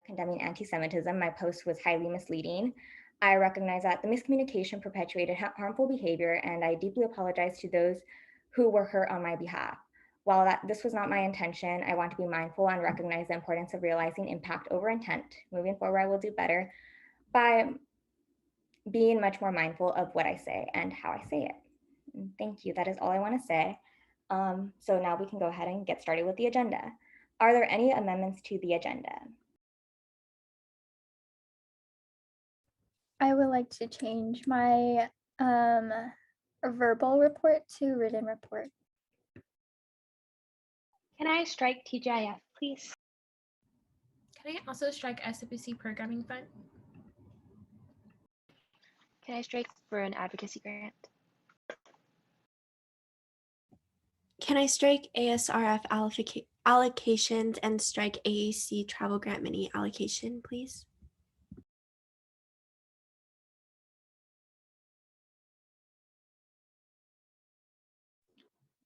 condemning anti-Semitism, my post was highly misleading. I recognize that the miscommunication perpetuated harmful behavior, and I deeply apologize to those who were hurt on my behalf. While this was not my intention, I want to be mindful and recognize the importance of realizing impact over intent. Moving forward, I will do better by being much more mindful of what I say and how I say it. Thank you. That is all I want to say. So now we can go ahead and get started with the agenda. Are there any amendments to the agenda? I would like to change my verbal report to written report. Can I strike TGIF, please? Can I also strike SWC Programming Fund? Can I strike for an advocacy grant? Can I strike ASRF allocations and strike AAC travel grant mini allocation, please?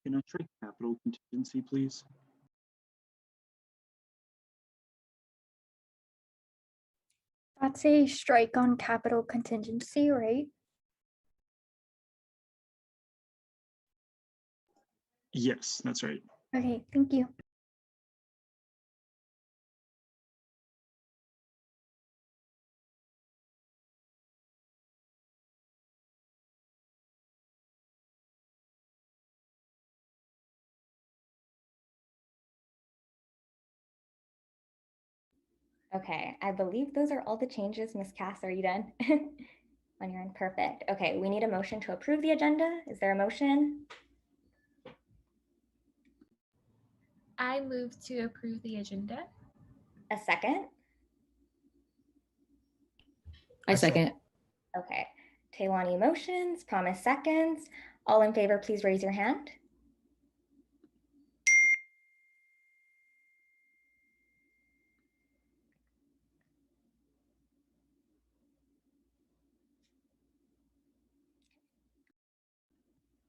Can I strike capital contingency, please? That's a strike on capital contingency, right? Yes, that's right. Okay, thank you. Okay, I believe those are all the changes. Ms. Cass, are you done? On your end, perfect. Okay, we need a motion to approve the agenda. Is there a motion? I move to approve the agenda. A second? I second. Okay, Taylani motions, Promise seconds. All in favor, please raise your hand.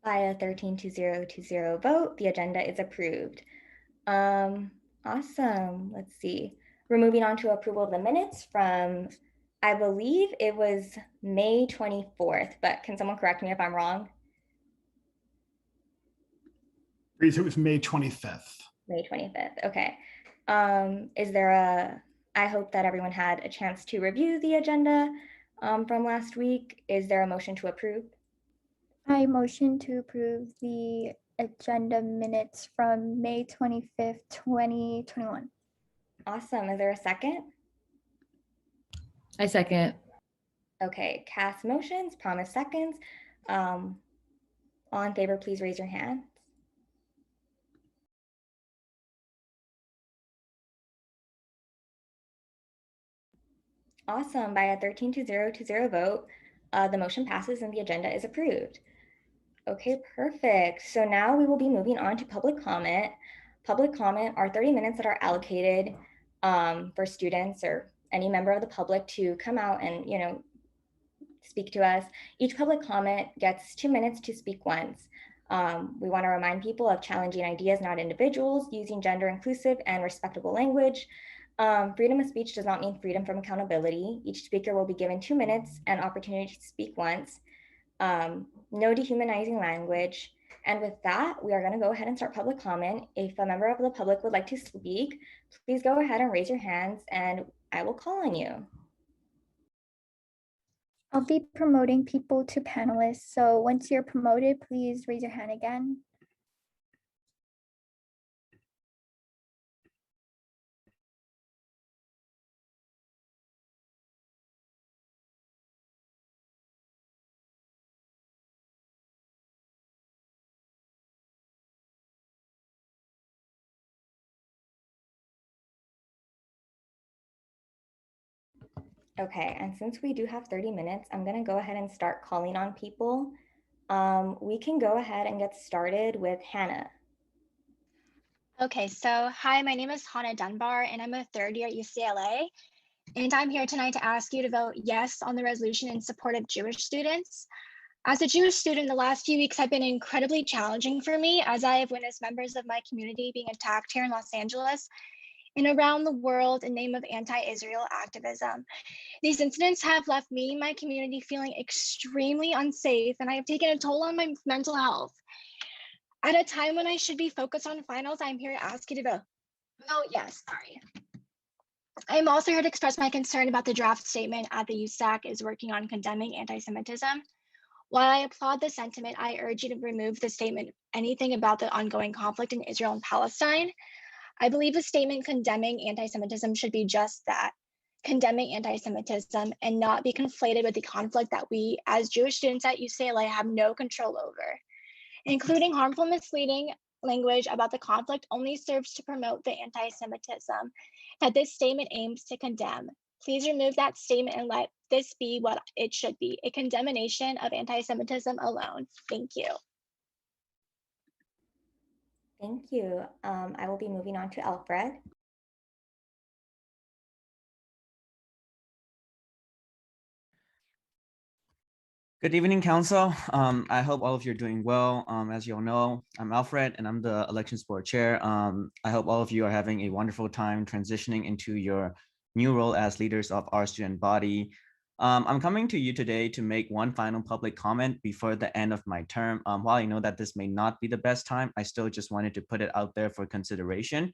By a 13-0 vote, the agenda is approved. Awesome. Let's see. We're moving on to approval of the minutes from, I believe it was May 24th, but can someone correct me if I'm wrong? It was May 25th. May 25th. Okay. I hope that everyone had a chance to review the agenda from last week. Is there a motion to approve? I motion to approve the agenda minutes from May 25th, 2021. Awesome. Is there a second? I second. Okay, Cass motions, Promise seconds. All in favor, please raise your hand. Awesome. By a 13-0 vote, the motion passes and the agenda is approved. Okay, perfect. So now we will be moving on to public comment. Public comment are 30 minutes that are allocated for students or any member of the public to come out and, speak to us. Each public comment gets 2 minutes to speak once. We want to remind people of challenging ideas, not individuals, using gender inclusive and respectable language. Freedom of speech does not mean freedom from accountability. Each speaker will be given 2 minutes and opportunity to speak once. No dehumanizing language. And with that, we are going to go ahead and start public comment. If a member of the public would like to speak, please go ahead and raise your hands and I will call on you. I'll be promoting people to panelists. So once you're promoted, please raise your hand again. Okay, and since we do have 30 minutes, I'm gonna go ahead and start calling on people. We can go ahead and get started with Hannah. Okay, so hi, my name is Hannah Dunbar and I'm a third year at UCLA. And I'm here tonight to ask you to vote yes on the resolution in support of Jewish students. As a Jewish student, the last few weeks have been incredibly challenging for me as I have witnessed members of my community being attacked here in Los Angeles. and around the world in name of anti-Israel activism. These incidents have left me and my community feeling extremely unsafe, and I have taken a toll on my mental health. At a time when I should be focused on finals, I'm here to ask you to vote. Oh, yes, sorry. I'm also here to express my concern about the draft statement at the USAC is working on condemning anti-Semitism. While I applaud the sentiment, I urge you to remove the statement anything about the ongoing conflict in Israel and Palestine. I believe the statement condemning anti-Semitism should be just that, condemning anti-Semitism, and not be conflated with the conflict that we as Jewish students at UCLA have no control over. Including harmful, misleading language about the conflict only serves to promote the anti-Semitism that this statement aims to condemn. Please remove that statement and let this be what it should be, a condemnation of anti-Semitism alone. Thank you. Thank you. I will be moving on to Alfred. Good evening, Council. I hope all of you are doing well. As you all know, I'm Alfred and I'm the Elections Board Chair. I hope all of you are having a wonderful time transitioning into your new role as leaders of our student body. I'm coming to you today to make one final public comment before the end of my term. While I know that this may not be the best time, I still just wanted to put it out there for consideration.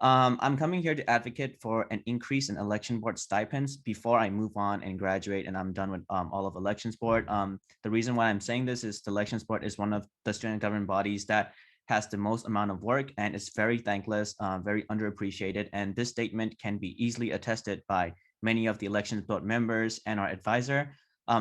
I'm coming here to advocate for an increase in election board stipends before I move on and graduate and I'm done with all of elections board. The reason why I'm saying this is the elections board is one of the student government bodies that has the most amount of work and is very thankless, very underappreciated. And this statement can be easily attested by many of the elections board members and our advisor.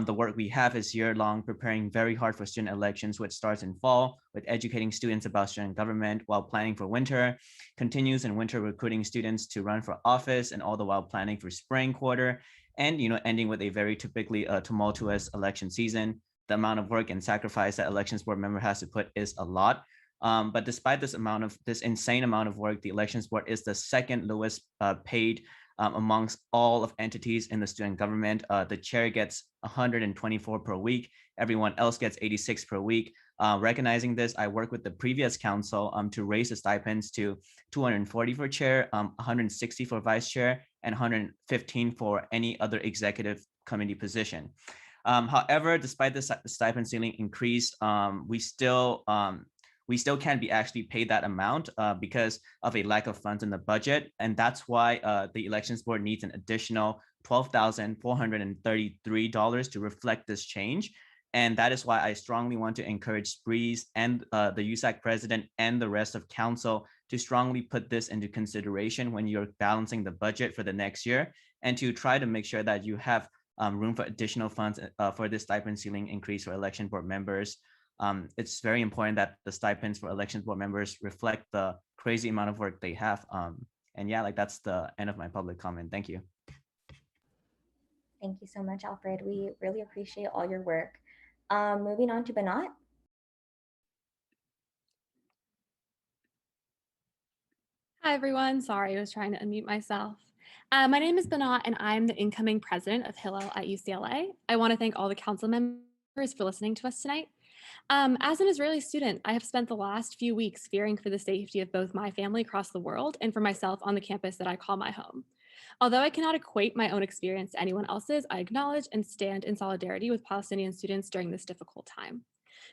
The work we have is year-long, preparing very hard for student elections, which starts in fall with educating students about student government while planning for winter, continues in winter recruiting students to run for office, and all the while planning for spring quarter, and ending with a very typically tumultuous election season. The amount of work and sacrifice that elections board member has to put is a lot. But despite this insane amount of work, the elections board is the second lowest paid amongst all of entities in the student government. The chair gets 124 per week. Everyone else gets 86 per week. Recognizing this, I work with the previous council to raise the stipends to 240 for chair, 160 for vice chair, and 115 for any other executive committee position. However, despite the stipend ceiling increase, we still can't be actually paid that amount because of a lack of funds in the budget. And that's why the elections board needs an additional $12,433 to reflect this change. And that is why I strongly want to encourage Breeze and the USAC president and the rest of council to strongly put this into consideration when you're balancing the budget for the next year, and to try to make sure that you have room for additional funds for this stipend ceiling increase for election board members. It's very important that the stipends for elections board members reflect the crazy amount of work they have. And yeah, that's the end of my public comment. Thank you. Thank you so much, Alfred. We really appreciate all your work. Moving on to Banat. Hi, everyone. Sorry, I was trying to unmute myself. My name is Banat, and I'm the incoming president of Hillel at UCLA. I want to thank all the council members for listening to us tonight. As an Israeli student, I have spent the last few weeks fearing for the safety of both my family across the world and for myself on the campus that I call my home. Although I cannot equate my own experience to anyone else's, I acknowledge and stand in solidarity with Palestinian students during this difficult time.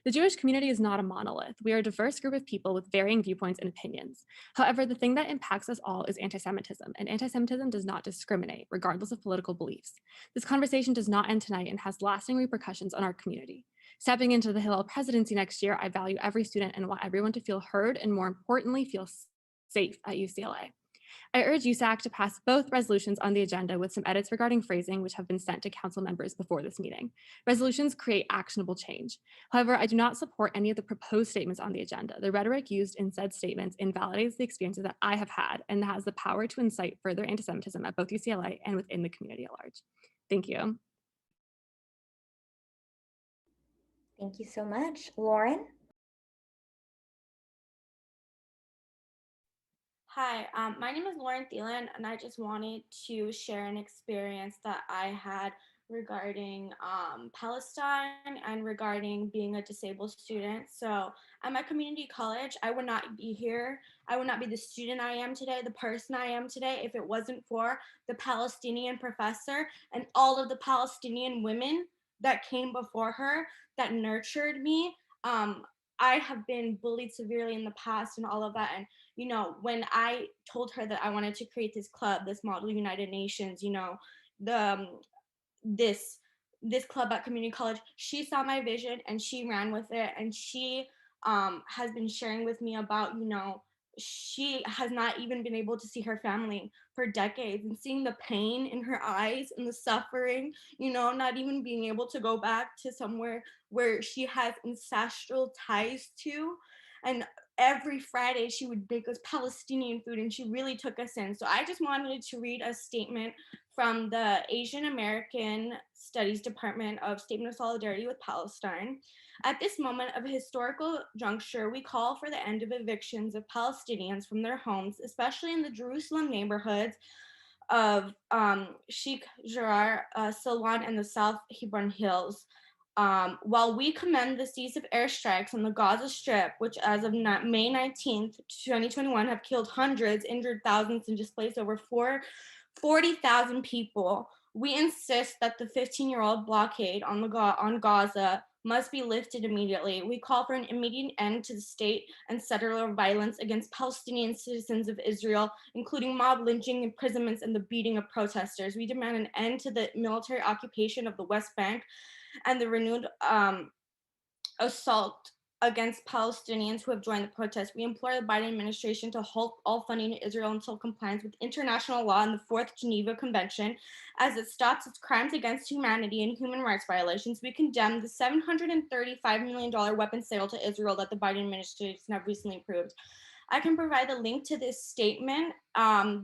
The Jewish community is not a monolith. We are a diverse group of people with varying viewpoints and opinions. However, the thing that impacts us all is anti-Semitism, and anti-Semitism does not discriminate, regardless of political beliefs. This conversation does not end tonight and has lasting repercussions on our community. Stepping into the Hillel presidency next year, I value every student and want everyone to feel heard and, more importantly, feel safe at UCLA. I urge USAC to pass both resolutions on the agenda with some edits regarding phrasing, which have been sent to council members before this meeting. Resolutions create actionable change. However, I do not support any of the proposed statements on the agenda. The rhetoric used in said statements invalidates the experiences that I have had and has the power to incite further anti-Semitism at both UCLA and within the community at large. Thank you. Thank you so much. Lauren? Hi, my name is Lauren Thielen, and I just wanted to share an experience that I had regarding Palestine and regarding being a disabled student. So at my community college, I would not be here. I would not be the student I am today, the person I am today, if it wasn't for the Palestinian professor and all of the Palestinian women that came before her that nurtured me. I have been bullied severely in the past and all of that. And, you know, when I told her that I wanted to create this club, this Model United Nations, you know, the this this club at community college, she saw my vision and she ran with it, and she has been sharing with me about, you know, she has not even been able to see her family for decades, and seeing the pain in her eyes and the suffering, you know, not even being able to go back to somewhere where she has ancestral ties to. And every Friday she would bake us Palestinian food, and she really took us in. So I just wanted to read a statement from the Asian American Studies Department of Statement of Solidarity with Palestine. At this moment of a historical juncture, we call for the end of evictions of Palestinians from their homes, especially in the Jerusalem neighborhoods of Sheikh Jarrah, Silwan, and the South Hebron Hills. While we commend the cease of airstrikes on the Gaza Strip, which as of May 19th, 2021, have killed hundreds, injured thousands, and displaced over 40,000 people, we insist that the 15-year-old blockade on Gaza must be lifted immediately. We call for an immediate end to the state and settler violence against Palestinian citizens of Israel, including mob lynching, imprisonments, and the beating of protesters. We demand an end to the military occupation of the West Bank and the renewed assault against Palestinians who have joined the protest. We implore the Biden administration to halt all funding to Israel until compliance with international law and the Fourth Geneva Convention, as it stops its crimes against humanity and human rights violations. We condemn the $735 million weapons sale to Israel that the Biden administration have recently approved. I can provide the link to this statement.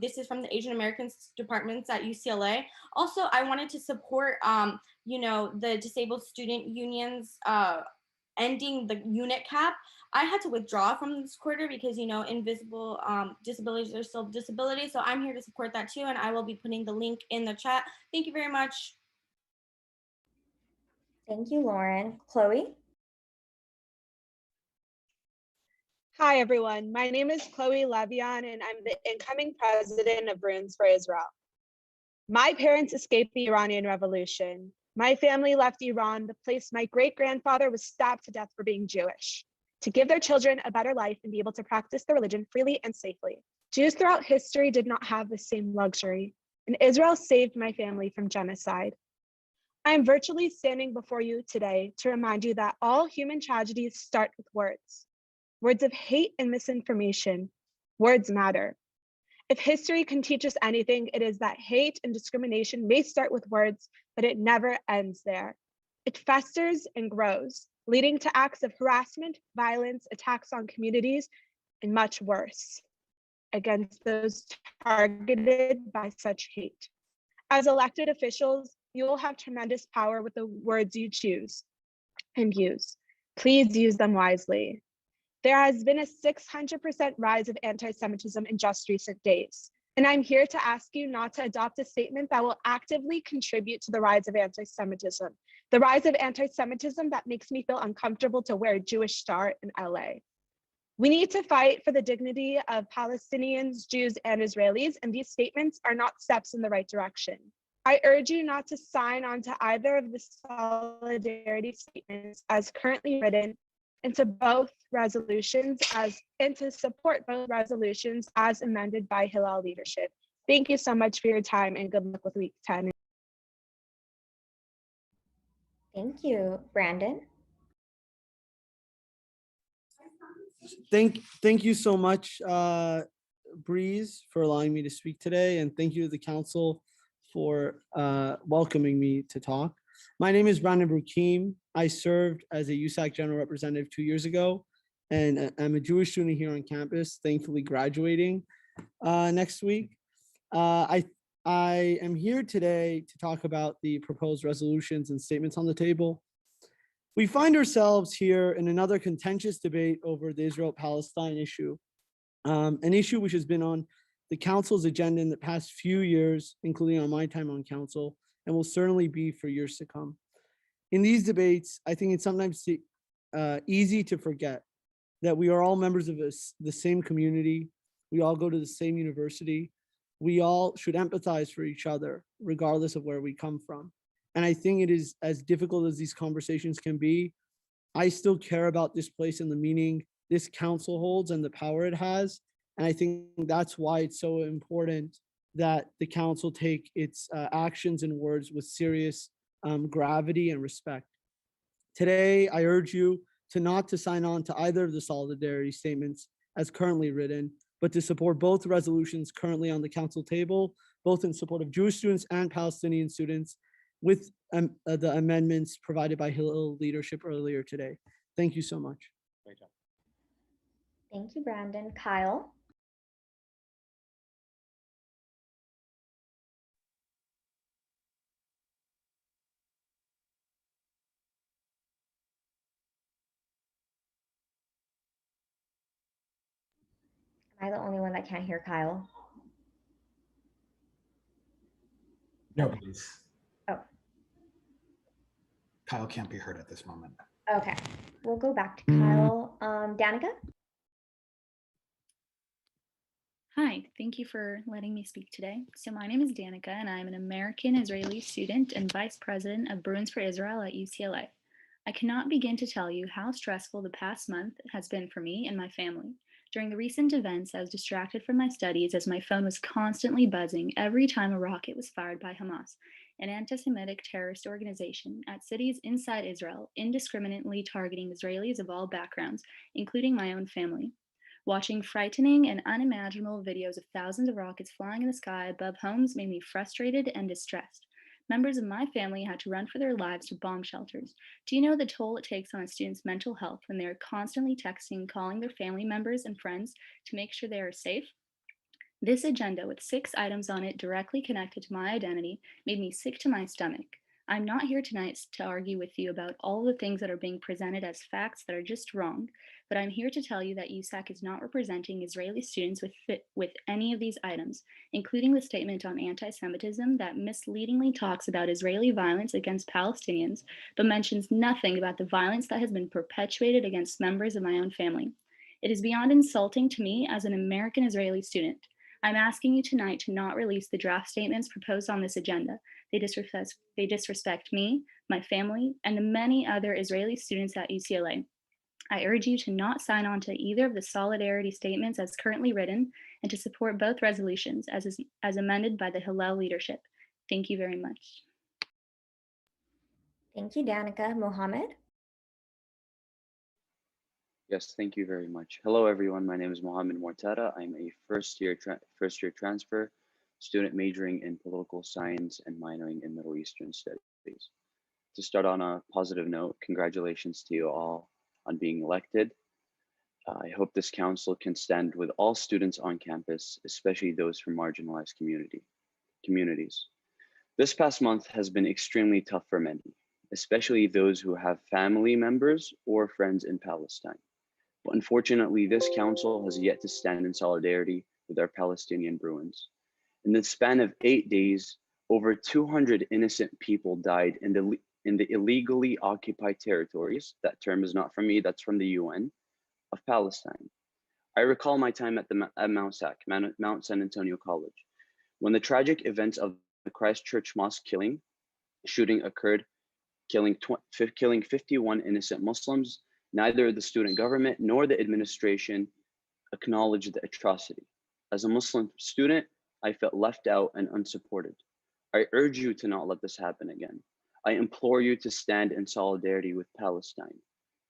This is from the Asian American departments at UCLA. Also, I wanted to support, you know, the disabled student unions ending the unit cap. I had to withdraw from this quarter because, you know, invisible disabilities are still disabilities. So I'm here to support that too. And I will be putting the link in the chat. Thank you very much. Thank you, Lauren. Chloe? Hi, everyone. My name is Chloe Levion, and I'm the incoming president of Bruins for Israel. My parents escaped the Iranian Revolution. My family left Iran, the place my great-grandfather was stabbed to death for being Jewish, to give their children a better life and be able to practice their religion freely and safely. Jews throughout history did not have the same luxury, and Israel saved my family from genocide. I am virtually standing before you today to remind you that all human tragedies start with words. Words of hate and misinformation. Words matter. If history can teach us anything, it is that hate and discrimination may start with words, but it never ends there. It festers and grows, leading to acts of harassment, violence, attacks on communities, and much worse against those targeted by such hate. As elected officials, you will have tremendous power with the words you choose and use. Please use them wisely. There has been a 600% rise of anti-Semitism in just recent days. And I'm here to ask you not to adopt a statement that will actively contribute to the rise of anti-Semitism. The rise of anti-Semitism that makes me feel uncomfortable to wear a Jewish star in LA. We need to fight for the dignity of Palestinians, Jews, and Israelis, and these statements are not steps in the right direction. I urge you not to sign on to either of the solidarity statements as currently written, and to both resolutions and to support both resolutions as amended by Hillel leadership. Thank you so much for your time and good luck with week 10. Thank you. Brandon? Thank you so much, Breeze, for allowing me to speak today, and thank you to the council for welcoming me to talk. My name is Brandon Brukim. I served as a USAC general representative 2 years ago, and I'm a Jewish student here on campus, thankfully graduating next week. I am here today to talk about the proposed resolutions and statements on the table. We find ourselves here in another contentious debate over the Israel-Palestine issue, an issue which has been on the council's agenda in the past few years, including on my time on council, and will certainly be for years to come. In these debates, I think it's sometimes easy to forget that we are all members of the same community. We all go to the same university. We all should empathize for each other, regardless of where we come from. And I think it is as difficult as these conversations can be. I still care about this place and the meaning this council holds and the power it has. And I think that's why it's so important that the council take its actions and words with serious gravity and respect. Today, I urge you not to sign on to either of the solidarity statements as currently written, but to support both resolutions currently on the council table, both in support of Jewish students and Palestinian students, with the amendments provided by Hillel leadership earlier today. Thank you so much. Great job. Thank you, Brandon. Kyle? Am I the only one that can't hear Kyle? No, please. Oh. Kyle can't be heard at this moment. Okay, we'll go back to Kyle. Danica? Hi, thank you for letting me speak today. So my name is Danica and I'm an American Israeli student and Vice President of Bruins for Israel at UCLA. I cannot begin to tell you how stressful the past month has been for me and my family. During the recent events, I was distracted from my studies as my phone was constantly buzzing every time a rocket was fired by Hamas, an anti-Semitic terrorist organization, at cities inside Israel, indiscriminately targeting Israelis of all backgrounds, including my own family. Watching frightening and unimaginable videos of thousands of rockets flying in the sky above homes made me frustrated and distressed. Members of my family had to run for their lives to bomb shelters. Do you know the toll it takes on a student's mental health when they are constantly texting, calling their family members and friends to make sure they are safe? This agenda, with 6 items on it directly connected to my identity, made me sick to my stomach. I'm not here tonight to argue with you about all the things that are being presented as facts that are just wrong, but I'm here to tell you that USAC is not representing Israeli students with any of these items, including the statement on anti-Semitism that misleadingly talks about Israeli violence against Palestinians, but mentions nothing about the violence that has been perpetuated against members of my own family. It is beyond insulting to me as an American Israeli student. I'm asking you tonight to not release the draft statements proposed on this agenda. They disrespect me, my family, and the many other Israeli students at UCLA. I urge you to not sign on to either of the solidarity statements as currently written and to support both resolutions as amended by the Hillel leadership. Thank you very much. Thank you, Danica. Mohammed? Yes, thank you very much. Hello, everyone. My name is Mohammed Mortada. I'm a first-year transfer student majoring in political science and minoring in Middle Eastern studies. To start on a positive note, congratulations to you all on being elected. I hope this council can stand with all students on campus, especially those from marginalized communities. This past month has been extremely tough for many, especially those who have family members or friends in Palestine. But unfortunately, this council has yet to stand in solidarity with our Palestinian Bruins. In the span of 8 days, over 200 innocent people died in the illegally occupied territories. That term is not from me, that's from the UN, of Palestine. I recall my time at Mount SAC, Mount San Antonio College, when the tragic events of the Christchurch mosque shooting occurred, killing 51 innocent Muslims. Neither the student government nor the administration acknowledged the atrocity. As a Muslim student, I felt left out and unsupported. I urge you to not let this happen again. I implore you to stand in solidarity with Palestine.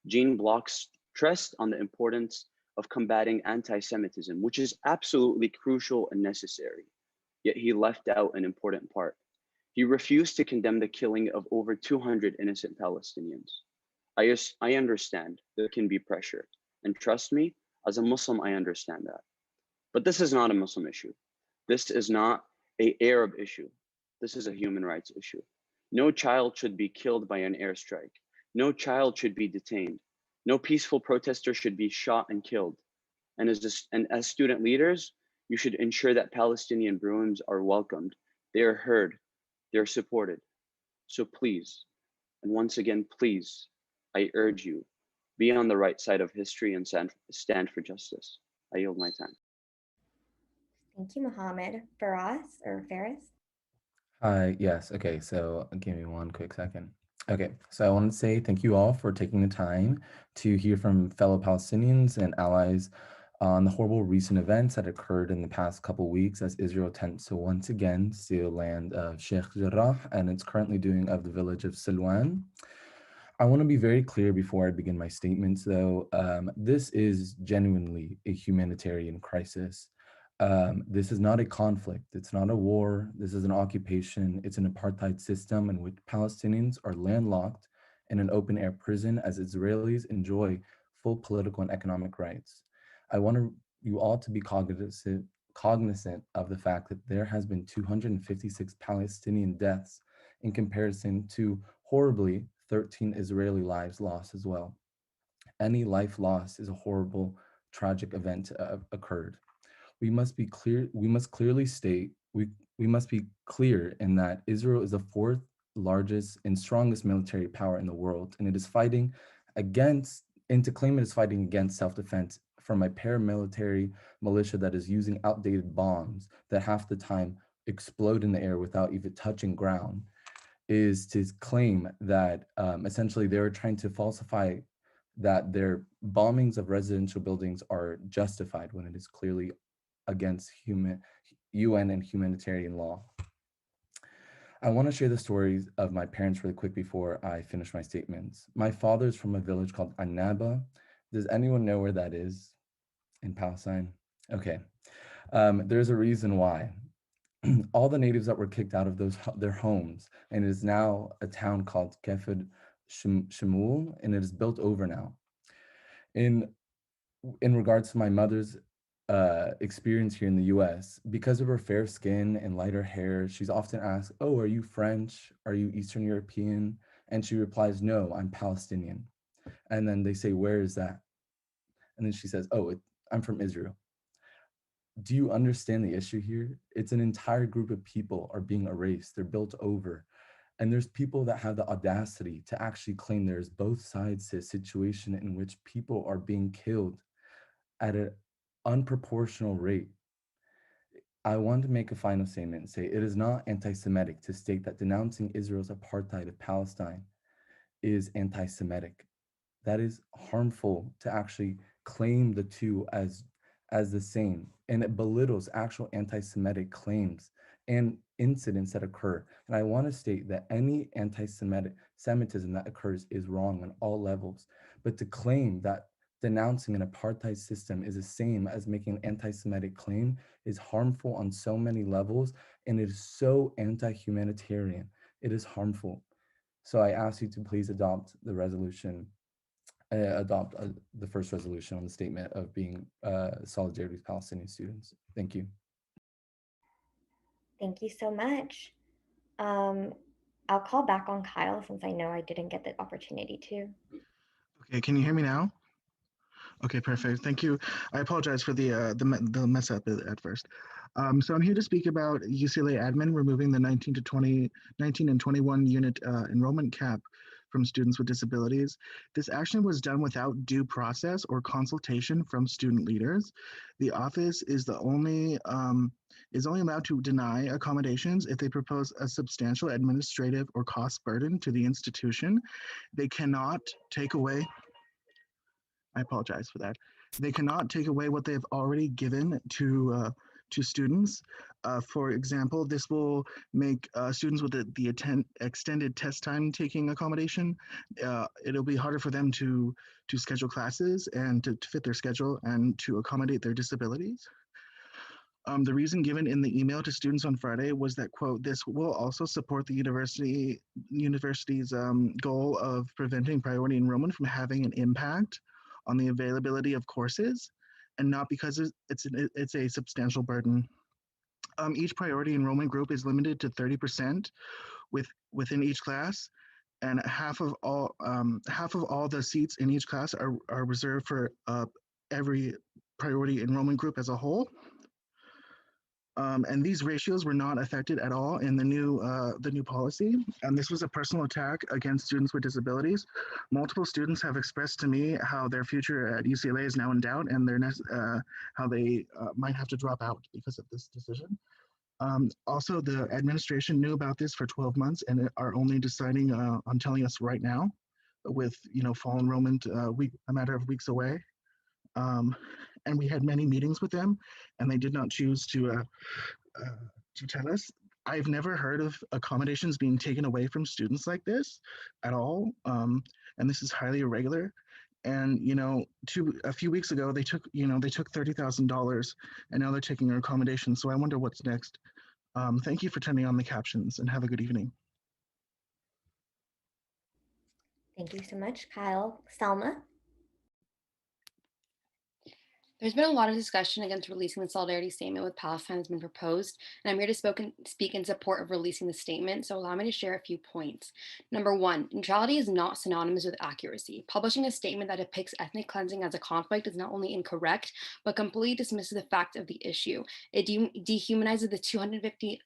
Gene Block stressed on the importance of combating anti-Semitism, which is absolutely crucial and necessary, yet he left out an important part. He refused to condemn the killing of over 200 innocent Palestinians. I understand there can be pressure, and trust me, as a Muslim, I understand that. But this is not a Muslim issue. This is not an Arab issue. This is a human rights issue. No child should be killed by an airstrike. No child should be detained. No peaceful protester should be shot and killed. And as student leaders, you should ensure that Palestinian Bruins are welcomed. They are heard. They're supported. So please, and once again, please, I urge you, be on the right side of history and stand for justice. I yield my time. Thank you, Mohammed. Faris? Hi, yes. Okay, so give me one quick second. Okay, so I want to say thank you all for taking the time to hear from fellow Palestinians and allies on the horrible recent events that occurred in the past couple weeks as Israel attempts to once again steal land of Sheikh Jarrah and it's currently doing of the village of Silwan. I want to be very clear before I begin my statements, though. This is genuinely a humanitarian crisis. This is not a conflict. It's not a war. This is an occupation. It's an apartheid system in which Palestinians are landlocked in an open air prison as Israelis enjoy full political and economic rights. I want you all to be cognizant of the fact that there has been 256 Palestinian deaths in comparison to horribly 13 Israeli lives lost as well. Any life lost is a horrible, tragic event occurred. We must clearly state, we must be clear in that Israel is the fourth largest and strongest military power in the world, and it is fighting against, and to claim it is fighting against self-defense from a paramilitary militia that is using outdated bombs that half the time explode in the air without even touching ground, is to claim that essentially they were trying to falsify that their bombings of residential buildings are justified when it is clearly against UN and humanitarian law. I want to share the stories of my parents really quick before I finish my statements. My father's from a village called Annaba. Does anyone know where that is in Palestine? Okay. There's a reason why. All the natives that were kicked out of their homes, and it is now a town called Kefed Shemul, and it is built over now. In regards to my mother's experience here in the US, because of her fair skin and lighter hair, she's often asked, "Oh, are you French? Are you Eastern European?" And she replies, "No, I'm Palestinian." And then they say, "Where is that?" And then she says, "Oh, I'm from Israel." Do you understand the issue here? It's an entire group of people are being erased. They're built over. And there's people that have the audacity to actually claim there's both sides to a situation in which people are being killed at an unproportional rate. I want to make a final statement and say it is not anti-Semitic to state that denouncing Israel's apartheid of Palestine is anti-Semitic. That is harmful to actually claim the two as the same, and it belittles actual anti-Semitic claims and incidents that occur. And I want to state that any anti-Semitism that occurs is wrong on all levels, but to claim that denouncing an apartheid system is the same as making an anti-Semitic claim is harmful on so many levels, and it is so anti-humanitarian. It is harmful. So I ask you to please adopt the resolution, the first resolution on the statement of being solidarity with Palestinian students. Thank you. Thank you so much. I'll call back on Kyle since I know I didn't get the opportunity to. Okay, can you hear me now? Okay, perfect. Thank you. I apologize for the mess up at first. So I'm here to speak about UCLA admin removing the 19 and 21 unit enrollment cap from students with disabilities. This action was done without due process or consultation from student leaders. The office is only allowed to deny accommodations if they propose a substantial administrative or cost burden to the institution. They cannot take away, I apologize for that. They cannot take away what they have already given to students. For example, this will make students with the extended test time taking accommodation, it'll be harder for them to schedule classes and to fit their schedule and to accommodate their disabilities. The reason given in the email to students on Friday was that, quote, this will also support the university's goal of preventing priority enrollment from having an impact on the availability of courses, and not because it's a substantial burden. Each priority enrollment group is limited to 30% within each class, and half of all the seats in each class are reserved for every priority enrollment group as a whole. And these ratios were not affected at all in the new policy. And this was a personal attack against students with disabilities. Multiple students have expressed to me how their future at UCLA is now in doubt, and how they might have to drop out because of this decision. Also, the administration knew about this for 12 months and are only deciding on telling us right now, with fall enrollment a matter of weeks away. And we had many meetings with them, and they did not choose to tell us. I've never heard of accommodations being taken away from students like this at all, and this is highly irregular. And a few weeks ago, they took $30,000, and now they're taking our accommodations. So I wonder what's next. Thank you for turning on the captions, and have a good evening. Thank you so much, Kyle. Selma? There's been a lot of discussion against releasing the solidarity statement with Palestine has been proposed, and I'm here to speak in support of releasing the statement, so allow me to share a few points. Number one, neutrality is not synonymous with accuracy. Publishing a statement that depicts ethnic cleansing as a conflict is not only incorrect, but completely dismisses the fact of the issue. It dehumanizes the 250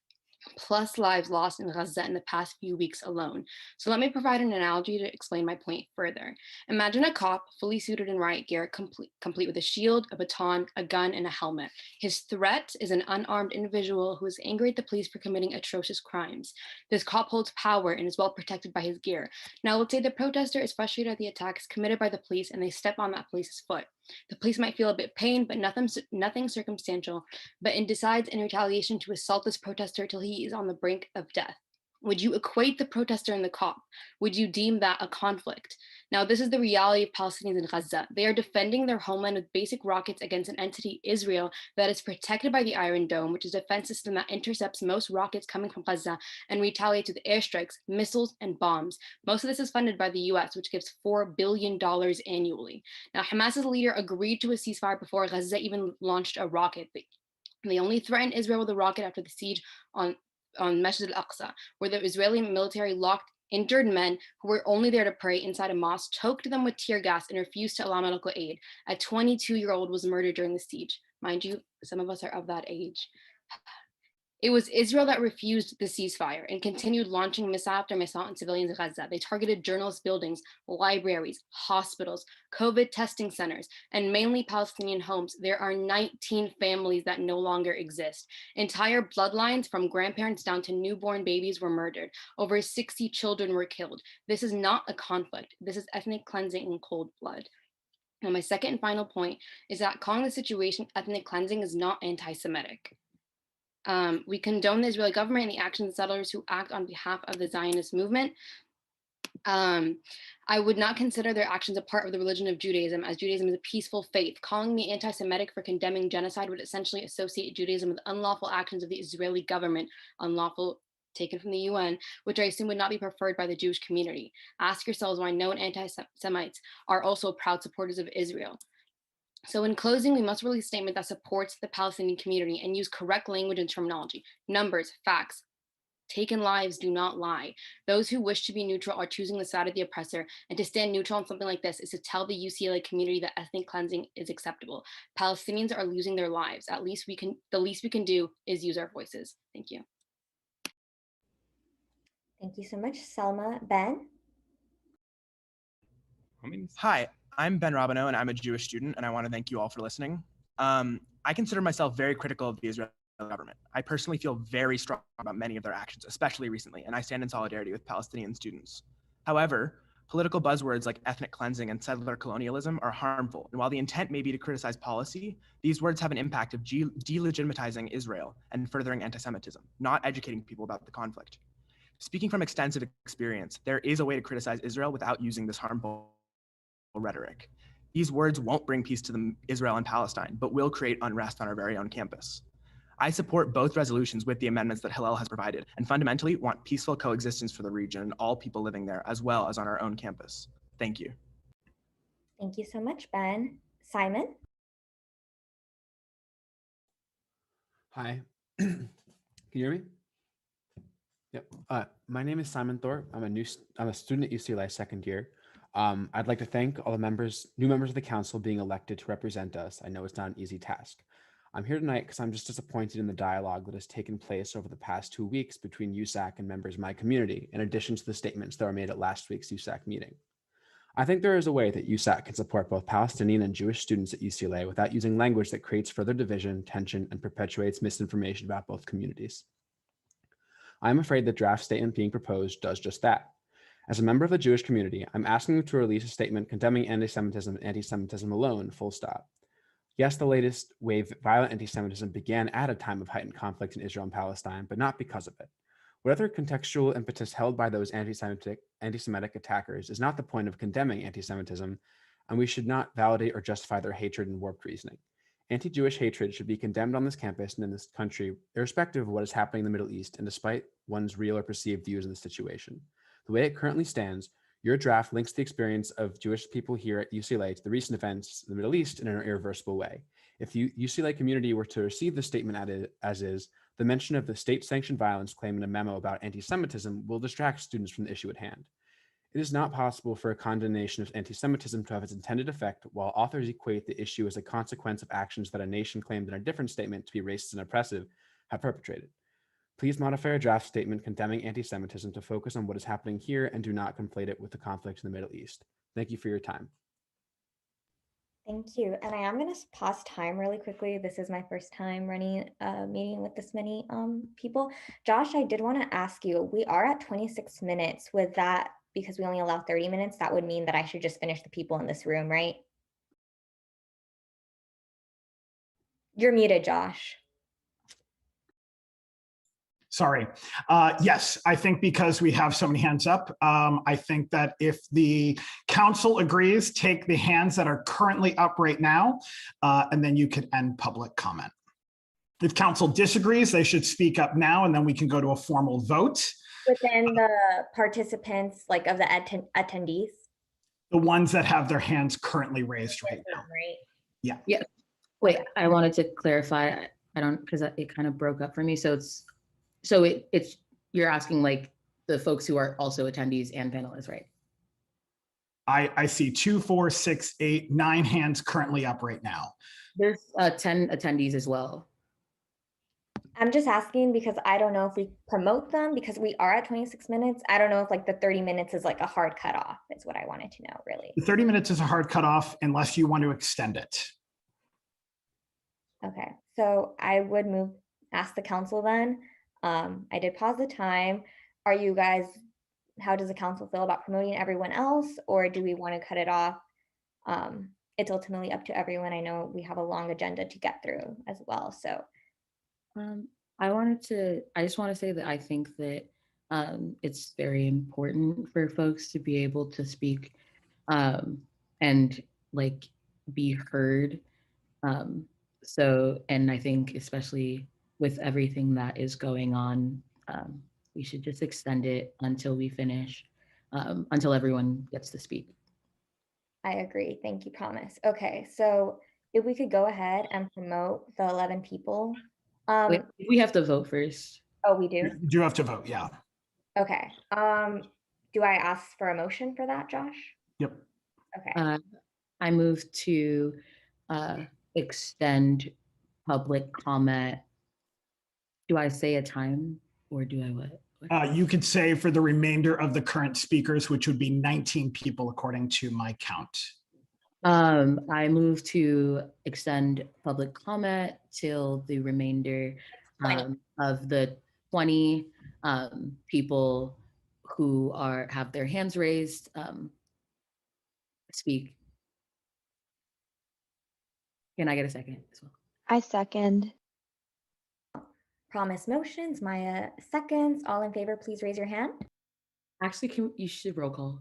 plus lives lost in Gaza in the past few weeks alone. So let me provide an analogy to explain my point further. Imagine a cop fully suited in riot gear, complete with a shield, a baton, a gun, and a helmet. His threat is an unarmed individual who is angry at the police for committing atrocious crimes. This cop holds power and is well protected by his gear. Now let's say the protester is frustrated at the attacks committed by the police and they step on that police's foot. The police might feel a bit pain, but nothing circumstantial, but decides in retaliation to assault this protester till he is on the brink of death. Would you equate the protester and the cop? Would you deem that a conflict? Now, this is the reality of Palestinians in Gaza. They are defending their homeland with basic rockets against an entity, Israel, that is protected by the Iron Dome, which is a defense system that intercepts most rockets coming from Gaza and retaliates with airstrikes, missiles, and bombs. Most of this is funded by the US, which gives $4 billion annually. Now, Hamas's leader agreed to a ceasefire before Gaza even launched a rocket. They only threatened Israel with a rocket after the siege on Masjid al-Aqsa, where the Israeli military locked injured men who were only there to pray inside a mosque, choked them with tear gas, and refused to allow medical aid. A 22-year-old was murdered during the siege. Mind you, some of us are of that age. It was Israel that refused the ceasefire and continued launching missile after missile on civilians in Gaza. They targeted journalist buildings, libraries, hospitals, COVID testing centers, and mainly Palestinian homes. There are 19 families that no longer exist. Entire bloodlines from grandparents down to newborn babies were murdered. Over 60 children were killed. This is not a conflict. This is ethnic cleansing in cold blood. Now, my second and final point is that calling the situation ethnic cleansing is not anti-Semitic. We condone the Israeli government and the actions of settlers who act on behalf of the Zionist movement. I would not consider their actions a part of the religion of Judaism, as Judaism is a peaceful faith. Calling me anti-Semitic for condemning genocide would essentially associate Judaism with unlawful actions of the Israeli government, unlawful taken from the UN, which I assume would not be preferred by the Jewish community. Ask yourselves why known anti-Semites are also proud supporters of Israel. So in closing, we must release a statement that supports the Palestinian community and use correct language and terminology, numbers, facts. Taken lives do not lie. Those who wish to be neutral are choosing the side of the oppressor, and to stand neutral on something like this is to tell the UCLA community that ethnic cleansing is acceptable. Palestinians are losing their lives. The least we can do is use our voices. Thank you. Thank you so much, Selma. Ben? Hi, I'm Ben Robino, and I'm a Jewish student, and I want to thank you all for listening. I consider myself very critical of the Israeli government. I personally feel very strong about many of their actions, especially recently, and I stand in solidarity with Palestinian students. However, political buzzwords like ethnic cleansing and settler colonialism are harmful, and while the intent may be to criticize policy, these words have an impact of delegitimizing Israel and furthering anti-Semitism, not educating people about the conflict. Speaking from extensive experience, there is a way to criticize Israel without using this harmful rhetoric. These words won't bring peace to Israel and Palestine, but will create unrest on our very own campus. I support both resolutions with the amendments that Hillel has provided, and fundamentally want peaceful coexistence for the region and all people living there, as well as on our own campus. Thank you. Thank you so much, Ben. Simon? Hi, can you hear me? Yep. My name is Simon Thorpe. I'm a student at UCLA second year. I'd like to thank all the new members of the council being elected to represent us. I know it's not an easy task. I'm here tonight because I'm just disappointed in the dialogue that has taken place over the past 2 weeks between USAC and members of my community, in addition to the statements that were made at last week's USAC meeting. I think there is a way that USAC can support both Palestinian and Jewish students at UCLA without using language that creates further division, tension, and perpetuates misinformation about both communities. I'm afraid the draft statement being proposed does just that. As a member of the Jewish community, I'm asking you to release a statement condemning anti-Semitism and anti-Semitism alone, full stop. Yes, the latest wave of violent anti-Semitism began at a time of heightened conflict in Israel and Palestine, but not because of it. Whatever contextual impetus held by those anti-Semitic attackers is not the point of condemning anti-Semitism, and we should not validate or justify their hatred and warped reasoning. Anti-Jewish hatred should be condemned on this campus and in this country, irrespective of what is happening in the Middle East and despite one's real or perceived views in the situation. The way it currently stands, your draft links the experience of Jewish people here at UCLA to the recent events in the Middle East in an irreversible way. If the UCLA community were to receive the statement as is, the mention of the state-sanctioned violence claim in a memo about anti-Semitism will distract students from the issue at hand. It is not possible for a condemnation of anti-Semitism to have its intended effect while authors equate the issue as a consequence of actions that a nation claimed in a different statement to be racist and oppressive have perpetrated. Please modify our draft statement condemning anti-Semitism to focus on what is happening here and do not conflate it with the conflict in the Middle East. Thank you for your time. Thank you. And I am going to pause time really quickly. This is my first time running a meeting with this many people. Josh, I did want to ask you, we are at 26 minutes. With that, because we only allow 30 minutes, that would mean that I should just finish the people in this room, right? You're muted, Josh. Sorry. Yes, I think because we have so many hands up, I think that if the council agrees, take the hands that are currently up right now, and then you could end public comment. If council disagrees, they should speak up now, and then we can go to a formal vote. Within the participants, like of the attendees? The ones that have their hands currently raised right now. Right? Yeah. Yeah. Wait, I wanted to clarify. I don't, because it kind of broke up for me. So it's you're asking like the folks who are also attendees and panelists, right? I see 2, 4, 6, 8, 9 hands currently up right now. There's 10 attendees as well. I'm just asking because I don't know if we promote them because we are at 26 minutes. I don't know if like the 30 minutes is like a hard cutoff is what I wanted to know, really. The 30 minutes is a hard cutoff unless you want to extend it. Okay, so I would ask the council then. I did pause the time. Are you guys, how does the council feel about promoting everyone else, or do we want to cut it off? It's ultimately up to everyone. I know we have a long agenda to get through as well, so. I just want to say that I think that it's very important for folks to be able to speak and like be heard. And I think especially with everything that is going on, we should just extend it until we finish, until everyone gets to speak. I agree. Thank you, Promise. Okay, so if we could go ahead and promote the 11 people. Wait, we have to vote first. Oh, we do? You do have to vote, yeah. Okay. Do I ask for a motion for that, Josh? Yep. Okay. I move to extend public comment. Do I say a time or do I what? You could say for the remainder of the current speakers, which would be 19 people according to my count. I move to extend public comment till the remainder of the 20 people who have their hands raised speak. Can I get a second as well? I second. Promise motions, Maya seconds. All in favor, please raise your hand. Actually, you should roll call.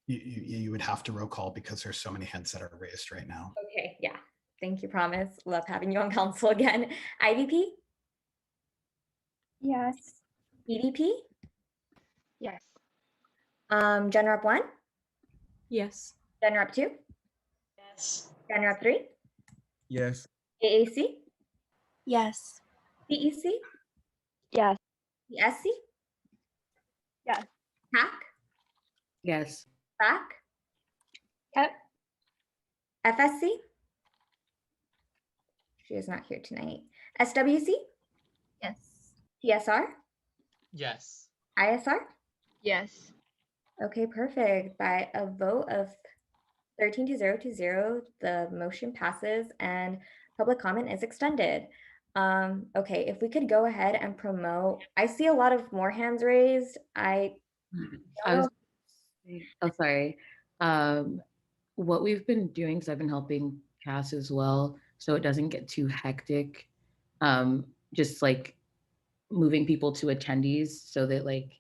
You would have to roll call because there's so many hands that are raised right now. Okay, yeah. Thank you, Promise. Love having you on council again. IVP? Yes. EDP? Yes. Gen Rep 1? Yes. Gen Rep 2? Yes. Gen Rep 3? Yes. AAC? Yes. CEC? Yes. ESC? Yes. PAC? Yes. PAC? Yep. FSC? She is not here tonight. SWC? Yes. TSR? Yes. ISR? Yes. Okay, perfect. By a vote of 13 to 0, the motion passes and public comment is extended. Okay, if we could go ahead and promote, I see a lot of more hands raised. I was, oh, sorry. What we've been doing, because I've been helping Cass as well, so it doesn't get too hectic. Just like moving people to attendees so that like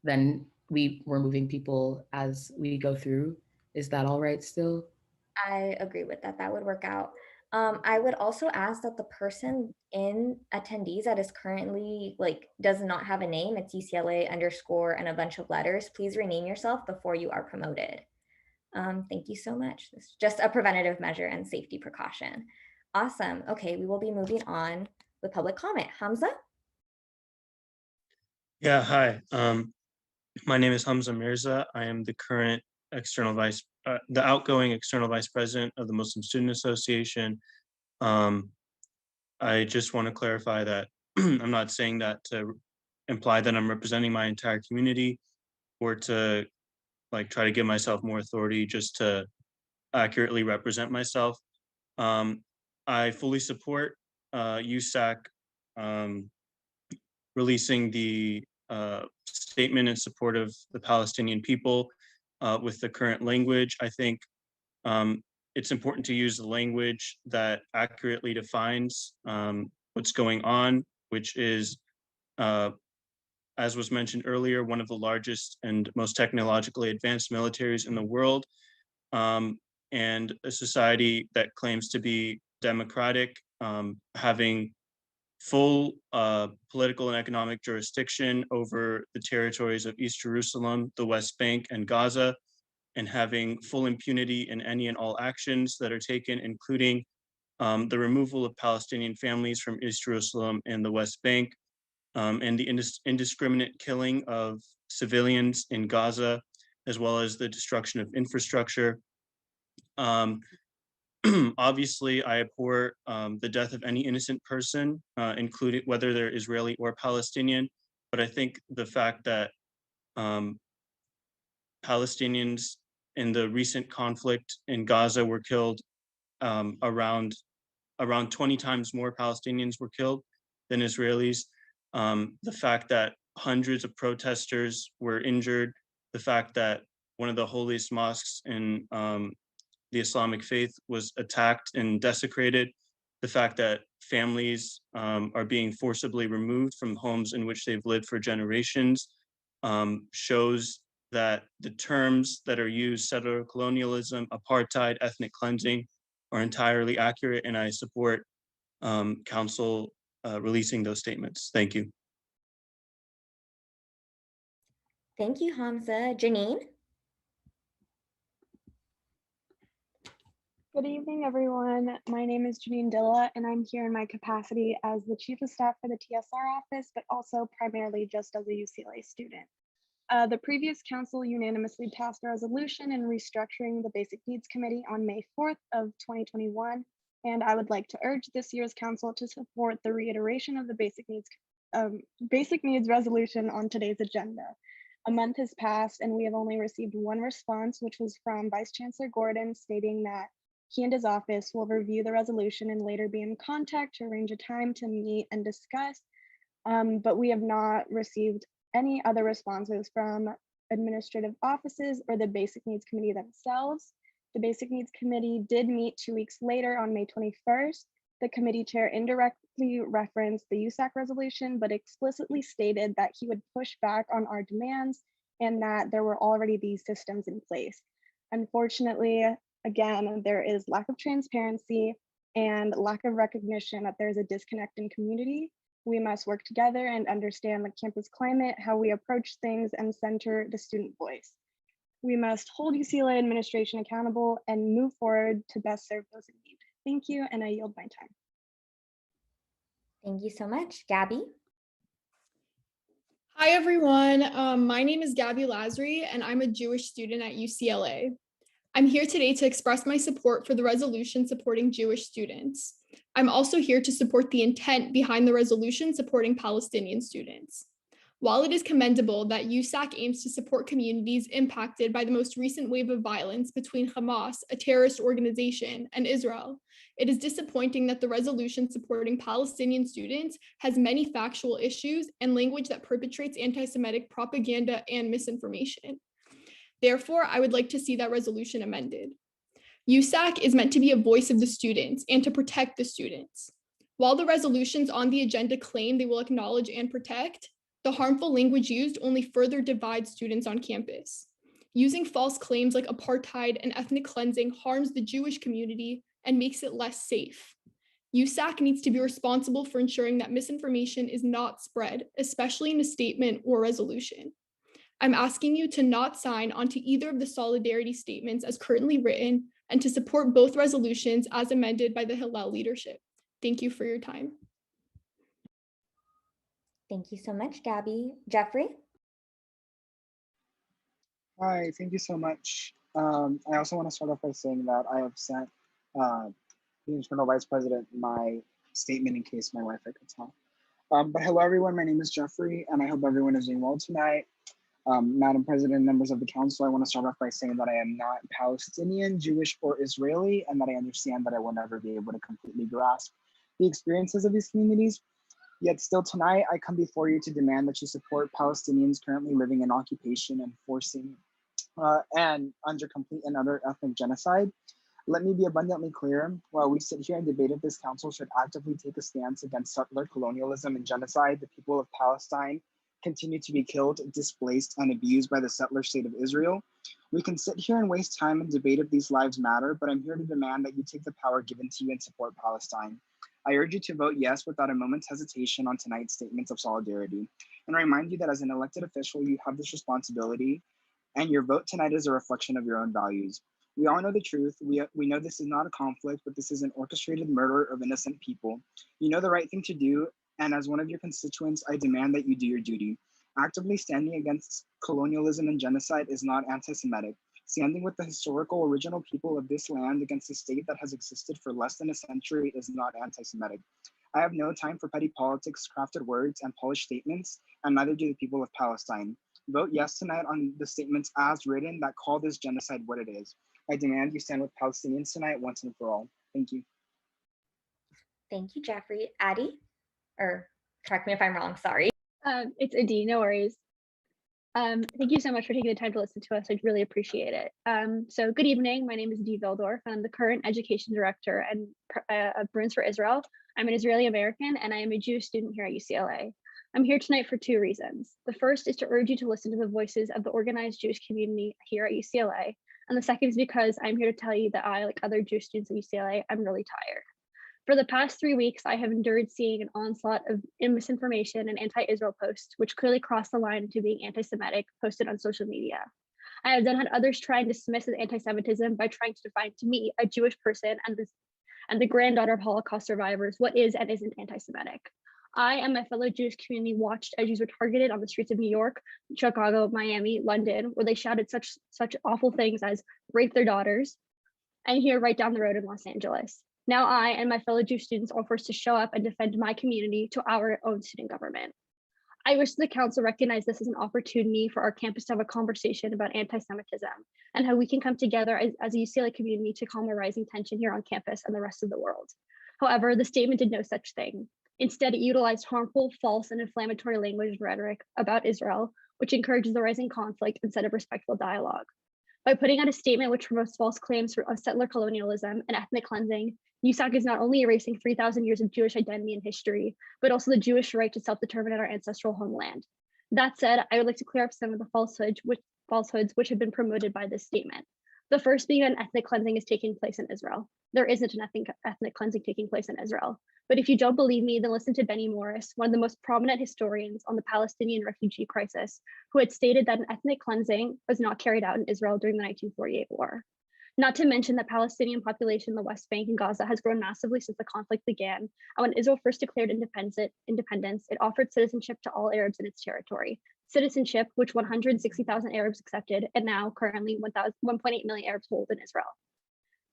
then we're moving people as we go through. Is that all right still? I agree with that. That would work out. I would also ask that the person in attendees that is currently like does not have a name, it's UCLA underscore and a bunch of letters, please rename yourself before you are promoted. Thank you so much. It's just a preventative measure and safety precaution. Awesome. Okay, we will be moving on with public comment. Hamza? Yeah, hi. My name is Hamza Mirza. I am the current the outgoing external vice president of the Muslim Student Association. I just want to clarify that I'm not saying that to imply that I'm representing my entire community or to like try to give myself more authority, just to accurately represent myself. I fully support USAC releasing the statement in support of the Palestinian people with the current language. I think it's important to use the language that accurately defines what's going on, which is, as was mentioned earlier, one of the largest and most technologically advanced militaries in the world, and a society that claims to be democratic, having full political and economic jurisdiction over the territories of East Jerusalem, the West Bank, and Gaza, and having full impunity in any and all actions that are taken, including the removal of Palestinian families from East Jerusalem and the West Bank, and the indiscriminate killing of civilians in Gaza, as well as the destruction of infrastructure. Obviously, I abhor the death of any innocent person, including whether they're Israeli or Palestinian. But I think the fact that Palestinians in the recent conflict in Gaza were killed, around 20 times more Palestinians were killed than Israelis. The fact that hundreds of protesters were injured, the fact that one of the holiest mosques in the Islamic faith was attacked and desecrated, the fact that families are being forcibly removed from homes in which they've lived for generations, shows that the terms that are used, settler colonialism, apartheid, ethnic cleansing, are entirely accurate, and I support council releasing those statements. Thank you. Thank you, Hamza. Janine? Good evening, everyone. My name is Janine Dilla, and I'm here in my capacity as the Chief of Staff for the TSR office, but also primarily just as a UCLA student. The previous council unanimously passed a resolution in restructuring the Basic Needs Committee on May 4th of 2021, and I would like to urge this year's council to support the reiteration of the Basic Needs resolution on today's agenda. A month has passed, and we have only received one response, which was from Vice Chancellor Gordon, stating that he and his office will review the resolution and later be in contact to arrange a time to meet and discuss. But we have not received any other responses from administrative offices or the Basic Needs Committee themselves. The Basic Needs Committee did meet 2 weeks later on May 21st. The committee chair indirectly referenced the USAC resolution, but explicitly stated that he would push back on our demands and that there were already these systems in place. Unfortunately, again, there is lack of transparency and lack of recognition that there is a disconnect in community. We must work together and understand the campus climate, how we approach things, and center the student voice. We must hold UCLA administration accountable and move forward to best serve those in need. Thank you, and I yield my time. Thank you so much. Gabby? Hi, everyone. My name is Gabby Lazary, and I'm a Jewish student at UCLA. I'm here today to express my support for the resolution supporting Jewish students. I'm also here to support the intent behind the resolution supporting Palestinian students. While it is commendable that USAC aims to support communities impacted by the most recent wave of violence between Hamas, a terrorist organization, and Israel, it is disappointing that the resolution supporting Palestinian students has many factual issues and language that perpetrates anti-Semitic propaganda and misinformation. Therefore, I would like to see that resolution amended. USAC is meant to be a voice of the students and to protect the students. While the resolutions on the agenda claim they will acknowledge and protect, the harmful language used only further divides students on campus. Using false claims like apartheid and ethnic cleansing harms the Jewish community and makes it less safe. USAC needs to be responsible for ensuring that misinformation is not spread, especially in a statement or resolution. I'm asking you to not sign onto either of the solidarity statements as currently written and to support both resolutions as amended by the Hillel leadership. Thank you for your time. Thank you so much, Gabby. Jeffrey? Hi, thank you so much. I also want to start off by saying that I have sent the Internal Vice President my statement in case my Wi-Fi cuts off. But hello, everyone. My name is Jeffrey, and I hope everyone is doing well tonight. Madam President, members of the council, I want to start off by saying that I am not Palestinian, Jewish, or Israeli, and that I understand that I will never be able to completely grasp the experiences of these communities. Yet still tonight, I come before you to demand that you support Palestinians currently living in occupation and forcing and under complete and utter ethnic genocide. Let me be abundantly clear, while we sit here and debate if this council should actively take a stance against settler colonialism and genocide, the people of Palestine continue to be killed, displaced, and abused by the settler state of Israel. We can sit here and waste time and debate if these lives matter, but I'm here to demand that you take the power given to you and support Palestine. I urge you to vote yes without a moment's hesitation on tonight's statements of solidarity, and remind you that as an elected official, you have this responsibility, and your vote tonight is a reflection of your own values. We all know the truth. We know this is not a conflict, but this is an orchestrated murder of innocent people. You know the right thing to do, and as one of your constituents, I demand that you do your duty. Actively standing against colonialism and genocide is not anti-Semitic. Standing with the historical original people of this land against a state that has existed for less than a century is not anti-Semitic. I have no time for petty politics, crafted words, and polished statements, and neither do the people of Palestine. Vote yes tonight on the statements as written that call this genocide what it is. I demand you stand with Palestinians tonight once and for all. Thank you. Thank you, Jeffrey. Addie? Or correct me if I'm wrong, sorry. It's Adi, no worries. Thank you so much for taking the time to listen to us. I really appreciate it. So good evening. My name is Adi Vildorf. I'm the current education director at Bruins for Israel. I'm an Israeli American and I am a Jewish student here at UCLA. I'm here tonight for two reasons. The first is to urge you to listen to the voices of the organized Jewish community here at UCLA. And the second is because I'm here to tell you that I, like other Jewish students at UCLA, I'm really tired. For the past 3 weeks, I have endured seeing an onslaught of misinformation and anti-Israel posts, which clearly cross the line into being anti-Semitic, posted on social media. I have then had others try and dismiss as anti-Semitism by trying to define to me, a Jewish person and the granddaughter of Holocaust survivors, what is and isn't anti-Semitic. I and my fellow Jewish community watched as Jews were targeted on the streets of New York, Chicago, Miami, London, where they shouted such awful things as rape their daughters, and here right down the road in Los Angeles. Now I and my fellow Jewish students are forced to show up and defend my community to our own student government. I wish the council recognized this as an opportunity for our campus to have a conversation about anti-Semitism and how we can come together as a UCLA community to calm a rising tension here on campus and the rest of the world. However, the statement did no such thing. Instead, it utilized harmful, false, and inflammatory language and rhetoric about Israel, which encourages the rising conflict instead of respectful dialogue. By putting out a statement which promotes false claims of settler colonialism and ethnic cleansing, USAC is not only erasing 3,000 years of Jewish identity and history, but also the Jewish right to self-determine our ancestral homeland. That said, I would like to clear up some of the falsehoods which have been promoted by this statement. The first being that ethnic cleansing is taking place in Israel. There isn't an ethnic cleansing taking place in Israel. But if you don't believe me, then listen to Benny Morris, one of the most prominent historians on the Palestinian refugee crisis, who had stated that an ethnic cleansing was not carried out in Israel during the 1948 war. Not to mention the Palestinian population in the West Bank and Gaza has grown massively since the conflict began. And when Israel first declared independence, it offered citizenship to all Arabs in its territory. Citizenship, which 160,000 Arabs accepted, and now currently 1.8 million Arabs hold in Israel.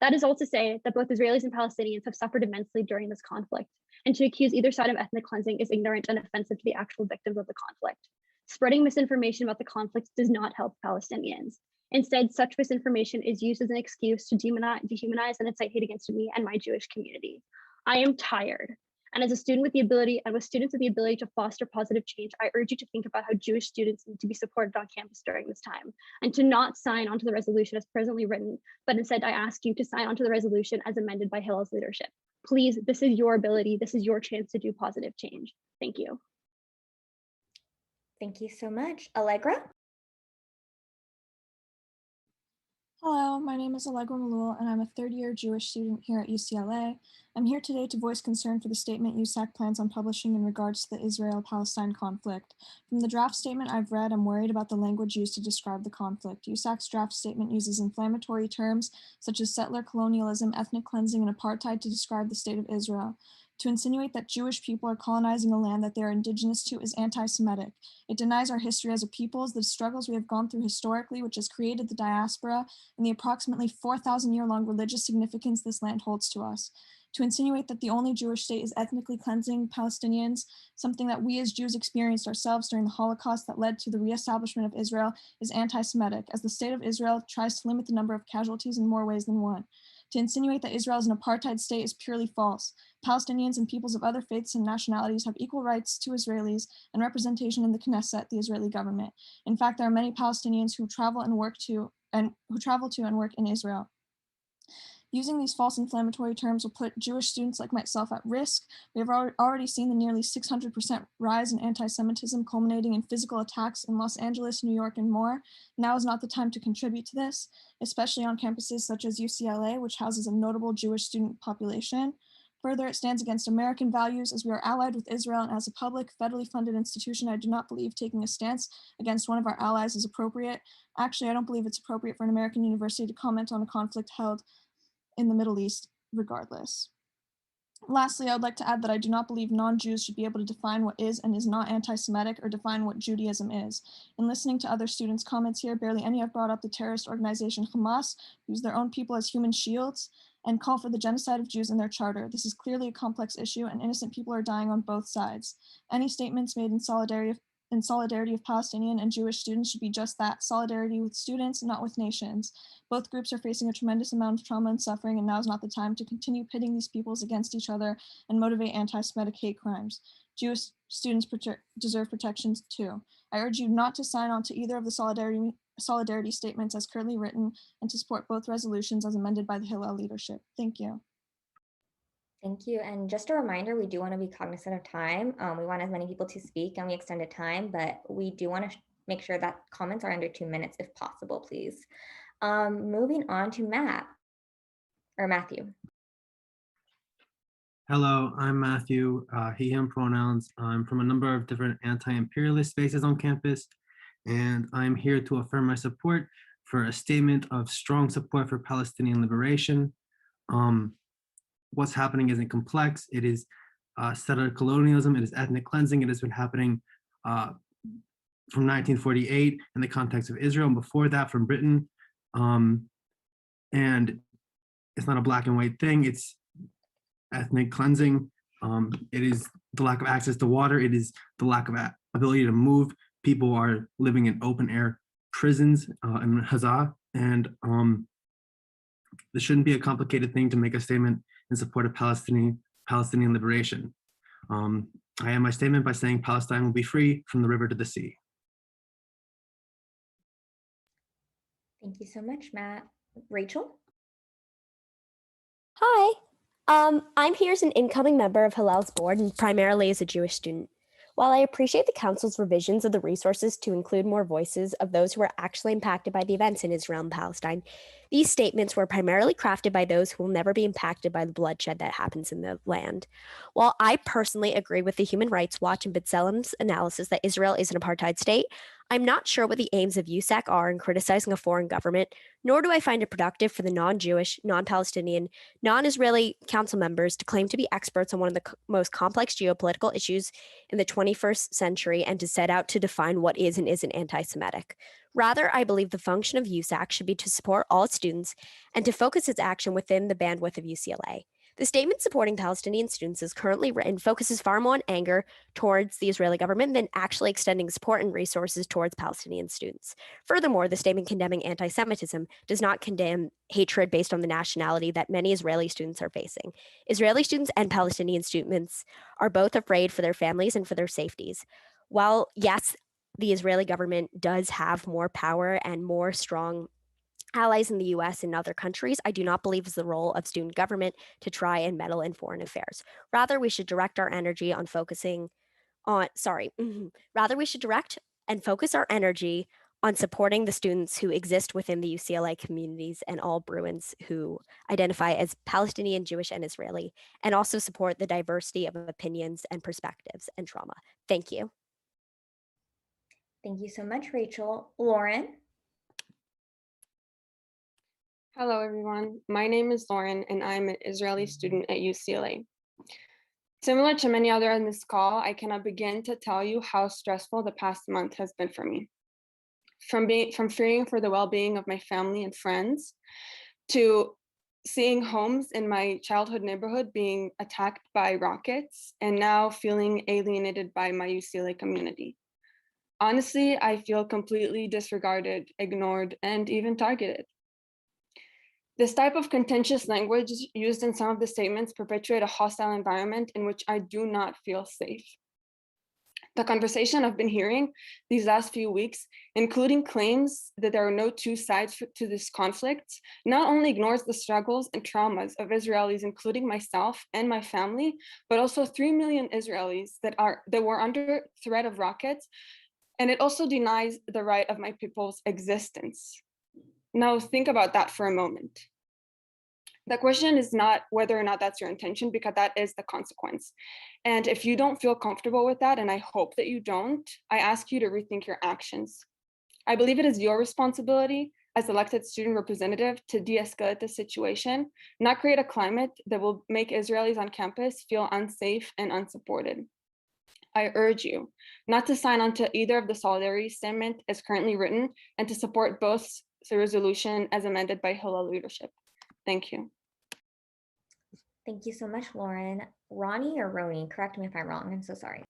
That is all to say that both Israelis and Palestinians have suffered immensely during this conflict, and to accuse either side of ethnic cleansing is ignorant and offensive to the actual victims of the conflict. Spreading misinformation about the conflict does not help Palestinians. Instead, such misinformation is used as an excuse to dehumanize and incite hate against me and my Jewish community. I am tired. And as a student with the ability, and with students with the ability to foster positive change, I urge you to think about how Jewish students need to be supported on campus during this time, and to not sign onto the resolution as presently written, but instead I ask you to sign onto the resolution as amended by Hillel's leadership. Please, this is your ability. This is your chance to do positive change. Thank you. Thank you so much. Allegra? Hello, my name is Allegra Malul, and I'm a third-year Jewish student here at UCLA. I'm here today to voice concern for the statement USAC plans on publishing in regards to the Israel-Palestine conflict. From the draft statement I've read, I'm worried about the language used to describe the conflict. USAC's draft statement uses inflammatory terms such as settler colonialism, ethnic cleansing, and apartheid to describe the state of Israel. To insinuate that Jewish people are colonizing a land that they are indigenous to is anti-Semitic. It denies our history as a people, the struggles we have gone through historically, which has created the diaspora, and the approximately 4,000-year-long religious significance this land holds to us. To insinuate that the only Jewish state is ethnically cleansing Palestinians, something that we as Jews experienced ourselves during the Holocaust that led to the reestablishment of Israel, is anti-Semitic, as the state of Israel tries to limit the number of casualties in more ways than one. To insinuate that Israel is an apartheid state is purely false. Palestinians and peoples of other faiths and nationalities have equal rights to Israelis and representation in the Knesset, the Israeli government. In fact, there are many Palestinians who travel and work in Israel. Using these false inflammatory terms will put Jewish students like myself at risk. We have already seen the nearly 600% rise in anti-Semitism culminating in physical attacks in Los Angeles, New York, and more. Now is not the time to contribute to this, especially on campuses such as UCLA, which houses a notable Jewish student population. Further, it stands against American values as we are allied with Israel, and as a public, federally funded institution, I do not believe taking a stance against one of our allies is appropriate. Actually, I don't believe it's appropriate for an American university to comment on a conflict held in the Middle East, regardless. Lastly, I would like to add that I do not believe non-Jews should be able to define what is and is not anti-Semitic or define what Judaism is. In listening to other students' comments here, barely any have brought up the terrorist organization Hamas, who use their own people as human shields, and call for the genocide of Jews in their charter. This is clearly a complex issue, and innocent people are dying on both sides. Any statements made in solidarity of Palestinian and Jewish students should be just that, solidarity with students, not with nations. Both groups are facing a tremendous amount of trauma and suffering, and now is not the time to continue pitting these peoples against each other and motivate anti-Semitic hate crimes. Jewish students deserve protections too. I urge you not to sign on to either of the solidarity statements as currently written, and to support both resolutions as amended by the Hillel leadership. Thank you. Thank you. And just a reminder, we do want to be cognizant of time. We want as many people to speak and we extended time, but we do want to make sure that comments are under 2 minutes if possible, please. Moving on to Matthew. Hello, I'm Matthew, he, him pronouns. I'm from a number of different anti-imperialist spaces on campus, and I'm here to affirm my support for a statement of strong support for Palestinian liberation. What's happening isn't complex. It is settler colonialism. It is ethnic cleansing. It has been happening from 1948 in the context of Israel, and before that from Britain. And it's not a black and white thing. It's ethnic cleansing. It is the lack of access to water. It is the lack of ability to move. People are living in open air prisons in Gaza, and this shouldn't be a complicated thing to make a statement in support of Palestinian liberation. I end my statement by saying Palestine will be free from the river to the sea. Thank you so much, Matt. Rachel? Hi, I'm here as an incoming member of Hillel's board and primarily as a Jewish student. While I appreciate the council's revisions of the resources to include more voices of those who are actually impacted by the events in Israel and Palestine, these statements were primarily crafted by those who will never be impacted by the bloodshed that happens in the land. While I personally agree with the Human Rights Watch and B'Tselem's analysis that Israel is an apartheid state, I'm not sure what the aims of USAC are in criticizing a foreign government, nor do I find it productive for the non-Jewish, non-Palestinian, non-Israeli council members to claim to be experts on one of the most complex geopolitical issues in the 21st century and to set out to define what is and isn't anti-Semitic. Rather, I believe the function of USAC should be to support all its students and to focus its action within the bandwidth of UCLA. The statement supporting Palestinian students as currently written focuses far more on anger towards the Israeli government than actually extending support and resources towards Palestinian students. Furthermore, the statement condemning anti-Semitism does not condemn hatred based on the nationality that many Israeli students are facing. Israeli students and Palestinian students are both afraid for their families and for their safeties. While, yes, the Israeli government does have more power and more strong allies in the US and other countries, I do not believe is the role of student government to try and meddle in foreign affairs. Rather, we should direct our energy on rather we should direct and focus our energy on supporting the students who exist within the UCLA communities and all Bruins who identify as Palestinian, Jewish, and Israeli, and also support the diversity of opinions and perspectives and trauma. Thank you. Thank you so much, Rachel. Lauren? Hello, everyone. My name is Lauren, and I'm an Israeli student at UCLA. Similar to many others on this call, I cannot begin to tell you how stressful the past month has been for me. From fearing for the well-being of my family and friends, to seeing homes in my childhood neighborhood being attacked by rockets, and now feeling alienated by my UCLA community. Honestly, I feel completely disregarded, ignored, and even targeted. This type of contentious language used in some of the statements perpetuate a hostile environment in which I do not feel safe. The conversation I've been hearing these last few weeks, including claims that there are no two sides to this conflict, not only ignores the struggles and traumas of Israelis, including myself and my family, but also 3 million Israelis that were under threat of rockets, and it also denies the right of my people's existence. Now think about that for a moment. The question is not whether or not that's your intention, because that is the consequence. And if you don't feel comfortable with that, and I hope that you don't, I ask you to rethink your actions. I believe it is your responsibility as elected student representative to de-escalate the situation, not create a climate that will make Israelis on campus feel unsafe and unsupported. I urge you not to sign on to either of the solidarity statement as currently written, and to support both the resolution as amended by Hillel leadership. Thank you. Thank you so much, Lauren. Ronnie or Roni? Correct me if I'm wrong. I'm so sorry.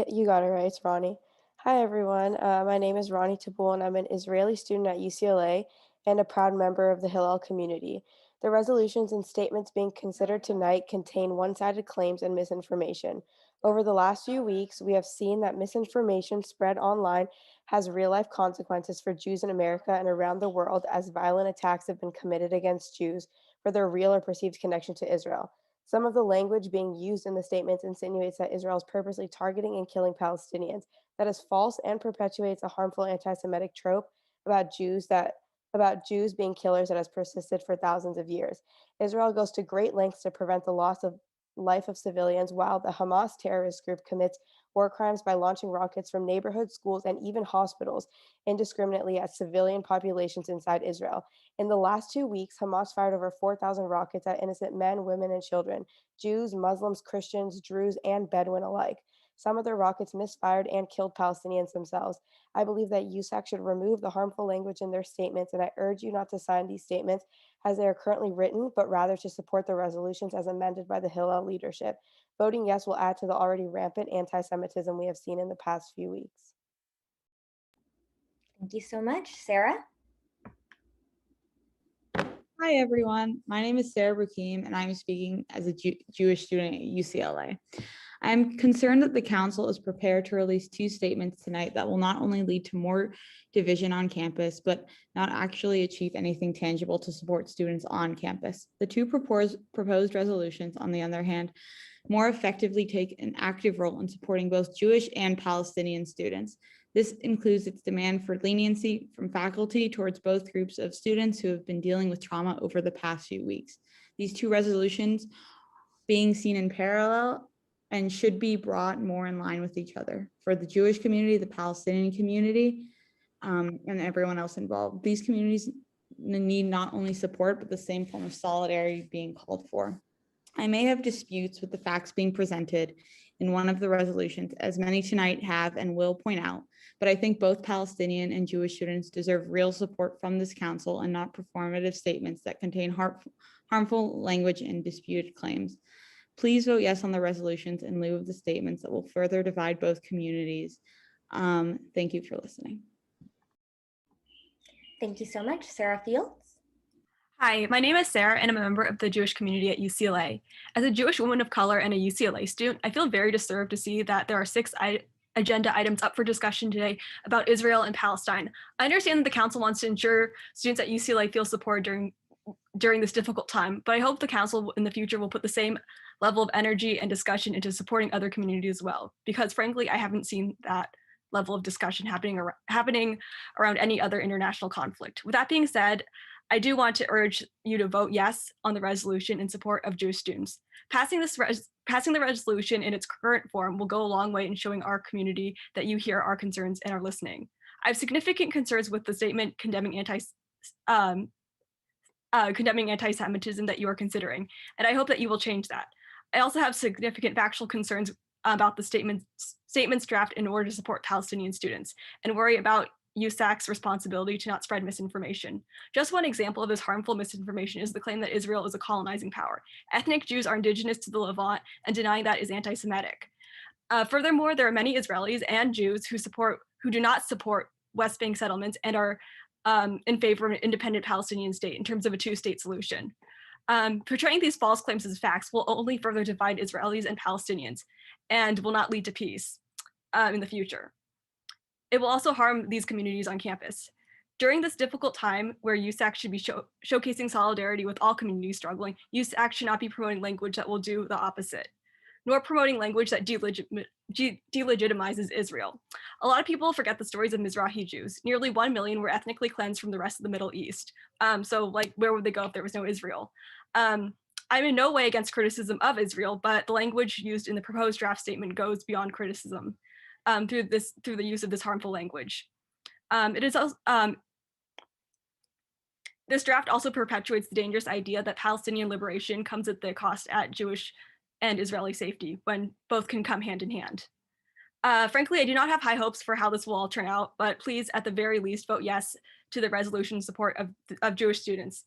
You got it right. It's Ronnie. Hi, everyone. My name is Ronnie Tabul, and I'm an Israeli student at UCLA and a proud member of the Hillel community. The resolutions and statements being considered tonight contain one-sided claims and misinformation. Over the last few weeks, we have seen that misinformation spread online has real-life consequences for Jews in America and around the world, as violent attacks have been committed against Jews for their real or perceived connection to Israel. Some of the language being used in the statements insinuates that Israel is purposely targeting and killing Palestinians. That is false and perpetuates a harmful anti-Semitic trope about Jews being killers that has persisted for thousands of years. Israel goes to great lengths to prevent the loss of life of civilians, while the Hamas terrorist group commits war crimes by launching rockets from neighborhoods, schools, and even hospitals indiscriminately at civilian populations inside Israel. In the last 2 weeks, Hamas fired over 4,000 rockets at innocent men, women, and children, Jews, Muslims, Christians, Druze, and Bedouin alike. Some of the rockets misfired and killed Palestinians themselves. I believe that USAC should remove the harmful language in their statements, and I urge you not to sign these statements as they are currently written, but rather to support the resolutions as amended by the Hillel leadership. Voting yes will add to the already rampant anti-Semitism we have seen in the past few weeks. Thank you so much. Sarah? Hi, everyone. My name is Sarah Rakim, and I'm speaking as a Jewish student at UCLA. I'm concerned that the council is prepared to release 2 statements tonight that will not only lead to more division on campus, but not actually achieve anything tangible to support students on campus. The 2 proposed resolutions, on the other hand, more effectively take an active role in supporting both Jewish and Palestinian students. This includes its demand for leniency from faculty towards both groups of students who have been dealing with trauma over the past few weeks. These 2 resolutions, being seen in parallel, and should be brought more in line with each other for the Jewish community, the Palestinian community, and everyone else involved. These communities need not only support, but the same form of solidarity being called for. I may have disputes with the facts being presented in one of the resolutions, as many tonight have and will point out, but I think both Palestinian and Jewish students deserve real support from this council and not performative statements that contain harmful language and disputed claims. Please vote yes on the resolutions in lieu of the statements that will further divide both communities. Thank you for listening. Thank you so much, Sarah Fields. Hi, my name is Sarah and I'm a member of the Jewish community at UCLA. As a Jewish woman of color and a UCLA student, I feel very disturbed to see that there are 6 agenda items up for discussion today about Israel and Palestine. I understand that the council wants to ensure students at UCLA feel support during this difficult time, but I hope the council in the future will put the same level of energy and discussion into supporting other communities as well, because frankly, I haven't seen that level of discussion happening around any other international conflict. With that being said, I do want to urge you to vote yes on the resolution in support of Jewish students. Passing the resolution in its current form will go a long way in showing our community that you hear our concerns and are listening. I have significant concerns with the statement condemning anti-Semitism that you are considering, and I hope that you will change that. I also have significant factual concerns about the statements draft in order to support Palestinian students and worry about USAC's responsibility to not spread misinformation. Just one example of this harmful misinformation is the claim that Israel is a colonizing power. Ethnic Jews are indigenous to the Levant, and denying that is anti-Semitic. Furthermore, there are many Israelis and Jews who do not support West Bank settlements and are in favor of an independent Palestinian state in terms of a 2-state solution. Portraying these false claims as facts will only further divide Israelis and Palestinians and will not lead to peace in the future. It will also harm these communities on campus. During this difficult time where USAC should be showcasing solidarity with all communities struggling, USAC should not be promoting language that will do the opposite, nor promoting language that delegitimizes Israel. A lot of people forget the stories of Mizrahi Jews. Nearly 1 million were ethnically cleansed from the rest of the Middle East. So like, where would they go if there was no Israel? I'm in no way against criticism of Israel, but the language used in the proposed draft statement goes beyond criticism through the use of this harmful language. This draft also perpetuates the dangerous idea that Palestinian liberation comes at the cost at Jewish and Israeli safety, when both can come hand in hand. Frankly, I do not have high hopes for how this will all turn out, but please, at the very least, vote yes to the resolution in support of Jewish students,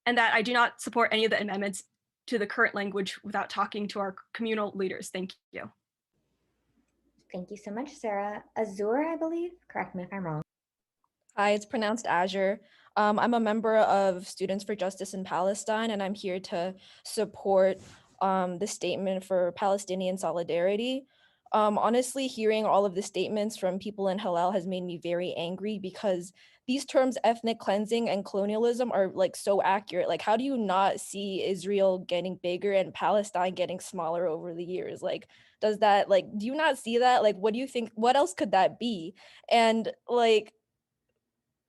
and that I do not support any of the amendments to the current language without talking to our communal leaders. Thank you. Thank you so much, Sarah. Azur, I believe. Correct me if I'm wrong. Hi, it's pronounced Azure. I'm a member of Students for Justice in Palestine, and I'm here to support the statement for Palestinian solidarity. Honestly, hearing all of the statements from people in Hillel has made me very angry, because these terms, ethnic cleansing and colonialism, are like so accurate. Like, how do you not see Israel getting bigger and Palestine getting smaller over the years? Like, does that, like, do you not see that? Like, what do you think, what else could that be? And like,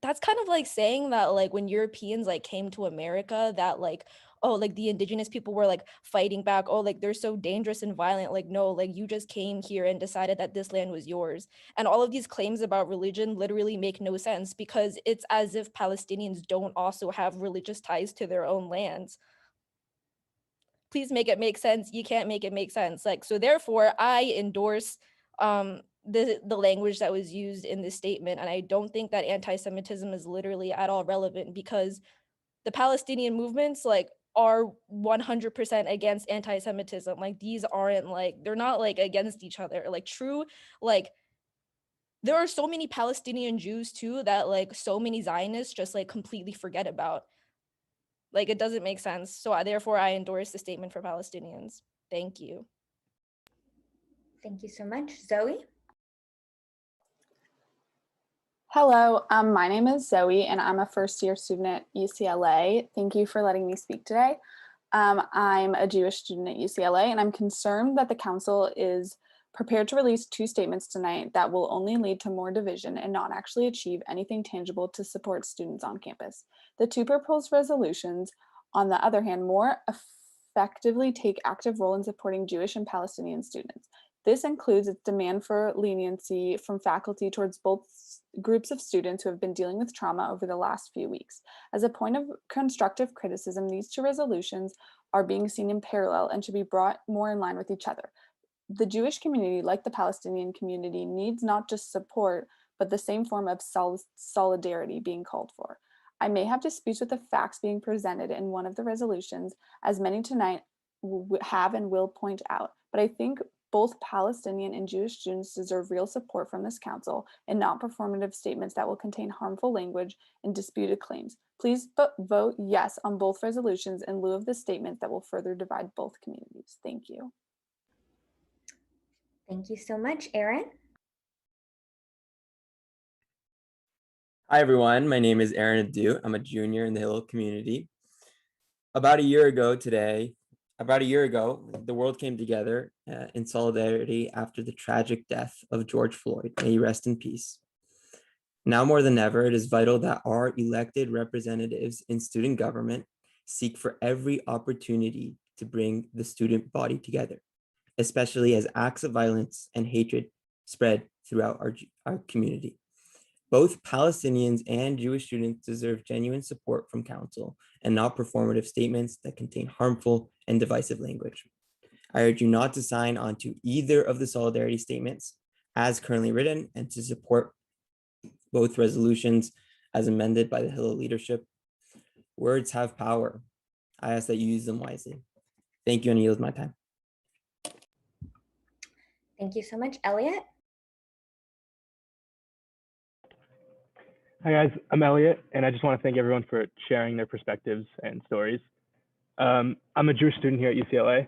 that's kind of like saying that like when Europeans like came to America, that like, oh, like the indigenous people were like fighting back, oh, like they're so dangerous and violent. Like, no, like you just came here and decided that this land was yours. And all of these claims about religion literally make no sense, because it's as if Palestinians don't also have religious ties to their own lands. Please make it make sense. You can't make it make sense. Like, so therefore I endorse the language that was used in this statement. And I don't think that anti-Semitism is literally at all relevant, because the Palestinian movements like are 100% against anti-Semitism. Like, these aren't like, they're not like against each other. Like, true, like there are so many Palestinian Jews too that like so many Zionists just like completely forget about. Like, it doesn't make sense. So therefore I endorse the statement for Palestinians. Thank you. Thank you so much. Zoe? Hello, my name is Zoe and I'm a first-year student at UCLA. Thank you for letting me speak today. I'm a Jewish student at UCLA, and I'm concerned that the council is prepared to release 2 statements tonight that will only lead to more division and not actually achieve anything tangible to support students on campus. The 2 proposed resolutions, on the other hand, more effectively take active role in supporting Jewish and Palestinian students. This includes its demand for leniency from faculty towards both groups of students who have been dealing with trauma over the last few weeks. As a point of constructive criticism, these two resolutions are being seen in parallel and should be brought more in line with each other. The Jewish community, like the Palestinian community, needs not just support, but the same form of solidarity being called for. I may have disputes with the facts being presented in one of the resolutions, as many tonight have and will point out, but I think both Palestinian and Jewish students deserve real support from this council and not performative statements that will contain harmful language and disputed claims. Please vote yes on both resolutions in lieu of the statements that will further divide both communities. Thank you. Thank you so much, Aaron. Hi, everyone. My name is Aaron Adu. I'm a junior in the Hillel community. About a year ago, the world came together in solidarity after the tragic death of George Floyd. May he rest in peace. Now more than ever, it is vital that our elected representatives in student government seek for every opportunity to bring the student body together, especially as acts of violence and hatred spread throughout our community. Both Palestinians and Jewish students deserve genuine support from council and not performative statements that contain harmful and divisive language. I urge you not to sign on to either of the solidarity statements as currently written and to support both resolutions as amended by the Hillel leadership. Words have power. I ask that you use them wisely. Thank you, and I yield my time. Thank you so much, Elliot. Hi guys, I'm Elliot, and I just want to thank everyone for sharing their perspectives and stories. I'm a Jewish student here at UCLA.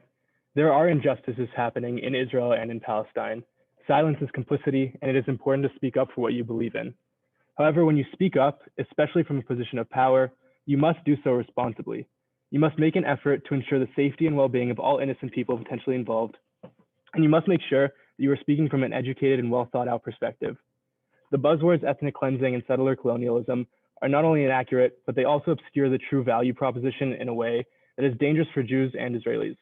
There are injustices happening in Israel and in Palestine. Silence is complicity, and it is important to speak up for what you believe in. However, when you speak up, especially from a position of power, you must do so responsibly. You must make an effort to ensure the safety and well-being of all innocent people potentially involved, and you must make sure that you are speaking from an educated and well thought out perspective. The buzzwords ethnic cleansing and settler colonialism are not only inaccurate, but they also obscure the true value proposition in a way that is dangerous for Jews and Israelis.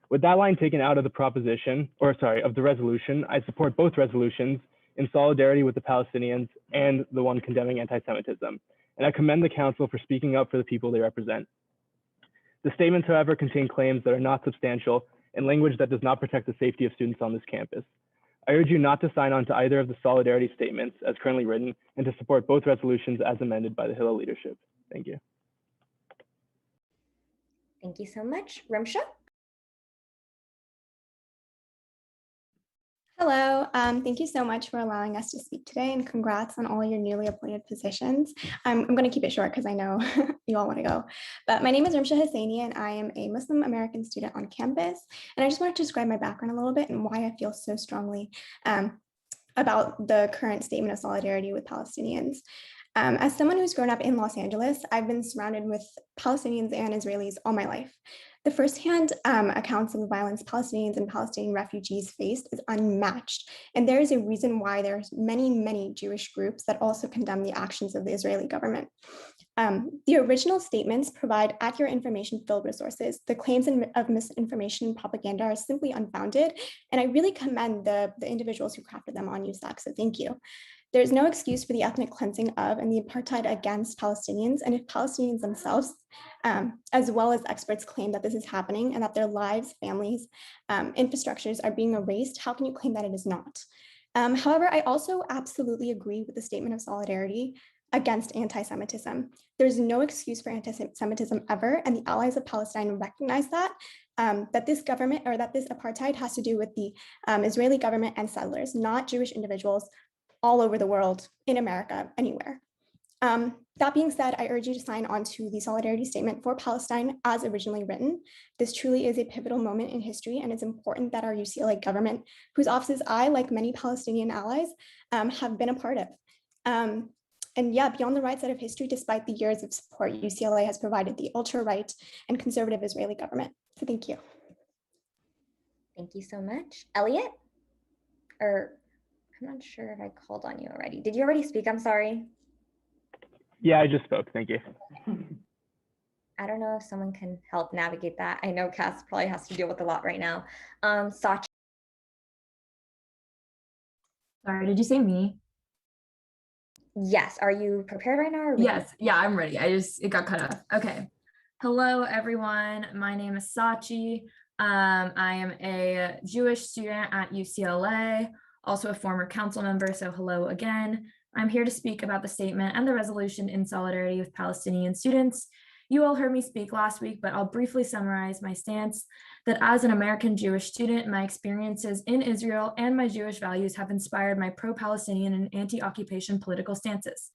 With that line taken out of the resolution, I support both resolutions in solidarity with the Palestinians and the one condemning anti-Semitism, and I commend the council for speaking up for the people they represent. The statements, however, contain claims that are not substantial and language that does not protect the safety of students on this campus. I urge you not to sign on to either of the solidarity statements as currently written and to support both resolutions as amended by the Hillel leadership. Thank you. Thank you so much. Rumsha? Hello, thank you so much for allowing us to speak today, and congrats on all your newly appointed positions. I'm going to keep it short because I know you all want to go. But my name is Rumsha Hussaini, and I am a Muslim American student on campus. And I just wanted to describe my background a little bit and why I feel so strongly about the current statement of solidarity with Palestinians. As someone who's grown up in Los Angeles, I've been surrounded with Palestinians and Israelis all my life. The firsthand accounts of the violence Palestinians and Palestinian refugees faced is unmatched. And there is a reason why there's many Jewish groups that also condemn the actions of the Israeli government. The original statements provide accurate information-filled resources. The claims of misinformation and propaganda are simply unfounded. And I really commend the individuals who crafted them on USAC, so thank you. There's no excuse for the ethnic cleansing of and the apartheid against Palestinians. And if Palestinians themselves, as well as experts, claim that this is happening and that their lives, families, infrastructures are being erased, how can you claim that it is not? However, I also absolutely agree with the statement of solidarity against anti-Semitism. There's no excuse for anti-Semitism ever, and the allies of Palestine recognize that, that this government or that this apartheid has to do with the Israeli government and settlers, not Jewish individuals all over the world, in America, anywhere. That being said, I urge you to sign on to the Solidarity Statement for Palestine as originally written. This truly is a pivotal moment in history, and it's important that our UCLA government, whose offices I, like many Palestinian allies, have been a part of. And yeah, beyond the right side of history, despite the years of support, UCLA has provided the ultra-right and conservative Israeli government. So thank you. Thank you so much. Elliot? Or I'm not sure if I called on you already. Did you already speak? I'm sorry. Yeah, I just spoke. Thank you. I don't know if someone can help navigate that. I know Cass probably has to deal with a lot right now. Sachi. Sorry, did you say me? Yes, are you prepared right now? Or Yes, yeah, I'm ready. It got cut off. Okay. Hello, everyone. My name is Sachi. I am a Jewish student at UCLA, also a former council member, so hello again. I'm here to speak about the statement and the resolution in solidarity with Palestinian students. You all heard me speak last week, but I'll briefly summarize my stance that as an American Jewish student, my experiences in Israel and my Jewish values have inspired my pro-Palestinian and anti-occupation political stances.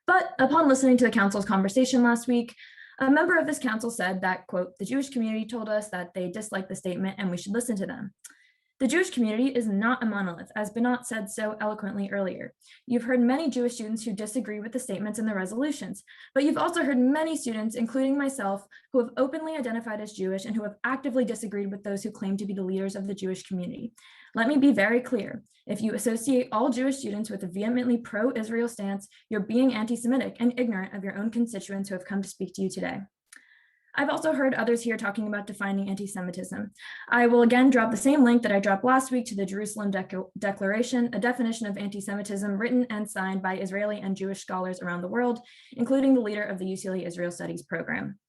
But upon listening to the council's conversation last week, a member of this council said that, quote, the Jewish community told us that they disliked the statement and we should listen to them. The Jewish community is not a monolith, as Binat said so eloquently earlier. You've heard many Jewish students who disagree with the statements and the resolutions, but you've also heard many students, including myself, who have openly identified as Jewish and who have actively disagreed with those who claim to be the leaders of the Jewish community. Let me be very clear. If you associate all Jewish students with a vehemently pro-Israel stance, you're being anti-Semitic and ignorant of your own constituents who have come to speak to you today. I've also heard others here talking about defining anti-Semitism. I will again drop the same link that I dropped last week to the Jerusalem Declaration, a definition of anti-Semitism written and signed by Israeli and Jewish scholars around the world, including the leader of the UCLA Israel Studies program.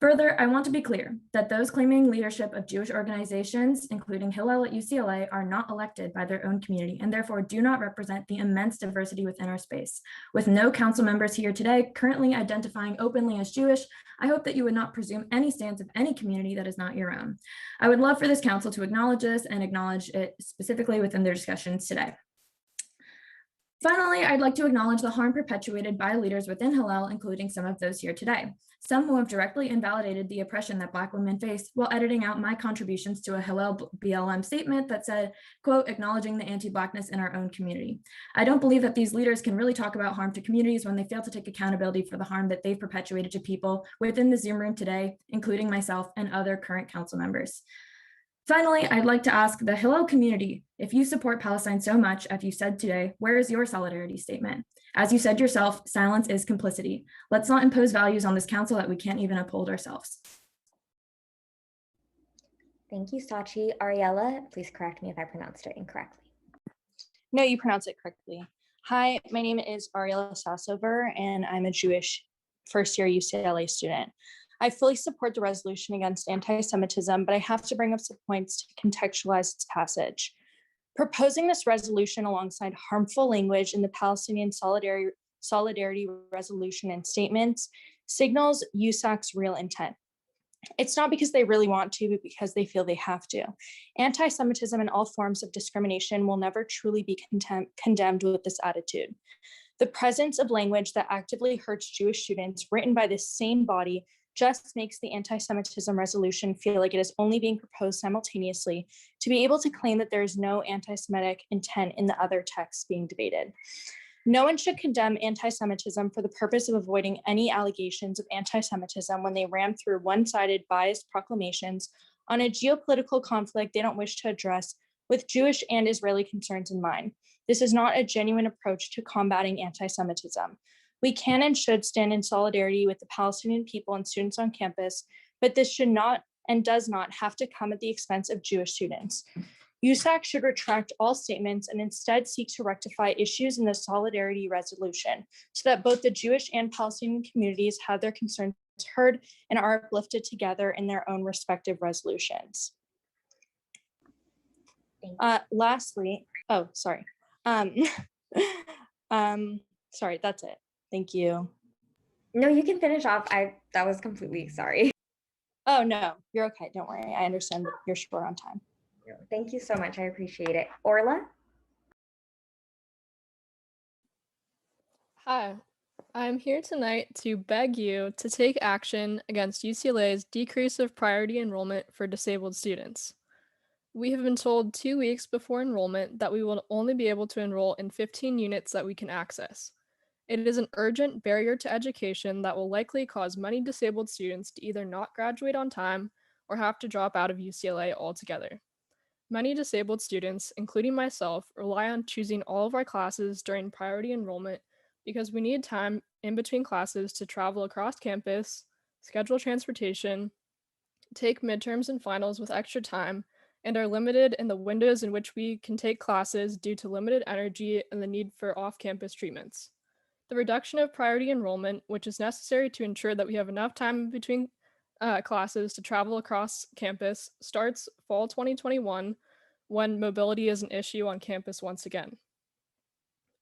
Further, I want to be clear that those claiming leadership of Jewish organizations, including Hillel at UCLA, are not elected by their own community and therefore do not represent the immense diversity within our space. With no council members here today currently identifying openly as Jewish, I hope that you would not presume any stance of any community that is not your own. I would love for this council to acknowledge this and acknowledge it specifically within their discussions today. Finally, I'd like to acknowledge the harm perpetuated by leaders within Hillel, including some of those here today. Some who have directly invalidated the oppression that Black women face while editing out my contributions to a Hillel BLM statement that said, quote, acknowledging the anti-Blackness in our own community. I don't believe that these leaders can really talk about harm to communities when they fail to take accountability for the harm that they've perpetuated to people within the Zoom room today, including myself and other current council members. Finally, I'd like to ask the Hillel community, if you support Palestine so much, as you said today, where is your solidarity statement? As you said yourself, silence is complicity. Let's not impose values on this council that we can't even uphold ourselves. Thank you, Sachi. Ariella, please correct me if I pronounced it incorrectly. No, you pronounced it correctly. Hi, my name is Ariella Sassover, and I'm a Jewish first-year UCLA student. I fully support the resolution against anti-Semitism, but I have to bring up some points to contextualize its passage. Proposing this resolution alongside harmful language in the Palestinian solidarity resolution and statements signals USAC's real intent. It's not because they really want to, but because they feel they have to. Anti-Semitism and all forms of discrimination will never truly be condemned with this attitude. The presence of language that actively hurts Jewish students written by this same body just makes the anti-Semitism resolution feel like it is only being proposed simultaneously to be able to claim that there is no anti-Semitic intent in the other texts being debated. No one should condemn anti-Semitism for the purpose of avoiding any allegations of anti-Semitism when they ram through one-sided biased proclamations on a geopolitical conflict they don't wish to address with Jewish and Israeli concerns in mind. This is not a genuine approach to combating anti-Semitism. We can and should stand in solidarity with the Palestinian people and students on campus, but this should not and does not have to come at the expense of Jewish students. USAC should retract all statements and instead seek to rectify issues in the solidarity resolution so that both the Jewish and Palestinian communities have their concerns heard and are uplifted together in their own respective resolutions. Lastly, oh, sorry. Sorry, that's it. Thank you. No, you can finish off. That was completely sorry. Oh, no, you're okay. Don't worry. I understand that you're short on time. Thank you so much. I appreciate it. Orla? Hi, I'm here tonight to beg you to take action against UCLA's decrease of priority enrollment for disabled students. We have been told 2 weeks before enrollment that we will only be able to enroll in 15 units that we can access. It is an urgent barrier to education that will likely cause many disabled students to either not graduate on time or have to drop out of UCLA altogether. Many disabled students, including myself, rely on choosing all of our classes during priority enrollment because we need time in between classes to travel across campus, schedule transportation, take midterms and finals with extra time, and are limited in the windows in which we can take classes due to limited energy and the need for off-campus treatments. The reduction of priority enrollment, which is necessary to ensure that we have enough time between classes to travel across campus, starts fall 2021 when mobility is an issue on campus once again.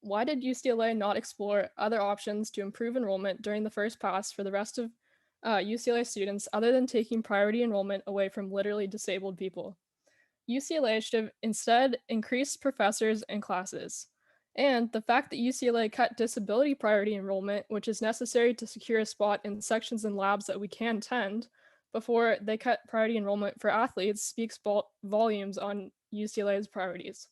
Why did UCLA not explore other options to improve enrollment during the first pass for the rest of UCLA students other than taking priority enrollment away from literally disabled people? UCLA should have instead increased professors and classes. And the fact that UCLA cut disability priority enrollment, which is necessary to secure a spot in sections and labs that we can attend, before they cut priority enrollment for athletes, speaks volumes on UCLA's priorities.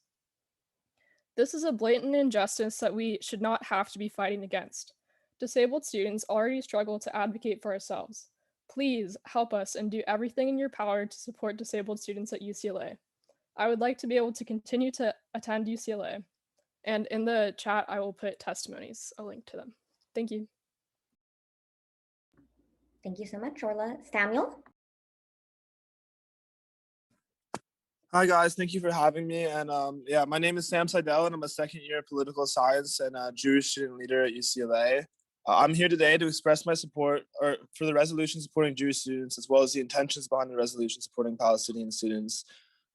This is a blatant injustice that we should not have to be fighting against. Disabled students already struggle to advocate for ourselves. Please help us and do everything in your power to support disabled students at UCLA. I would like to be able to continue to attend UCLA. And in the chat, I will put testimonies, a link to them. Thank you. Thank you so much, Orla. Samuel? Hi guys, thank you for having me. And yeah, my name is Sam Seidel and I'm a second year political science and Jewish student leader at UCLA. I'm here today to express my support for the resolution supporting Jewish students, as well as the intentions behind the resolution supporting Palestinian students.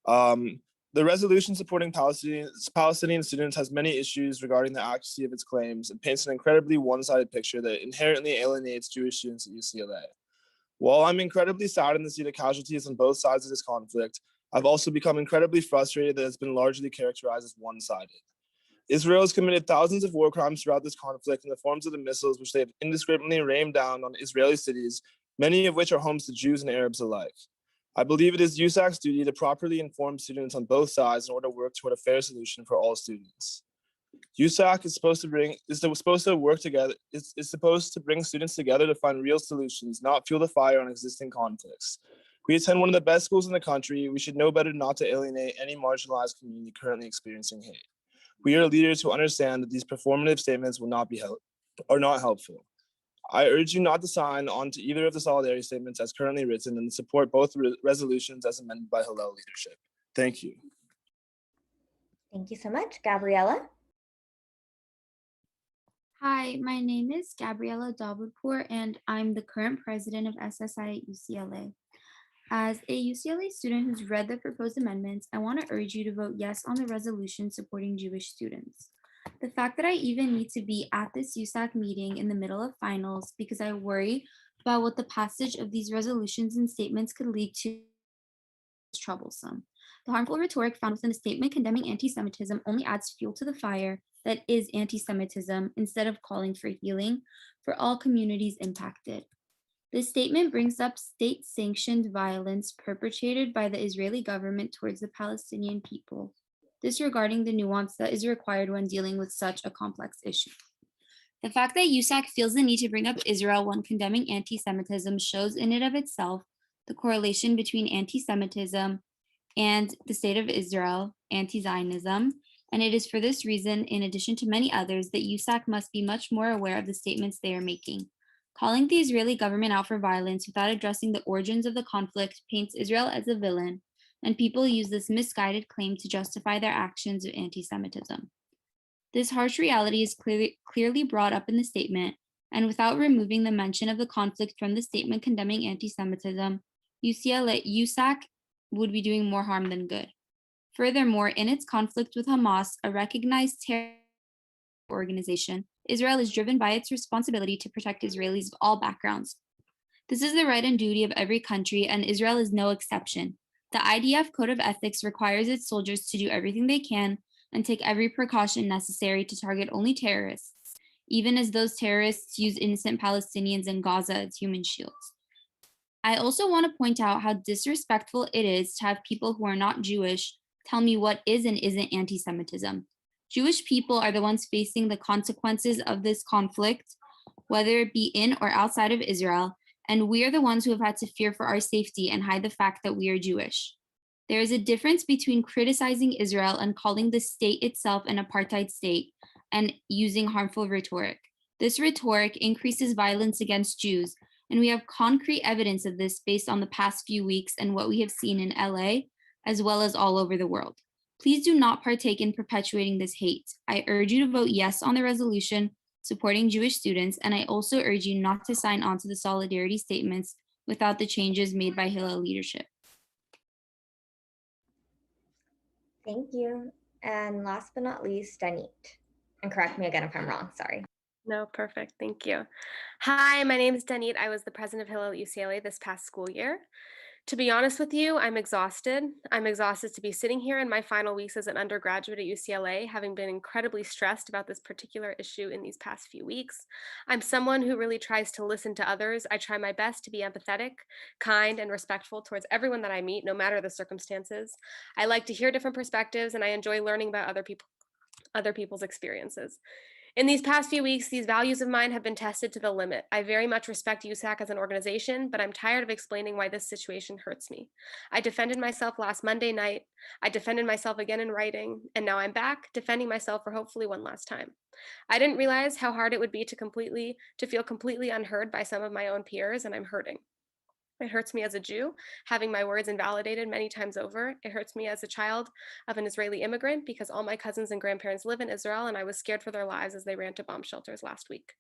The resolution supporting Palestinian students has many issues regarding the accuracy of its claims and paints an incredibly one-sided picture that inherently alienates Jewish students at UCLA. While I'm incredibly saddened to see the casualties on both sides of this conflict, I've also become incredibly frustrated that it's been largely characterized as one-sided. Israel has committed thousands of war crimes throughout this conflict in the forms of the missiles which they have indiscriminately rained down on Israeli cities, many of which are homes to Jews and Arabs alike. I believe it is USAC's duty to properly inform students on both sides in order to work toward a fair solution for all students. USAC is supposed to bring students together to find real solutions, not fuel the fire on existing conflicts. We attend one of the best schools in the country. We should know better not to alienate any marginalized community currently experiencing hate. We are leaders who understand that these performative statements are not helpful. I urge you not to sign on to either of the solidarity statements as currently written and support both resolutions as amended by Hillel leadership. Thank you. Thank you so much. Gabriella? Hi, my name is Gabriella Dawoodpour, and I'm the current president of SSI at UCLA. As a UCLA student who's read the proposed amendments, I want to urge you to vote yes on the resolution supporting Jewish students. The fact that I even need to be at this USAC meeting in the middle of finals because I worry about what the passage of these resolutions and statements could lead to is troublesome. The harmful rhetoric found within the statement condemning anti-Semitism only adds fuel to the fire that is anti-Semitism instead of calling for healing for all communities impacted. This statement brings up state-sanctioned violence perpetrated by the Israeli government towards the Palestinian people, disregarding the nuance that is required when dealing with such a complex issue. The fact that USAC feels the need to bring up Israel when condemning anti-Semitism shows in and of itself the correlation between anti-Semitism and the state of Israel, anti-Zionism, and it is for this reason, in addition to many others, that USAC must be much more aware of the statements they are making. Calling the Israeli government out for violence without addressing the origins of the conflict paints Israel as a villain, and people use this misguided claim to justify their actions of anti-Semitism. This harsh reality is clearly brought up in the statement, and without removing the mention of the conflict from the statement condemning anti-Semitism, USAC would be doing more harm than good. Furthermore, in its conflict with Hamas, a recognized terror organization, Israel is driven by its responsibility to protect Israelis of all backgrounds. This is the right and duty of every country, and Israel is no exception. The IDF Code of Ethics requires its soldiers to do everything they can and take every precaution necessary to target only terrorists, even as those terrorists use innocent Palestinians in Gaza as human shields. I also want to point out how disrespectful it is to have people who are not Jewish tell me what is and isn't anti-Semitism. Jewish people are the ones facing the consequences of this conflict, whether it be in or outside of Israel, and we are the ones who have had to fear for our safety and hide the fact that we are Jewish. There is a difference between criticizing Israel and calling the state itself an apartheid state and using harmful rhetoric. This rhetoric increases violence against Jews And we have concrete evidence of this based on the past few weeks and what we have seen in LA, as well as all over the world. Please do not partake in perpetuating this hate. I urge you to vote yes on the resolution supporting Jewish students, and I also urge you not to sign on to the solidarity statements without the changes made by Hillel leadership. Thank you. And last but not least, Danit. And correct me again if I'm wrong, sorry. No, perfect. Thank you. Hi, my name is Danit. I was the president of Hillel at UCLA this past school year. To be honest with you, I'm exhausted. I'm exhausted to be sitting here in my final weeks as an undergraduate at UCLA, having been incredibly stressed about this particular issue in these past few weeks. I'm someone who really tries to listen to others. I try my best to be empathetic, kind, and respectful towards everyone that I meet, no matter the circumstances. I like to hear different perspectives, and I enjoy learning about other people's experiences. In these past few weeks, these values of mine have been tested to the limit. I very much respect USAC as an organization, but I'm tired of explaining why this situation hurts me. I defended myself last Monday night. I defended myself again in writing, and now I'm back defending myself for hopefully one last time. I didn't realize how hard it would be to feel completely unheard by some of my own peers, and I'm hurting. It hurts me as a Jew, having my words invalidated many times over. It hurts me as a child of an Israeli immigrant because all my cousins and grandparents live in Israel, and I was scared for their lives as they ran to bomb shelters last week.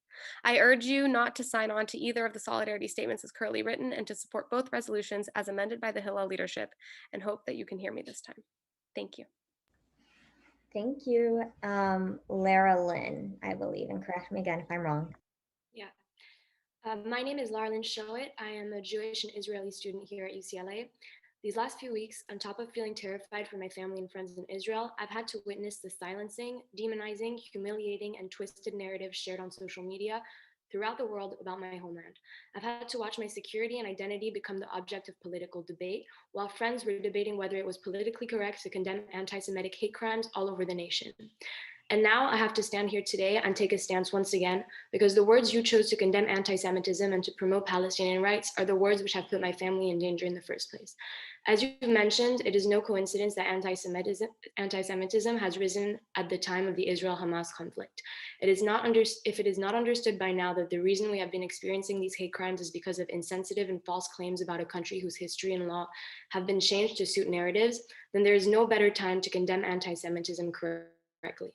I urge you not to sign on to either of the solidarity statements as currently written and to support both resolutions as amended by the Hillel leadership, and hope that you can hear me this time. Thank you. Thank you. Lara Lynn, I believe, and correct me again if I'm wrong. Yeah. My name is Larlyn Showit. I am a Jewish and Israeli student here at UCLA. These last few weeks, on top of feeling terrified for my family and friends in Israel, I've had to witness the silencing, demonizing, humiliating, and twisted narratives shared on social media throughout the world about my homeland. I've had to watch my security and identity become the object of political debate, while friends were debating whether it was politically correct to condemn anti-Semitic hate crimes all over the nation. And now I have to stand here today and take a stance once again, because the words you chose to condemn anti-Semitism and to promote Palestinian rights are the words which have put my family in danger in the first place. As you mentioned, it is no coincidence that anti-Semitism has risen at the time of the Israel-Hamas conflict. If it is not understood by now that the reason we have been experiencing these hate crimes is because of insensitive and false claims about a country whose history and law have been changed to suit narratives, then there is no better time to condemn anti-Semitism correctly.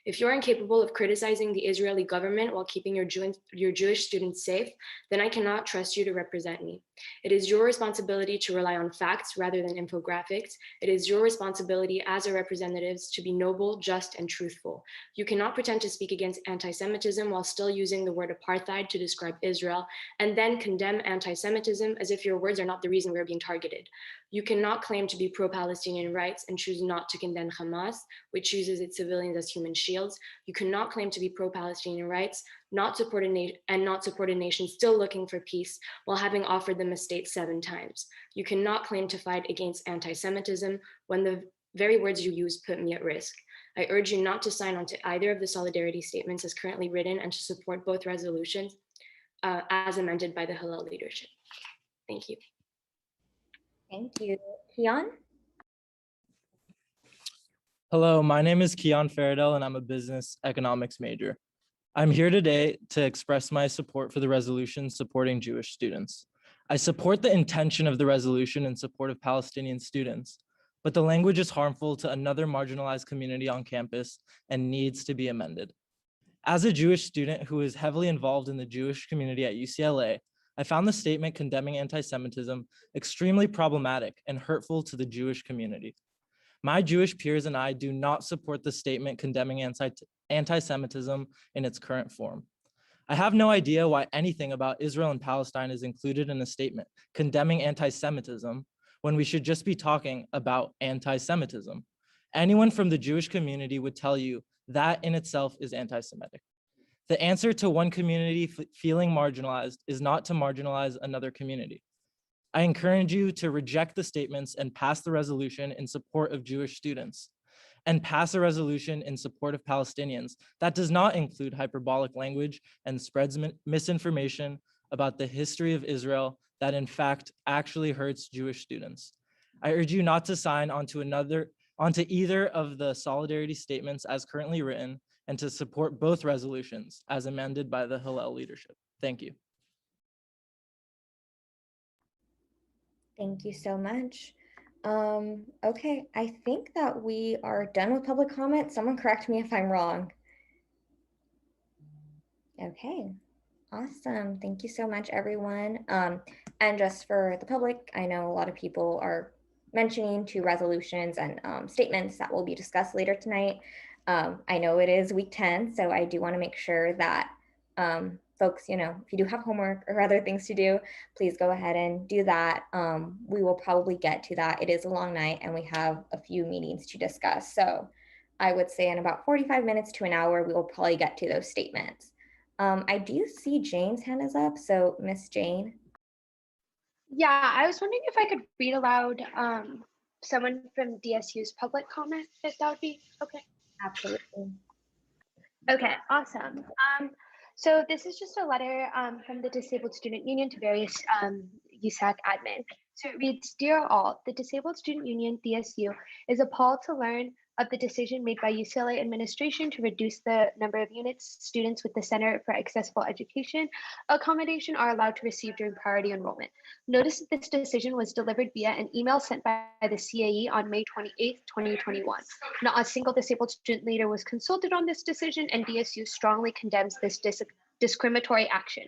If you're incapable of criticizing the Israeli government while keeping your Jewish students safe, then I cannot trust you to represent me. It is your responsibility to rely on facts rather than infographics. It is your responsibility as a representative to be noble, just, and truthful. You cannot pretend to speak against anti-Semitism while still using the word apartheid to describe Israel, and then condemn anti-Semitism as if your words are not the reason we're being targeted. You cannot claim to be pro-Palestinian rights and choose not to condemn Hamas, which uses its civilians as human shields. You cannot claim to be pro-Palestinian rights, not support a nation still looking for peace while having offered them a state 7 times. You cannot claim to fight against anti-Semitism when the very words you use put me at risk. I urge you not to sign on to either of the solidarity statements as currently written and to support both resolutions as amended by the Hillel leadership. Thank you. Thank you. Kian? Hello, my name is Kian Faradell and I'm a business economics major. I'm here today to express my support for the resolution supporting Jewish students. I support the intention of the resolution in support of Palestinian students, but the language is harmful to another marginalized community on campus and needs to be amended. As a Jewish student who is heavily involved in the Jewish community at UCLA, I found the statement condemning anti-Semitism extremely problematic and hurtful to the Jewish community. My Jewish peers and I do not support the statement condemning anti-Semitism in its current form. I have no idea why anything about Israel and Palestine is included in a statement condemning anti-Semitism when we should just be talking about anti-Semitism. Anyone from the Jewish community would tell you that in itself is anti-Semitic. The answer to one community feeling marginalized is not to marginalize another community. I encourage you to reject the statements and pass the resolution in support of Jewish students, and pass a resolution in support of Palestinians that does not include hyperbolic language and spreads misinformation about the history of Israel that in fact actually hurts Jewish students. I urge you not to sign onto either of the solidarity statements as currently written, and to support both resolutions as amended by the Hillel leadership. Thank you. Thank you so much. Okay, I think that we are done with public comment. Someone correct me if I'm wrong. Okay, awesome. Thank you so much, everyone. And just for the public, I know a lot of people are mentioning two resolutions and statements that will be discussed later tonight. I know it is week 10, so I do want to make sure that folks, if you do have homework or other things to do, please go ahead and do that. We will probably get to that. It is a long night and we have a few meetings to discuss. So I would say in about 45 minutes to an hour, we will probably get to those statements. I do see Jane's hand is up. So Miss Jane. Yeah, I was wondering if I could read aloud someone from DSU's public comment, if that would be okay. Absolutely. Okay, awesome. So this is just a letter from the Disabled Student Union to various USAC admin. So it reads, Dear all, the Disabled Student Union, DSU, is appalled to learn of the decision made by UCLA administration to reduce the number of units students with the Center for Accessible Education accommodation are allowed to receive during priority enrollment. Notice that this decision was delivered via an email sent by the CAE on May 28th, 2021. Not a single disabled student leader was consulted on this decision, and DSU strongly condemns this discriminatory action.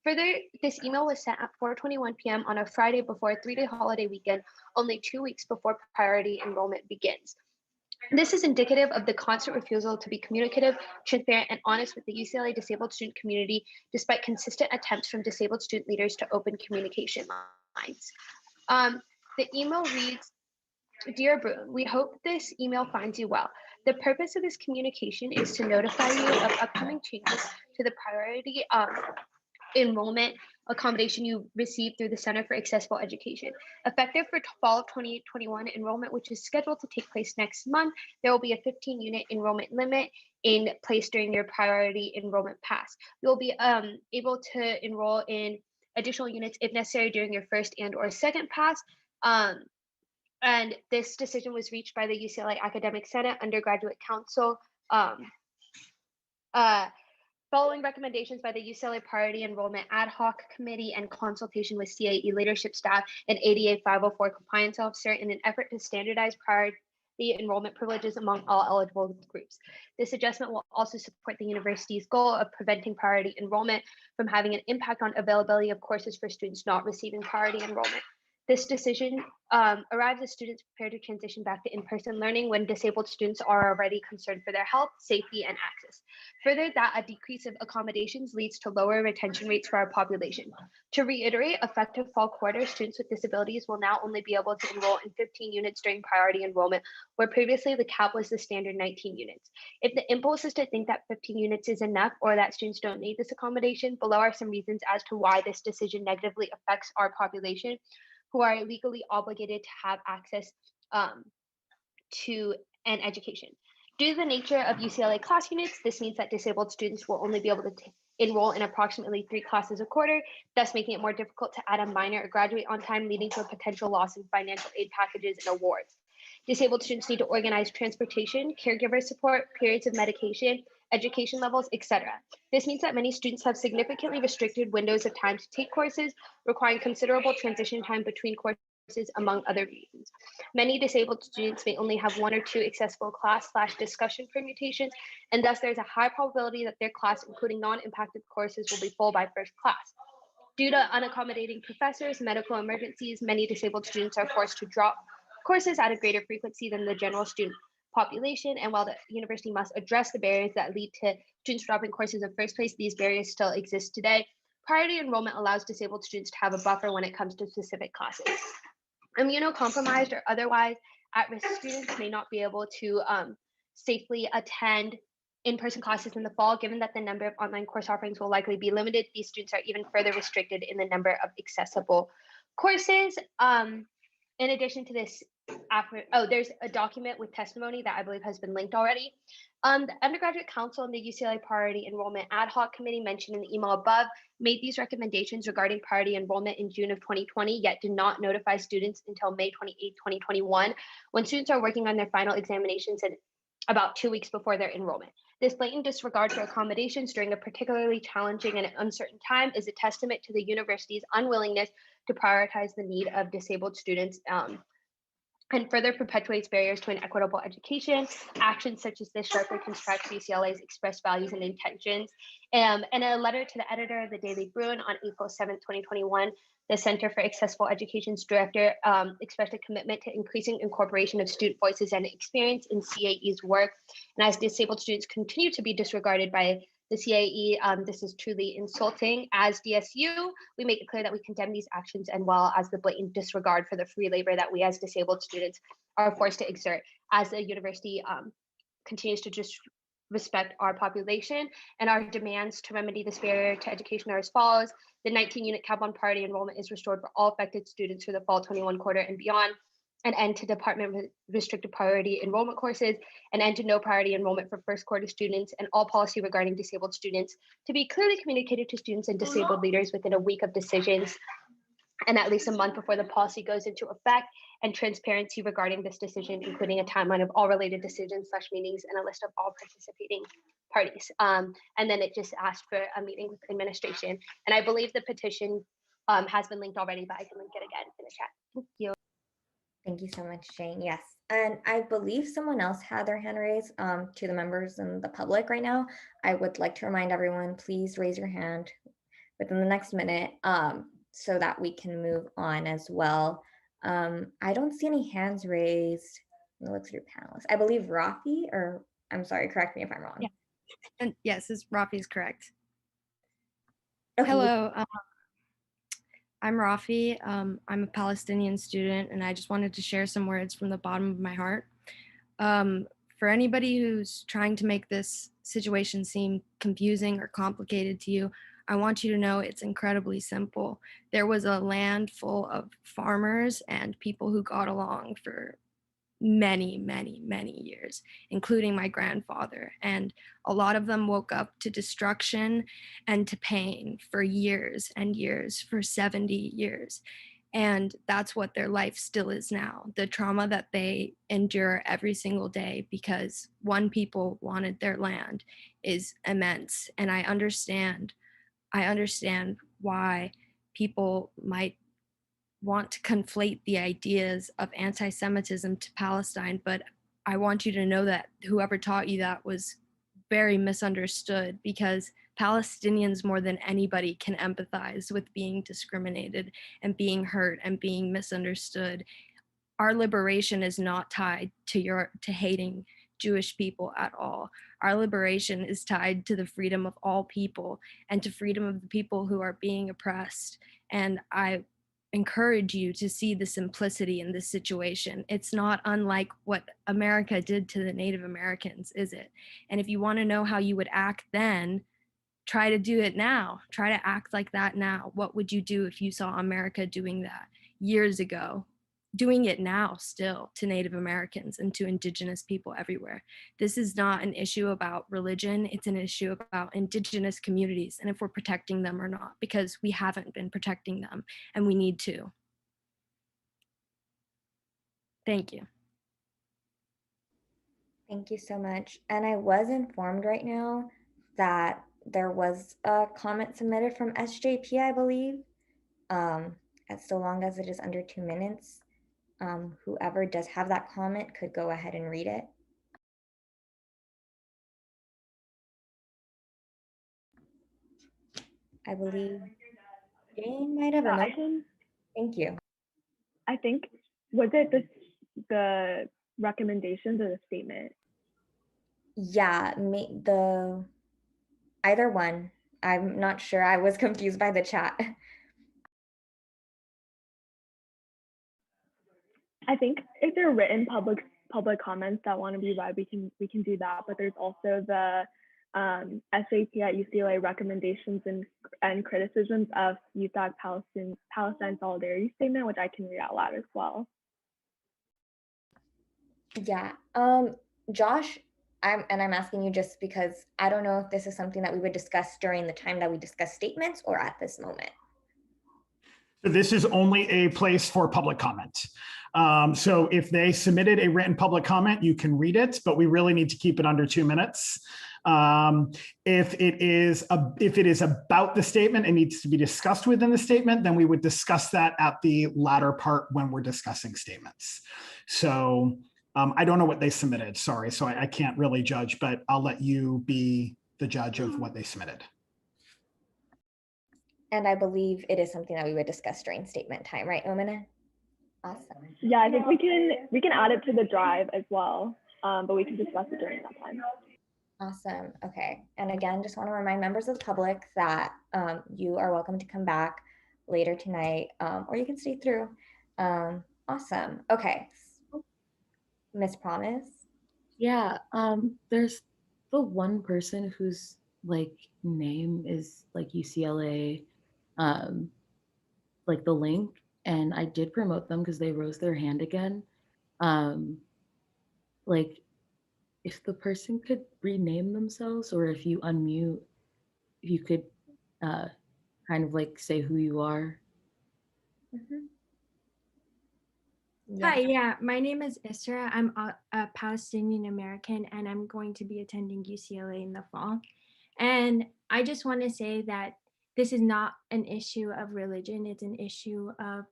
Further, this email was sent at 4:21 p.m. on a Friday before a 3-day holiday weekend, only 2 weeks before priority enrollment begins. This is indicative of the constant refusal to be communicative, transparent, and honest with the UCLA disabled student community, despite consistent attempts from disabled student leaders to open communication lines. The email reads, Dear Bruin, we hope this email finds you well. The purpose of this communication is to notify you of upcoming changes to the priority enrollment accommodation you received through the Center for Accessible Education. Effective for fall of 2021 enrollment, which is scheduled to take place next month, there will be a 15-unit enrollment limit in place during your priority enrollment pass. You'll be able to enroll in additional units if necessary during your first and or second pass. And this decision was reached by the UCLA Academic Senate Undergraduate Council following recommendations by the UCLA Priority Enrollment Ad Hoc Committee and consultation with CAE leadership staff and ADA 504 compliance officer in an effort to standardize priority enrollment privileges among all eligible groups. This adjustment will also support the university's goal of preventing priority enrollment from having an impact on availability of courses for students not receiving priority enrollment. This decision arrives as students prepare to transition back to in-person learning when disabled students are already concerned for their health, safety, and access. Further, that a decrease of accommodations leads to lower retention rates for our population. To reiterate, effective fall quarter, students with disabilities will now only be able to enroll in 15 units during priority enrollment, where previously the cap was the standard 19 units. If the impulse is to think that 15 units is enough or that students don't need this accommodation, below are some reasons as to why this decision negatively affects our population, who are legally obligated to have access to an education. Due to the nature of UCLA class units, this means that disabled students will only be able to enroll in approximately 3 classes a quarter, thus making it more difficult to add a minor or graduate on time, leading to a potential loss in financial aid packages and awards. Disabled students need to organize transportation, caregiver support, periods of medication, education levels, etc. This means that many students have significantly restricted windows of time to take courses, requiring considerable transition time between courses, among other reasons. Many disabled students may only have 1 or 2 accessible class/discussion permutations, and thus there's a high probability that their class, including non-impacted courses, will be full by first class. Due to unaccommodating professors, medical emergencies, many disabled students are forced to drop courses at a greater frequency than the general student population. And while the university must address the barriers that lead to students dropping courses in the first place, these barriers still exist today. Priority enrollment allows disabled students to have a buffer when it comes to specific classes. Immunocompromised or otherwise at-risk students may not be able to safely attend in-person classes in the fall, given that the number of online course offerings will likely be limited. These students are even further restricted in the number of accessible courses. In addition to this, there's a document with testimony that I believe has been linked already. The Undergraduate Council and the UCLA Priority Enrollment Ad Hoc Committee mentioned in the email above made these recommendations regarding priority enrollment in June of 2020, yet did not notify students until May 28, 2021, when students are working on their final examinations and about 2 weeks before their enrollment. This blatant disregard for accommodations during a particularly challenging and uncertain time is a testament to the university's unwillingness to prioritize the need of disabled students and further perpetuates barriers to an equitable education. Actions such as this sharply constructs UCLA's expressed values and intentions. In a letter to the editor of the Daily Bruin on April 7th, 2021, the Center for Accessible Education's director expressed a commitment to increasing incorporation of student voices and experience in CAE's work. And as disabled students continue to be disregarded by the CAE, this is truly insulting. As DSU, we make it clear that we condemn these actions, and well as the blatant disregard for the free labor that we as disabled students are forced to exert as the university continues to disrespect our population. And our demands to remedy this barrier to education are as follows. The 19-unit cap on priority enrollment is restored for all affected students for the fall 21 quarter and beyond. An end to department restricted priority enrollment courses, an end to no priority enrollment for first quarter students, and all policy regarding disabled students to be clearly communicated to students and disabled leaders within a week of decisions and at least a month before the policy goes into effect, and transparency regarding this decision, including a timeline of all related decisions / meetings and a list of all participating parties. And then it just asked for a meeting with administration. And I believe the petition has been linked already, but I can link it again in the chat. Thank you. Thank you so much, Jane. Yes, and I believe someone else had their hand raised to the members and the public right now. I would like to remind everyone, please raise your hand within the next minute so that we can move on as well. I don't see any hands raised. Let me look through panelists. I believe Rafi, or I'm sorry, correct me if I'm wrong. Yeah. And yes, Rafi is correct. Okay. Hello. I'm Rafi. I'm a Palestinian student, and I just wanted to share some words from the bottom of my heart. For anybody who's trying to make this situation seem confusing or complicated to you, I want you to know it's incredibly simple. There was a land full of farmers and people who got along for many, many, many years, including my grandfather. And a lot of them woke up to destruction and to pain for years and years, for 70 years. And that's what their life still is now. The trauma that they endure every single day because one people wanted their land is immense. And I understand why people might want to conflate the ideas of anti-Semitism to Palestine, but I want you to know that whoever taught you that was very misunderstood, because Palestinians more than anybody can empathize with being discriminated and being hurt and being misunderstood. Our liberation is not tied to hating Jewish people at all. Our liberation is tied to the freedom of all people and to freedom of the people who are being oppressed. And I encourage you to see the simplicity in this situation. It's not unlike what America did to the Native Americans, is it? And if you want to know how you would act then, try to do it now. Try to act like that now. What would you do if you saw America doing that years ago? Doing it now still to Native Americans and to Indigenous people everywhere. This is not an issue about religion, it's an issue about Indigenous communities and if we're protecting them or not, because we haven't been protecting them and we need to. Thank you. Thank you so much. And I was informed right now that there was a comment submitted from SJP, I believe, as so long as it is under 2 minutes. Whoever does have that comment could go ahead and read it. I believe Jane might have a Thank you. I think, was it the recommendations or the statement? Yeah, either one. I'm not sure. I was confused by the chat. I think if there are written public comments that want to be read, we can do that. But there's also the SAP at UCLA recommendations and criticisms of USAC Palestine Solidarity Statement, which I can read out loud as well. Yeah, Josh, I'm asking you just because I don't know if this is something that we would discuss during the time that we discuss statements or at this moment. This is only a place for public comment. So if they submitted a written public comment, you can read it, but we really need to keep it under 2 minutes. If it is about the statement and needs to be discussed within the statement, then we would discuss that at the latter part when we're discussing statements. So I don't know what they submitted, sorry, so I can't really judge, but I'll let you be the judge of what they submitted. And I believe it is something that we would discuss during statement time, right, Omina? Awesome. Yeah, I think we can add it to the drive as well, but we can discuss it during that time. Awesome. Okay. And again, just want to remind members of the public that you are welcome to come back later tonight, or you can stay through. Awesome. Okay. Miss Promise. Yeah, there's the one person whose like name is like UCLA, like the link, and I did promote them because they rose their hand again. Like if the person could rename themselves, or if you unmute, if you could kind of like say who you are. Hi, yeah, my name is Isra. I'm a Palestinian American, and I'm going to be attending UCLA in the fall. And I just want to say that this is not an issue of religion. It's an issue of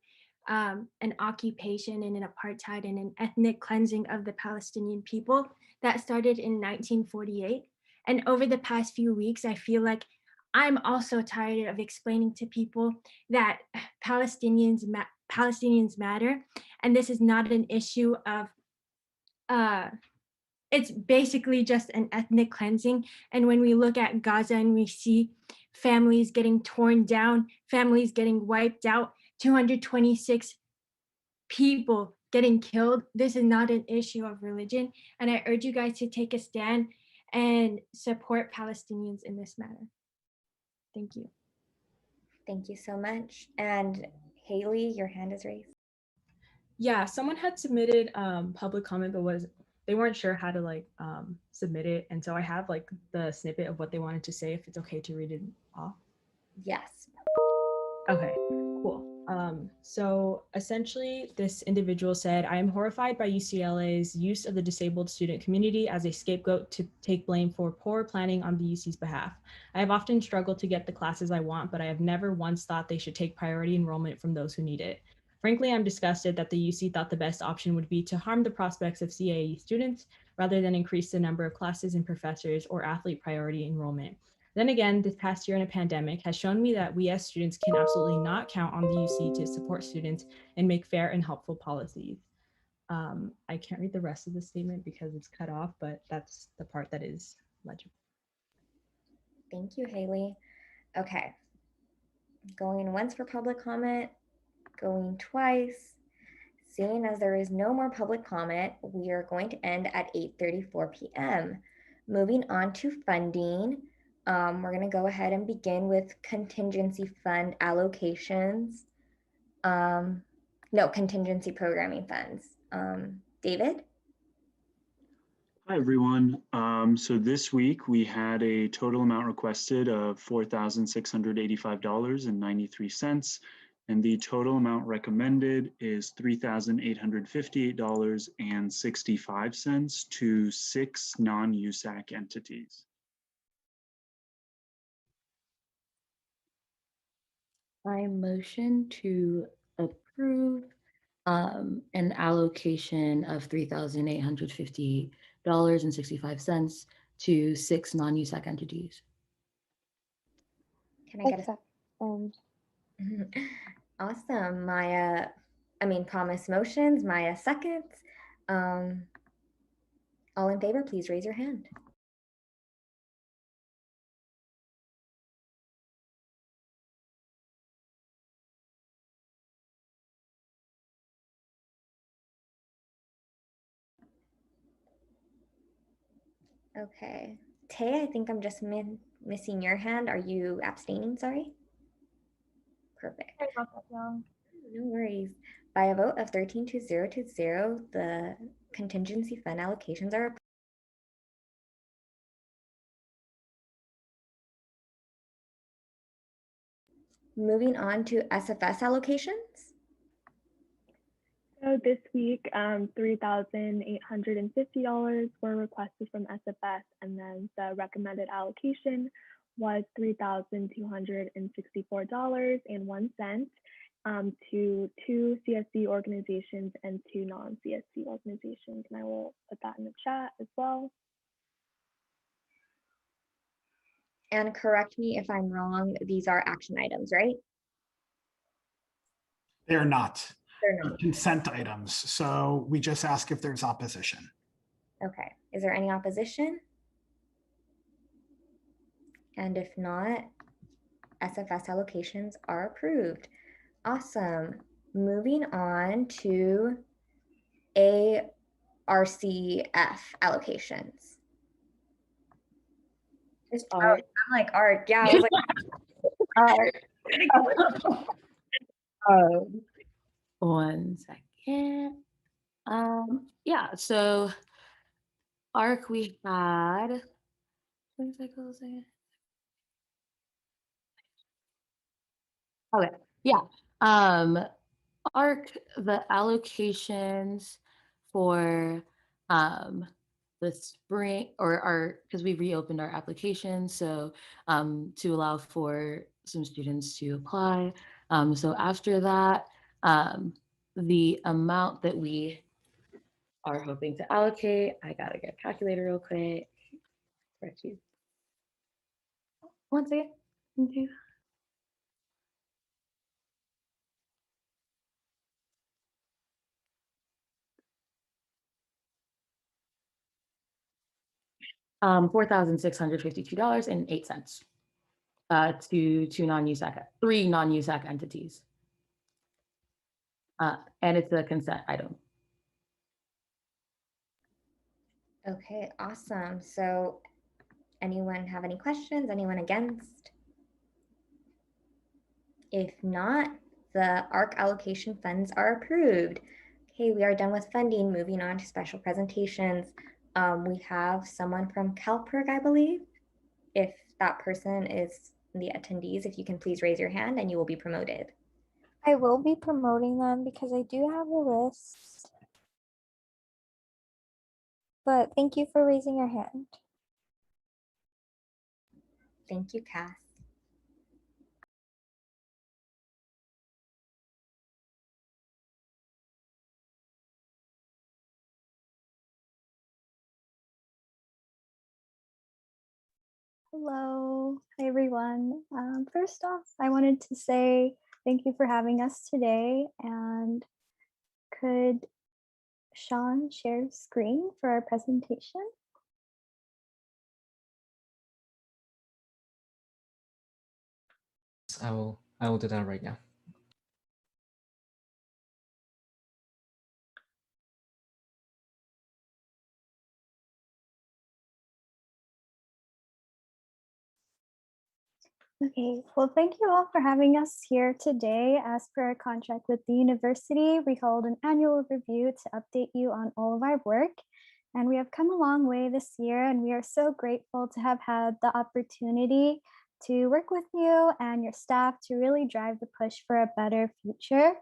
an occupation and an apartheid and an ethnic cleansing of the Palestinian people that started in 1948. And over the past few weeks, I feel like I'm also tired of explaining to people that Palestinians matter, and this is not an issue of it's basically just an ethnic cleansing. And when we look at Gaza and we see families getting torn down, families getting wiped out, 226 people getting killed, this is not an issue of religion. And I urge you guys to take a stand and support Palestinians in this matter. Thank you. Thank you so much. And Haley, your hand is raised. Yeah, someone had submitted public comment, but they weren't sure how to like submit it. And so I have like the snippet of what they wanted to say, if it's okay to read it off. Yes. Okay, cool. So essentially this individual said, I am horrified by UCLA's use of the disabled student community as a scapegoat to take blame for poor planning on the UC's behalf. I have often struggled to get the classes I want, but I have never once thought they should take priority enrollment from those who need it. Frankly, I'm disgusted that the UC thought the best option would be to harm the prospects of CAE students rather than increase the number of classes and professors or athlete priority enrollment. Then again, this past year in a pandemic has shown me that we as students can absolutely not count on the UC to support students and make fair and helpful policies. I can't read the rest of the statement because it's cut off, but that's the part that is legible. Thank you, Haley. Okay. Going once for public comment, going twice. Seeing as there is no more public comment, we are going to end at 8:34 p.m. Moving on to funding. We're going to go ahead and begin with contingency fund allocations. No, contingency programming funds. David? Hi, everyone. So this week we had a total amount requested of $4,685.93, and the total amount recommended is $3,858.65 to 6 non-USAC entities. I motion to approve an allocation of $3,858.65 to 6 non-USAC entities. Can I get a Awesome. Maya, Promise motions, Maya seconds. All in favor, please raise your hand. Okay. Tay, I think I'm just missing your hand. Are you abstaining? Sorry. Perfect. Sorry about that, y'all. No worries. By a vote of 13-0, the contingency fund allocations are approved. Moving on to SFS allocations. So this week, $3,850 were requested from SFS, and then the recommended allocation was $3,264.01 to 2 CSC organizations and 2 non-CSC organizations. And I will put that in the chat as well. And correct me if I'm wrong, these are action items, right? They're not. They're They're not. consent items. So we just ask if there's opposition. Okay, is there any opposition? And if not, SFS allocations are approved. Awesome. Moving on to ARCF allocations. It's art. I'm like art. Yeah, I was like art. 1 second. Yeah, so ARC we had. Okay, yeah. ARC, the allocations for the spring or our, because we reopened our application, so to allow for some students to apply. So after that, the amount that we are hoping to allocate, I gotta get a calculator real quick. Spreadsheet. 1 second. 1, 2. $4,652.08 to 3 non-USAC entities. And it's a consent item. Okay, awesome. So anyone have any questions? Anyone against? If not, the ARC allocation funds are approved. Okay, we are done with funding. Moving on to special presentations. We have someone from CalPERG, I believe. If that person is in the attendees, if you can please raise your hand and you will be promoted. I will be promoting them because I do have a list. But thank you for raising your hand. Thank you, Cass. Hello, hi everyone. First off, I wanted to say thank you for having us today. And could Sean share screen for our presentation? I will do that right now. Okay, well, thank you all for having us here today. As per our contract with the university, we hold an annual review to update you on all of our work. And we have come a long way this year, and we are so grateful to have had the opportunity to work with you and your staff to really drive the push for a better future.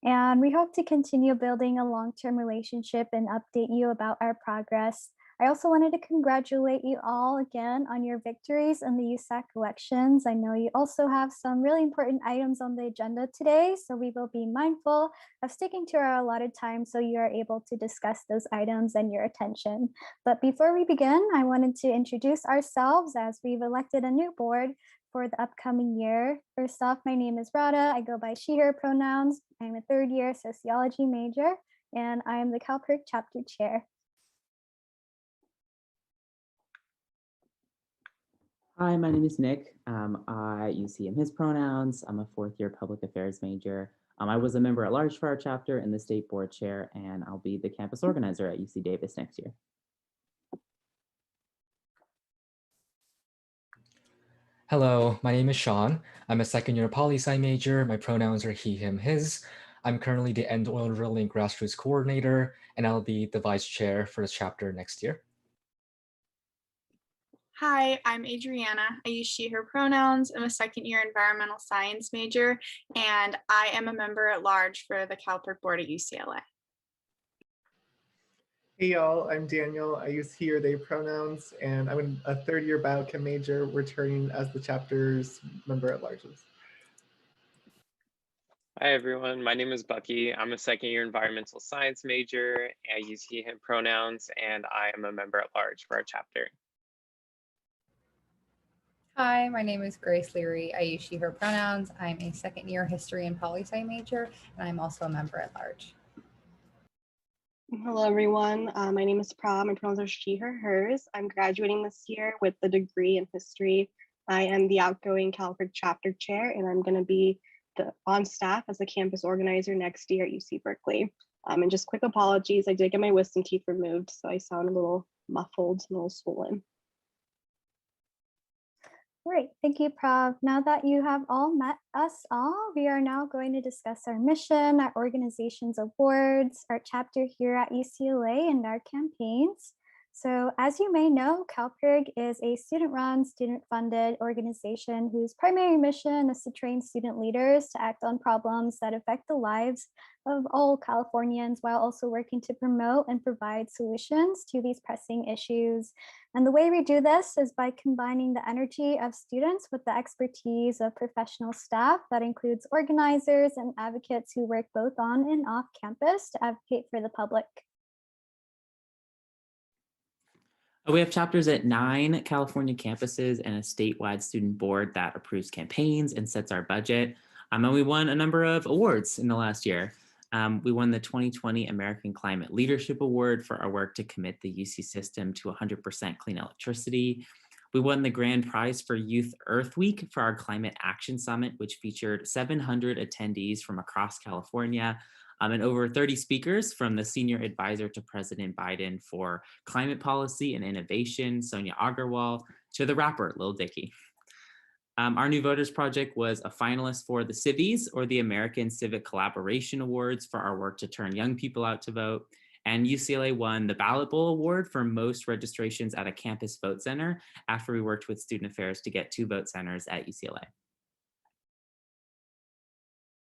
And we hope to continue building a long-term relationship and update you about our progress. I also wanted to congratulate you all again on your victories in the USAC elections. I know you also have some really important items on the agenda today, so we will be mindful of sticking to our allotted time so you are able to discuss those items and your attention. But before we begin, I wanted to introduce ourselves as we've elected a new board for the upcoming year. First off, my name is Radha. I go by she, her pronouns. I'm a third-year sociology major, and I am the CalPERG chapter chair. Hi, my name is Nick. I use he, him, his pronouns. I'm a fourth-year public affairs major. I was a member at large for our chapter and the state board chair, and I'll be the campus organizer at UC Davis next year. Hello, my name is Sean. I'm a second-year poli-sci major. My pronouns are he, him, his. I'm currently the End Oil Drilling Grassroots Coordinator, and I'll be the vice chair for the chapter next year. Hi, I'm Adriana. I use she, her pronouns. I'm a second-year environmental science major, and I am a member at large for the CalPERG board at UCLA. Hey y'all, I'm Daniel. I use he or they pronouns, and I'm a third-year biochem major returning as the chapter's member at large. Hi everyone, my name is Bucky. I'm a second-year environmental science major. I use he, him pronouns, and I am a member at large for our chapter. Hi, my name is Grace Leary. I use she, her pronouns. I'm a second-year history and poli-sci major, and I'm also a member at large. Hello, everyone. My name is Pra. My pronouns are she, her, hers. I'm graduating this year with a degree in history. I am the outgoing California chapter chair, and I'm going to be on staff as a campus organizer next year at UC Berkeley. And just quick apologies, I did get my wisdom teeth removed, so I sound a little muffled, a little swollen. Great, thank you, Prav. Now that you have all met us all, we are now going to discuss our mission, our organization's awards, our chapter here at UCLA, and our campaigns. So as you may know, CalPIRG is a student-run, student-funded organization whose primary mission is to train student leaders to act on problems that affect the lives of all Californians while also working to promote and provide solutions to these pressing issues. And the way we do this is by combining the energy of students with the expertise of professional staff that includes organizers and advocates who work both on and off campus to advocate for the public. We have chapters at 9 California campuses and a statewide student board that approves campaigns and sets our budget. And we won a number of awards in the last year. We won the 2020 American Climate Leadership Award for our work to commit the UC system to 100% clean electricity. We won the grand prize for Youth Earth Week for our Climate Action Summit, which featured 700 attendees from across California. And over 30 speakers, from the senior advisor to President Biden for climate policy and innovation, Sonia Agarwal, to the rapper, Lil Dicky. Our New Voters Project was a finalist for the Civies, or the American Civic Collaboration Awards, for our work to turn young people out to vote. And UCLA won the Ballot Bowl Award for most registrations at a campus vote center after we worked with Student Affairs to get 2 vote centers at UCLA.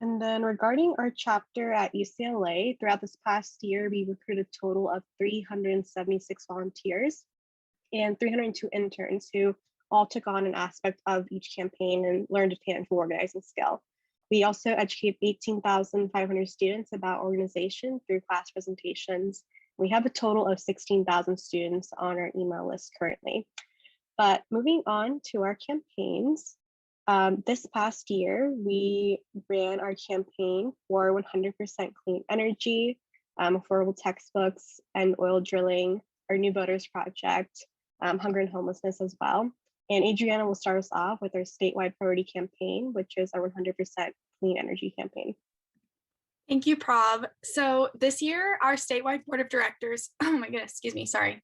And then regarding our chapter at UCLA, throughout this past year, we recruited a total of 376 volunteers and 302 interns who all took on an aspect of each campaign and learned a tangible organizing skill. We also educated 18,500 students about organization through class presentations. We have a total of 16,000 students on our email list currently. But moving on to our campaigns, this past year, we ran our campaign for 100% clean energy, affordable textbooks, and oil drilling, our New Voters Project, hunger and homelessness as well. And Adriana will start us off with our statewide priority campaign, which is our 100% clean energy campaign. Thank you, Prav. So this year, our statewide board of directors, oh my goodness, excuse me, sorry.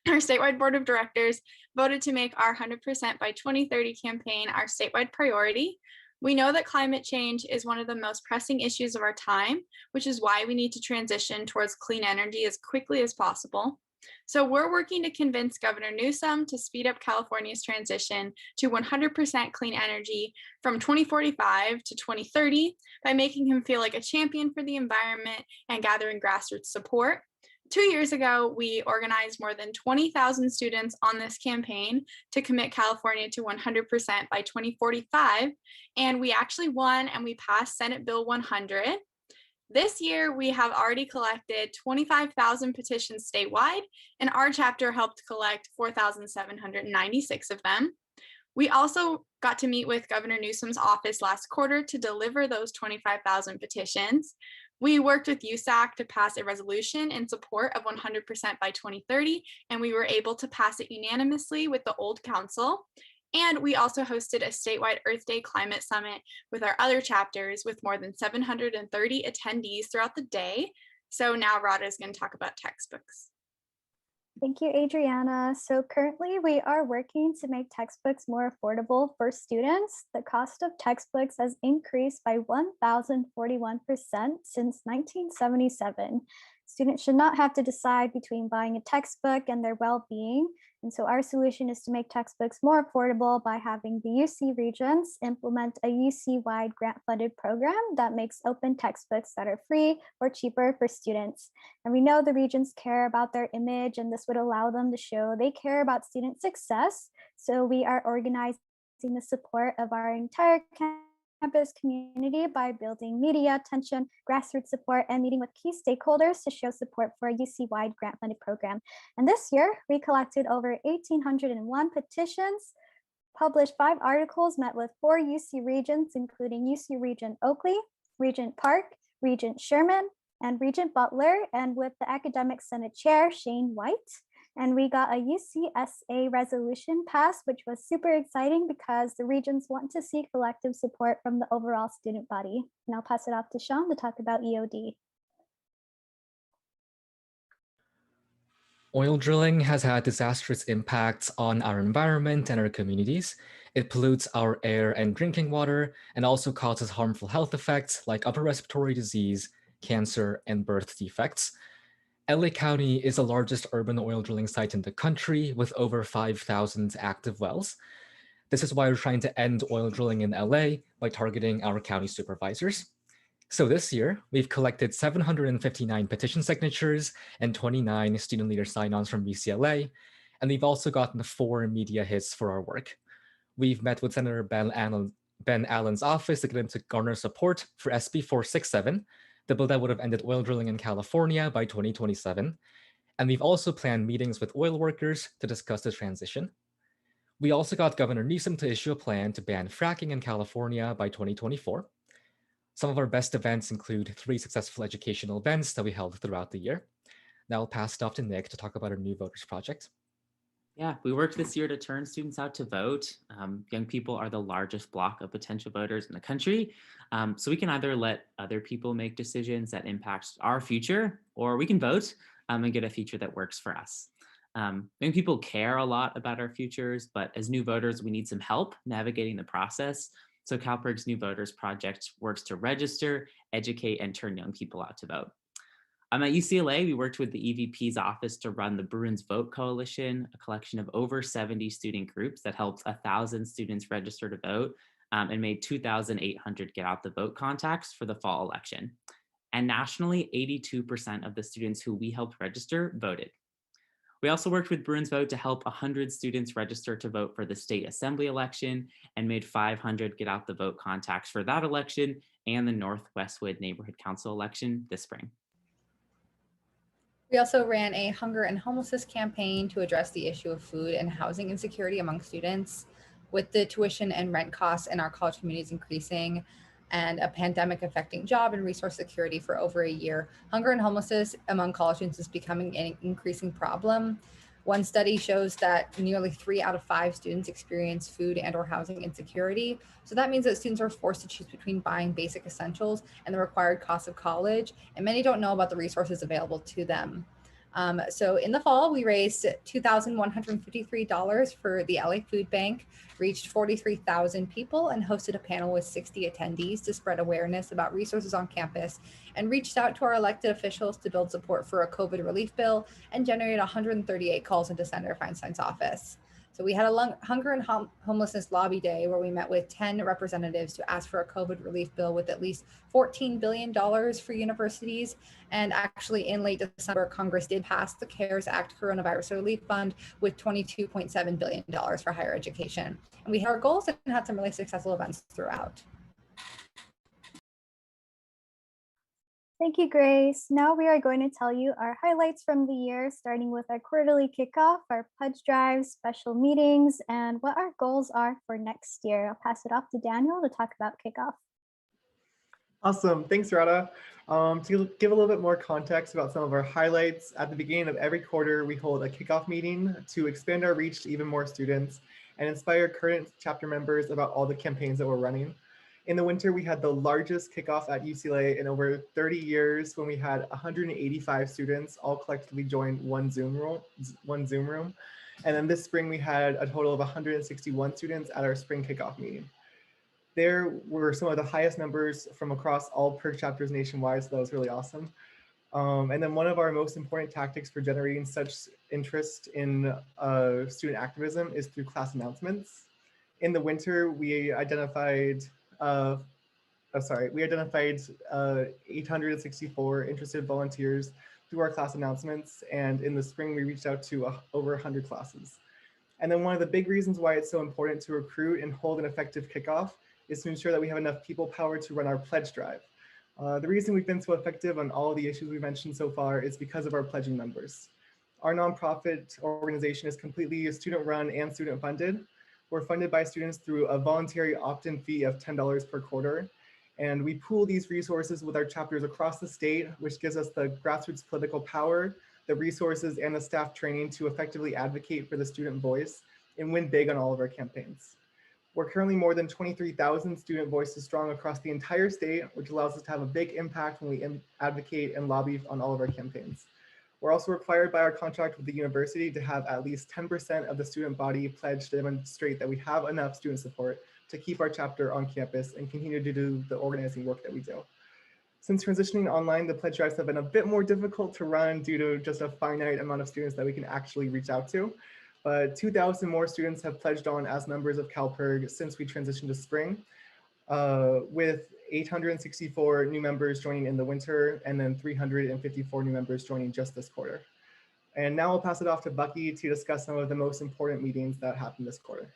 Our statewide board of directors voted to make our 100% by 2030 campaign our statewide priority. We know that climate change is one of the most pressing issues of our time, which is why we need to transition towards clean energy as quickly as possible. So we're working to convince Governor Newsom to speed up California's transition to 100% clean energy from 2045 to 2030 by making him feel like a champion for the environment and gathering grassroots support. 2 years ago, we organized more than 20,000 students on this campaign to commit California to 100% by 2045, and we actually won and we passed Senate Bill 100. This year, we have already collected 25,000 petitions statewide, and our chapter helped collect 4,796 of them. We also got to meet with Governor Newsom's office last quarter to deliver those 25,000 petitions. We worked with USAC to pass a resolution in support of 100% by 2030, and we were able to pass it unanimously with the old council. And we also hosted a statewide Earth Day Climate Summit with our other chapters with more than 730 attendees throughout the day. So now Radha is going to talk about textbooks. Thank you, Adriana. So currently we are working to make textbooks more affordable for students. The cost of textbooks has increased by 1,041% since 1977. Students should not have to decide between buying a textbook and their well-being. And so our solution is to make textbooks more affordable by having the UC regions implement a UC-wide grant-funded program that makes open textbooks that are free or cheaper for students. And we know the regions care about their image, and this would allow them to show they care about student success. So we are organizing the support of our entire campus community by building media attention, grassroots support, and meeting with key stakeholders to show support for a UC-wide grant-funded program. And this year, we collected over 1,801 petitions, published 5 articles, met with 4 UC regions, including UC Regent Oakley, Regent Park, Regent Sherman, and Regent Butler, and with the Academic Senate Chair, Shane White. And we got a UCSA resolution passed, which was super exciting because the regions want to see collective support from the overall student body. And I'll pass it off to Sean to talk about EOD. Oil drilling has had disastrous impacts on our environment and our communities. It pollutes our air and drinking water and also causes harmful health effects like upper respiratory disease, cancer, and birth defects. LA County is the largest urban oil drilling site in the country with over 5,000 active wells. This is why we're trying to end oil drilling in LA by targeting our county supervisors. So this year, we've collected 759 petition signatures and 29 student leader sign-ons from UCLA, and we've also gotten 4 media hits for our work. We've met with Senator Ben Allen's office to get him to garner support for SB 467, the bill that would have ended oil drilling in California by 2027. And we've also planned meetings with oil workers to discuss the transition. We also got Governor Newsom to issue a plan to ban fracking in California by 2024. Some of our best events include 3 successful educational events that we held throughout the year. Now I'll pass it off to Nick to talk about our New Voters Project. Yeah, we worked this year to turn students out to vote. Young people are the largest block of potential voters in the country. So we can either let other people make decisions that impact our future, or we can vote and get a future that works for us. Young people care a lot about our futures, but as new voters, we need some help navigating the process. So CalPERG's New Voters Project works to register, educate, and turn young people out to vote. At UCLA, we worked with the EVP's office to run the Bruins Vote Coalition, a collection of over 70 student groups that helped 1,000 students register to vote and made 2,800 get out the vote contacts for the fall election. And nationally, 82% of the students who we helped register voted. We also worked with Bruins Vote to help 100 students register to vote for the state assembly election and made 500 get out the vote contacts for that election and the North Westwood Neighborhood Council election this spring. We also ran a hunger and homelessness campaign to address the issue of food and housing insecurity among students. With the tuition and rent costs in our college communities increasing and a pandemic affecting job and resource security for over a year, hunger and homelessness among college students is becoming an increasing problem. One study shows that nearly 3 out of 5 students experience food and or housing insecurity. So that means that students are forced to choose between buying basic essentials and the required cost of college, and many don't know about the resources available to them. So in the fall, we raised $2,153 for the LA Food Bank, reached 43,000 people, and hosted a panel with 60 attendees to spread awareness about resources on campus, and reached out to our elected officials to build support for a COVID relief bill and generate 138 calls into Senator Feinstein's office. So we had a hunger and homelessness lobby day where we met with 10 representatives to ask for a COVID relief bill with at least $14 billion for universities. And actually in late December, Congress did pass the CARES Act Coronavirus Relief Fund with $22.7 billion for higher education. And we had our goals and had some really successful events throughout. Thank you, Grace. Now we are going to tell you our highlights from the year, starting with our quarterly kickoff, our pledge drives, special meetings, and what our goals are for next year. I'll pass it off to Daniel to talk about kickoff. Awesome. Thanks, Rada. To give a little bit more context about some of our highlights, at the beginning of every quarter, we hold a kickoff meeting to expand our reach to even more students and inspire current chapter members about all the campaigns that we're running. In the winter, we had the largest kickoff at UCLA in over 30 years when we had 185 students all collectively join one Zoom room. And then this spring, we had a total of 161 students at our spring kickoff meeting. There were some of the highest numbers from across all PERG chapters nationwide, so that was really awesome. And then one of our most important tactics for generating such interest in student activism is through class announcements. In the winter, we identified 864 interested volunteers through our class announcements. And in the spring, we reached out to over 100 classes. And then one of the big reasons why it's so important to recruit and hold an effective kickoff is to ensure that we have enough people power to run our pledge drive. The reason we've been so effective on all of the issues we mentioned so far is because of our pledging numbers. Our nonprofit organization is completely student run and student funded. We're funded by students through a voluntary opt-in fee of $10 per quarter. And we pool these resources with our chapters across the state, which gives us the grassroots political power, the resources, and the staff training to effectively advocate for the student voice and win big on all of our campaigns. We're currently more than 23,000 student voices strong across the entire state, which allows us to have a big impact when we advocate and lobby on all of our campaigns. We're also required by our contract with the university to have at least 10% of the student body pledge to demonstrate that we have enough student support to keep our chapter on campus and continue to do the organizing work that we do. Since transitioning online, the pledge drives have been a bit more difficult to run due to just a finite amount of students that we can actually reach out to. But 2,000 more students have pledged on as members of CalPIRG since we transitioned to spring, with 864 new members joining in the winter and then 354 new members joining just this quarter. And now I'll pass it off to Bucky to discuss some of the most important meetings that happened this quarter.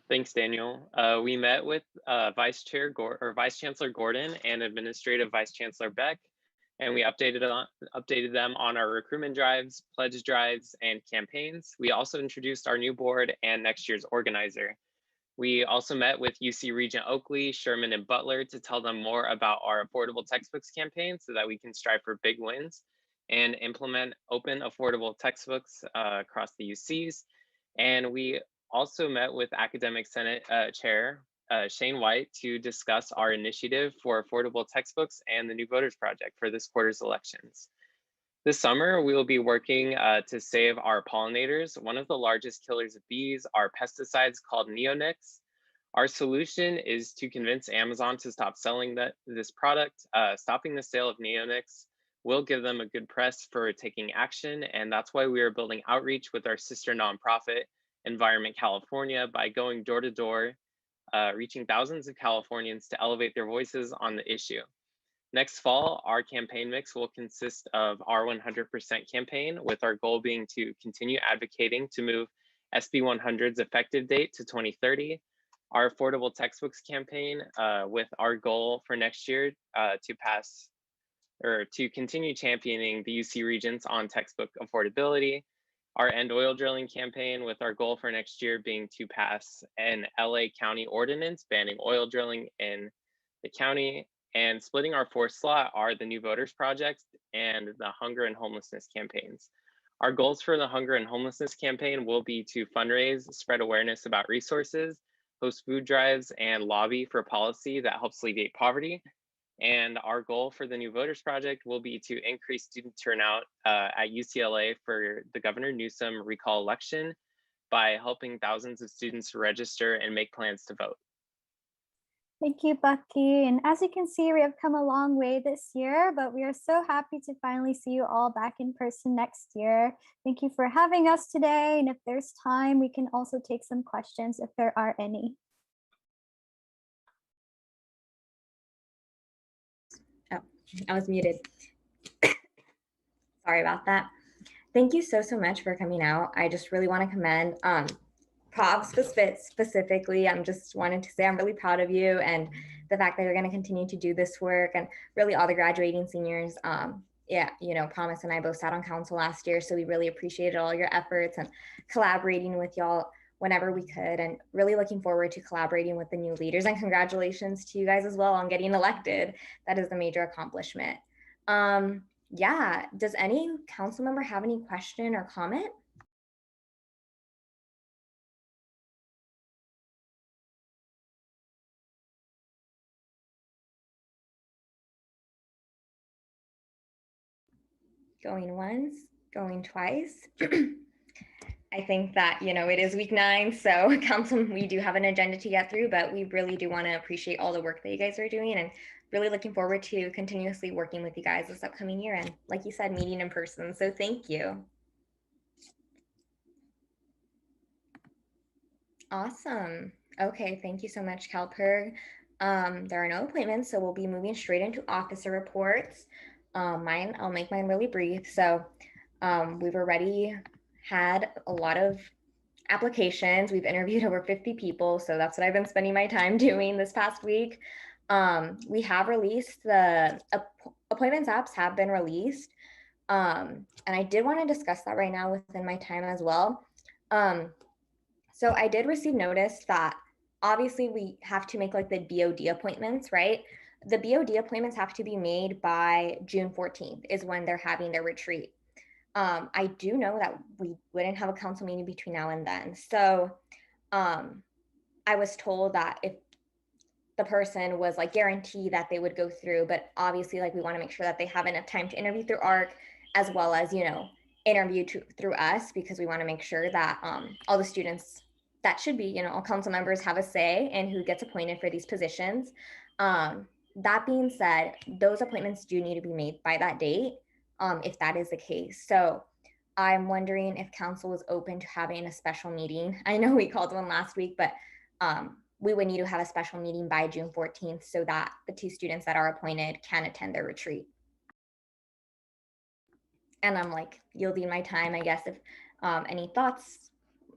Thanks, Daniel. We met with Vice Chancellor Gordon and Administrative Vice Chancellor Beck, and we updated them on our recruitment drives, pledge drives, and campaigns. We also introduced our new board and next year's organizer. We also met with UC Regent Oakley, Sherman, and Butler to tell them more about our affordable textbooks campaign so that we can strive for big wins and implement open affordable textbooks across the UCs. And we also met with Academic Senate Chair Shane White to discuss our initiative for affordable textbooks and the New Voters Project for this quarter's elections. This summer, we will be working to save our pollinators. One of the largest killers of bees are pesticides called neonics. Our solution is to convince Amazon to stop selling this product. Stopping the sale of neonics will give them a good press for taking action, and that's why we are building outreach with our sister nonprofit, Environment California, by going door to door, reaching thousands of Californians to elevate their voices on the issue. Next fall, our campaign mix will consist of our 100% campaign, with our goal being to continue advocating to move SB 100's effective date to 2030, our affordable textbooks campaign, with our goal for next year to continue championing the UC Regents on textbook affordability, our End Oil Drilling campaign, with our goal for next year being to pass an LA County ordinance banning oil drilling in the county, and splitting our fourth slot are the New Voters Project and the Hunger and Homelessness campaigns. Our goals for the Hunger and Homelessness campaign will be to fundraise, spread awareness about resources, host food drives, and lobby for policy that helps alleviate poverty. And our goal for the New Voters Project will be to increase student turnout at UCLA for the Governor Newsom recall election by helping thousands of students register and make plans to vote. Thank you, Bucky. And as you can see, we have come a long way this year, but we are so happy to finally see you all back in person next year. Thank you for having us today. And if there's time, we can also take some questions if there are any. Oh, I was muted. Sorry about that. Thank you so much for coming out. I just really want to commend Prov specifically. I'm just wanted to say I'm really proud of you and the fact that you're going to continue to do this work, and really all the graduating seniors. Yeah, you know, Promise and I both sat on council last year, so we really appreciated all your efforts and collaborating with y'all whenever we could, and really looking forward to collaborating with the new leaders. And congratulations to you guys as well on getting elected. That is a major accomplishment. Yeah, does any council member have any question or comment? Going once, going twice. I think that, you know, it is week 9, so council, we do have an agenda to get through, but we really do want to appreciate all the work that you guys are doing and really looking forward to continuously working with you guys this upcoming year and, like you said, meeting in person. So thank you. Awesome. Okay, thank you so much, CalPERG. There are no appointments, so we'll be moving straight into officer reports. I'll make mine really brief. So we've already had a lot of applications. We've interviewed over 50 people, so that's what I've been spending my time doing this past week. We have released the appointments apps have been released. And I did want to discuss that right now within my time as well. So I did receive notice that obviously we have to make like the BOD appointments, right? The BOD appointments have to be made by June 14th is when they're having their retreat. I do know that we wouldn't have a council meeting between now and then. So I was told that if the person was like guaranteed that they would go through, but obviously like we want to make sure that they have enough time to interview through ARC as well as, you know, interview through us, because we want to make sure that all the students that should be, you know, all council members have a say in who gets appointed for these positions. That being said, those appointments do need to be made by that date, if that is the case. So I'm wondering if council was open to having a special meeting. I know we called one last week, but we would need to have a special meeting by June 14th so that the 2 students that are appointed can attend their retreat. And I'm like yielding my time, I guess, if any thoughts,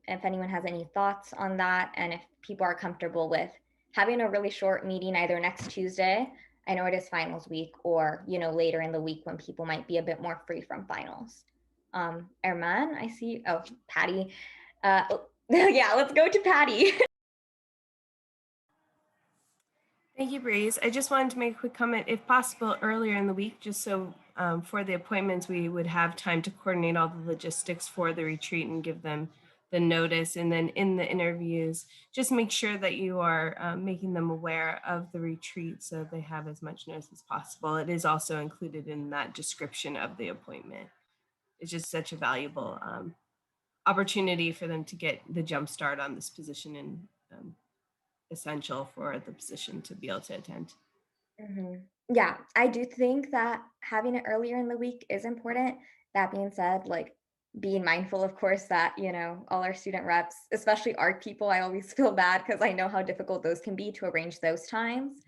if anyone has any thoughts on that, and if people are comfortable with having a really short meeting either next Tuesday, I know it is finals week, or, you know, later in the week when people might be a bit more free from finals. Erman, I see, oh, Patty. Yeah, let's go to Patty. Thank you, Breeze. I just wanted to make a quick comment, if possible, earlier in the week, just so for the appointments, we would have time to coordinate all the logistics for the retreat and give them the notice. And then in the interviews, just make sure that you are making them aware of the retreat so they have as much notice as possible. It is also included in that description of the appointment. It's just such a valuable opportunity for them to get the jump start on this position, and essential for the position to be able to attend. Yeah, I do think that having it earlier in the week is important. That being said, like being mindful, of course, that, you know, all our student reps, especially ARC people, I always feel bad because I know how difficult those can be to arrange those times.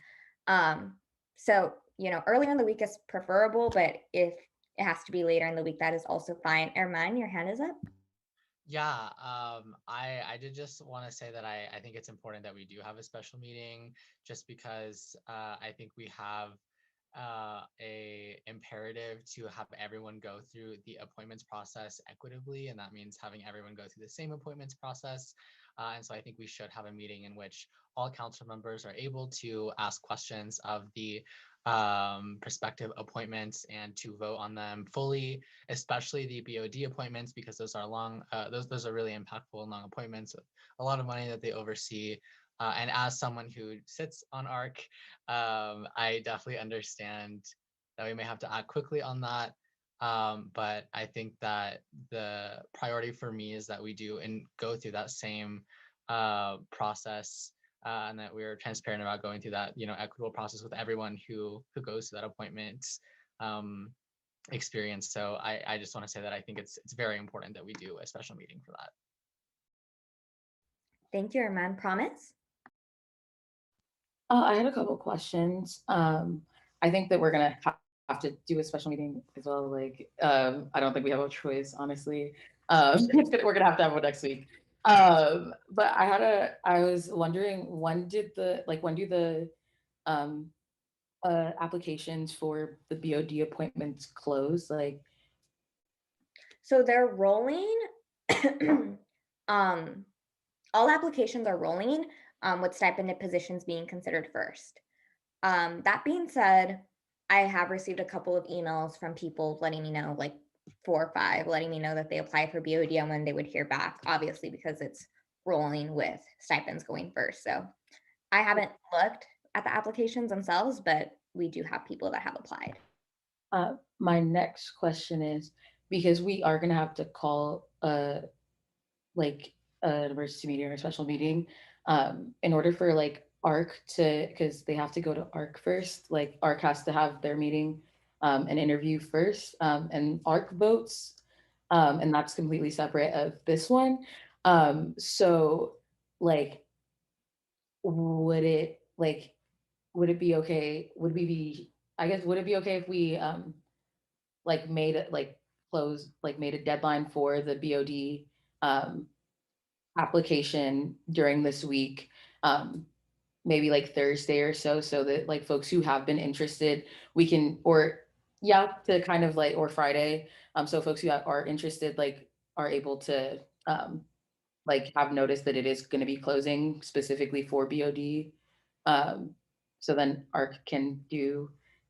So, you know, earlier in the week is preferable, but if it has to be later in the week, that is also fine. Erman, your hand is up. Yeah, I did just want to say that I think it's important that we do have a special meeting, just because I think we have a imperative to have everyone go through the appointments process equitably, and that means having everyone go through the same appointments process. And so I think we should have a meeting in which all council members are able to ask questions of the prospective appointments and to vote on them fully, especially the BOD appointments, because those are long, those are really impactful and long appointments, a lot of money that they oversee. And as someone who sits on ARC, I definitely understand that we may have to act quickly on that. But I think that the priority for me is that we do and go through that same process, and that we're transparent about going through that, you know, equitable process with everyone who goes to that appointment experience. So I just want to say that I think it's very important that we do a special meeting for that. Thank you, Erman. Promise? I had a couple of questions. I think that we're gonna have to do a special meeting as well. Like, I don't think we have a choice, honestly. We're gonna have to have one next week. But I was wondering, when do the applications for the BOD appointments close? Like, so they're rolling. All applications are rolling, with stipended positions being considered first. That being said, I have received a couple of emails from people letting me know, like 4 or 5, letting me know that they applied for BOD and when they would hear back, obviously because it's rolling with stipends going first. So I haven't looked at the applications themselves, but we do have people that have applied. my next question is, because we are gonna have to call like an emergency meeting or a special meeting, in order for like ARC because they have to go to ARC first. Like ARC has to have their meeting and interview first, and ARC votes, and that's completely separate of this one. So like, would it be okay? Would we be, I guess, would it be okay if we like made it like made a deadline for the BOD application during this week, maybe like Thursday or so that like folks who have been interested, we can, or yeah, to kind of like, or Friday, so folks who are interested like are able to like have noticed that it is going to be closing specifically for BOD. So then ARC can do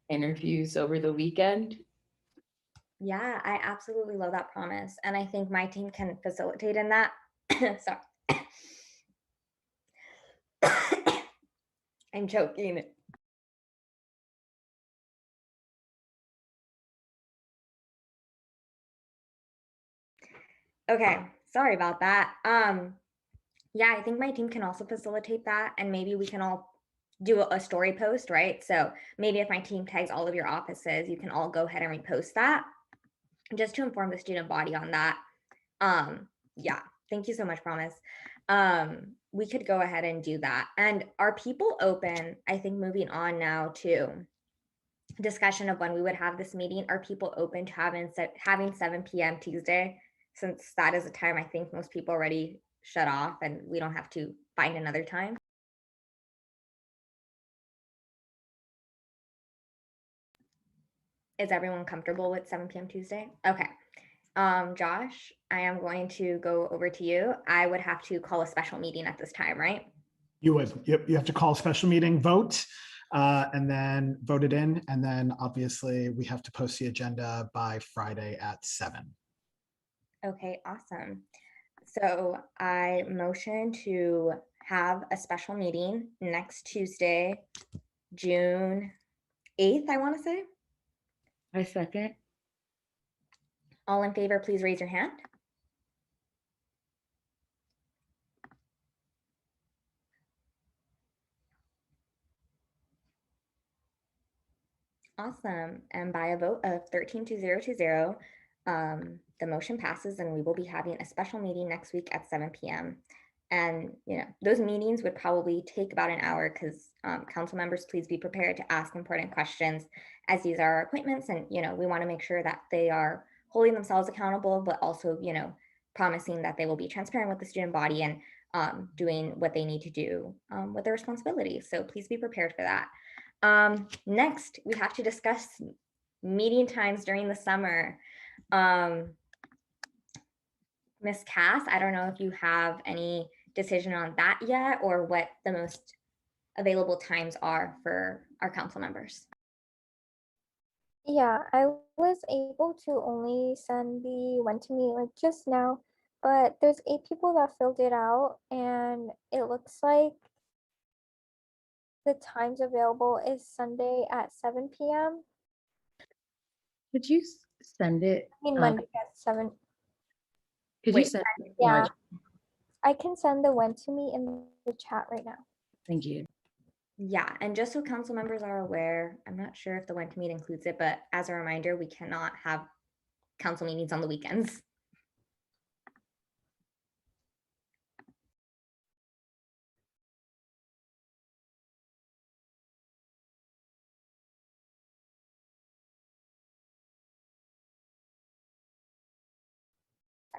interviews over the weekend. Yeah, I absolutely love that promise. And I think my team can facilitate in that. Sorry. I'm choking. Okay, sorry about that. Yeah, I think my team can also facilitate that, and maybe we can all do a story post, right? So maybe if my team tags all of your offices, you can all go ahead and repost that just to inform the student body on that. Yeah, thank you so much, Promise. We could go ahead and do that. And are people open, I think moving on now to discussion of when we would have this meeting, are people open to having 7 p.m. Tuesday, since that is a time I think most people already shut off and we don't have to find another time? Is everyone comfortable with 7 p.m. Tuesday? Okay. Josh, I am going to go over to you. I would have to call a special meeting at this time, right? You would. Yep. You have to call a special meeting, vote, and then vote it in. And then obviously we have to post the agenda by Friday at 7. Okay, awesome. So I motion to have a special meeting next Tuesday, June 8th, I want to say. I second. All in favor, please raise your hand. Awesome. And by a vote of 13-020, the motion passes and we will be having a special meeting next week at 7 p.m. And those meetings would probably take about an hour because council members, please be prepared to ask important questions, as these are our appointments, and we want to make sure that they are holding themselves accountable, but also promising that they will be transparent with the student body and doing what they need to do with their responsibilities. So please be prepared for that. Next, we have to discuss meeting times during the summer. Ms. Cass, I don't know if you have any decision on that yet, or what the most available times are for our council members. Yeah, I was able to only send the when to meet like just now, but there's 8 people that filled it out, and it looks like the times available is Sunday at 7 p.m. Could you send it? I mean Monday at 7. Could you send it? Yeah, I can send the when to meet in the chat right now. Thank you. Yeah, and just so council members are aware, I'm not sure if the when to meet includes it, but as a reminder, we cannot have council meetings on the weekends.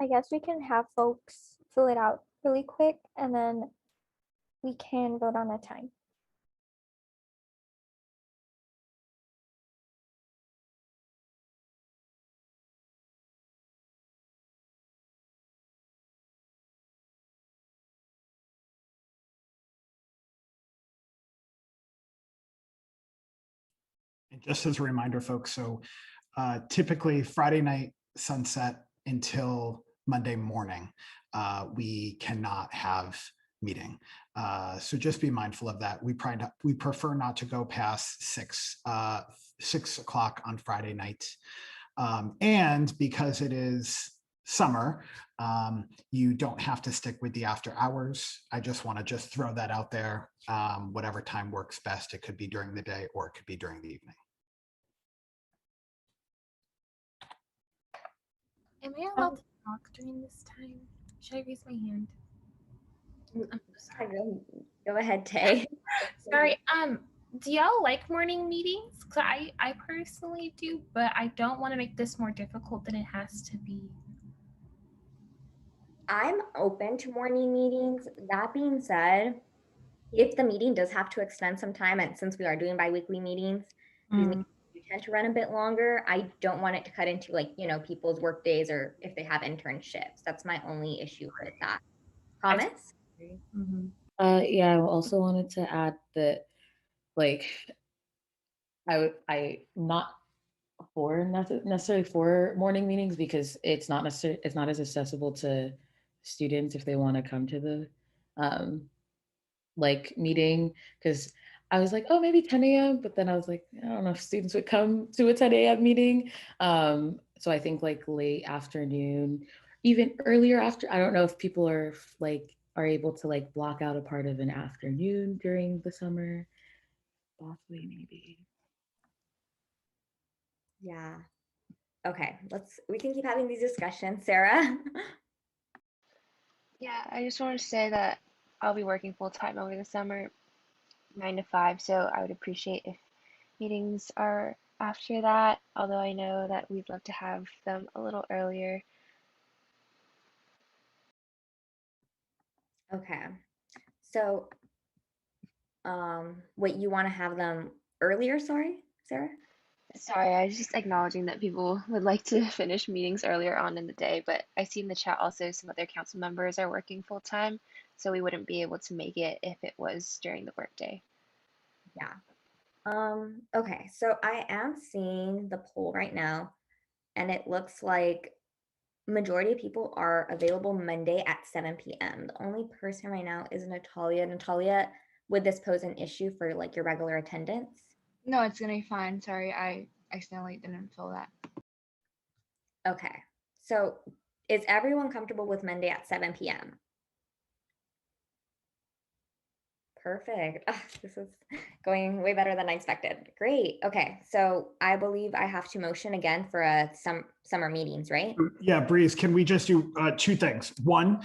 I guess we can have folks fill it out really quick and then we can vote on a time. And just as a reminder, folks, so typically Friday night sunset until Monday morning, we cannot have meeting. So just be mindful of that. We prefer not to go past 6 o'clock on Friday night. And because it is summer. You don't have to stick with the after hours. I just want to throw that out there. Whatever time works best. It could be during the day or it could be during the evening. Am I allowed to talk during this time? Should I raise my hand? I'm so sorry. Go ahead, Tay. Sorry. Do y'all like morning meetings? Cause I personally do, but I don't want to make this more difficult than it has to be. I'm open to morning meetings. That being said, if the meeting does have to extend some time, and since we are doing biweekly meetings, these meetings do tend to run a bit longer. I don't want it to cut into, like, you know, people's work days or if they have internships. That's my only issue with that. Promise? Yeah, I also wanted to add that, like, I not for necessarily for morning meetings because it's not as accessible to students if they want to come to the like meeting, because I was like, oh, maybe 10 a.m. But then I was like, I don't know if students would come to a 10 a.m. meeting. So I think like late afternoon, even earlier after, I don't know if people are able to like block out a part of an afternoon during the summer. Possibly, maybe. Yeah. Okay, we can keep having these discussions. Sarah? Yeah, I just want to say that I'll be working full time over the summer, 9 to 5, so I would appreciate if meetings are after that, although I know that we'd love to have them a little earlier. Okay. So, wait, you want to have them earlier? Sorry, Sarah? Sorry, I was just acknowledging that people would like to finish meetings earlier on in the day, but I see in the chat also some other council members are working full time, so we wouldn't be able to make it if it was during the workday. Yeah. Okay, so I am seeing the poll right now, and it looks like majority of people are available Monday at 7 p.m. The only person right now is Natalia. Natalia, would this pose an issue for like your regular attendance? No, it's gonna be fine. Sorry, I accidentally didn't fill that. Okay, so is everyone comfortable with Monday at 7 p.m.? Perfect. This is going way better than I expected. Great. Okay, so I believe I have to motion again for summer meetings, right? Yeah, Breeze, can we just do two things? One,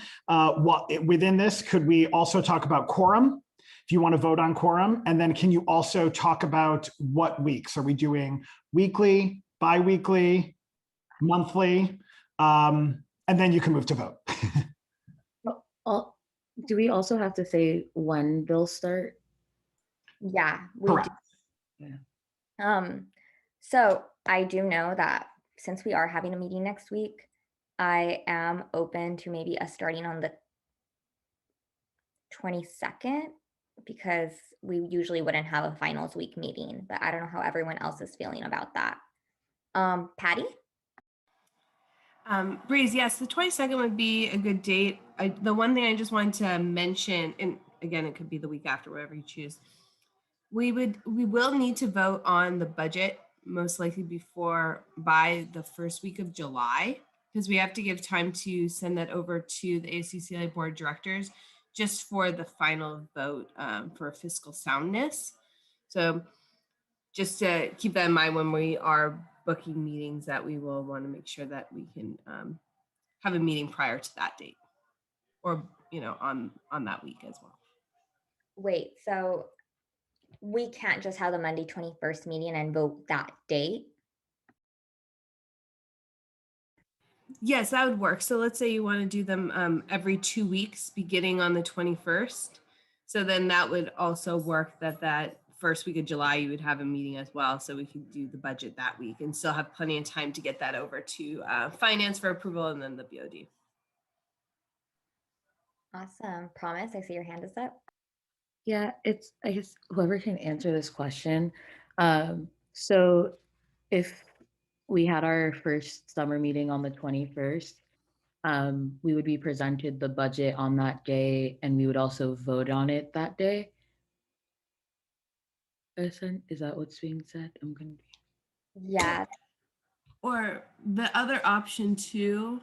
within this, could we also talk about quorum? If you want to vote on quorum, and then can you also talk about what weeks? Are we doing weekly, bi-weekly, monthly? And then you can move to vote. Do we also have to say when they'll start? Yeah, we do. Yeah. So I do know that since we are having a meeting next week, I am open to maybe us starting on the 22nd because we usually wouldn't have a finals week meeting, but I don't know how everyone else is feeling about that. Patty? Breeze, yes, the 22nd would be a good date. The one thing I just wanted to mention, and again, it could be the week after, whatever you choose. We will need to vote on the budget most likely by the first week of July, because we have to give time to send that over to the ACCLA board of directors just for the final vote for fiscal soundness. So just to keep that in mind when we are booking meetings, that we will want to make sure that we can have a meeting prior to that date, or on that week as well. Wait, so we can't just have the Monday 21st meeting and vote that date? Yes, that would work. So let's say you want to do them every 2 weeks, beginning on the 21st. So then that would also work that first week of July, you would have a meeting as well. So we could do the budget that week and still have plenty of time to get that over to finance for approval and then the BOD. Awesome. Promise, I see your hand is up. Yeah, I guess whoever can answer this question. So if we had our first summer meeting on the 21st, we would be presented the budget on that day and we would also vote on it that day. Is that what's being said? I'm gonna be. Yeah. Or the other option too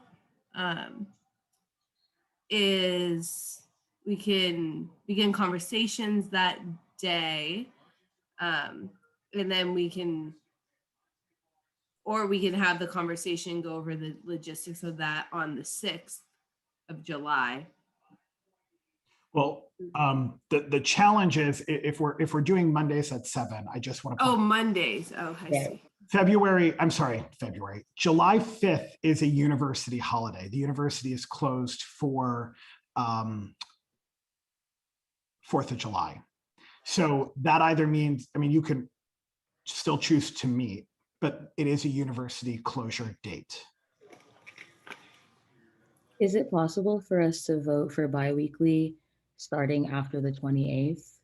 is we can begin conversations that day, and then we can have the conversation, go over the logistics of that on the 6th of July. Well, the challenge is if we're doing Mondays at 7, I just want to. Oh, Mondays. Oh, I see. February. July 5th is a university holiday. The university is closed for 4th of July. So that either means, I mean, you can still choose to meet, but it is a university closure date. Is it possible for us to vote for biweekly starting after the 28th?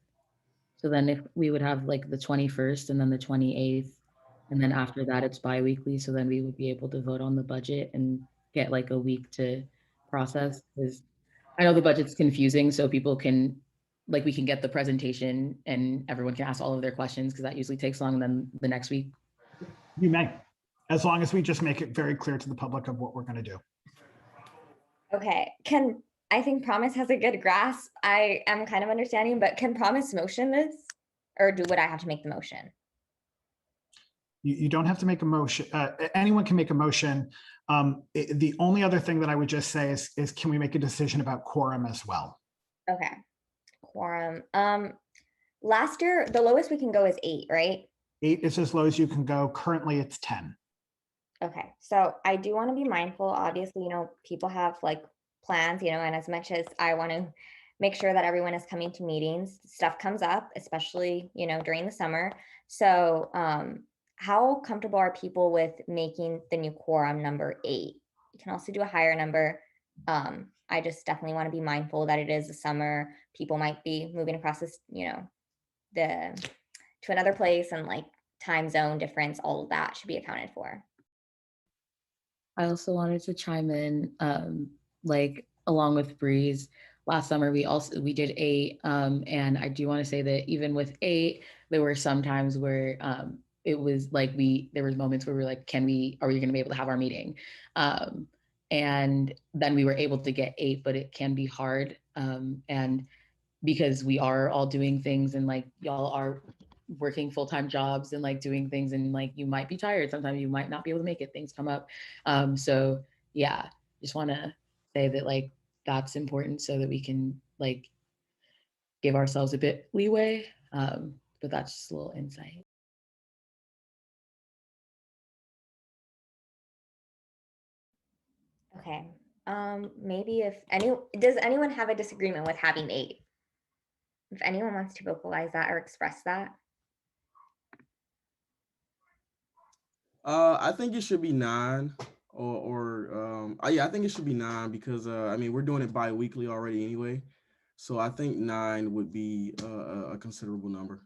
So then if we would have like the 21st and then the 28th, and then after that it's biweekly, so then we would be able to vote on the budget and get like a week to process. Because I know the budget's confusing, so people can, like, we can get the presentation and everyone can ask all of their questions, because that usually takes long, and then the next week. You may, as long as we just make it very clear to the public of what we're going to do. Okay, I think Promise has a good grasp. I am kind of understanding, but can Promise motion this? Or would I have to make the motion? You don't have to make a motion. Anyone can make a motion. The only other thing that I would just say is can we make a decision about quorum as well? Okay, quorum. Last year, the lowest we can go is 8, right? 8 is as low as you can go. Currently, it's 10. Okay, so I do want to be mindful. Obviously, you know, people have like plans, you know, and as much as I want to make sure that everyone is coming to meetings, stuff comes up, especially, you know, during the summer. So how comfortable are people with making the new quorum number 8? You can also do a higher number. I just definitely want to be mindful that it is the summer. People might be moving across this, you know, to another place, and like time zone difference, all of that should be accounted for. I also wanted to chime in, like along with Breeze, last summer we did 8, and I do want to say that even with 8, there were some times where it was like there was moments where we were like, are we going to be able to have our meeting? And then we were able to get 8, but it can be hard, and because we are all doing things, and like y'all are working full-time jobs and like doing things, and like you might be tired, sometimes you might not be able to make it, things come up. So yeah, just want to say that like that's important so that we can like give ourselves a bit leeway, but that's just a little insight. Okay, maybe does anyone have a disagreement with having 8? If anyone wants to vocalize that or express that. I think it should be 9, yeah, I think it should be 9 because I mean, we're doing it bi-weekly already anyway. So I think 9 would be a considerable number.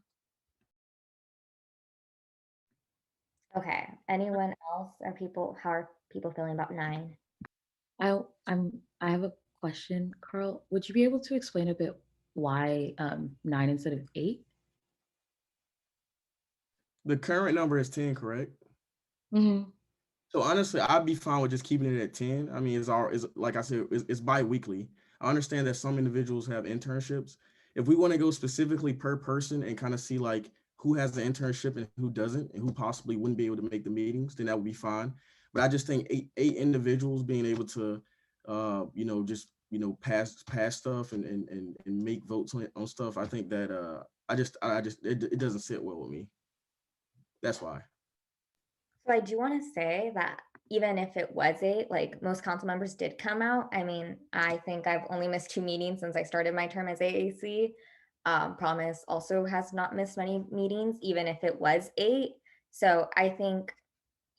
Okay, anyone else? How are people feeling about 9? I have a question, Carl. Would you be able to explain a bit why 9 instead of 8? The current number is 10, correct? Mm-hmm. So honestly, I'd be fine with just keeping it at 10. I mean, it's like I said, it's bi-weekly. I understand that some individuals have internships. If we want to go specifically per person and kind of see like who has the internship and who doesn't, and who possibly wouldn't be able to make the meetings, then that would be fine. But I just think eight individuals being able to, you know, just, you know, pass stuff and make votes on stuff. I think that it doesn't sit well with me. That's why. So I do want to say that even if it was 8, like most council members did come out. I mean, I think I've only missed 2 meetings since I started my term as AAC. Promise also has not missed many meetings, even if it was 8. So I think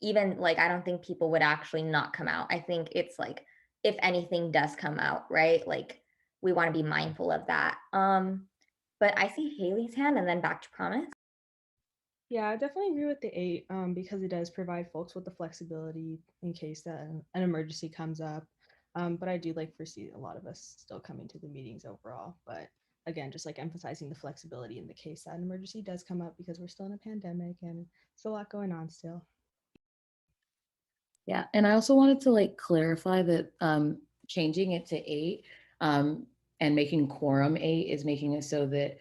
even like, I don't think people would actually not come out. I think it's like, if anything does come out, right? Like we want to be mindful of that. But I see Haley's hand, and then back to Promise. Yeah, I definitely agree with the 8 because it does provide folks with the flexibility in case that an emergency comes up. But I do like foresee a lot of us still coming to the meetings overall. But again, just like emphasizing the flexibility in the case that an emergency does come up, because we're still in a pandemic and there's a lot going on still. Yeah, and I also wanted to like clarify that changing it to 8 and making quorum 8 is making it so that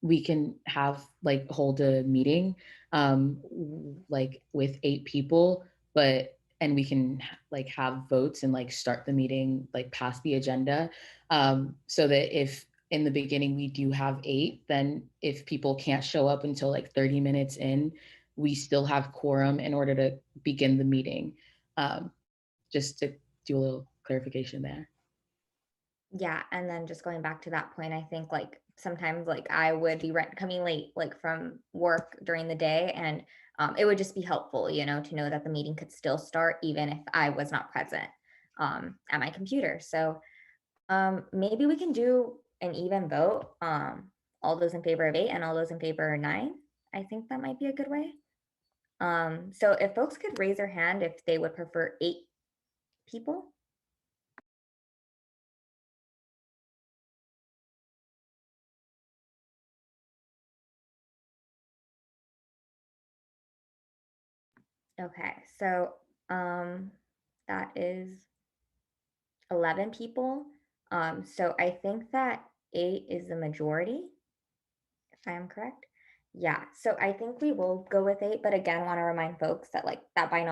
we can have like hold a meeting like with 8 people, but and we can like have votes and like start the meeting like past the agenda, so that if in the beginning we do have 8, then if people can't show up until like 30 minutes in, we still have quorum in order to begin the meeting. Just to do a little clarification there. Yeah, and then just going back to that point, I think like sometimes like I would be coming late like from work during the day, and it would just be helpful, you know, to know that the meeting could still start even if I was not present at my computer. So maybe we can do an even vote. All those in favor of 8 and all those in favor of 9. I think that might be a good way. So if folks could raise their hand if they would prefer 8 people. Okay, so that is 11 people. So I think that 8 is the majority, if I am correct. Yeah, so I think we will go with 8, but again, want to remind folks that like that by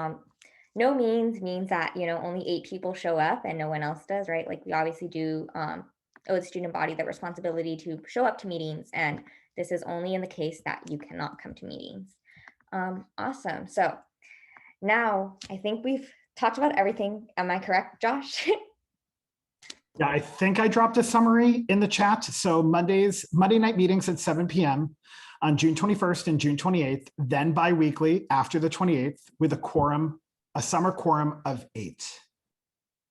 no means that, you know, only 8 people show up and no one else does, right? Like we obviously do owe the student body the responsibility to show up to meetings, and this is only in the case that you cannot come to meetings. Awesome. So now I think we've talked about everything. Am I correct, Josh? Yeah, I think I dropped a summary in the chat. So Monday night meetings at 7 p.m. on June 21st and June 28th, then bi-weekly after the 28th with a summer quorum of 8.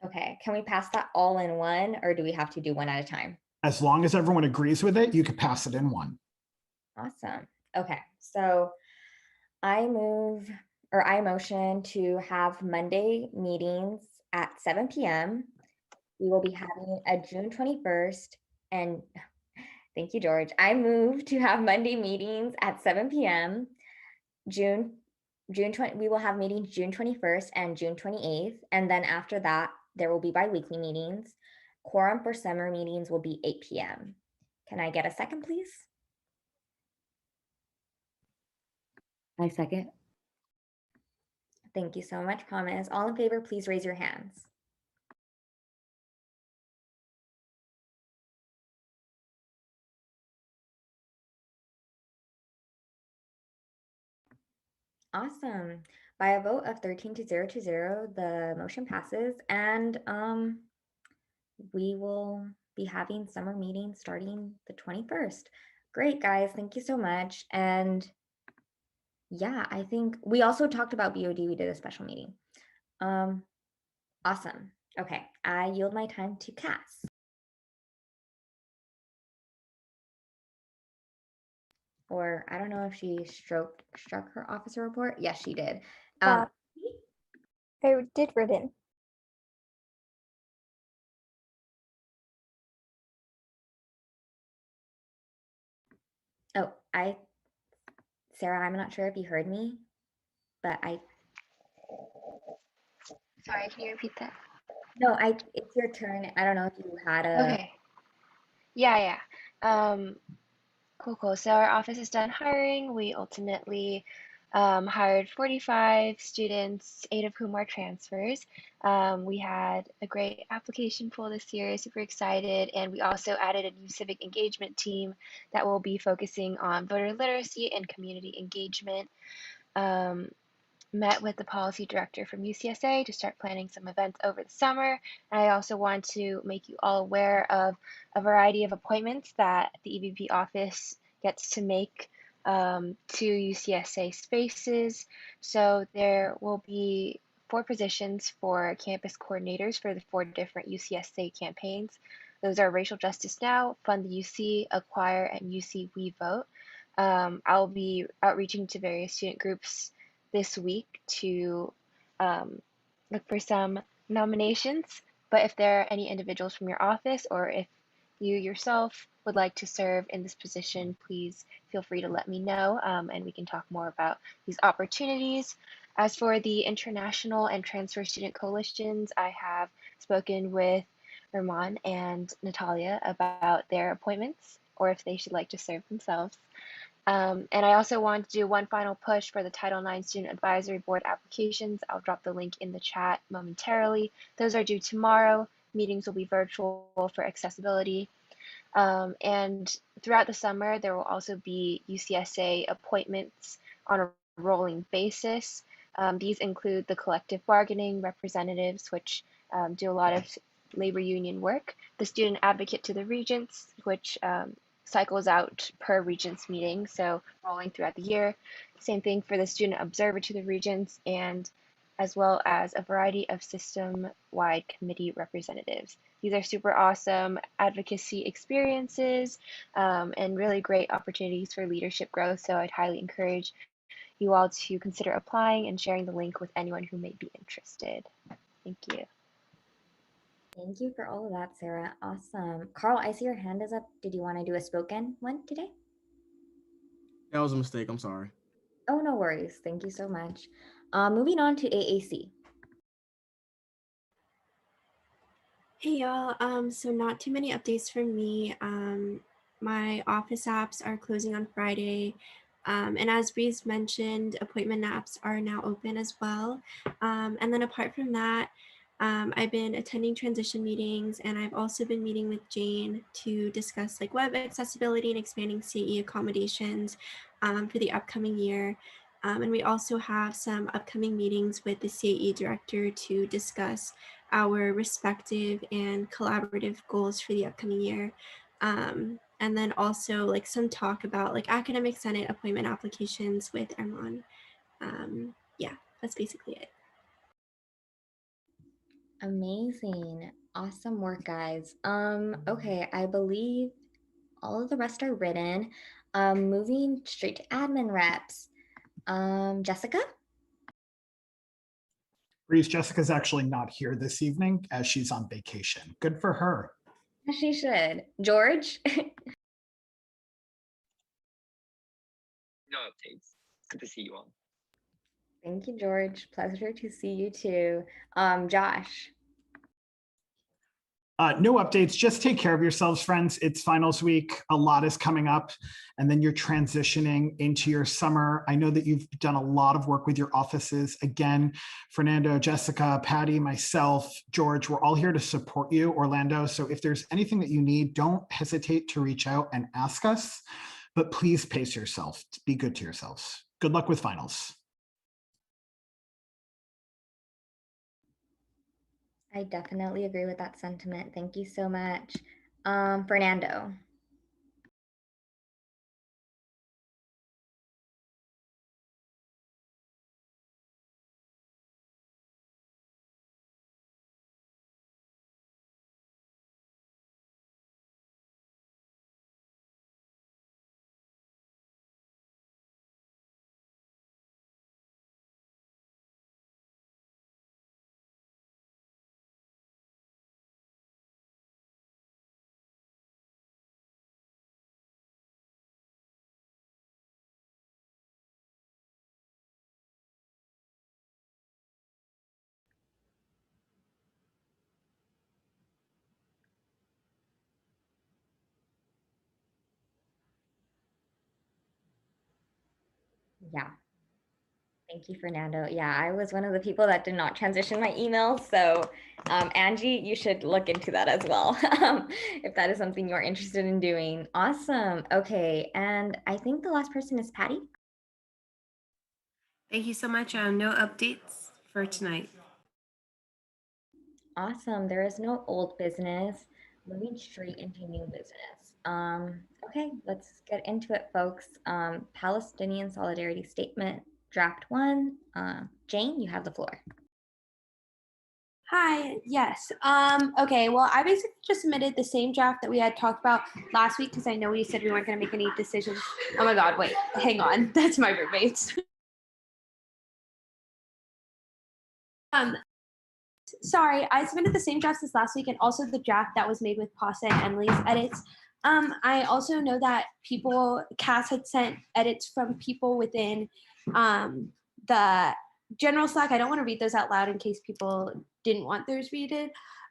Okay, can we pass that all in one, or do we have to do one at a time? As long as everyone agrees with it, you could pass it in one. Awesome. Okay, so I motion to have Monday meetings at 7 p.m. We will be having a June 21st, and thank you, George. I move to have Monday meetings at 7 p.m. June 20, we will have meetings June 21st and June 28th. And then after that, there will be bi-weekly meetings. Quorum for summer meetings will be 8 p.m. Can I get a second, please? I second. Thank you so much, Promise. All in favor, please raise your hands. Awesome. By a vote of 13 to 0 to 0, the motion passes, and we will be having summer meetings starting the 21st. Great, guys. Thank you so much. And yeah, I think we also talked about BOD. We did a special meeting. Awesome. Okay, I yield my time to Cass. Or I don't know if she struck her officer report. Yes, she did. I did written. Oh, Sarah, I'm not sure if you heard me, but Sorry, can you repeat that? No, it's your turn. I don't know if you had Okay. Yeah. Cool. So our office is done hiring. We ultimately hired 45 students, 8 of whom are transfers. We had a great application pool this year, super excited. And we also added a new civic engagement team that will be focusing on voter literacy and community engagement. Met with the policy director from UCSA to start planning some events over the summer. And I also want to make you all aware of a variety of appointments that the EVP office gets to make to UCSA spaces. So there will be 4 positions for campus coordinators for the 4 different UCSA campaigns. Those are Racial Justice Now, Fund the UC, Acquire, and UC We Vote. I'll be outreaching to various student groups this week to look for some nominations. But if there are any individuals from your office, or if you yourself would like to serve in this position, please feel free to let me know, and we can talk more about these opportunities. As for the international and transfer student coalitions, I have spoken with Herman and Natalia about their appointments or if they should like to serve themselves. And I also want to do one final push for the Title IX Student Advisory Board applications. I'll drop the link in the chat momentarily. Those are due tomorrow. Meetings will be virtual for accessibility. And throughout the summer, there will also be UCSA appointments on a rolling basis. These include the collective bargaining representatives, which do a lot of labor union work, the student advocate to the regents, which cycles out per regents meeting, so rolling throughout the year. Same thing for the student observer to the regents, and as well as a variety of system-wide committee representatives. These are super awesome advocacy experiences and really great opportunities for leadership growth, so I'd highly encourage you all to consider applying and sharing the link with anyone who may be interested. Thank you. Thank you for all of that, Sarah. Awesome. Carl, I see your hand is up. Did you want to do a spoken one today? That was a mistake. I'm sorry. Oh, no worries. Thank you so much. Moving on to AAC. Hey y'all, so not too many updates from me. My office apps are closing on Friday. And as Breeze mentioned, appointment apps are now open as well. And then apart from that, I've been attending transition meetings, and I've also been meeting with Jane to discuss like web accessibility and expanding CE accommodations for the upcoming year. And we also have some upcoming meetings with the CAE director to discuss our respective and collaborative goals for the upcoming year. And then also like some talk about like academic senate appointment applications with Herman. Yeah, that's basically it. Amazing. Awesome work, guys. Okay, I believe all of the rest are written. Moving straight to admin reps. Jessica? Breeze, Jessica's actually not here this evening as she's on vacation. Good for her. She should. George? No updates. Good to see you all. Thank you, George. Pleasure to see you too. Josh? No updates. Just take care of yourselves, friends. It's finals week. A lot is coming up, and then you're transitioning into your summer. I know that you've done a lot of work with your offices. Again, Fernando, Jessica, Patty, myself, George, we're all here to support you, Orlando. So if there's anything that you need, don't hesitate to reach out and ask us, but please pace yourself. Be good to yourselves. Good luck with finals. I definitely agree with that sentiment. Thank you so much. Fernando? Yeah. Thank you, Fernando. Yeah, I was one of the people that did not transition my email. So Angie, you should look into that as well, if that is something you're interested in doing. Awesome. Okay. And I think the last person is Patty. Thank you so much. No updates for tonight. Awesome. There is no old business. Moving straight into new business. Okay, let's get into it, folks. Palestinian Solidarity Statement, Draft 1. Jane, you have the floor. Hi, yes. Okay, well, I basically just submitted the same draft that we had talked about last week because I know we said we weren't going to make any decisions. Oh my God, wait, hang on. That's my roommates. Sorry, I submitted the same drafts as last week and also the draft that was made with Pasa and Emily's edits. I also know that Cass had sent edits from people within the general Slack. I don't want to read those out loud in case people didn't want those read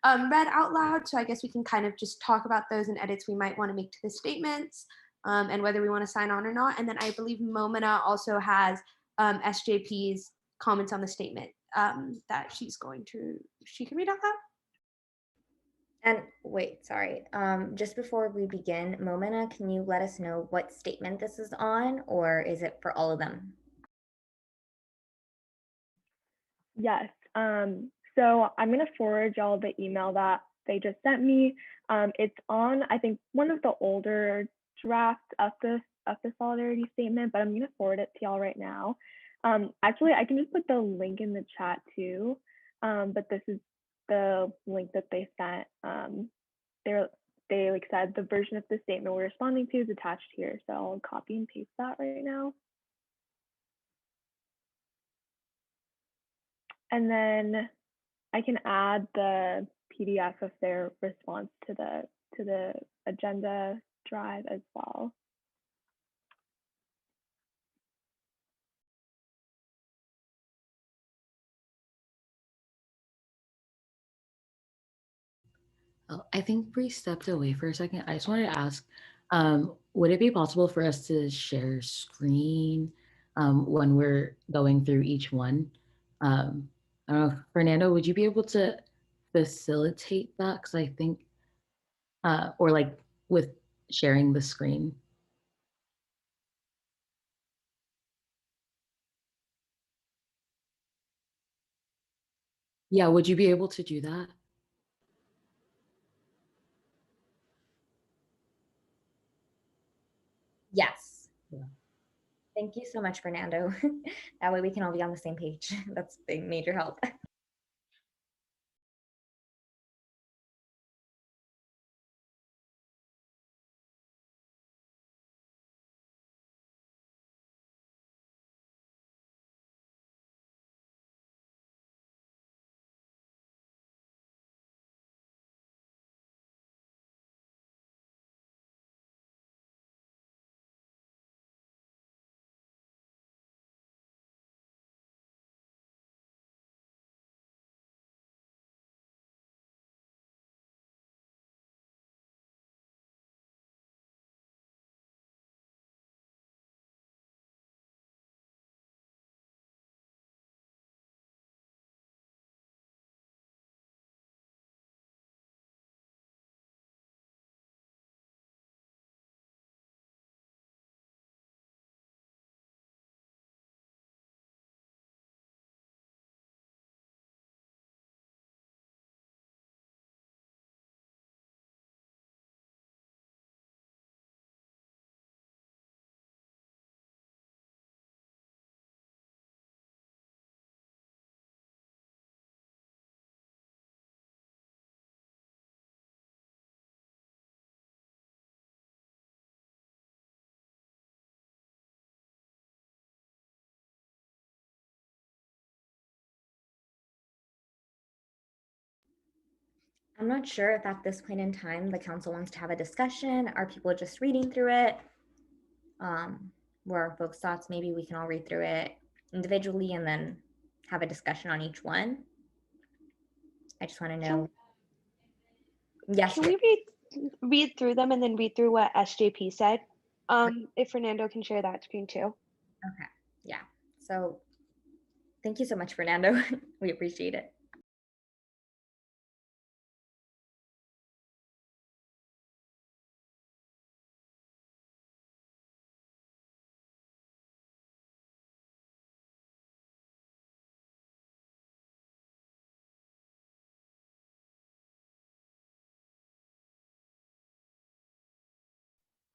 out loud. So I guess we can kind of just talk about those and edits we might want to make to the statements, and whether we want to sign on or not. And then I believe Momina also has SJP's comments on the statement that she can read out loud. And wait, sorry. Just before we begin, Momina, can you let us know what statement this is on, or is it for all of them? Yes. So I'm going to forward y'all the email that they just sent me. It's on, I think, one of the older drafts of the solidarity statement, but I'm going to forward it to y'all right now. Actually, I can just put the link in the chat too, but this is the link that they sent. They like said the version of the statement we're responding to is attached here, so I'll copy and paste that right now. And then I can add the PDF of their response to the agenda drive as well. Oh, I think Bree stepped away for a second. I just wanted to ask, would it be possible for us to share screen when we're going through each one? I don't know, Fernando, would you be able to facilitate that? Because I think, or like with sharing the screen. Yeah, would you be able to do that? Yes. Yeah. Thank you so much, Fernando. That way we can all be on the same page. That's a major help. I'm not sure if at this point in time the council wants to have a discussion. Are people just reading through it? Where are folks' thoughts? Maybe we can all read through it individually and then have a discussion on each one. I just want to know. Yes. Can we read through them and then read through what SJP said? If Fernando can share that screen too. Okay. Yeah. So thank you so much, Fernando. We appreciate it.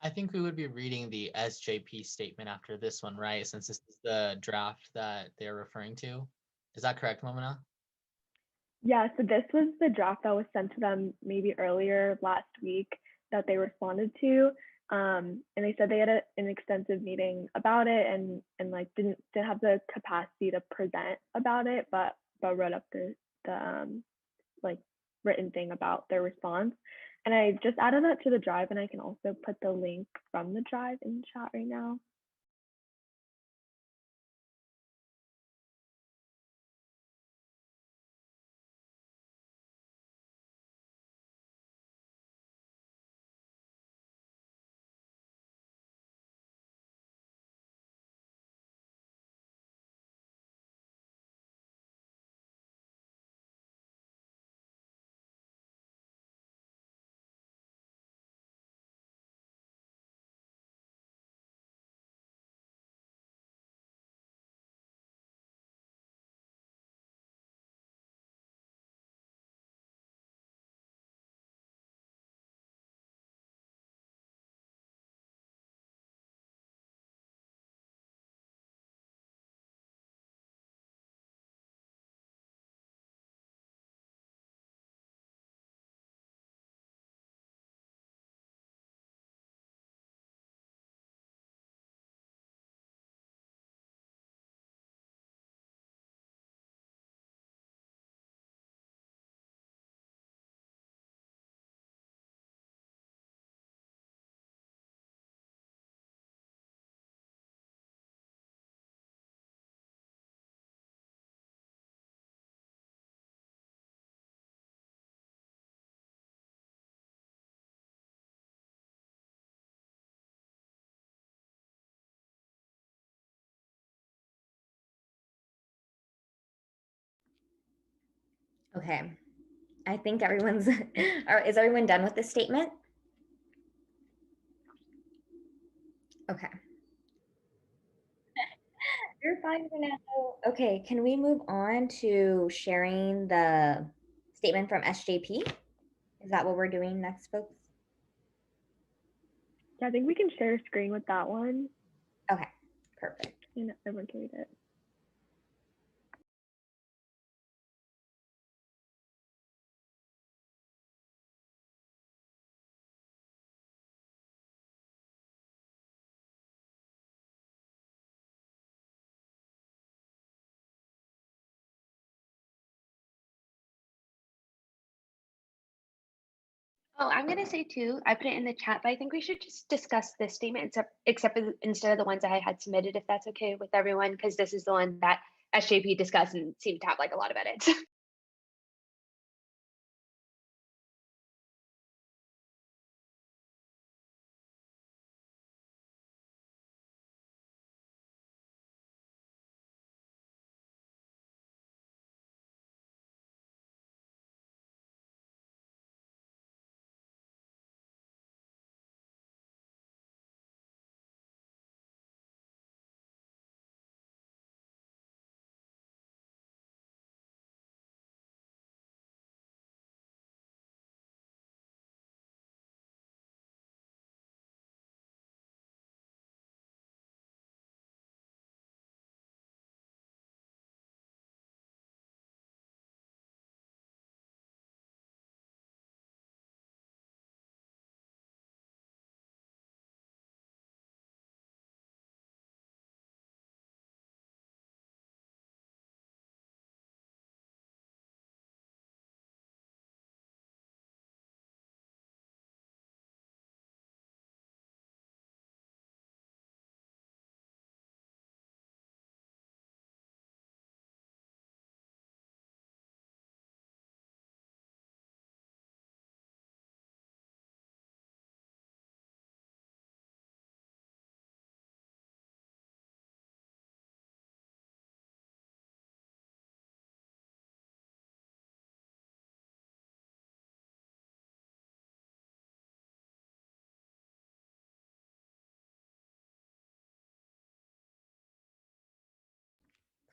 I think we would be reading the SJP statement after this one, right? Since this is the draft that they're referring to. Is that correct, Momina? Yeah, so this was the draft that was sent to them maybe earlier last week that they responded to. And they said they had an extensive meeting about it and like didn't have the capacity to present about it, but wrote up the like written thing about their response. And I just added that to the drive, and I can also put the link from the drive in the chat right now. Okay, I think everyone's, is everyone done with this statement? Okay. You're fine for now. Okay, can we move on to sharing the statement from SJP? Is that what we're doing next, folks? Yeah, I think we can share a screen with that one. Okay, perfect. And everyone can read it. Oh, I'm gonna say too, I put it in the chat, but I think we should just discuss this statement instead of the ones I had submitted, if that's okay with everyone, because this is the one that SJP discussed and seemed to have like a lot of edits.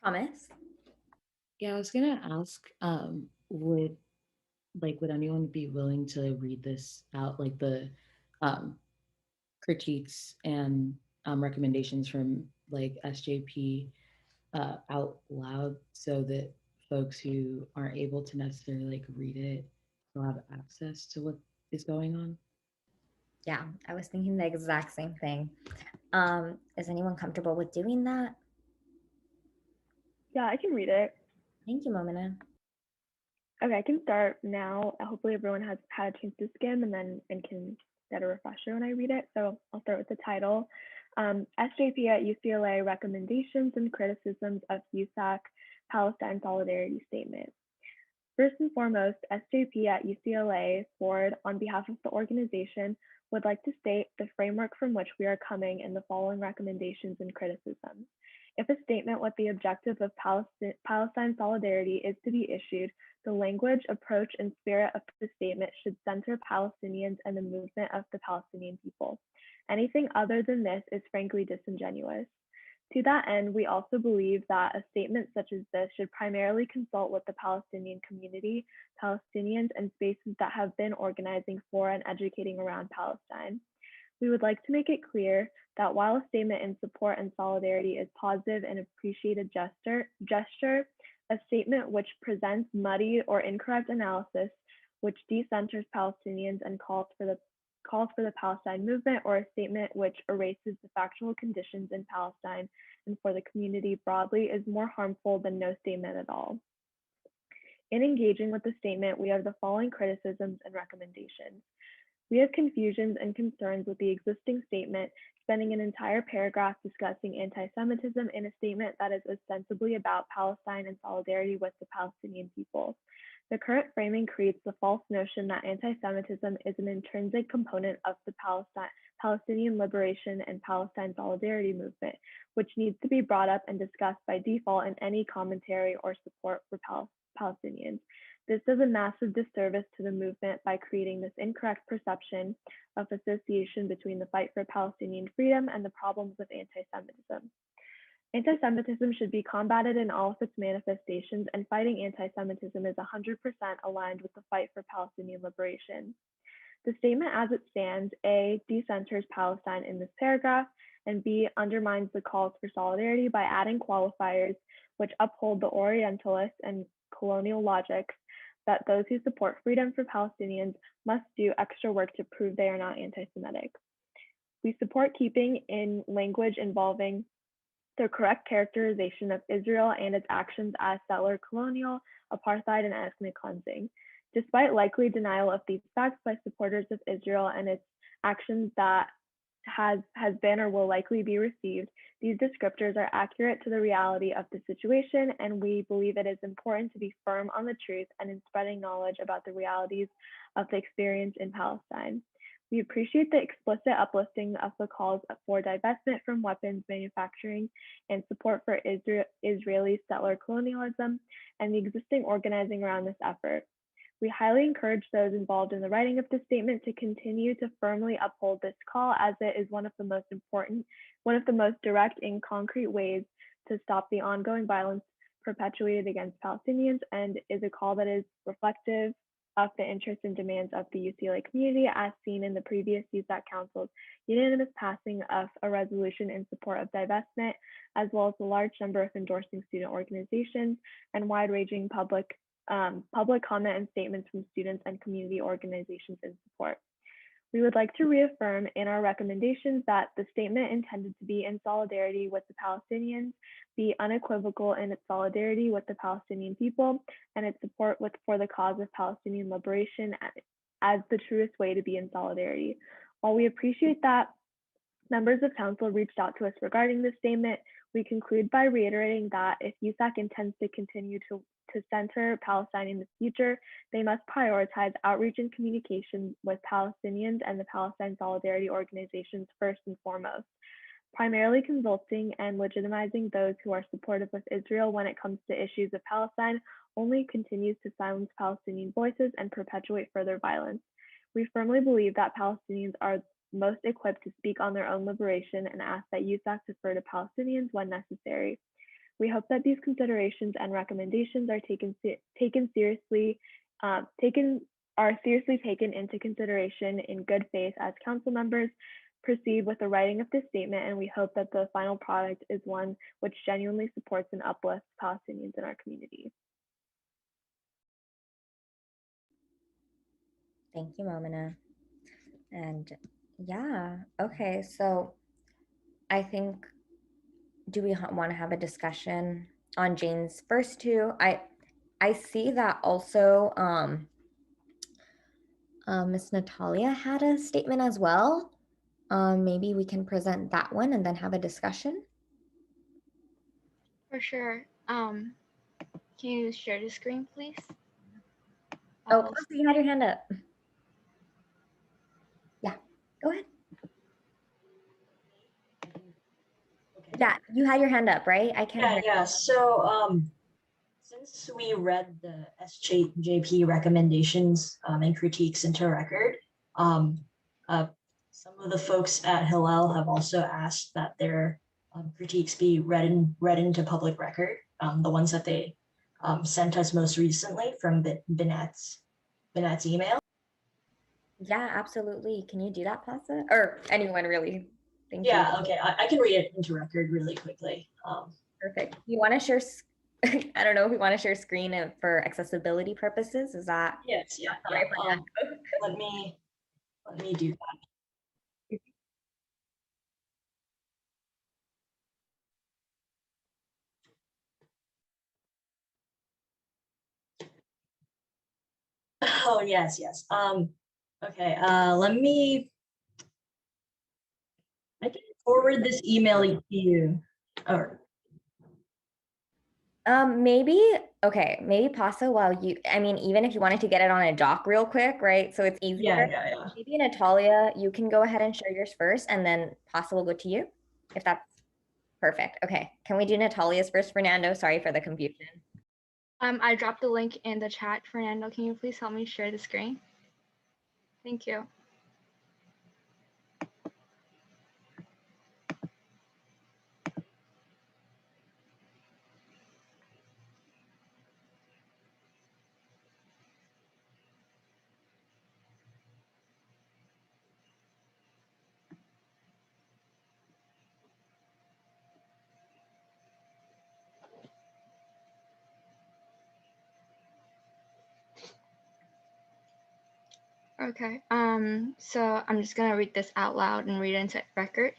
Thomas? Yeah, I was gonna ask, would anyone be willing to read this out, like the um, critiques and recommendations from like SJP out loud so that folks who aren't able to necessarily like read it will have access to what is going on? Yeah, I was thinking the exact same thing. Is anyone comfortable with doing that? Yeah, I can read it. Thank you, Momina. Okay, I can start now. Hopefully everyone has had a chance to skim and can get a refresher when I read it. So I'll start with the title. SJP at UCLA Recommendations and Criticisms of USAC Palestine Solidarity Statement. First and foremost, SJP at UCLA Board, on behalf of the organization, would like to state the framework from which we are coming in the following recommendations and criticisms. If a statement with the objective of Palestine solidarity is to be issued, the language, approach, and spirit of the statement should center Palestinians and the movement of the Palestinian people. Anything other than this is frankly disingenuous. To that end, we also believe that a statement such as this should primarily consult with the Palestinian community, Palestinians, and spaces that have been organizing for and educating around Palestine. We would like to make it clear that while a statement in support and solidarity is positive and appreciated gesture, a statement which presents muddy or incorrect analysis, which decenters Palestinians and calls for the Palestine movement, or a statement which erases the factual conditions in Palestine and for the community broadly, is more harmful than no statement at all. In engaging with the statement, we have the following criticisms and recommendations. We have confusions and concerns with the existing statement, spending an entire paragraph discussing anti-Semitism in a statement that is ostensibly about Palestine and solidarity with the Palestinian people. The current framing creates the false notion that anti-Semitism is an intrinsic component of the Palestinian liberation and Palestine solidarity movement, which needs to be brought up and discussed by default in any commentary or support for Palestinians. This does a massive disservice to the movement by creating this incorrect perception of association between the fight for Palestinian freedom and the problems of anti-Semitism. Anti-Semitism should be combated in all of its manifestations, and fighting anti-Semitism is 100% aligned with the fight for Palestinian liberation. The statement as it stands, A, decenters Palestine in this paragraph, and B, undermines the calls for solidarity by adding qualifiers which uphold the Orientalist and colonial logics that those who support freedom for Palestinians must do extra work to prove they are not anti-Semitic. We support keeping in language involving the correct characterization of Israel and its actions as settler colonial, apartheid, and ethnic cleansing. Despite likely denial of these facts by supporters of Israel and its actions that has been or will likely be received, these descriptors are accurate to the reality of the situation, and we believe it is important to be firm on the truth and in spreading knowledge about the realities of the experience in Palestine. We appreciate the explicit uplifting of the calls for divestment from weapons manufacturing and support for Israeli settler colonialism and the existing organizing around this effort. We highly encourage those involved in the writing of this statement to continue to firmly uphold this call, as it is one of the most direct and concrete ways to stop the ongoing violence perpetuated against Palestinians, and is a call that is reflective of the interests and demands of the UCLA community, as seen in the previous USAC Council's unanimous passing of a resolution in support of divestment, as well as a large number of endorsing student organizations and wide-ranging public comment and statements from students and community organizations in support. We would like to reaffirm in our recommendations that the statement intended to be in solidarity with the Palestinians be unequivocal in its solidarity with the Palestinian people and its support for the cause of Palestinian liberation as the truest way to be in solidarity. While we appreciate that members of council reached out to us regarding this statement, we conclude by reiterating that if USAC intends to continue to center Palestine in the future, they must prioritize outreach and communication with Palestinians and the Palestine Solidarity organizations first and foremost. Primarily consulting and legitimizing those who are supportive of Israel when it comes to issues of Palestine only continues to silence Palestinian voices and perpetuate further violence. We firmly believe that Palestinians are most equipped to speak on their own liberation and ask that USAC defer to Palestinians when necessary. We hope that these considerations and recommendations are seriously taken into consideration in good faith as council members proceed with the writing of this statement, and we hope that the final product is one which genuinely supports and uplifts Palestinians in our community. Thank you, Momina. And yeah, okay, so I think, do we want to have a discussion on Jane's first two? I see that also Miss Natalia had a statement as well. Maybe we can present that one and then have a discussion. For sure. Can you share the screen, please? Oh, so you had your hand up. Yeah, go ahead. Yeah, you had your hand up, right? I can't hear. Yeah. So since we read the SJP recommendations and critiques into record, some of the folks at Hillel have also asked that their critiques be read into public record. The ones that they sent us most recently from Binet's email. Yeah, absolutely. Can you do that, Pasa? Or anyone really? Thank you. Yeah, okay. I can read it into record really quickly. Perfect. You want to share, I don't know if we want to share screen for accessibility purposes. Is that? Yes, yeah. Let me do that. Oh, yes. Okay, I can forward this email to you. Or maybe Pasa, even if you wanted to get it on a doc real quick, right? So it's easier. Yeah. Maybe Natalia, you can go ahead and share yours first, and then Pasa will go to you, if that's perfect. Okay, can we do Natalia's first, Fernando? Sorry for the confusion. I dropped the link in the chat. Fernando, can you please help me share the screen? Thank you. Okay, so I'm just gonna read this out loud and read it into record.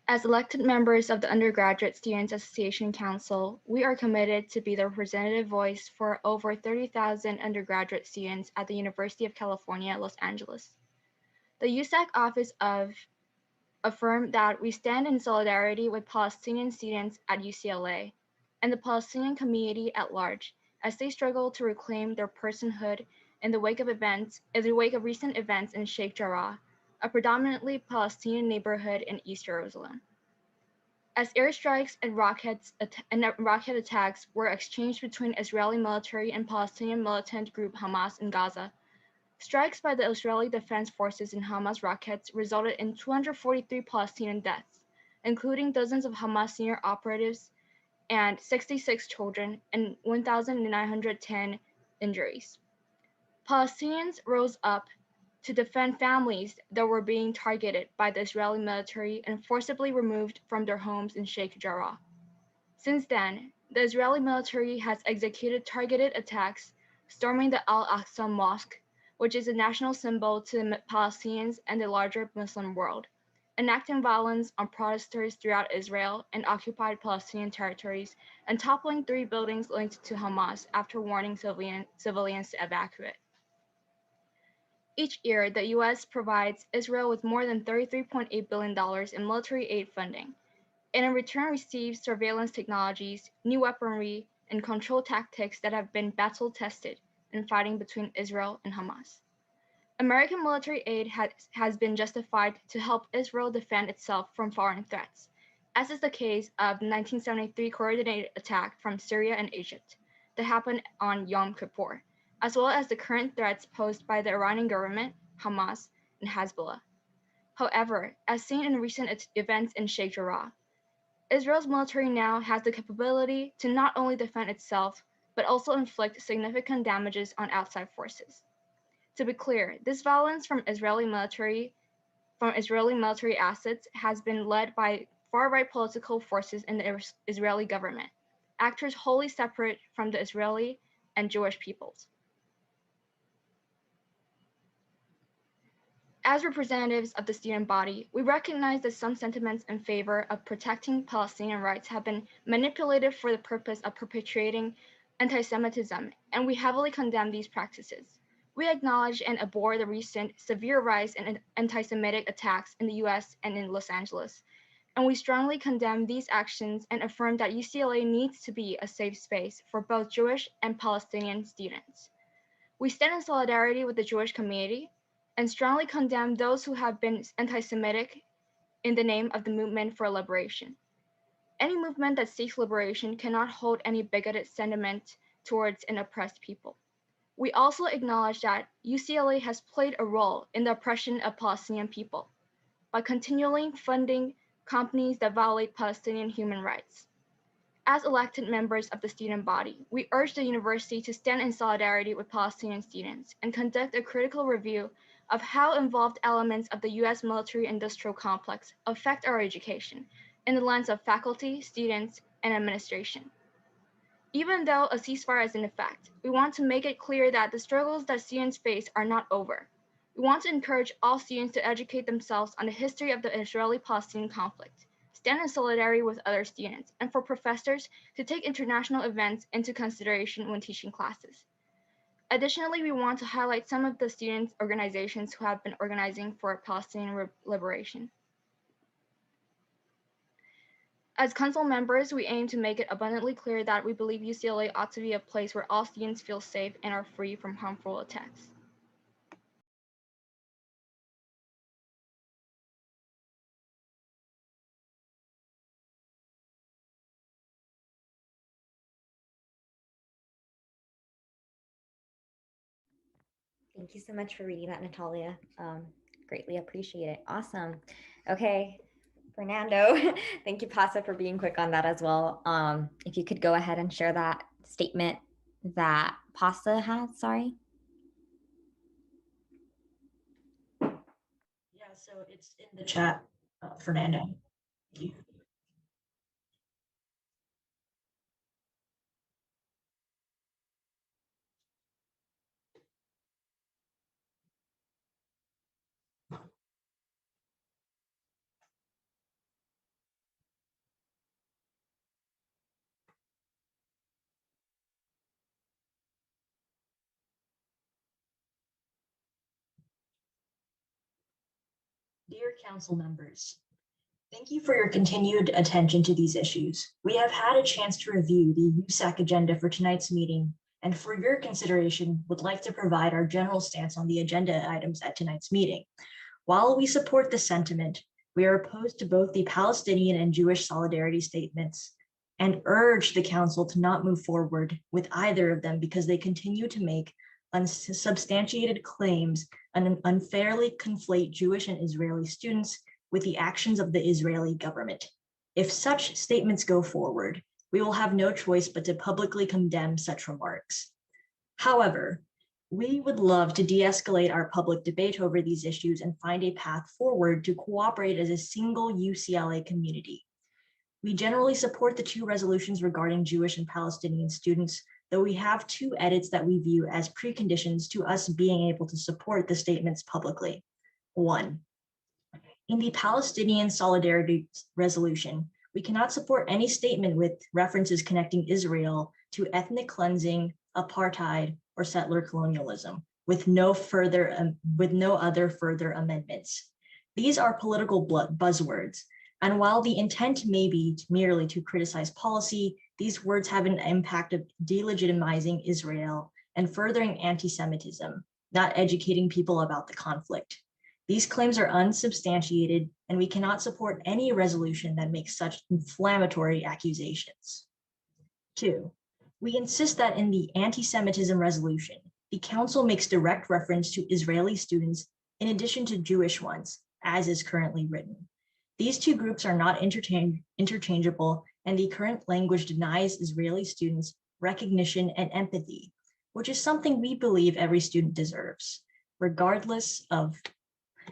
As elected members of the Undergraduate Students Association Council, we are committed to be the representative voice for over 30,000 undergraduate students at the University of California, Los Angeles. The USAC office of affirmed that we stand in solidarity with Palestinian students at UCLA and the Palestinian community at large as they struggle to reclaim their personhood in the wake of recent events in Sheikh Jarrah, a predominantly Palestinian neighborhood in East Jerusalem. As airstrikes and rocket attacks were exchanged between Israeli military and Palestinian militant group Hamas in Gaza, strikes by the Israeli Defense Forces and Hamas rockets resulted in 243 Palestinian deaths, including dozens of Hamas senior operatives and 66 children and 1,910 injuries. Palestinians rose up to defend families that were being targeted by the Israeli military and forcibly removed from their homes in Sheikh Jarrah. Since then, the Israeli military has executed targeted attacks, storming the Al-Aqsa Mosque, which is a national symbol to the Palestinians and the larger Muslim world, enacting violence on protesters throughout Israel and occupied Palestinian territories, and toppling 3 buildings linked to Hamas after warning civilians to evacuate. Each year, the U.S. provides Israel with more than $33.8 billion in military aid funding, and in return receives surveillance technologies, new weaponry, and control tactics that have been battle-tested in fighting between Israel and Hamas. American military aid has been justified to help Israel defend itself from foreign threats, as is the case of the 1973 coordinated attack from Syria and Egypt that happened on Yom Kippur, as well as the current threats posed by the Iranian government, Hamas, and Hezbollah. However, as seen in recent events in Sheikh Jarrah, Israel's military now has the capability to not only defend itself, but also inflict significant damages on outside forces. To be clear, this violence from Israeli military assets has been led by far-right political forces in the Israeli government, actors wholly separate from the Israeli and Jewish peoples. As representatives of the student body, we recognize that some sentiments in favor of protecting Palestinian rights have been manipulated for the purpose of perpetuating anti-Semitism, and we heavily condemn these practices. We acknowledge and abhor the recent severe rise in anti-Semitic attacks in the US and in Los Angeles, and we strongly condemn these actions and affirm that UCLA needs to be a safe space for both Jewish and Palestinian students. We stand in solidarity with the Jewish community and strongly condemn those who have been anti-Semitic in the name of the movement for liberation. Any movement that seeks liberation cannot hold any bigoted sentiment towards an oppressed people. We also acknowledge that UCLA has played a role in the oppression of Palestinian people by continually funding companies that violate Palestinian human rights. As elected members of the student body, we urge the university to stand in solidarity with Palestinian students and conduct a critical review of how involved elements of the US military-industrial complex affect our education in the lens of faculty, students, and administration. Even though a ceasefire is in effect, we want to make it clear that the struggles that students face are not over. We want to encourage all students to educate themselves on the history of the Israeli-Palestinian conflict, stand in solidarity with other students, and for professors to take international events into consideration when teaching classes. Additionally, we want to highlight some of the students' organizations who have been organizing for Palestinian liberation. As council members, we aim to make it abundantly clear that we believe UCLA ought to be a place where all students feel safe and are free from harmful attacks. Thank you so much for reading that, Natalia. Greatly appreciate it. Awesome. Okay, Fernando, thank you, Pasa, for being quick on that as well. If you could go ahead and share that statement that Pasta had, sorry. Yeah, so it's in the chat, Fernando. Thank you. Dear council members, thank you for your continued attention to these issues. We have had a chance to review the USAC agenda for tonight's meeting, and for your consideration, would like to provide our general stance on the agenda items at tonight's meeting. While we support the sentiment, we are opposed to both the Palestinian and Jewish solidarity statements and urge the council to not move forward with either of them because they continue to make unsubstantiated claims and unfairly conflate Jewish and Israeli students with the actions of the Israeli government. If such statements go forward, we will have no choice but to publicly condemn such remarks. However, we would love to de-escalate our public debate over these issues and find a path forward to cooperate as a single UCLA community. We generally support the two resolutions regarding Jewish and Palestinian students, though we have two edits that we view as preconditions to us being able to support the statements publicly. 1. In the Palestinian Solidarity Resolution, we cannot support any statement with references connecting Israel to ethnic cleansing, apartheid, or settler colonialism, with no other further amendments. These are political buzzwords, and while the intent may be merely to criticize policy, these words have an impact of delegitimizing Israel and furthering anti-Semitism, not educating people about the conflict. These claims are unsubstantiated, and we cannot support any resolution that makes such inflammatory accusations. 2. We insist that in the anti-Semitism resolution, the council makes direct reference to Israeli students in addition to Jewish ones, as is currently written. These two groups are not interchangeable, and the current language denies Israeli students recognition and empathy, which is something we believe every student deserves, regardless of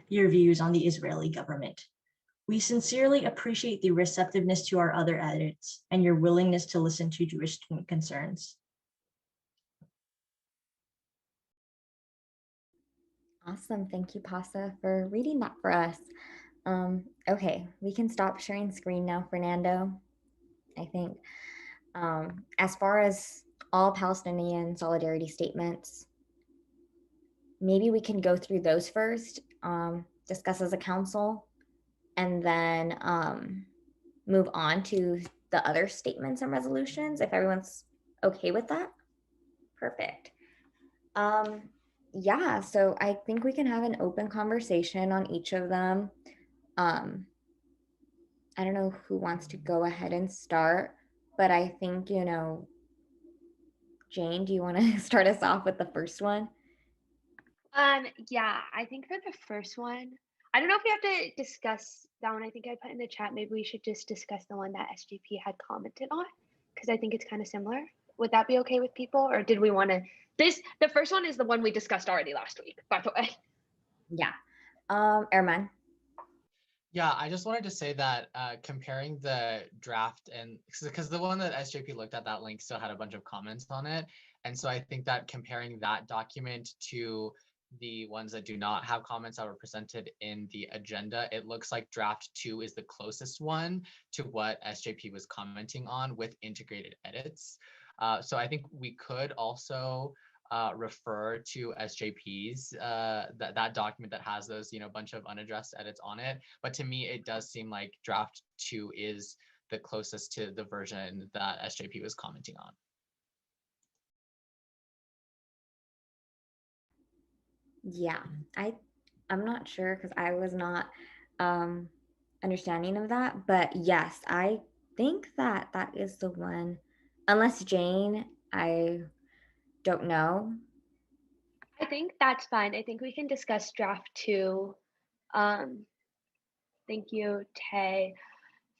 your views on the Israeli government. We sincerely appreciate the receptiveness to our other edits and your willingness to listen to Jewish student concerns. Awesome. Thank you, Pasa, for reading that for us. Okay, we can stop sharing screen now, Fernando. I think as far as all Palestinian solidarity statements, maybe we can go through those first, discuss as a council, and then move on to the other statements and resolutions, if everyone's okay with that. Perfect. Yeah, so I think we can have an open conversation on each of them. I don't know who wants to go ahead and start, but I think, Jane, do you want to start us off with the first one? Yeah, I think for the first one, I don't know if we have to discuss that one. I think I put in the chat, maybe we should just discuss the one that SJP had commented on, because I think it's kind of similar. Would that be okay with people? Or did we want to, the first one is the one we discussed already last week, by the way. Yeah. Erman. Yeah, I just wanted to say that comparing the draft and because the one that SJP looked at, that link still had a bunch of comments on it. And so I think that comparing that document to the ones that do not have comments that were presented in the agenda, it looks like draft 2 is the closest one to what SJP was commenting on with integrated edits. So I think we could also refer to SJP's that document that has those bunch of unaddressed edits on it. But to me, it does seem like draft 2 is the closest to the version that SJP was commenting on. Yeah, I'm not sure because I was not understanding of that, but yes, I think that is the one. Unless Jane, I don't know. I think that's fine. I think we can discuss draft 2. Thank you, Tay,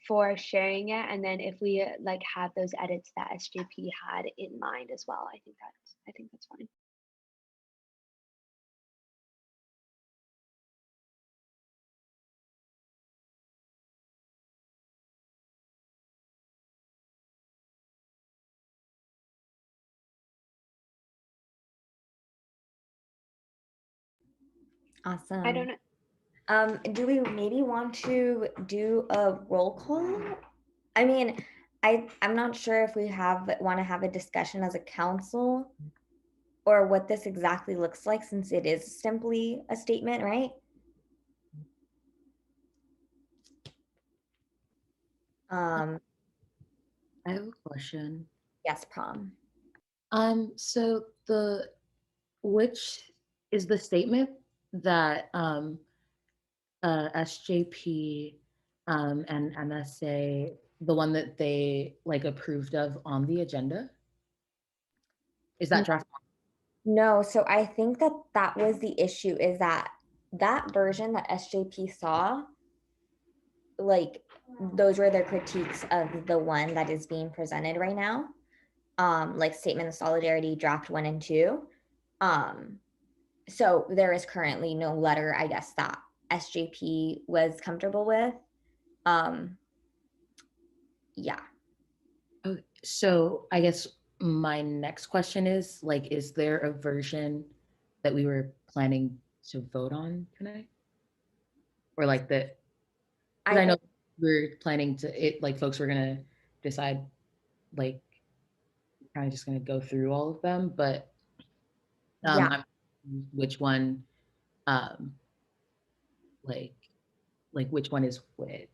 for sharing it. And then if we like have those edits that SJP had in mind as well, I think that's fine. Awesome. I don't know. Do we maybe want to do a roll call? I mean, I'm not sure if we want to have a discussion as a council or what this exactly looks like, since it is simply a statement, right? I have a question. Yes, Prom. So which is the statement that SJP and MSA, the one that they like approved of on the agenda? Is that draft? No, so I think that was the issue, is that version that SJP saw, like those were their critiques of the one that is being presented right now. Like statement of solidarity draft 1 and 2. So there is currently no letter, I guess, that SJP was comfortable with. Yeah. Okay, so I guess my next question is, like, is there a version that we were planning to vote on tonight? Or like that, I know we're planning to, like folks were gonna decide, like, kind of just gonna go through all of them, but Yeah. which one, like which one is which?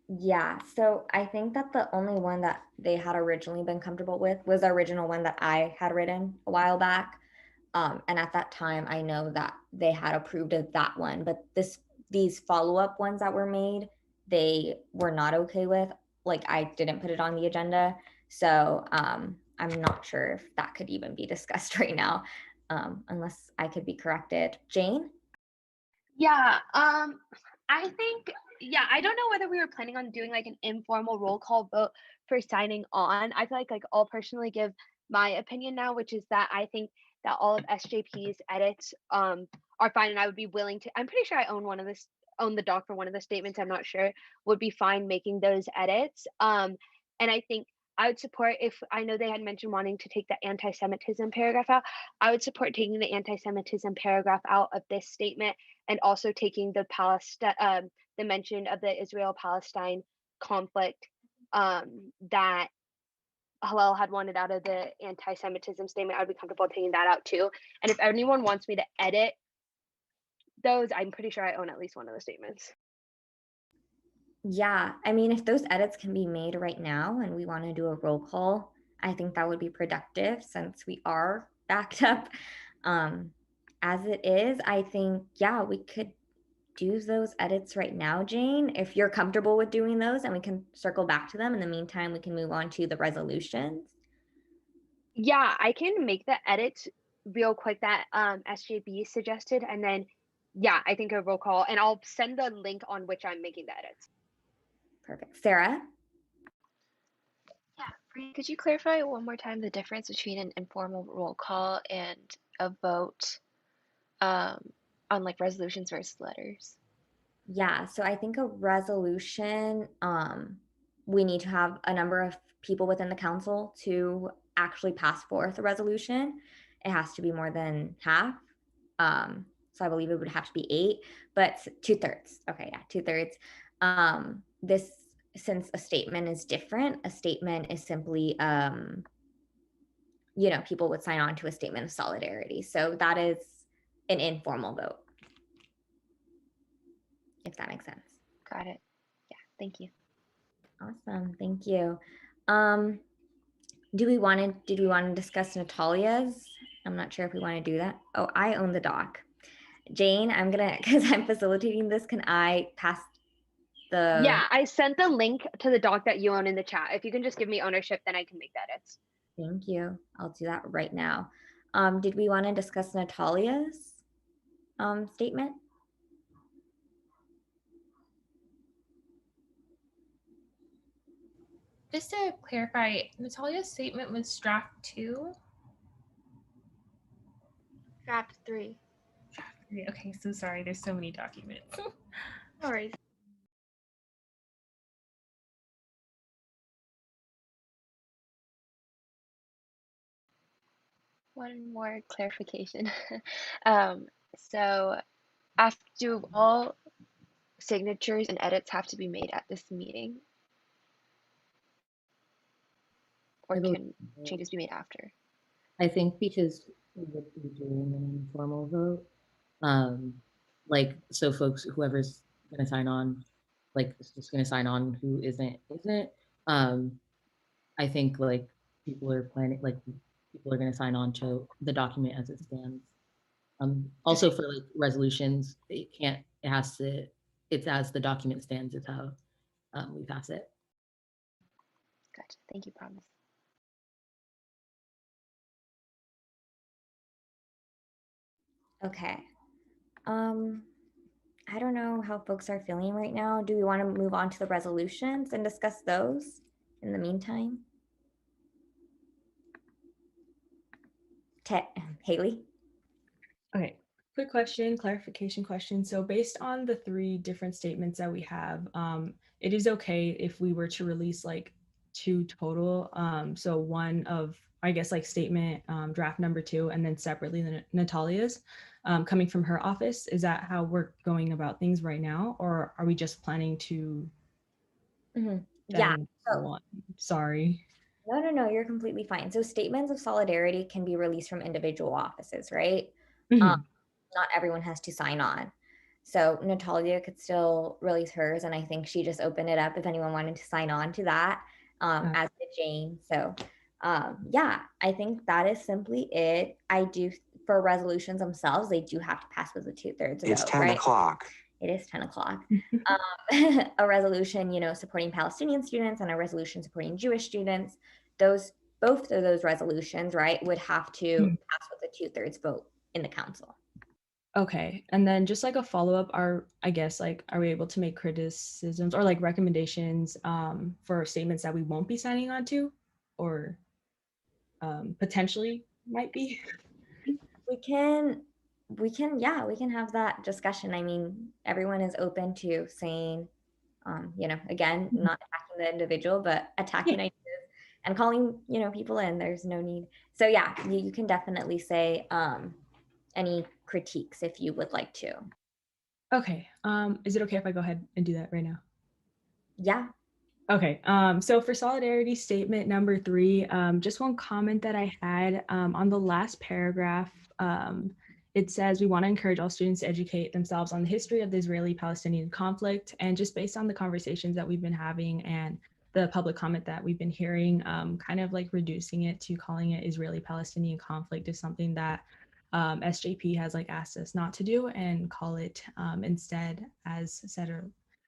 Yeah, so I think that the only one that they had originally been comfortable with was the original one that I had written a while back. And at that time, I know that they had approved of that one, but these follow-up ones that were made, they were not okay with. Like, I didn't put it on the agenda. So I'm not sure if that could even be discussed right now, unless I could be corrected. Jane? Yeah, I think, yeah, I don't know whether we were planning on doing like an informal roll call vote for signing on. I feel like I'll personally give my opinion now, which is that I think that all of SJP's edits are fine, and I would be willing to. I'm pretty sure I own the doc for one of the statements. I'm not sure, would be fine making those edits. And I think I would support, if I know they had mentioned wanting to take the anti-Semitism paragraph out, I would support taking the anti-Semitism paragraph out of this statement, and also taking the the mention of the Israel-Palestine conflict that Hillel had wanted out of the anti-Semitism statement. I'd be comfortable taking that out too. And if anyone wants me to edit those, I'm pretty sure I own at least one of the statements. Yeah, I mean, if those edits can be made right now and we want to do a roll call, I think that would be productive, since we are backed up. As it is, I think, yeah, we could do those edits right now, Jane, if you're comfortable with doing those, and we can circle back to them. In the meantime, we can move on to the resolutions. Yeah, I can make the edits real quick that SJB suggested, and then yeah, I think a roll call, and I'll send the link on which I'm making the edits. Perfect. Sarah? Could you clarify one more time the difference between an informal roll call and a vote on like resolutions versus letters? Yeah, so I think a resolution, we need to have a number of people within the council to actually pass forth a resolution. It has to be more than half. So I believe it would have to be 8, but 2/3. Okay, yeah, 2/3. This, since a statement is different, a statement is simply, people would sign on to a statement of solidarity. So that is an informal vote, if that makes sense. Got it. Yeah, thank you. Awesome, thank you. Did we want to discuss Natalia's? I'm not sure if we want to do that. Oh, I own the doc. Jane, I'm gonna, because I'm facilitating this, can I pass Yeah, I sent the link to the doc that you own in the chat. If you can just give me ownership, then I can make the edits. Thank you. I'll do that right now. Did we want to discuss Natalia's statement? Just to clarify, Natalia's statement was draft 2. Draft 3. Okay, so sorry. There's so many documents. No worries. One more clarification. So do all signatures and edits have to be made at this meeting? Or can changes be made after? I think because we would be doing an informal vote, like, so folks, whoever's gonna sign on, like, is just gonna sign on, who isn't. I think, like, people are gonna sign on to the document as it stands. Also for, like, resolutions, it's as the document stands is how we pass it. Gotcha. Thank you, Promise. Okay. I don't know how folks are feeling right now. Do we want to move on to the resolutions and discuss those in the meantime? Haley? Okay, quick question, clarification question. So based on the 3 different statements that we have, it is okay if we were to release like 2 total. So one of, I guess, like statement draft number 2, and then separately Natalia's coming from her office. Is that how we're going about things right now? Or are we just planning to Yeah. one? Sorry. No, you're completely fine. So statements of solidarity can be released from individual offices, right? Mhm. Not everyone has to sign on. So Natalia could still release hers, and I think she just opened it up if anyone wanted to sign on to that, as did Jane. So yeah, I think that is simply it. I do, for resolutions themselves, they do have to pass with a 2/3 vote. It's 10 right? o'clock. It is 10 o'clock. A resolution, supporting Palestinian students and a resolution supporting Jewish students, both of those resolutions, right, would have to pass with a 2/3 vote in the council. Okay, and then just like a follow-up, are we able to make criticisms or like recommendations for statements that we won't be signing on to, or potentially might be? We can have that discussion. I mean, everyone is open to saying, again, not attacking the individual, but attacking ideas and calling, people in. There's no need. So yeah, you can definitely say any critiques if you would like to. Okay, is it okay if I go ahead and do that right now? Yeah. Okay, so for solidarity statement number 3, just one comment that I had on the last paragraph. It says we want to encourage all students to educate themselves on the history of the Israeli-Palestinian conflict, and just based on the conversations that we've been having and the public comment that we've been hearing, kind of like reducing it to calling it Israeli-Palestinian conflict is something that SJP has like asked us not to do, and call it instead as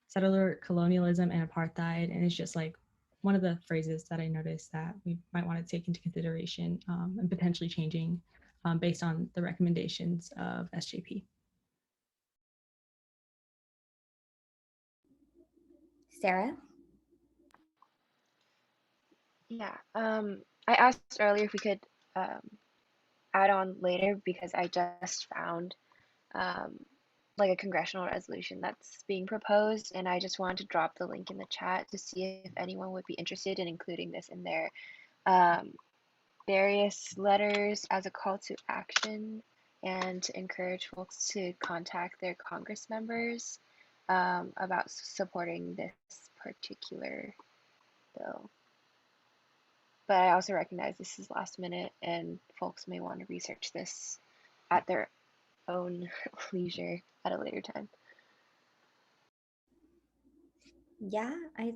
settler colonialism and apartheid. And it's just like one of the phrases that I noticed that we might want to take into consideration and potentially changing based on the recommendations of SJP. Sarah? Yeah, I asked earlier if we could add on later because I just found like a congressional resolution that's being proposed, and I just wanted to drop the link in the chat to see if anyone would be interested in including this in their various letters as a call to action, and to encourage folks to contact their Congress members about supporting this particular bill. But I also recognize this is last minute and folks may want to research this at their own leisure at a later time. Yeah, I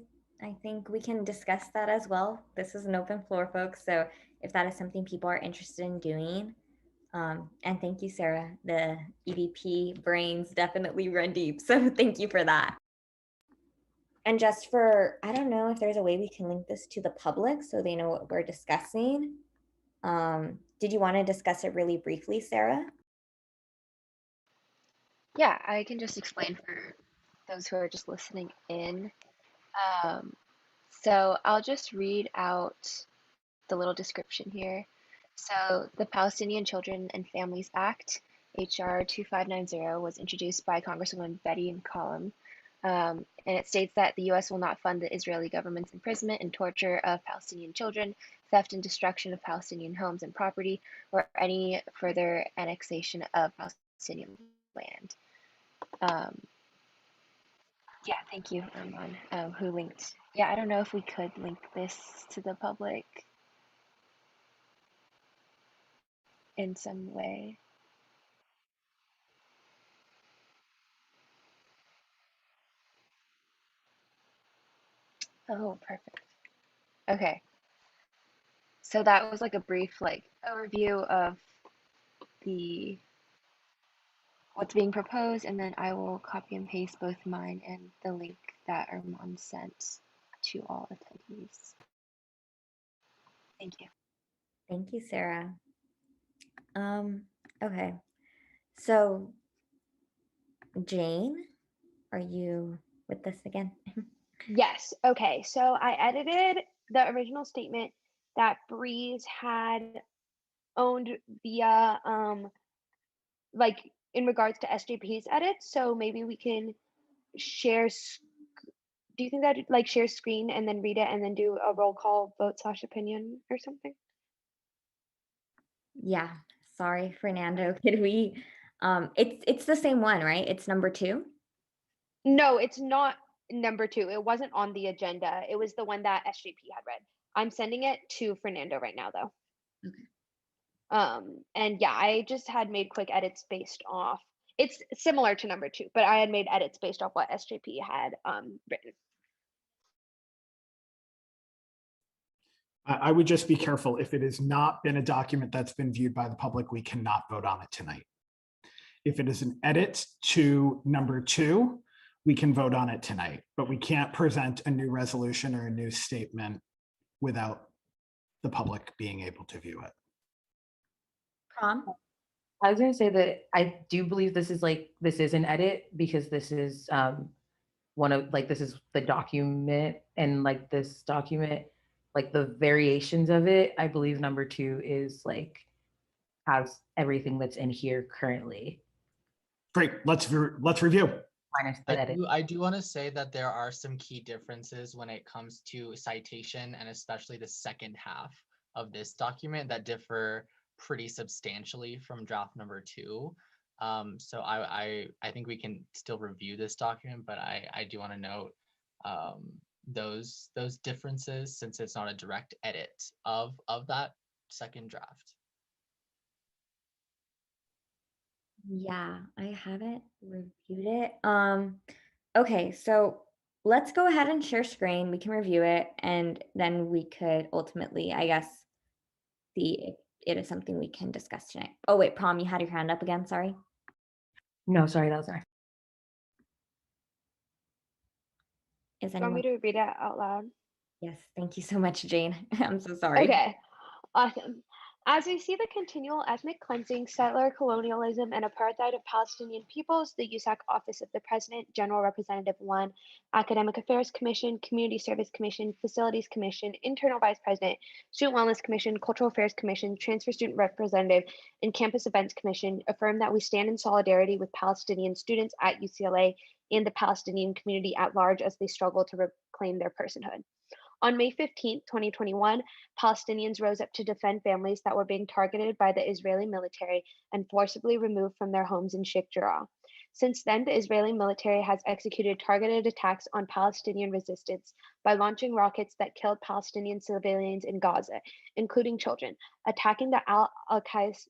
think we can discuss that as well. This is an open floor, folks. So if that is something people are interested in doing, and thank you, Sarah. The EVP brains definitely run deep. So thank you for that. And just for, I don't know if there's a way we can link this to the public so they know what we're discussing. Did you want to discuss it really briefly, Sarah? Yeah, I can just explain for those who are just listening in. Um, so I'll just read out the little description here. So the Palestinian Children and Families Act, HR 2590, was introduced by Congresswoman Betty McCollum. And it states that the U.S. will not fund the Israeli government's imprisonment and torture of Palestinian children, theft and destruction of Palestinian homes and property, or any further annexation of Palestinian land. Yeah, thank you, Armand, who linked. Yeah, I don't know if we could link this to the public in some way. Oh, perfect. Okay. So that was like a brief overview of the what's being proposed, and then I will copy and paste both mine and the link that Armand sent to all attendees. Thank you. Thank you, Sarah. Okay. So Jane, are you with us again? Yes. Okay. So I edited the original statement that Breeze had owned via like in regards to SJP's edits. So maybe we can share. Do you think that like share screen and then read it and then do a roll call vote / opinion or something? Yeah. Sorry, Fernando. Could we? It's the same one, right? It's number 2. No, it's not number 2. It wasn't on the agenda. It was the one that SJP had read. I'm sending it to Fernando right now, though. And yeah, I just had made quick edits based off. It's similar to number 2, but I had made edits based off what SJP had written. I would just be careful. If it has not been a document that's been viewed by the public, we cannot vote on it tonight. If it is an edit to number 2, we can vote on it tonight, but we can't present a new resolution or a new statement without the public being able to view it. Prom? I was going to say that I do believe this is an edit, because this is this is the document, and like this document, like the variations of it, I believe number 2 is has everything that's in here currently. Great, let's review. Minus the edit. I do want to say that there are some key differences when it comes to citation, and especially the second half of this document, that differ pretty substantially from draft number 2. So I think we can still review this document, but I do want to note those differences, since it's not a direct edit of that second draft. Yeah, I haven't reviewed it. Okay, so let's go ahead and share screen. We can review it, and then we could ultimately, I guess, see if it is something we can discuss tonight. Oh wait, Prom, you had your hand up again, sorry. No, sorry, that was nice. Is Do you want me anyone? to read it out loud? Yes, thank you so much, Jane. I'm so sorry. Okay, awesome. As we see the continual ethnic cleansing, settler colonialism, and apartheid of Palestinian peoples, the USAC Office of the President, General Representative 1, Academic Affairs Commission, Community Service Commission, Facilities Commission, Internal Vice President, Student Wellness Commission, Cultural Affairs Commission, Transfer Student Representative, and Campus Events Commission affirm that we stand in solidarity with Palestinian students at UCLA and the Palestinian community at large as they struggle to reclaim their personhood. On May 15, 2021, Palestinians rose up to defend families that were being targeted by the Israeli military and forcibly removed from their homes in Sheikh Jarrah. Since then, the Israeli military has executed targeted attacks on Palestinian resistance by launching rockets that killed Palestinian civilians in Gaza, including children, attacking the Al-Aqsa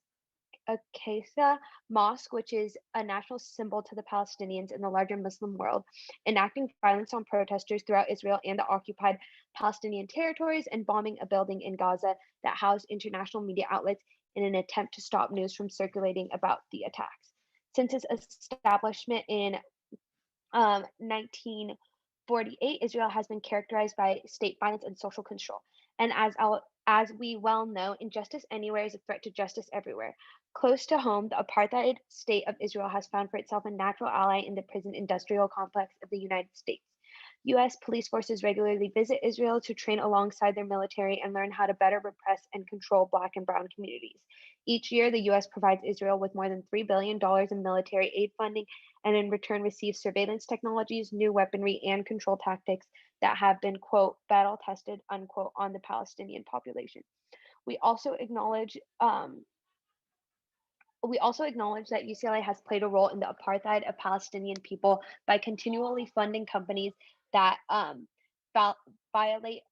Mosque, which is a national symbol to the Palestinians in the larger Muslim world, enacting violence on protesters throughout Israel and the occupied Palestinian territories, and bombing a building in Gaza that housed international media outlets in an attempt to stop news from circulating about the attacks. Since its establishment in 1948, Israel has been characterized by state violence and social control. And as we well know, injustice anywhere is a threat to justice everywhere. Close to home, the apartheid state of Israel has found for itself a natural ally in the prison industrial complex of the United States. U.S. police forces regularly visit Israel to train alongside their military and learn how to better repress and control Black and Brown communities. Each year, the U.S. provides Israel with more than $3 billion in military aid funding and in return receives surveillance technologies, new weaponry, and control tactics that have been, quote, battle tested, unquote, on the Palestinian population. We also acknowledge that UCLA has played a role in the apartheid of Palestinian people by continually funding companies that violate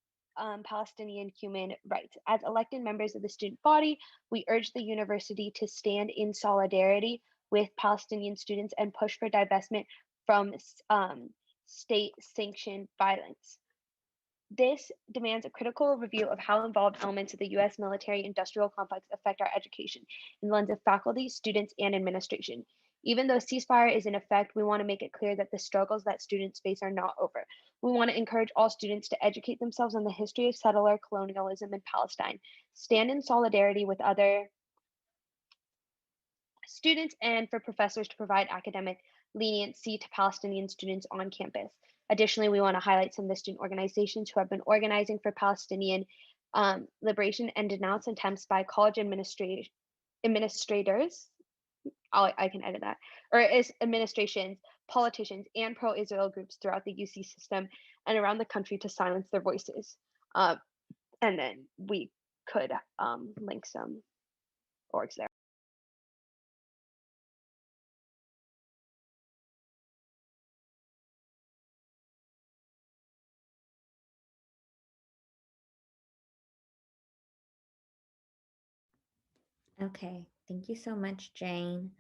Palestinian human rights. As elected members of the student body, we urge the university to stand in solidarity with Palestinian students and push for divestment from state-sanctioned violence. This demands a critical review of how involved elements of the U.S. military-industrial complex affect our education in the lens of faculty, students, and administration. Even though ceasefire is in effect, we want to make it clear that the struggles that students face are not over. We want to encourage all students to educate themselves on the history of settler colonialism in Palestine, stand in solidarity with other students, and for professors to provide academic leniency to Palestinian students on campus. Additionally, we want to highlight some of the student organizations who have been organizing for Palestinian liberation and denounce attempts by college administrators, I can edit that, or as administrations, politicians, and pro-Israel groups throughout the UC system and around the country to silence their voices. And then we could link some orgs there. Okay, thank you so much, Jane.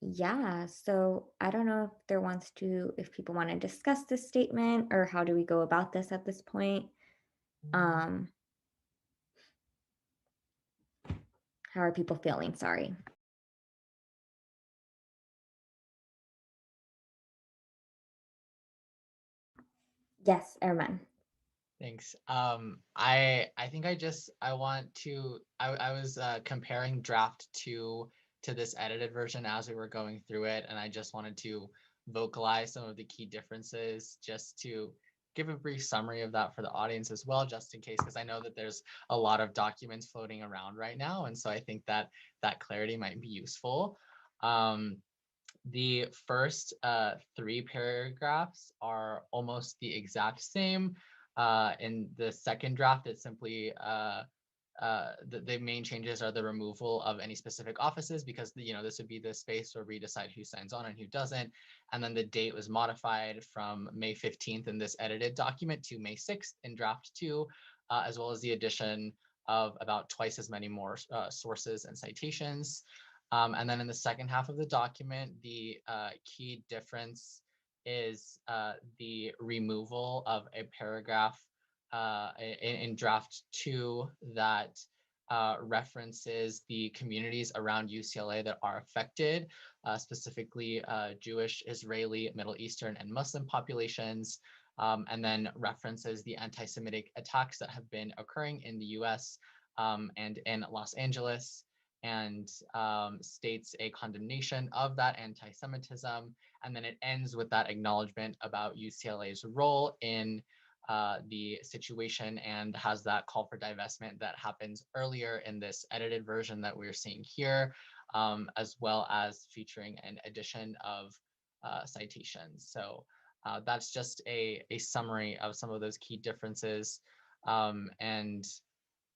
Yeah, so I don't know if people want to discuss this statement or how do we go about this at this point? How are people feeling? Sorry. Yes, Erman. Thanks. I think I want to I was comparing draft two to this edited version as we were going through it, and I just wanted to vocalize some of the key differences just to give a brief summary of that for the audience as well, just in case, because I know that there's a lot of documents floating around right now, and so I think that that clarity might be useful. The first three paragraphs are almost the exact same. In the second draft, it's simply the main changes are the removal of any specific offices because this would be the space where we decide who signs on and who doesn't. And then the date was modified from May 15th in this edited document to May 6th in draft 2, as well as the addition of about twice as many more sources and citations. And then in the second half of the document, the key difference is the removal of a paragraph in draft 2 that references the communities around UCLA that are affected, specifically Jewish, Israeli, Middle Eastern, and Muslim populations, and then references the anti-Semitic attacks that have been occurring in the US and in Los Angeles, and states a condemnation of that anti-Semitism. And then it ends with that acknowledgement about UCLA's role in the situation and has that call for divestment that happens earlier in this edited version that we're seeing here, as well as featuring an addition of citations. So that's just a summary of some of those key differences.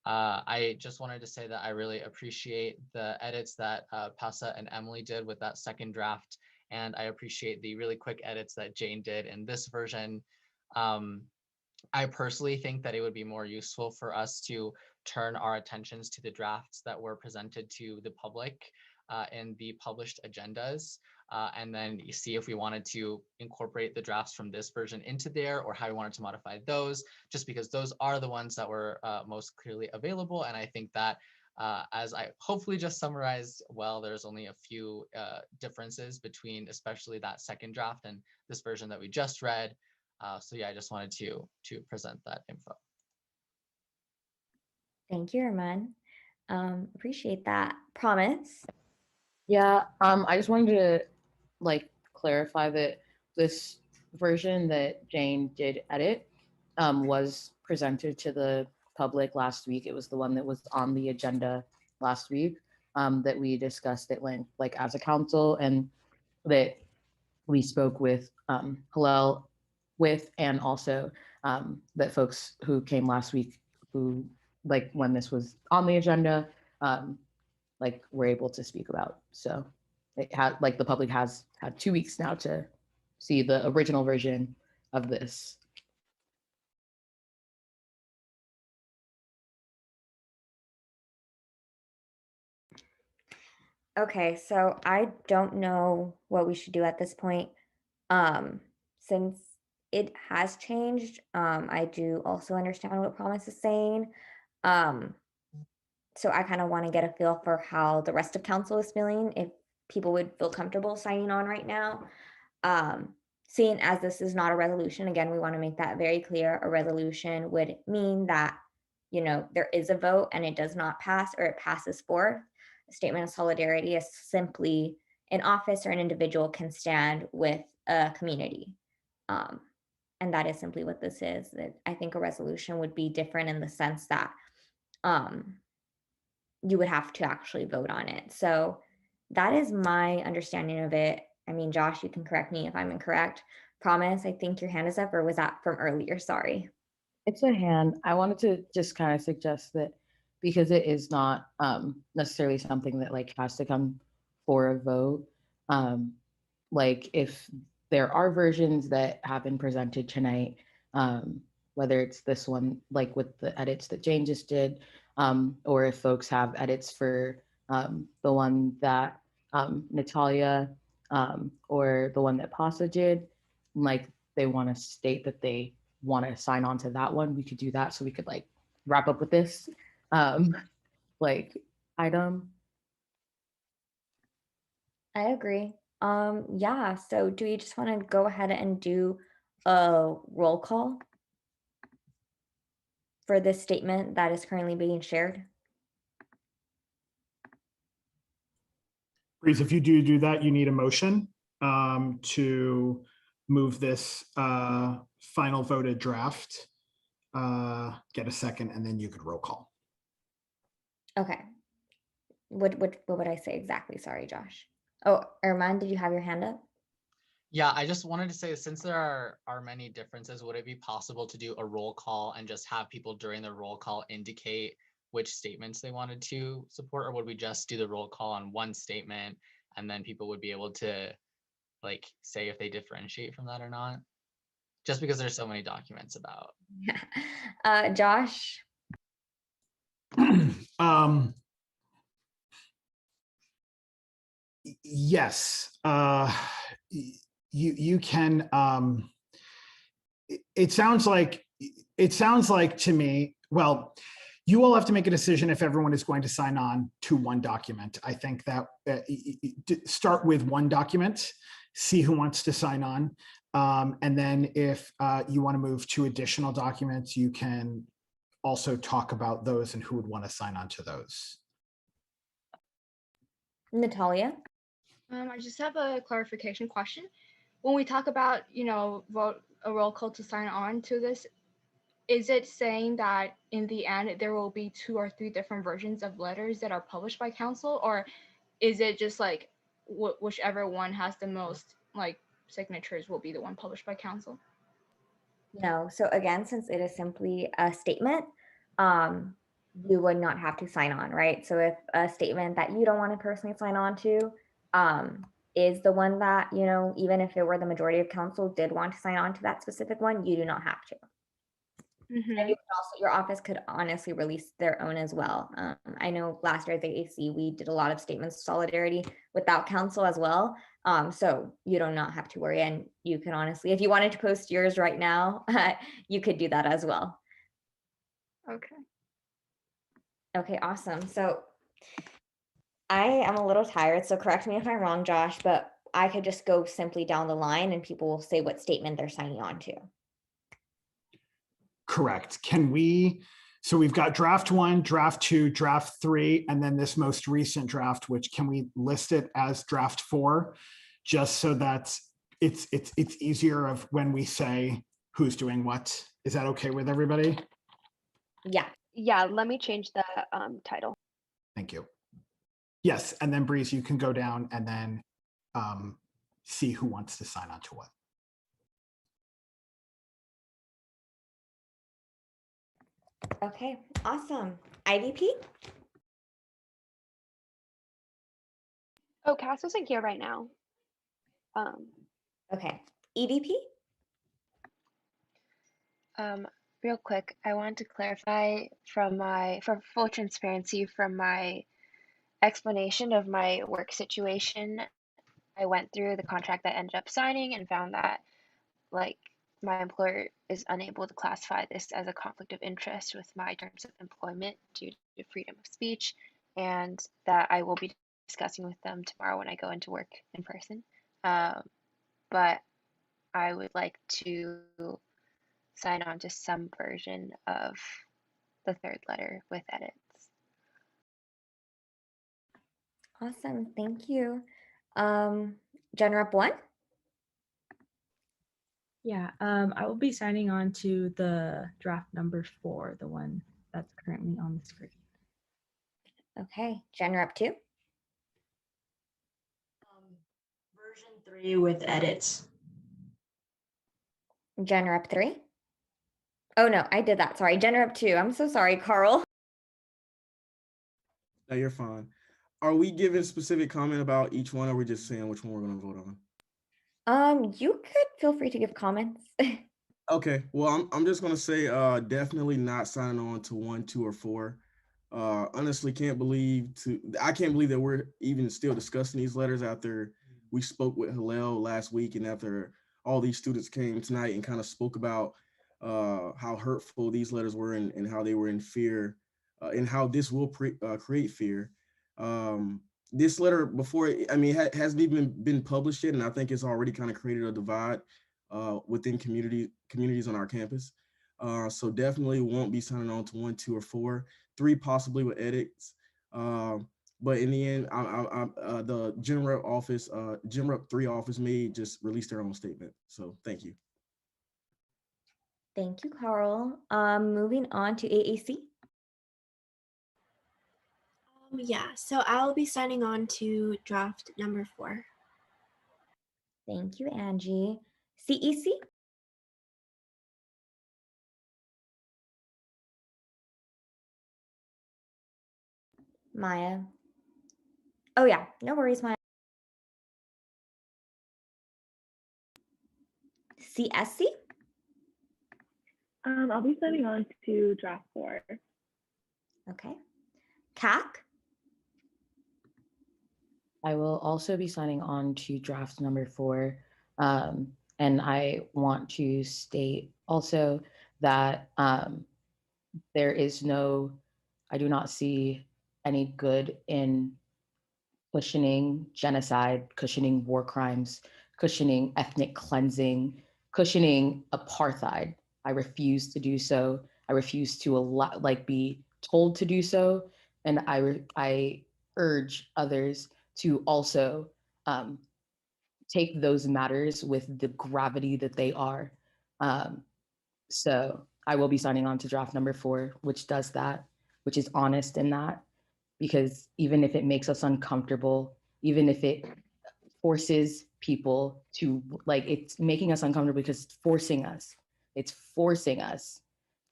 I just wanted to say that I really appreciate the edits that Pasa and Emily did with that second draft, and I appreciate the really quick edits that Jane did in this version. I personally think that it would be more useful for us to turn our attentions to the drafts that were presented to the public in the published agendas, and then see if we wanted to incorporate the drafts from this version into there or how we wanted to modify those, just because those are the ones that were most clearly available. And I think that as I hopefully just summarized well, there's only a few differences between especially that second draft and this version that we just read. So yeah, I just wanted to present that info. Thank you, Arman. Appreciate that. Promise. Yeah, I just wanted to like clarify that this version that Jane did edit was presented to the public last week. It was the one that was on the agenda last week that we discussed at length, like as a council, and that we spoke with Hillel with, and also that folks who came last week who, like when this was on the agenda, like were able to speak about. So it had, like, the public has had 2 weeks now to see the original version of this. Okay, so I don't know what we should do at this point. Since it has changed, I do also understand what Promise is saying. So I kind of want to get a feel for how the rest of council is feeling, if people would feel comfortable signing on right now. Seeing as this is not a resolution, again, we want to make that very clear. A resolution would mean that, you know, there is a vote and it does not pass, or it passes forth. A statement of solidarity is simply an office or an individual can stand with a community. And that is simply what this is. I think a resolution would be different in the sense that you would have to actually vote on it. So that is my understanding of it. I mean, Josh, you can correct me if I'm incorrect. Promise, I think your hand is up, or was that from earlier? Sorry. It's a hand. I wanted to just kind of suggest that because it is not necessarily something that like has to come for a vote. Like if there are versions that have been presented tonight, whether it's this one, like with the edits that Jane just did, or if folks have edits for the one that Natalia or the one that Pasa did, like they want to state that they want to sign on to that one, we could do that so we could like wrap up with this like item. I agree. Yeah, so do we just want to go ahead and do a roll call for this statement that is currently being shared? Breeze, if you do that, you need a motion to move this final voted draft. Get a second, and then you could roll call. Okay. What would I say exactly? Sorry, Josh. Oh, Arman, did you have your hand up? Yeah, I just wanted to say, since there are many differences, would it be possible to do a roll call and just have people during the roll call indicate which statements they wanted to support, or would we just do the roll call on one statement and then people would be able to like say if they differentiate from that or not? Just because there's so many documents about. Josh? Yes, you can. It sounds like to me, well, you all have to make a decision if everyone is going to sign on to one document. I think that start with one document, see who wants to sign on. And then if you want to move to additional documents, you can also talk about those and who would want to sign on to those. Natalia? I just have a clarification question. When we talk about, you know, vote a roll call to sign on to this, is it saying that in the end there will be 2 or 3 different versions of letters that are published by council, or is it just like whichever one has the most like signatures will be the one published by council? No. So again, since it is simply a statement, you would not have to sign on, right? So if a statement that you don't want to personally sign on to is the one that, you know, even if it were the majority of council did want to sign on to that specific one, you do not have to. And you can also, your office could honestly release their own as well. I know last year at the AC, we did a lot of statements of solidarity without council as well. So you do not have to worry. And you can honestly, if you wanted to post yours right now, you could do that as well. Okay. Okay, awesome. So I am a little tired, so correct me if I'm wrong, Josh, but I could just go simply down the line and people will say what statement they're signing on to. Correct. Can we So we've got draft 1, draft 2, draft 3, and then this most recent draft, which can we list it as draft 4, just so that it's easier of when we say who's doing what. Is that okay with everybody? Yeah. Yeah, let me change the title. Thank you. Yes, and then Breeze, you can go down and then see who wants to sign on to what. Okay, awesome. IDP? Oh, Cass isn't here right now. Okay, EDP? Real quick, I want to clarify for full transparency from my explanation of my work situation. I went through the contract that I ended up signing and found that like my employer is unable to classify this as a conflict of interest with my terms of employment due to freedom of speech, and that I will be discussing with them tomorrow when I go into work in person. But I would like to sign on to some version of the third letter with edits. Awesome, thank you. Gen Rep 1? Yeah, I will be signing on to the draft number 4, the one that's currently on the screen. Okay, Gen Rep 2? Version 3 with edits. Gen Rep 3? Oh no, I did that. Sorry, Gen Rep 2. I'm so sorry, Carl. No, you're fine. Are we giving specific comment about each one, or are we just saying which one we're going to vote on? You could feel free to give comments. Okay, well, I'm just gonna say definitely not signing on to 1, 2, or 4. Honestly, I can't believe that we're even still discussing these letters after we spoke with Hillel last week and after all these students came tonight and kind of spoke about how hurtful these letters were and how they were in fear and how this will create fear. This letter before, I mean, hasn't even been published yet, and I think it's already kind of created a divide within communities on our campus. So definitely won't be signing on to 1, 2, or 4, 3 possibly with edits. But in the end, the Gen Rep office, Gen Rep 3 office may just release their own statement. So thank you. Thank you, Carl. Moving on to AAC. Yeah, so I'll be signing on to draft number 4. Thank you, Angie. CEC? Maya. Oh yeah, no worries, Maya. CSC? I'll be signing on to draft 4. Okay. CAC? I will also be signing on to draft number 4. And I want to state also that I do not see any good in cushioning genocide, cushioning war crimes, cushioning ethnic cleansing, cushioning apartheid. I refuse to do so. I refuse to be told to do so. And I urge others to also take those matters with the gravity that they are. So I will be signing on to draft number 4, which does that, which is honest in that, because even if it makes us uncomfortable, even if it forces people to it's making us uncomfortable because it's forcing us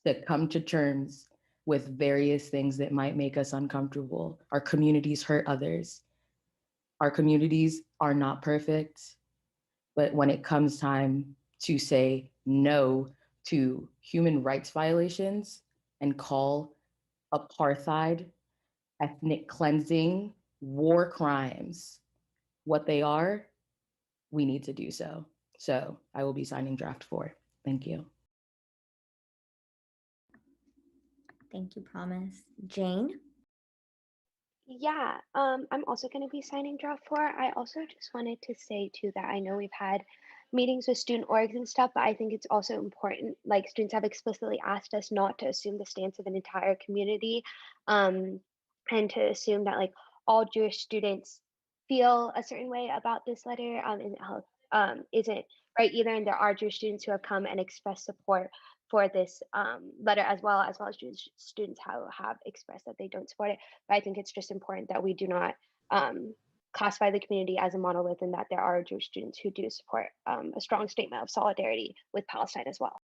to come to terms with various things that might make us uncomfortable. Our communities hurt others. Our communities are not perfect, but when it comes time to say no to human rights violations and call apartheid, ethnic cleansing, war crimes what they are, we need to do so. So I will be signing draft 4. Thank you. Thank you, Promise. Jane? Yeah, I'm also going to be signing draft 4. I also just wanted to say too that I know we've had meetings with student orgs and stuff, but I think it's also important, like students have explicitly asked us not to assume the stance of an entire community, and to assume that like all Jewish students feel a certain way about this letter, and isn't right either. And there are Jewish students who have come and expressed support for this letter, as well as Jewish students who have expressed that they don't support it. But I think it's just important that we do not classify the community as a monolith, and that there are Jewish students who do support a strong statement of solidarity with Palestine as well.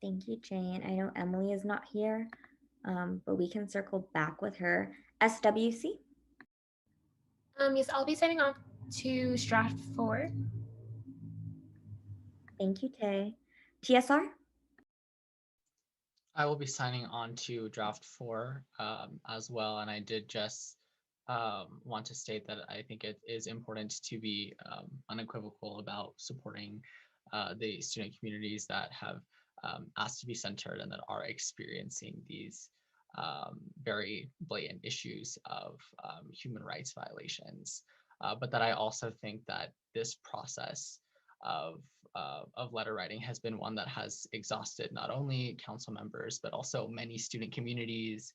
Thank you, Jane. I know Emily is not here, but we can circle back with her. SWC? Yes, I'll be signing off to draft 4. Thank you, Tay. TSR? I will be signing on to draft 4 as well. And I did just want to state that I think it is important to be unequivocal about supporting the student communities that have asked to be centered and that are experiencing these very blatant issues of human rights violations. But that I also think that this process of letter writing has been one that has exhausted not only council members, but also many student communities,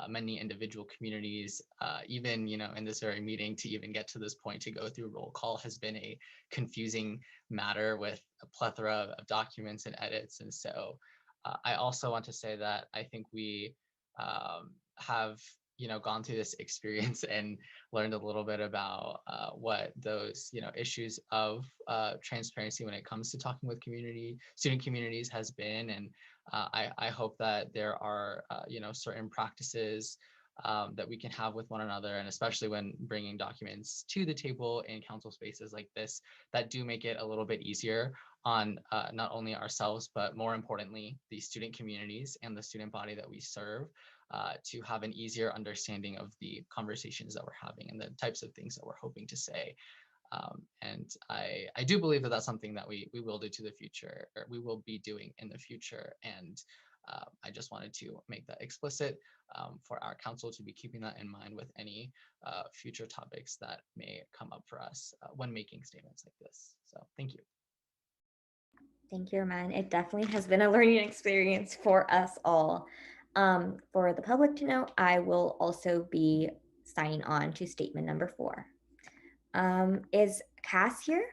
many individual communities, even, in this very meeting, to even get to this point to go through roll call has been a confusing matter with a plethora of documents and edits. And so I also want to say that I think we have gone through this experience and learned a little bit about what those issues of transparency when it comes to talking with student communities has been. And I hope that there are certain practices that we can have with one another, and especially when bringing documents to the table in council spaces like this, that do make it a little bit easier on not only ourselves, but more importantly, the student communities and the student body that we serve, to have an easier understanding of the conversations that we're having and the types of things that we're hoping to say. And I do believe that that's something that we will do to the future, or we will be doing in the future. And I just wanted to make that explicit for our council to be keeping that in mind with any future topics that may come up for us when making statements like this. So thank you. Thank you, Arman. It definitely has been a learning experience for us all. For the public to know, I will also be signing on to statement number 4. Is Cass here?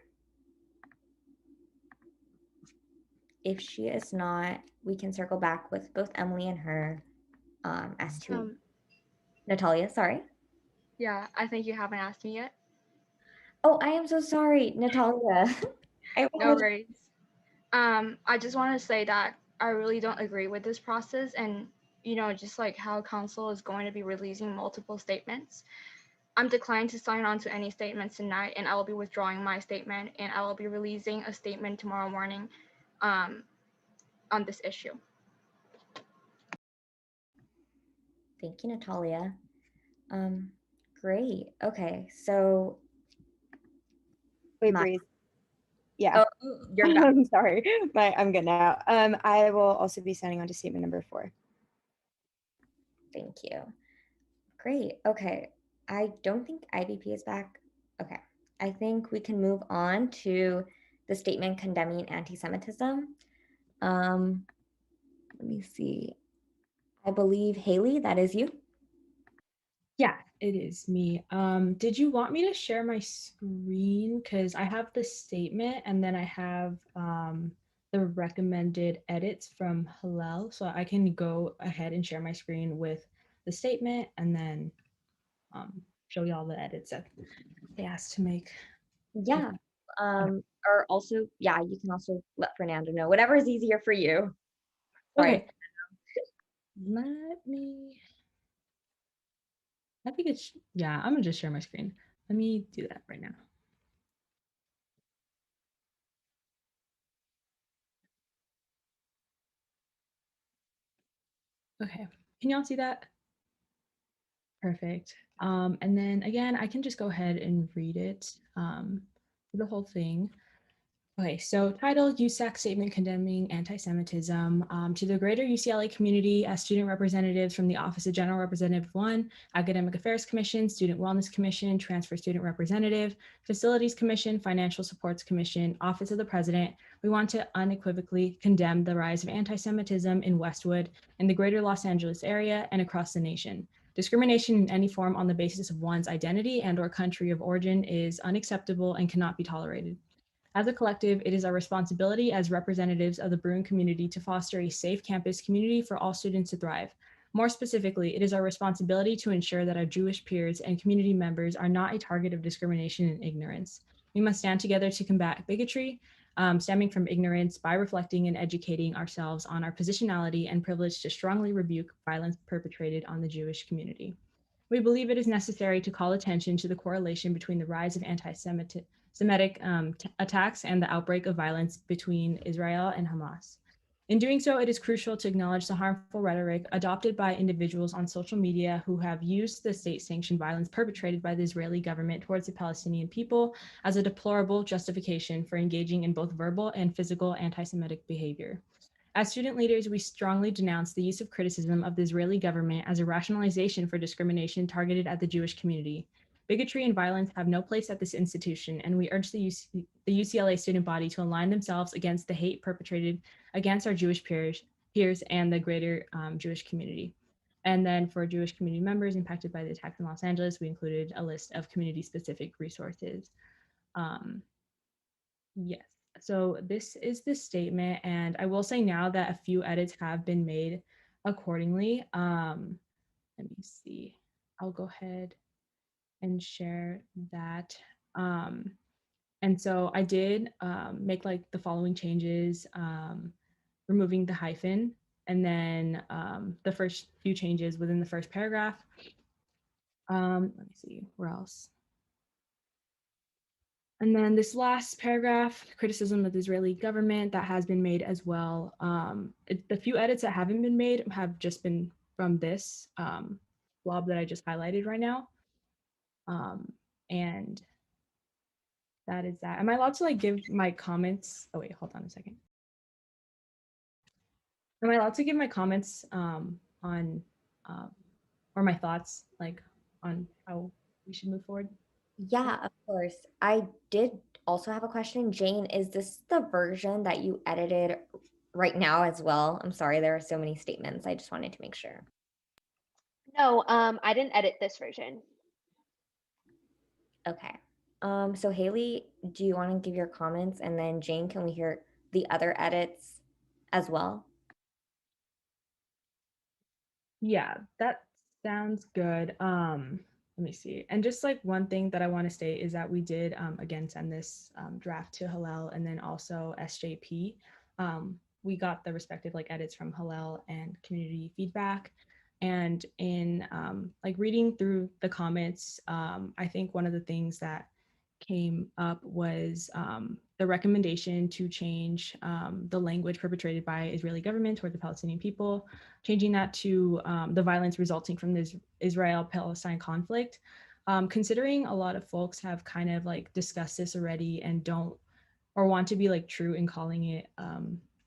If she is not, we can circle back with both Emily and her as to Natalia, sorry. Yeah, I think you haven't asked me yet. Oh, I am so sorry, Natalia. No worries. I just want to say that I really don't agree with this process, and just like how council is going to be releasing multiple statements. I'm declined to sign on to any statements tonight, and I will be withdrawing my statement, and I will be releasing a statement tomorrow morning on this issue. Thank you, Natalia. Great. Okay, so wait, Breeze. Yeah. Oh, you're back. I'm sorry, but I'm good now. I will also be signing on to statement number 4. Thank you. Great. Okay. I don't think IVP is back. Okay. I think we can move on to the statement condemning anti-Semitism. Let me see. I believe Haley, that is you. Yeah, it is me. Did you want me to share my screen? Because I have the statement and then I have the recommended edits from Hillel. So I can go ahead and share my screen with the statement and then show you all the edits that they asked to make. Yeah. Or also, yeah, you can also let Fernando know, whatever is easier for you. Okay. Right. Let me, I think it's, yeah, I'm gonna just share my screen. Let me do that right now. Okay, can y'all see that? Perfect. And then again, I can just go ahead and read it, the whole thing. Okay, so title, USAC statement condemning anti-Semitism. To the greater UCLA community, as student representatives from the Office of General Representative 1, Academic Affairs Commission, Student Wellness Commission, Transfer Student Representative, Facilities Commission, Financial Supports Commission, Office of the President, we want to unequivocally condemn the rise of anti-Semitism in Westwood and the greater Los Angeles area and across the nation. Discrimination in any form on the basis of one's identity and/or country of origin is unacceptable and cannot be tolerated. As a collective, it is our responsibility as representatives of the Bruin community to foster a safe campus community for all students to thrive. More specifically, it is our responsibility to ensure that our Jewish peers and community members are not a target of discrimination and ignorance. We must stand together to combat bigotry, stemming from ignorance by reflecting and educating ourselves on our positionality and privilege to strongly rebuke violence perpetrated on the Jewish community. We believe it is necessary to call attention to the correlation between the rise of anti-Semitic attacks and the outbreak of violence between Israel and Hamas. In doing so, it is crucial to acknowledge the harmful rhetoric adopted by individuals on social media who have used the state-sanctioned violence perpetrated by the Israeli government towards the Palestinian people as a deplorable justification for engaging in both verbal and physical anti-Semitic behavior. As student leaders, we strongly denounce the use of criticism of the Israeli government as a rationalization for discrimination targeted at the Jewish community. Bigotry and violence have no place at this institution, and we urge the UCLA student body to align themselves against the hate perpetrated against our Jewish peers and the greater Jewish community. And then for Jewish community members impacted by the attacks in Los Angeles, we included a list of community-specific resources. Yes, so this is the statement, and I will say now that a few edits have been made accordingly. Let me see. I'll go ahead and share that. And so I did make like the following changes, removing the hyphen, and then the first few changes within the first paragraph. Let me see, where else? And then this last paragraph, criticism of the Israeli government, that has been made as well. The few edits that haven't been made have just been from this blob that I just highlighted right now. And that is that. Am I allowed to like give my comments? Oh wait, hold on a second. Am I allowed to give my comments on or my thoughts like on how we should move forward? Yeah, of course. I did also have a question. Jane, is this the version that you edited right now as well? I'm sorry, there are so many statements. I just wanted to make sure. No, I didn't edit this version. Okay. So Haley, do you want to give your comments? And then Jane, can we hear the other edits as well? Yeah, that sounds good. Let me see. And just like one thing that I want to state is that we did again send this draft to Hillel and then also SJP. We got the respective like edits from Hillel and community feedback. And in like reading through the comments, I think one of the things that came up was the recommendation to change the language perpetrated by Israeli government toward the Palestinian people, changing that to the violence resulting from this Israel-Palestine conflict. Considering a lot of folks have kind of like discussed this already and don't or want to be like true in calling it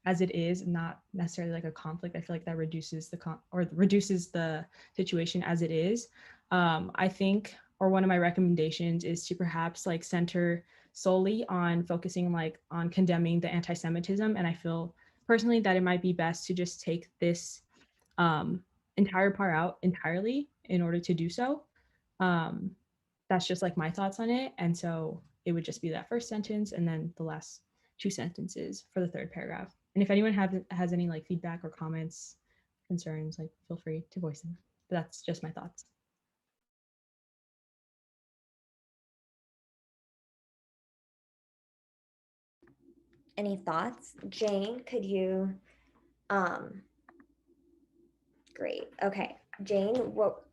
as it is, not necessarily like a conflict, I feel like that reduces the situation as it is. I think, or one of my recommendations is to perhaps like center solely on focusing like on condemning the anti-Semitism. And I feel personally that it might be best to just take this entire part out entirely in order to do so. That's just like my thoughts on it. And so it would just be that first sentence and then the last two sentences for the third paragraph. And if anyone has any like feedback or comments, concerns, like feel free to voice them. But that's just my thoughts. Any thoughts? Jane, could you, great. Okay, Jane, what?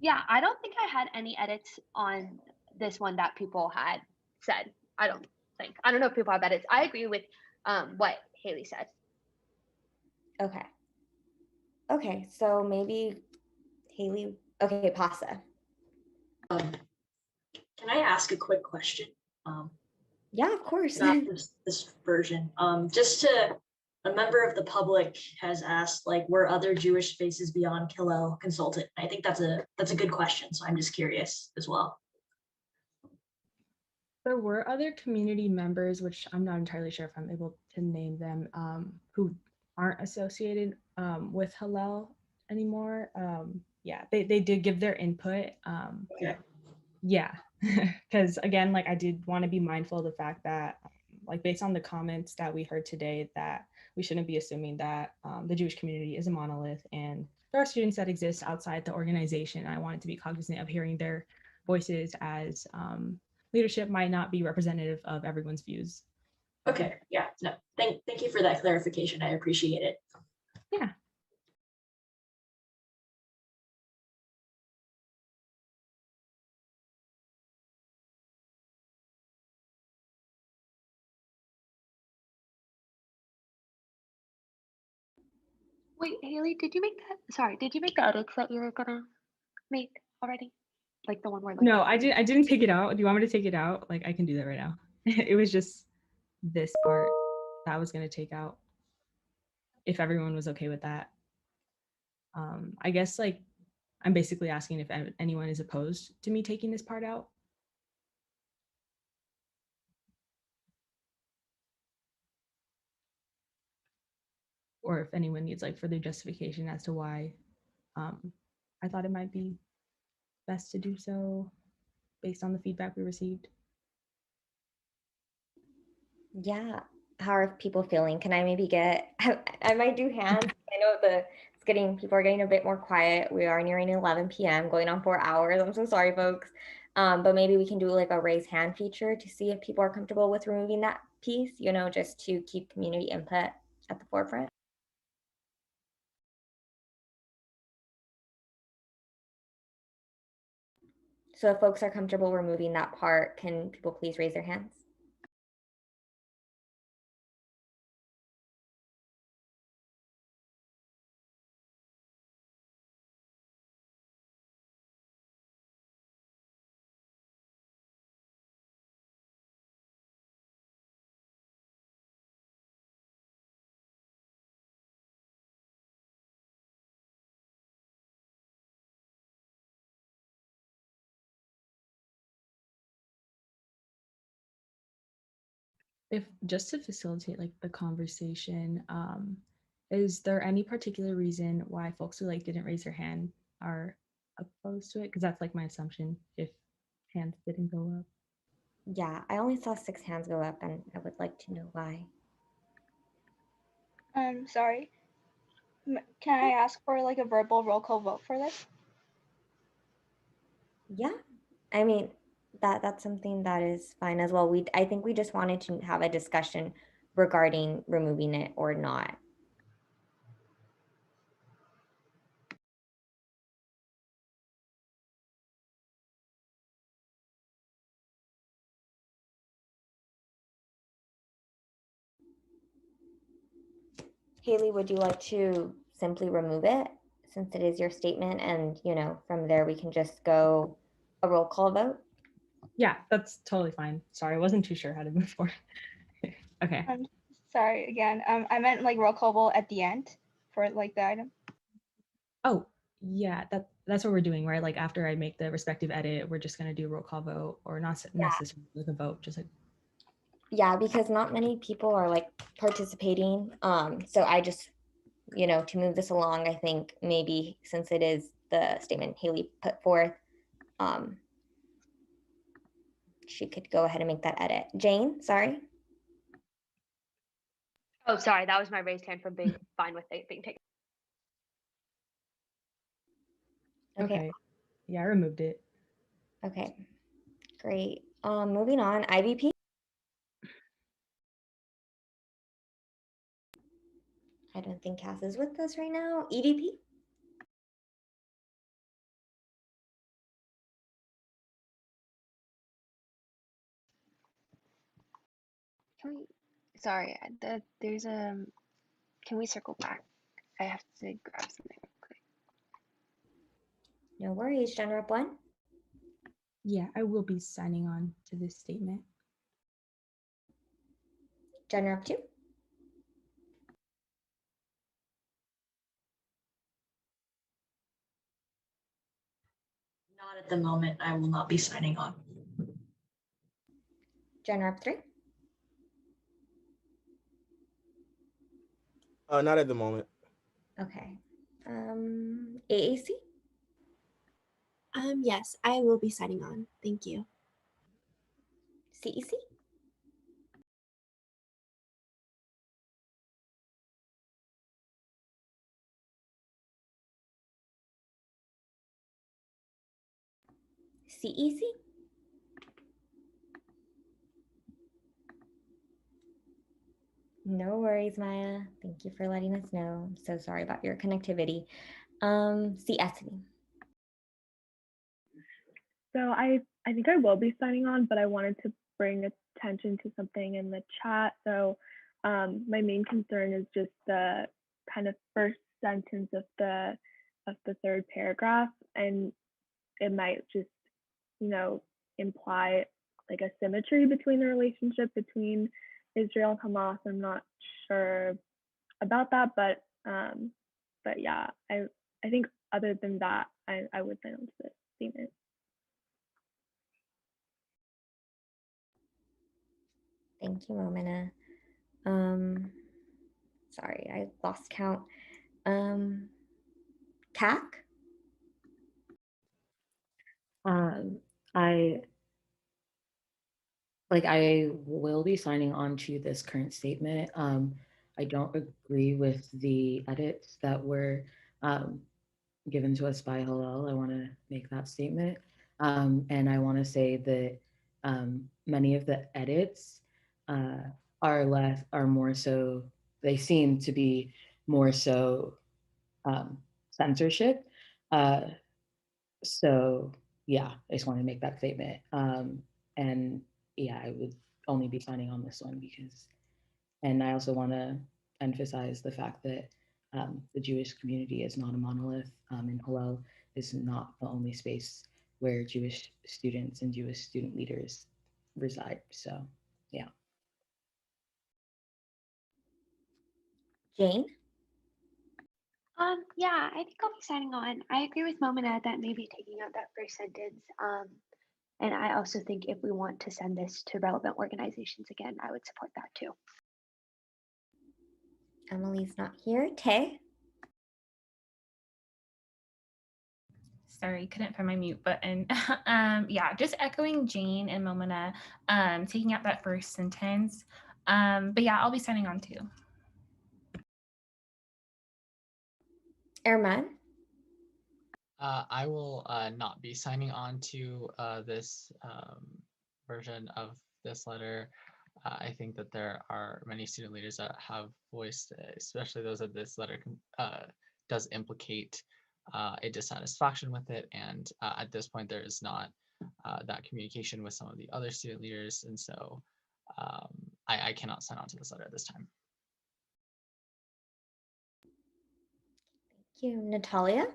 Yeah, I don't think I had any edits on this one that people had said. I don't think. I don't know if people have edits. I agree with what Haley said. Okay. Okay, so maybe Haley, okay, Pasa. Can I ask a quick question? Yeah, of course. Not this version. A member of the public has asked, like, were other Jewish spaces beyond Hillel consulted? I think that's a good question. So I'm just curious as well. There were other community members, which I'm not entirely sure if I'm able to name them, who aren't associated with Hillel anymore. Yeah, they did give their input. Okay. Yeah, because again, like I did want to be mindful of the fact that, like based on the comments that we heard today, that we shouldn't be assuming that the Jewish community is a monolith, and there are students that exist outside the organization. I wanted to be cognizant of hearing their voices, as leadership might not be representative of everyone's views. Okay. Yeah. No. Thank you for that clarification. I appreciate it. Yeah. Wait, Haley, did you make that? Sorry, did you make the edits that you were gonna make already? Like the one where like No, I didn't take it out. Do you want me to take it out? Like I can do that right now. It was just this part that I was gonna take out, if everyone was okay with that. I guess like I'm basically asking if anyone is opposed to me taking this part out. Or if anyone needs like further justification as to why I thought it might be best to do so based on the feedback we received. Yeah. How are people feeling? Can I maybe get, I might do hands. I know people are getting a bit more quiet. We are nearing 11 p.m., going on 4 hours. I'm so sorry, folks. But maybe we can do like a raise hand feature to see if people are comfortable with removing that piece, just to keep community input at the forefront. So if folks are comfortable removing that part, can people please raise their hands? If just to facilitate like the conversation, is there any particular reason why folks who like didn't raise their hand are opposed to it? Because that's like my assumption if hands didn't go up. Yeah, I only saw 6 hands go up, and I would like to know why. Sorry. Can I ask for like a verbal roll call vote for this? Yeah, I mean, that's something that is fine as well. I think we just wanted to have a discussion regarding removing it or not. Haley, would you like to simply remove it since it is your statement, and from there we can just go a roll call vote? Yeah, that's totally fine. Sorry, I wasn't too sure how to move forward. Okay. Sorry again. I meant like roll call vote at the end for like the item. Oh, yeah, that's what we're doing, right? Like after I make the respective edit, we're just gonna do a roll call vote, or not necessarily like a vote, just like. Yeah, because not many people are like participating. So I just, to move this along, I think maybe since it is the statement Haley put forth, she could go ahead and make that edit. Jane, sorry. Oh, sorry, that was my raised hand from being fine with it being taken. Okay. Yeah, I removed it. Okay, great. Moving on, IVP. I don't think Cass is with us right now. EVP. Can we, sorry, there's a, can we circle back? I have to grab something real quick. No worries, Gen Rep 1. Yeah, I will be signing on to this statement. Gender of 2. Not at the moment. I will not be signing on. Gender of 3. Not at the moment. Okay. AAC. Yes, I will be signing on. Thank you. CEC. CEC. No worries, Maya. Thank you for letting us know. I'm so sorry about your connectivity. CSE. So I think I will be signing on, but I wanted to bring attention to something in the chat. So my main concern is just the kind of first sentence of the third paragraph, and it might just, imply like a symmetry between the relationship between Israel and Hamas. I'm not sure about that, but yeah, I think other than that, I would sign on to the statement. Thank you, Momina. Sorry, I lost count. CAC. I will be signing on to this current statement. I don't agree with the edits that were given to us by Hillel. I want to make that statement. And I want to say that many of the edits are more so, they seem to be more so censorship. So yeah, I just want to make that statement. And yeah, I would only be signing on this one because, and I also want to emphasize the fact that the Jewish community is not a monolith, and Hillel is not the only space where Jewish students and Jewish student leaders reside. So yeah. Jane. Yeah, I think I'll be signing on. I agree with Momina that maybe taking out that first sentence. And I also think if we want to send this to relevant organizations again, I would support that too. Emily's not here. Tay. Sorry, couldn't find my mute button. Yeah, just echoing Jane and Momina, taking out that first sentence. But yeah, I'll be signing on too. Erman. I will not be signing on to this version of this letter. I think that there are many student leaders that have voiced, especially those that this letter does implicate a dissatisfaction with it. And at this point, there is not that communication with some of the other student leaders. And so I cannot sign on to this letter at this time. Thank you. Natalia.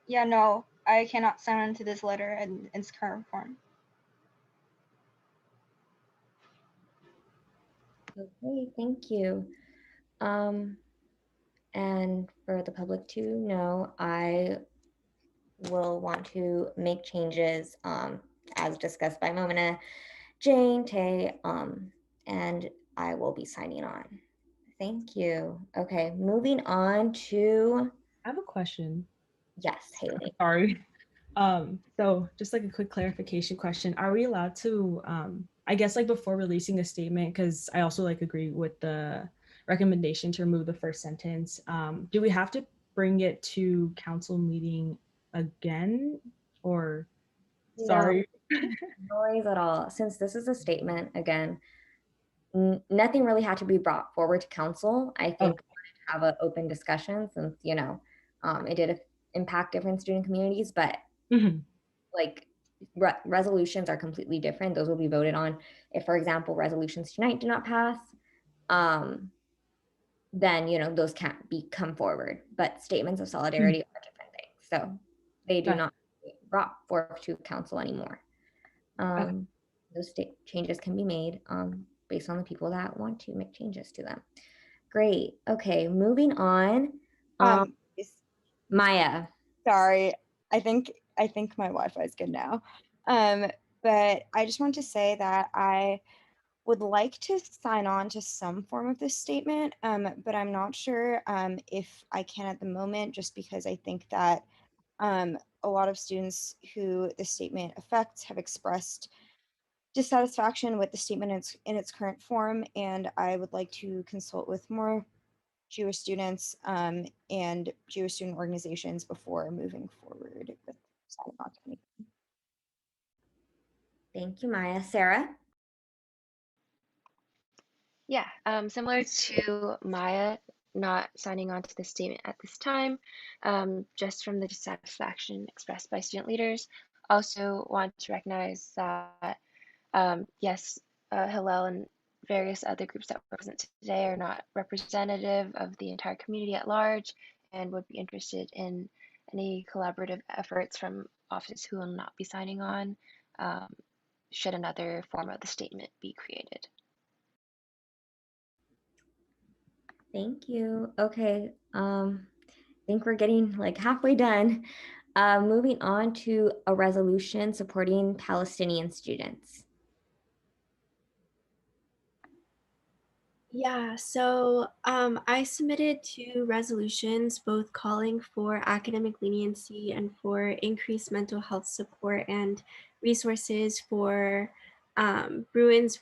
Yeah, no, I cannot sign on to this letter in its current form. Okay, thank you. And for the public to know, I will want to make changes as discussed by Momina, Jane, Tay, and I will be signing on. Thank you. Okay, moving on to. I have a question. Yes, Haley. Sorry. So just like a quick clarification question. Are we allowed to, I guess like before releasing a statement, because I also like agree with the recommendation to remove the first sentence. Do we have to bring it to council meeting again or sorry? No worries at all. Since this is a statement, again, nothing really had to be brought forward to council. I think we wanted to have an open discussion since, it did impact different student communities, but like resolutions are completely different. Those will be voted on. If, for example, resolutions tonight do not pass, then, those can't come forward. But statements of solidarity are different things. So they do not be brought forward to council anymore. Those changes can be made. based on the people that want to make changes to them. Great. Okay, moving on. Maya. Sorry, I think my Wi-Fi is good now. But I just want to say that I would like to sign on to some form of this statement, but I'm not sure if I can at the moment, just because I think that a lot of students who the statement affects have expressed dissatisfaction with the statement in its current form, and I would like to consult with more Jewish students and Jewish student organizations before moving forward with signing on to anything. Thank you, Maya. Sarah? Yeah, similar to Maya, not signing on to the statement at this time, just from the dissatisfaction expressed by student leaders. Also want to recognize that, yes, Hillel and various other groups that were present today are not representative of the entire community at large, and would be interested in any collaborative efforts from offices who will not be signing on, should another form of the statement be created. Thank you. Okay, I think we're getting like halfway done. Moving on to a resolution supporting Palestinian students. Yeah, so I submitted 2 resolutions, both calling for academic leniency and for increased mental health support and resources for Bruins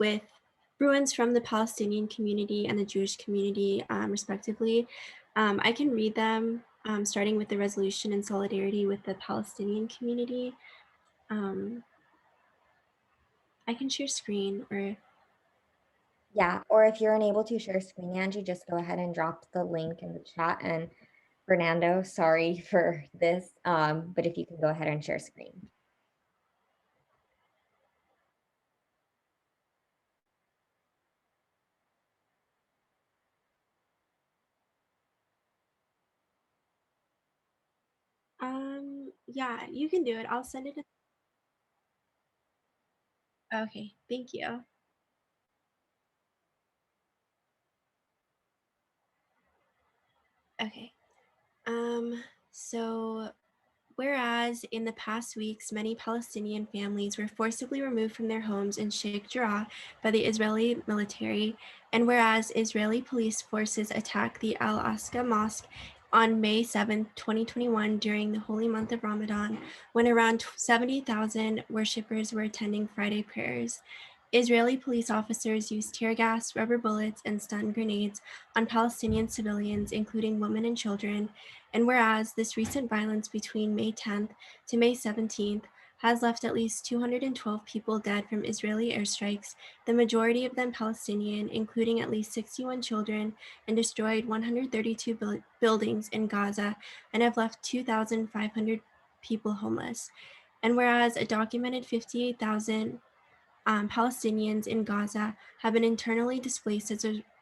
from the Palestinian community and the Jewish community, respectively. I can read them, starting with the resolution in solidarity with the Palestinian community. I can share screen or. Yeah, or if you're unable to share screen, Angie, just go ahead and drop the link in the chat. And Fernando, sorry for this, but if you can go ahead and share screen. Yeah, you can do it. I'll send it. Okay, thank you. Okay. So whereas in the past weeks, many Palestinian families were forcibly removed from their homes in Sheikh Jarrah by the Israeli military, and whereas Israeli police forces attacked the Al Aqsa Mosque on May 7, 2021, during the holy month of Ramadan, when around 70,000 worshippers were attending Friday prayers. Israeli police officers used tear gas, rubber bullets, and stun grenades on Palestinian civilians, including women and children. And whereas this recent violence between May 10th to May 17th has left at least 212 people dead from Israeli airstrikes, the majority of them Palestinian, including at least 61 children, and destroyed 132 buildings in Gaza, and have left 2,500 people homeless. And whereas a documented 58,000 Palestinians in Gaza have been internally displaced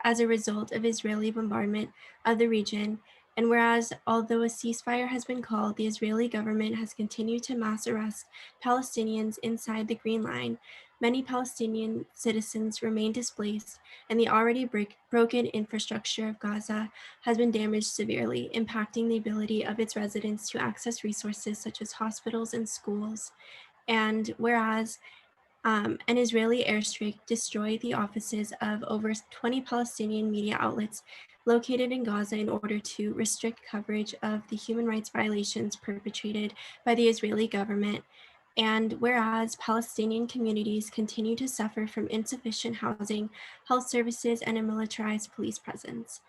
as a result of Israeli bombardment of the region. And whereas, although a ceasefire has been called, the Israeli government has continued to mass arrest Palestinians inside the Green Line, many Palestinian citizens remain displaced, and the already broken infrastructure of Gaza has been damaged severely, impacting the ability of its residents to access resources such as hospitals and schools. And whereas an Israeli airstrike destroyed the offices of over 20 Palestinian media outlets located in Gaza in order to restrict coverage of the human rights violations perpetrated by the Israeli government. And whereas Palestinian communities continue to suffer from insufficient housing, health services, and a militarized police presence.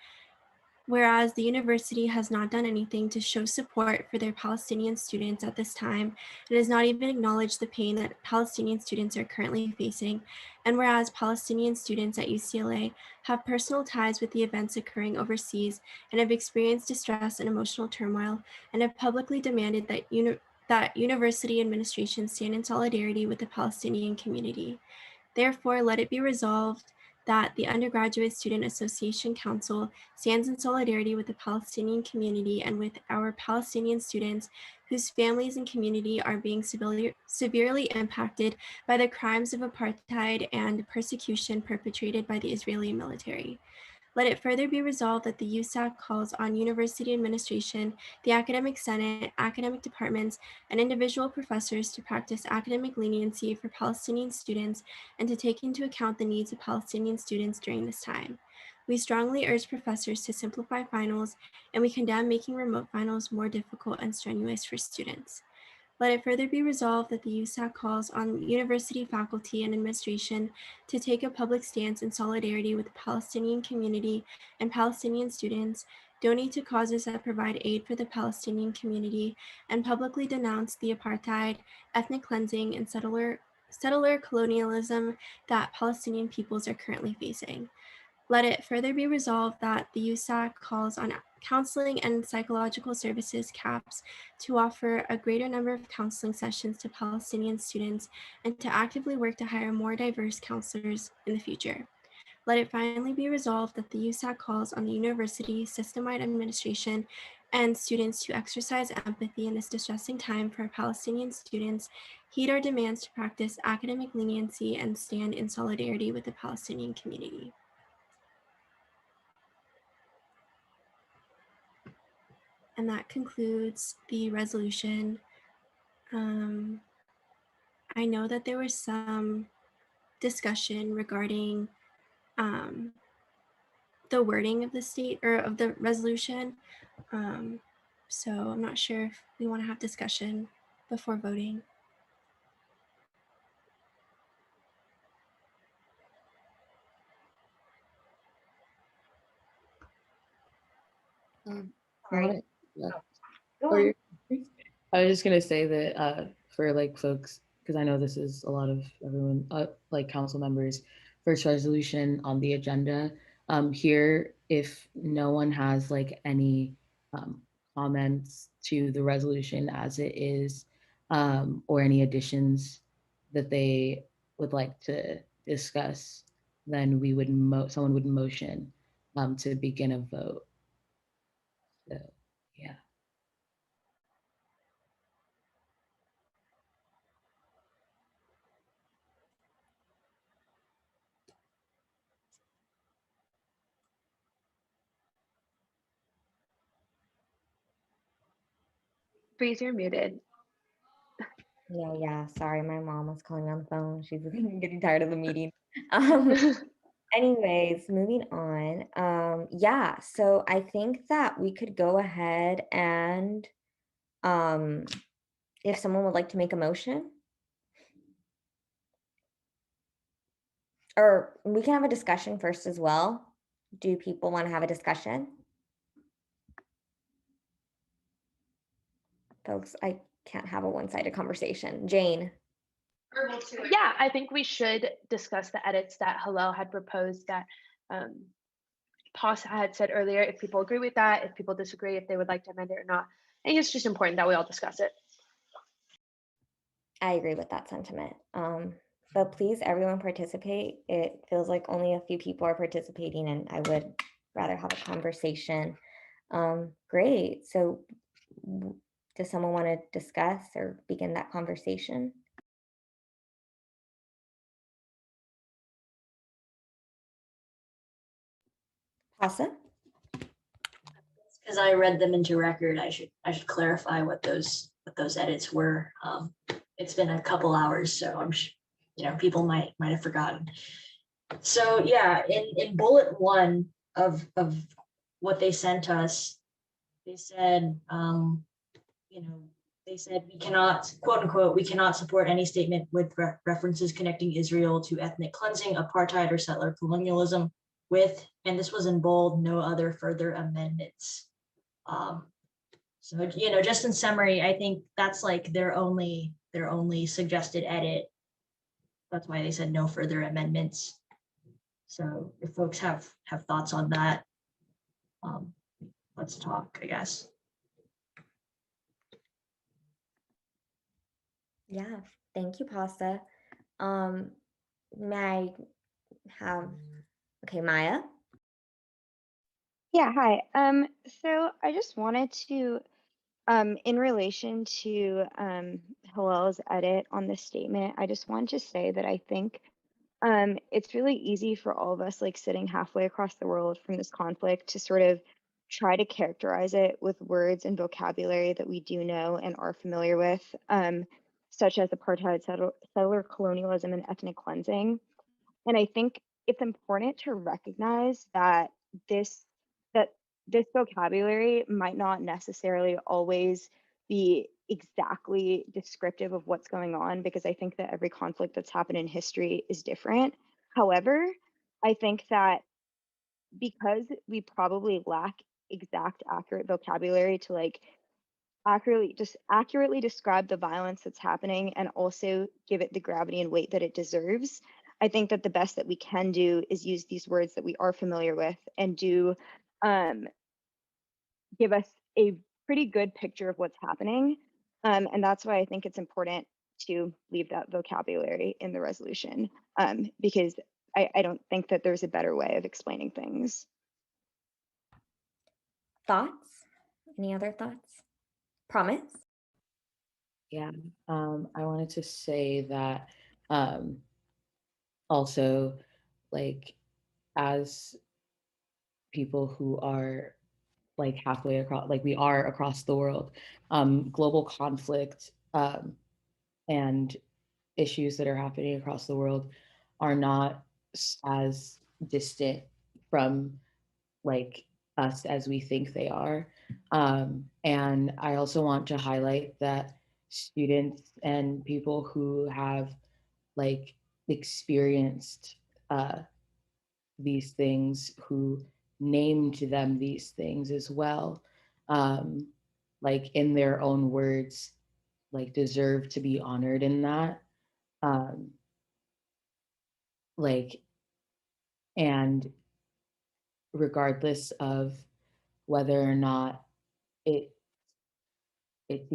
Whereas the university has not done anything to show support for their Palestinian students at this time, it has not even acknowledged the pain that Palestinian students are currently facing. And whereas Palestinian students at UCLA have personal ties with the events occurring overseas and have experienced distress and emotional turmoil, and have publicly demanded that university administration stand in solidarity with the Palestinian community. Therefore, let it be resolved that the Undergraduate Student Association Council stands in solidarity with the Palestinian community and with our Palestinian students whose families and community are being severely impacted by the crimes of apartheid and persecution perpetrated by the Israeli military. Let it further be resolved that the USAC calls on university administration, the academic senate, academic departments, and individual professors to practice academic leniency for Palestinian students and to take into account the needs of Palestinian students during this time. We strongly urge professors to simplify finals, and we condemn making remote finals more difficult and strenuous for students. Let it further be resolved that the USAC calls on university faculty and administration to take a public stance in solidarity with the Palestinian community and Palestinian students, donate to causes that provide aid for the Palestinian community, and publicly denounce the apartheid, ethnic cleansing, and settler colonialism that Palestinian peoples are currently facing. Let it further be resolved that the USAC calls on counseling and psychological services CAPS to offer a greater number of counseling sessions to Palestinian students and to actively work to hire more diverse counselors in the future. Let it finally be resolved that the USAC calls on the university, system-wide administration, and students to exercise empathy in this distressing time for Palestinian students, heed our demands to practice academic leniency, and stand in solidarity with the Palestinian community. And that concludes the resolution. I know that there was some discussion regarding the wording of the state or of the resolution. So I'm not sure if we want to have discussion before voting. Sorry. Go Or on. I was just gonna say that for like folks, because I know this is a lot of everyone, like council members, first resolution on the agenda. Here, if no one has like any comments to the resolution as it is, or any additions that they would like to discuss, then we would someone would motion to begin a vote. So, yeah. Breeze, you're muted. No, yeah, sorry, my mom was calling me on the phone. She's getting tired of the meeting. Anyways, moving on. Yeah, so I think that we could go ahead and if someone would like to make a motion. Or we can have a discussion first as well. Do people want to have a discussion? Folks, I can't have a one-sided conversation. Jane. Yeah, I think we should discuss the edits that Hillel had proposed that Pasa had said earlier, if people agree with that, if people disagree, if they would like to amend it or not. I think it's just important that we all discuss it. I agree with that sentiment. But please, everyone participate. It feels like only a few people are participating and I would rather have a conversation. Great. So does someone want to discuss or begin that conversation? Pasa? Because I read them into record, I should clarify what those edits were. It's been a couple hours, so I'm people might have forgotten. So yeah, in bullet 1 of what they sent us, they said they said we cannot, quote unquote, we cannot support any statement with references connecting Israel to ethnic cleansing, apartheid, or settler colonialism with, and this was in bold, no other further amendments. So just in summary, I think that's like their only suggested edit. That's why they said no further amendments. So if folks have thoughts on that, let's talk, I guess. Yeah, thank you, Pasta. May I have Okay, Maya. Yeah, hi. So I just wanted to, in relation to Hillel's edit on this statement, I just want to say that I think it's really easy for all of us, like sitting halfway across the world from this conflict, to sort of try to characterize it with words and vocabulary that we do know and are familiar with, such as apartheid, settler colonialism, and ethnic cleansing. And I think it's important to recognize that this that this vocabulary might not necessarily always be exactly descriptive of what's going on, because I think that every conflict that's happened in history is different. However, I think that because we probably lack exact accurate vocabulary to like accurately describe the violence that's happening and also give it the gravity and weight that it deserves, I think that the best that we can do is use these words that we are familiar with and do give us a pretty good picture of what's happening. And that's why I think it's important to leave that vocabulary in the resolution, because I don't think that there's a better way of explaining things. Thoughts? Any other thoughts? Promise? Yeah, I wanted to say that also, like, as people who are like halfway across, like we are across the world, global conflict and issues that are happening across the world are not as distant from like us as we think they are. And I also want to highlight that students and people who have like experienced these things, who named them these things as well, like in their own words, like deserve to be honored in that. Um, like, and regardless of whether or not it it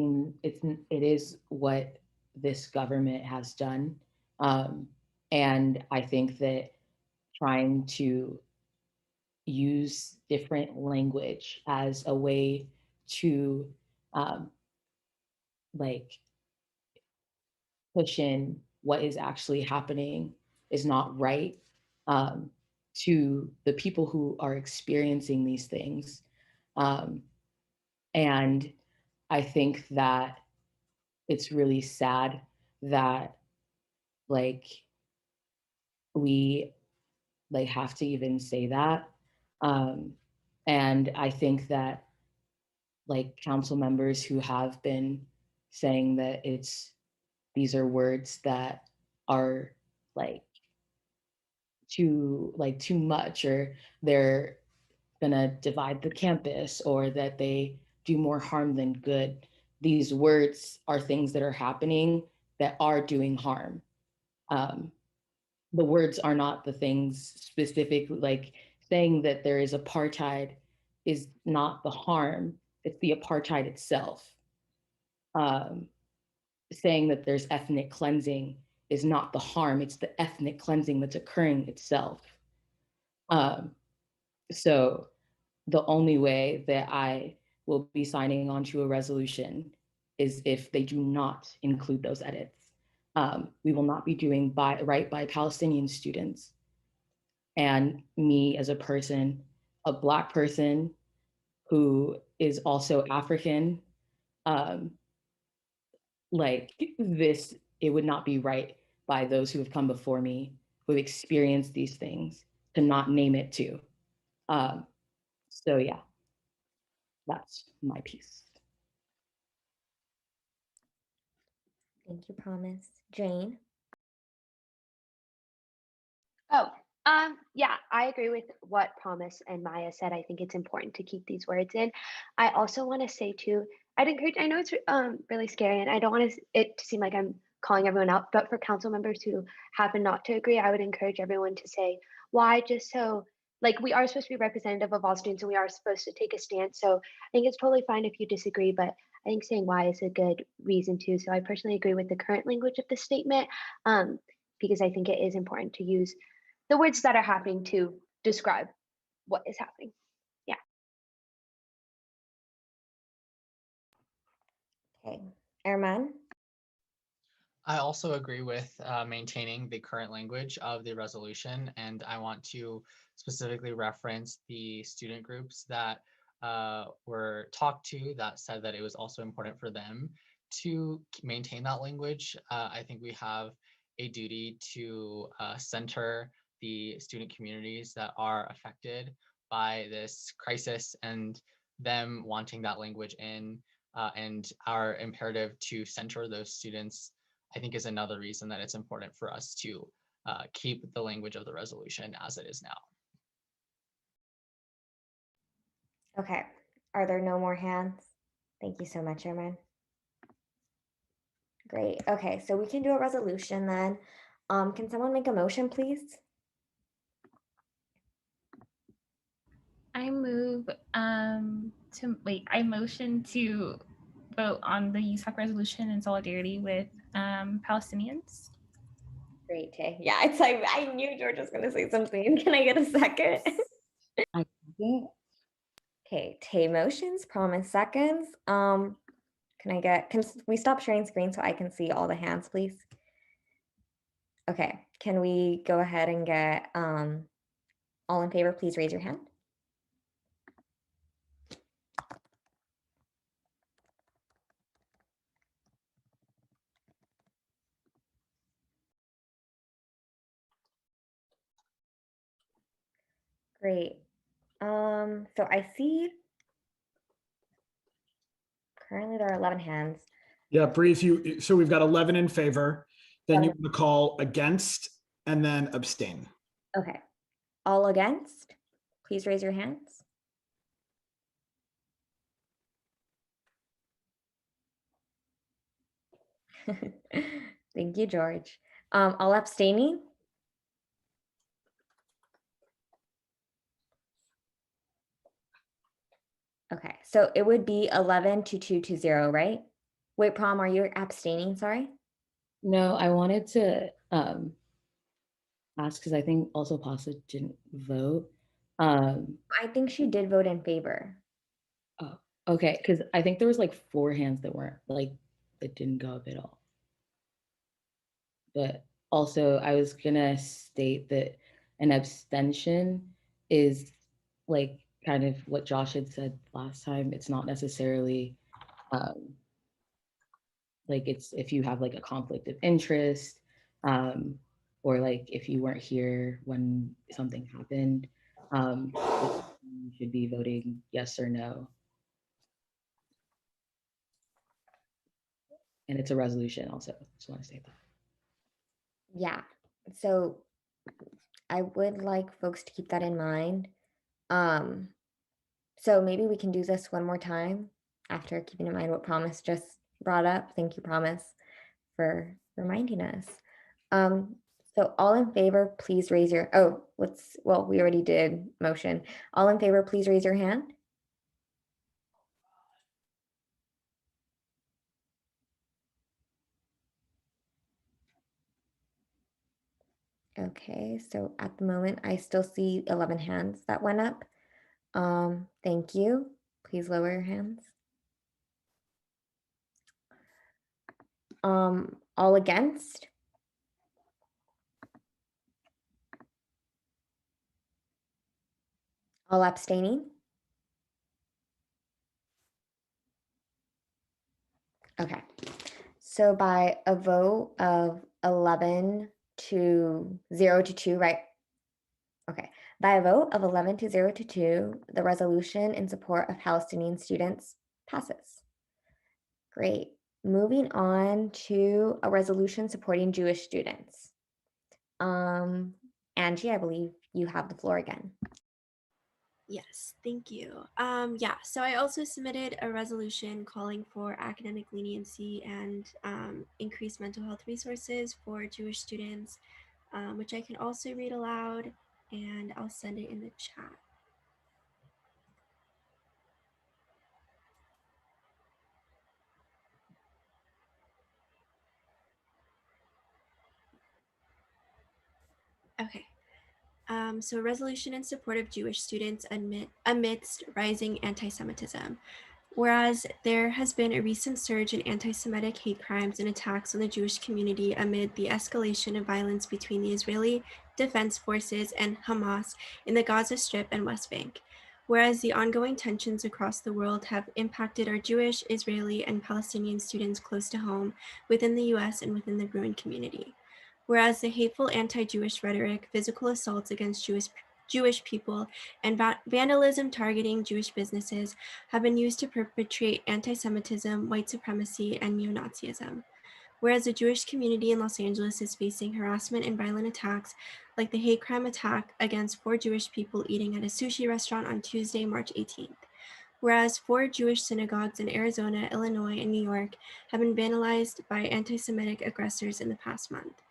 is what this government has done, and I think that trying to use different language as a way to um, like push in what is actually happening is not right, to the people who are experiencing these things. Um, and I think that it's really sad that like we like have to even say that. Um, and I think that like council members who have been saying that these are words that are like too much, or they're gonna divide the campus, or that they do more harm than good. These words are things that are happening that are doing harm. Um, the words are not the things specific, like saying that there is apartheid is not the harm, it's the apartheid itself. Um, saying that there's ethnic cleansing is not the harm, it's the ethnic cleansing that's occurring itself. Um, so the only way that I will be signing on to a resolution is if they do not include those edits. We will not be doing right by Palestinian students. And me as a person, a Black person who is also African, um, like this, it would not be right by those who have come before me, who have experienced these things, to not name it too. So yeah, that's my piece. Thank you, Promise. Jane? Oh, yeah, I agree with what Promise and Maya said. I think it's important to keep these words in. I also want to say too, I'd encourage, I know it's really scary and I don't want it to seem like I'm calling everyone out, but for council members who happen not to agree, I would encourage everyone to say why, just so like we are supposed to be representative of all students and we are supposed to take a stance. So I think it's totally fine if you disagree, but I think saying why is a good reason too. So I personally agree with the current language of the statement, because I think it is important to use the words that are happening to describe what is happening. Yeah. Okay, Erman? I also agree with maintaining the current language of the resolution, and I want to specifically reference the student groups that were talked to that said that it was also important for them to maintain that language. I think we have a duty to center the student communities that are affected by this crisis and them wanting that language in, and our imperative to center those students, I think, is another reason that it's important for us to keep the language of the resolution as it is now. Okay, are there no more hands? Thank you so much, Erman. Great, okay, so we can do a resolution then. Can someone make a motion, please? I move I motion to vote on the USAC resolution in solidarity with Palestinians. Great, Tay. Yeah, it's like, I knew George was gonna say something. Can I get a second? I think Okay, Tay motions, promise seconds. Can we stop sharing screen so I can see all the hands, please? Okay, can we go ahead and get all in favor, please raise your hand. Great. So I see currently there are 11 hands. Yeah, Breeze, so we've got 11 in favor, then you want to call against and then abstain. Okay, all against, please raise your hands. Thank you, George. All abstaining. Okay, so it would be 11 to 2 to 0, right? Wait, Prom, are you abstaining? Sorry. no, I wanted to ask because I think also Pasta didn't vote. I think she did vote in favor. Oh, okay, because I think there was like 4 hands that weren't like that didn't go up at all. But also, I was gonna state that an abstention is like kind of what Josh had said last time. It's not necessarily like it's if you have like a conflict of interest, or like if you weren't here when something happened, you should be voting yes or no. And it's a resolution also. Just want to say that. Yeah, so I would like folks to keep that in mind. So maybe we can do this one more time after keeping in mind what Promise just brought up. Thank you, Promise, for reminding us. So all in favor, please raise your, we already did motion. All in favor, please raise your hand. Okay, so at the moment, I still see 11 hands that went up. Thank you. Please lower your hands. All against? All abstaining? Okay, so by a vote of 11 to 0 to 2, right? Okay, by a vote of 11 to 0 to 2, the resolution in support of Palestinian students passes. Great. Moving on to a resolution supporting Jewish students. Angie, I believe you have the floor again. Yes, thank you. Yeah, so I also submitted a resolution calling for academic leniency and increased mental health resources for Jewish students, which I can also read aloud, and I'll send it in the chat. Okay. So a resolution in support of Jewish students amidst rising anti-Semitism. Whereas there has been a recent surge in anti-Semitic hate crimes and attacks on the Jewish community amid the escalation of violence between the Israeli Defense Forces and Hamas in the Gaza Strip and West Bank. Whereas the ongoing tensions across the world have impacted our Jewish, Israeli, and Palestinian students close to home within the US and within the Bruin community. Whereas the hateful anti-Jewish rhetoric, physical assaults against Jewish people, and vandalism targeting Jewish businesses have been used to perpetrate anti-Semitism, white supremacy, and neo-Nazism. Whereas the Jewish community in Los Angeles is facing harassment and violent attacks, like the hate crime attack against 4 Jewish people eating at a sushi restaurant on Tuesday, March 18th. Whereas 4 Jewish synagogues in Arizona, Illinois, and New York have been vandalized by anti-Semitic aggressors in the past month.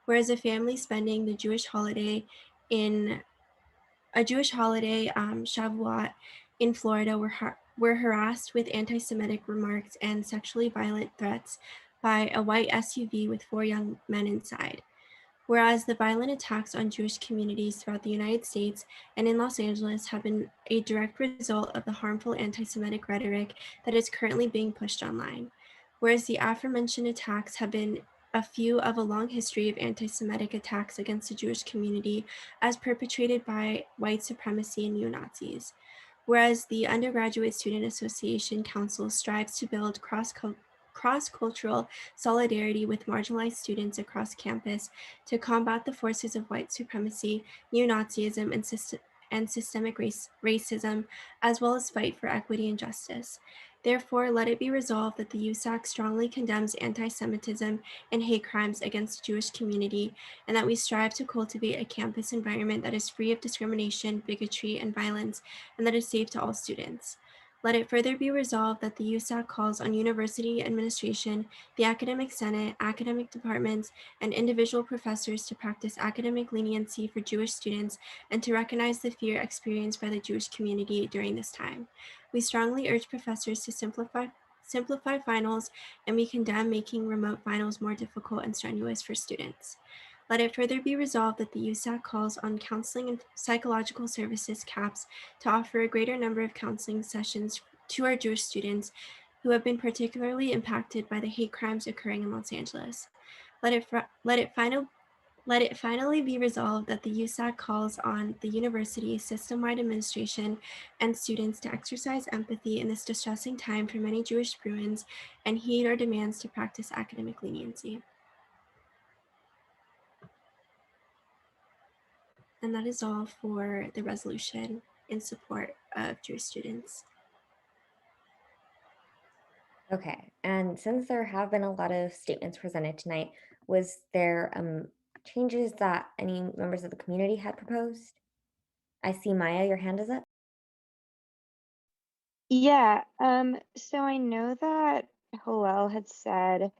Whereas a family spending the Jewish holiday Shavuot in Florida were harassed with anti-Semitic remarks and sexually violent threats by a white SUV with 4 young men inside. Whereas the violent attacks on Jewish communities throughout the United States and in Los Angeles have been a direct result of the harmful anti-Semitic rhetoric that is currently being pushed online. Whereas the aforementioned attacks have been a few of a long history of anti-Semitic attacks against the Jewish community as perpetrated by white supremacy and neo-Nazis. Whereas the Undergraduate Student Association Council strives to build cross-cultural solidarity with marginalized students across campus to combat the forces of white supremacy, neo-Nazism, and systemic racism, as well as fight for equity and justice. Therefore, let it be resolved that the USAC strongly condemns anti-Semitism and hate crimes against the Jewish community, and that we strive to cultivate a campus environment that is free of discrimination, bigotry, and violence, and that is safe to all students. Let it further be resolved that the USAC calls on university administration, the academic senate, academic departments, and individual professors to practice academic leniency for Jewish students and to recognize the fear experienced by the Jewish community during this time. We strongly urge professors to simplify finals, and we condemn making remote finals more difficult and strenuous for students. Let it further be resolved that the USAC calls on counseling and psychological services CAPS to offer a greater number of counseling sessions to our Jewish students who have been particularly impacted by the hate crimes occurring in Los Angeles. Let it finally be resolved that the USAC calls on the university, system-wide administration, and students to exercise empathy in this distressing time for many Jewish Bruins and heed our demands to practice academic leniency. And that is all for the resolution in support of Jewish students. Okay, and since there have been a lot of statements presented tonight, was there changes that any members of the community had proposed? I see Maya, your hand is up. Yeah, so I know that Hillel had said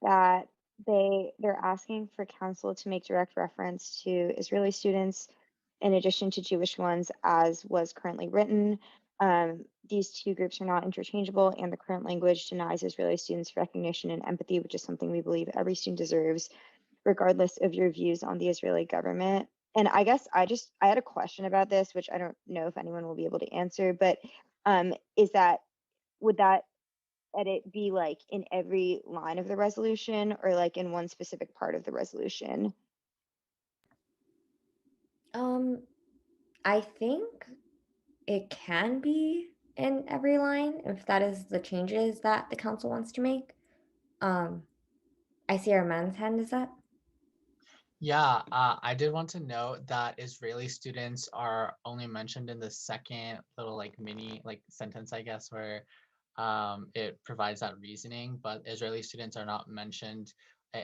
that they're asking for council to make direct reference to Israeli students in addition to Jewish ones as was currently written. These two groups are not interchangeable, and the current language denies Israeli students recognition and empathy, which is something we believe every student deserves, regardless of your views on the Israeli government. And I guess I had a question about this, which I don't know if anyone will be able to answer, but would that edit be like in every line of the resolution or like in one specific part of the resolution? I think it can be in every line if that is the changes that the council wants to make. I see our man's hand is up. Yeah, I did want to note that Israeli students are only mentioned in the second little like mini like sentence, I guess, where it provides that reasoning, but Israeli students are not mentioned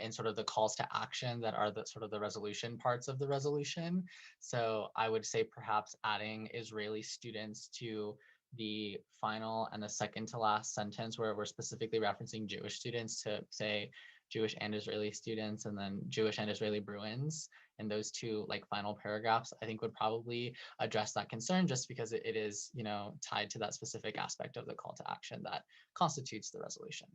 in sort of the calls to action that are the sort of the resolution parts of the resolution. So I would say perhaps adding Israeli students to the final and the second to last sentence where we're specifically referencing Jewish students to say Jewish and Israeli students and then Jewish and Israeli Bruins in those two like final paragraphs, I think would probably address that concern just because it is, you know, tied to that specific aspect of the call to action that constitutes the resolution.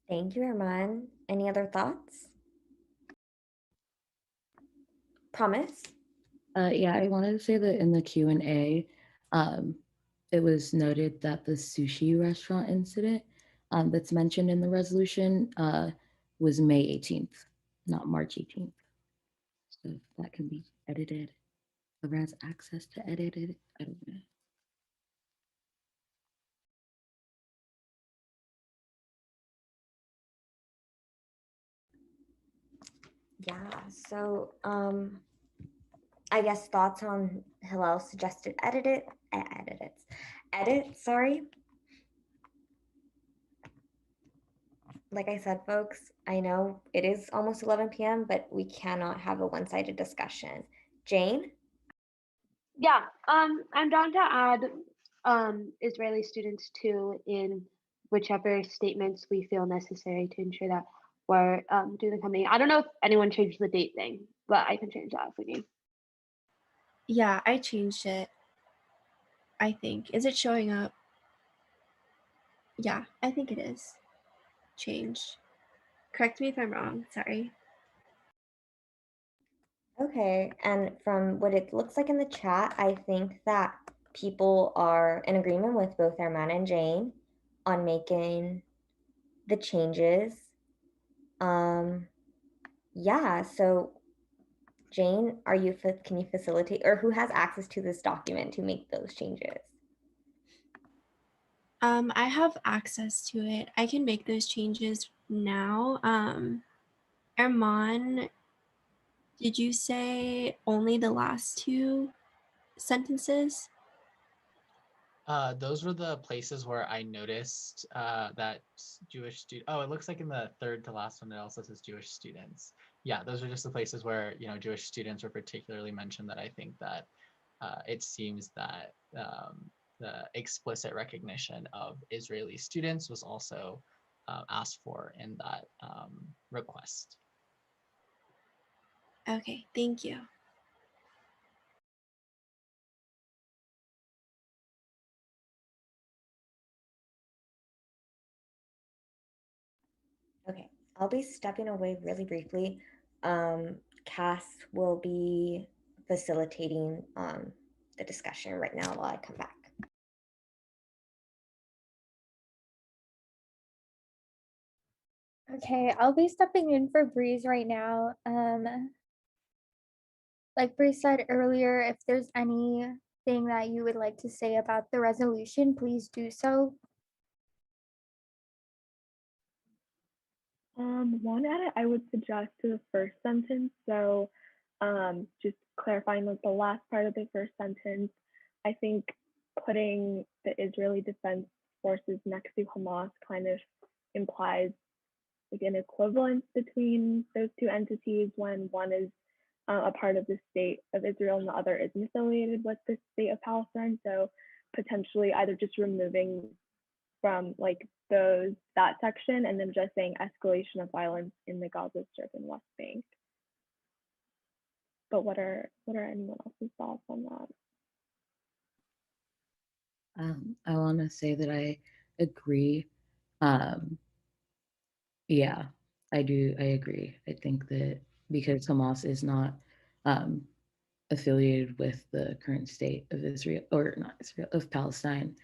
Thank you, Arman. Any other thoughts? Promise? Yeah, I wanted to say that in the Q&A, it was noted that the sushi restaurant incident that's mentioned in the resolution was May 18th, not March 18th. So if that can be edited. Whoever has access to edit it, I don't know. Yeah, so I guess thoughts on Hillel's suggested edit, sorry. Like I said, folks, I know it is almost 11 p.m., but we cannot have a one-sided discussion. Jane? Yeah, I'm down to add Israeli students too in whichever statements we feel necessary to ensure that we're doing the company. I don't know if anyone changed the date thing, but I can change that if we need. Yeah, I changed it. I think. Is it showing up? Yeah, I think it is. Changed. Correct me if I'm wrong. Sorry. Okay, and from what it looks like in the chat, I think that people are in agreement with both Armand and Jane on making the changes. Yeah, so Jane, can you facilitate, or who has access to this document to make those changes? I have access to it. I can make those changes now. Armand, did you say only the last two sentences? Those were the places where I noticed that Jewish student. Oh, it looks like in the third to last one, it also says Jewish students. Yeah, those are just the places where, you know, Jewish students were particularly mentioned that I think that it seems that the explicit recognition of Israeli students was also asked for in that request. Okay, thank you. Okay, I'll be stepping away really briefly. Cass will be facilitating the discussion right now while I come back. Okay, I'll be stepping in for Breeze right now. Like Breeze said earlier, if there's anything that you would like to say about the resolution, please do so. One edit I would suggest to the first sentence. So just clarifying like the last part of the first sentence, I think putting the Israeli Defense Forces next to Hamas kind of implies like an equivalence between those two entities when one is a part of the state of Israel and the other isn't affiliated with the state of Palestine. So potentially either just removing from like that section and then just saying escalation of violence in the Gaza Strip and West Bank. But what are anyone else's thoughts on that? I want to say that I agree. Yeah, I do. I agree. I think that because Hamas is not affiliated with the current state of Israel, or not Israel, of Palestine,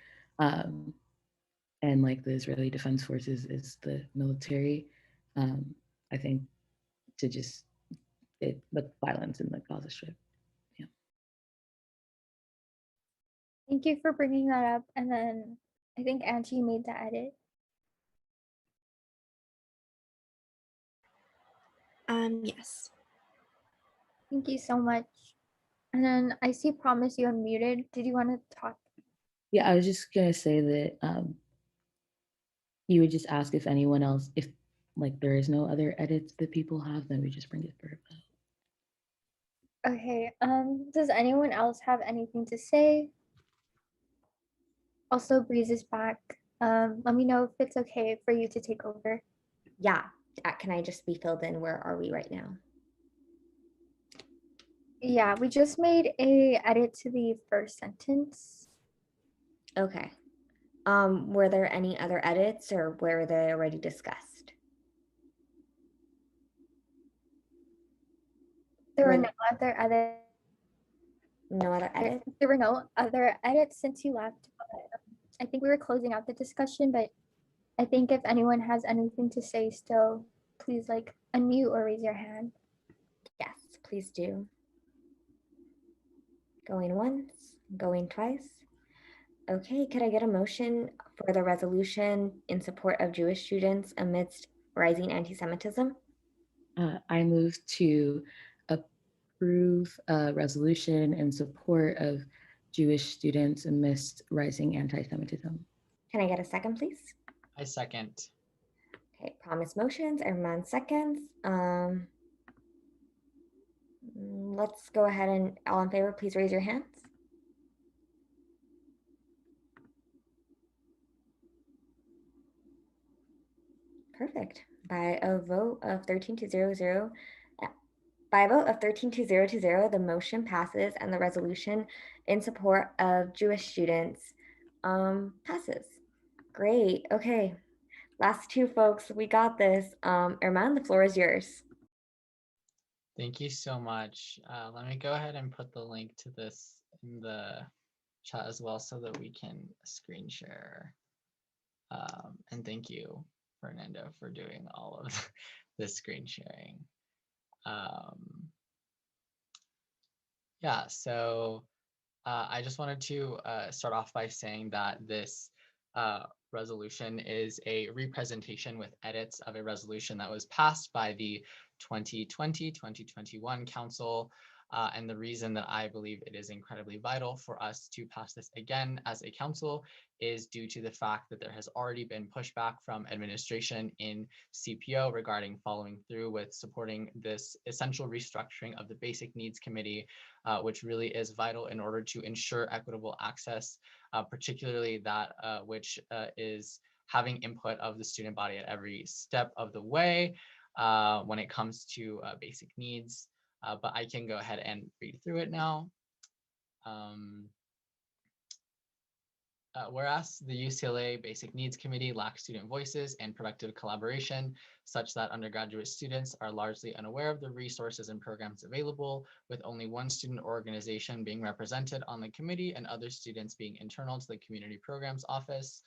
and like the Israeli Defense Forces is the military, I think to just with violence in the Gaza Strip. Yeah. Thank you for bringing that up. And then I think Angie made the edit. Yes. Thank you so much. And then I see Promise you unmuted. Did you want to talk? Yeah, I was just gonna say that you would just ask if anyone else, if like there is no other edits that people have, then we just bring it for a vote. Okay, does anyone else have anything to say? Also, Breeze is back. Let me know if it's okay for you to take over. Yeah, can I just be filled in? Where are we right now? Yeah, we just made a edit to the first sentence. Okay. Were there any other edits or were they already discussed? There were Were no other edits. no other edits? There were no other edits since you left. But I think we were closing out the discussion, but I think if anyone has anything to say still, please like unmute or raise your hand. Yes, please do. Going once, going twice. Okay, could I get a motion for the resolution in support of Jewish students amidst rising anti-Semitism? I move to approve a resolution in support of Jewish students amidst rising anti-Semitism. Can I get a second, please? I second. Okay, promise motions, everyone seconds. Let's go ahead and all in favor, please raise your hands. Perfect. By a vote of 13 to 0, by a vote of 13 to 0, the motion passes and the resolution in support of Jewish students passes. Great. Okay. Last two folks, we got this. Erman, the floor is yours. Thank you so much. Let me go ahead and put the link to this in the chat as well so that we can screen share. And thank you, Fernando, for doing all of the screen sharing. Yeah, so I just wanted to start off by saying that this resolution is a representation with edits of a resolution that was passed by the 2020-2021 Council. And the reason that I believe it is incredibly vital for us to pass this again as a council is due to the fact that there has already been pushback from administration in CPO regarding following through with supporting this essential restructuring of the Basic Needs Committee, which really is vital in order to ensure equitable access, particularly that which is having input of the student body at every step of the way when it comes to basic needs. But I can go ahead and read through it now. Whereas the UCLA Basic Needs Committee lacks student voices and productive collaboration, such that undergraduate students are largely unaware of the resources and programs available, with only one student organization being represented on the committee and other students being internal to the Community Programs Office.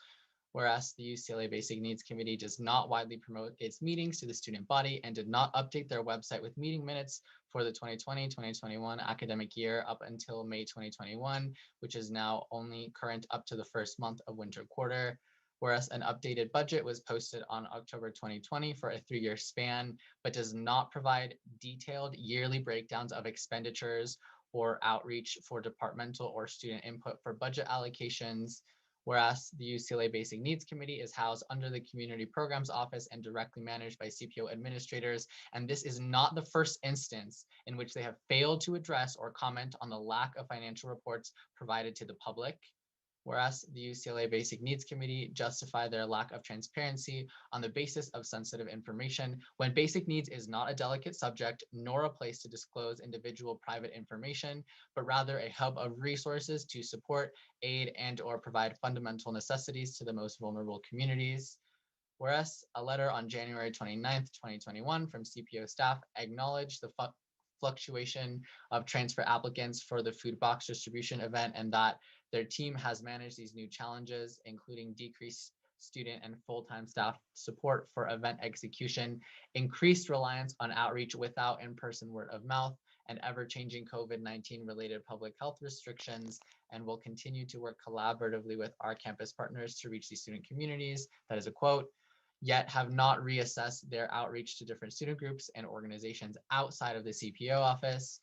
Whereas the UCLA Basic Needs Committee does not widely promote its meetings to the student body and did not update their website with meeting minutes for the 2020-2021 academic year up until May 2021, which is now only current up to the first month of winter quarter. Whereas an updated budget was posted on October 2020 for a 3-year span, but does not provide detailed yearly breakdowns of expenditures or outreach for departmental or student input for budget allocations. Whereas the UCLA Basic Needs Committee is housed under the Community Programs Office and directly managed by CPO administrators, and this is not the first instance in which they have failed to address or comment on the lack of financial reports provided to the public. Whereas the UCLA Basic Needs Committee justify their lack of transparency on the basis of sensitive information, when basic needs is not a delicate subject nor a place to disclose individual private information, but rather a hub of resources to support, aid, and/or provide fundamental necessities to the most vulnerable communities. Whereas a letter on January 29th, 2021 from CPO staff acknowledged the fluctuation of transfer applicants for the food box distribution event and that their team has managed these new challenges, including decreased student and full-time staff support for event execution, increased reliance on outreach without in-person word of mouth, and ever-changing COVID-19 related public health restrictions, and will continue to work collaboratively with our campus partners to reach these student communities. That is a quote. Yet have not reassessed their outreach to different student groups and organizations outside of the CPO office.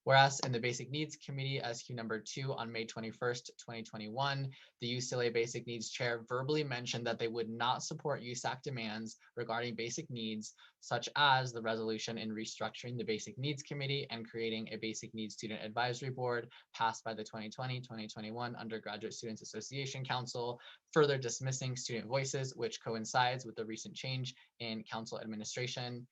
Whereas in the Basic Needs Committee as Q number 2 on May 21st, 2021, the UCLA Basic Needs Chair verbally mentioned that they would not support USAC demands regarding basic needs, such as the resolution in restructuring the Basic Needs Committee and creating a Basic Needs Student Advisory Board passed by the 2020-2021 Undergraduate Students Association Council, further dismissing student voices, which coincides with the recent change in council administration.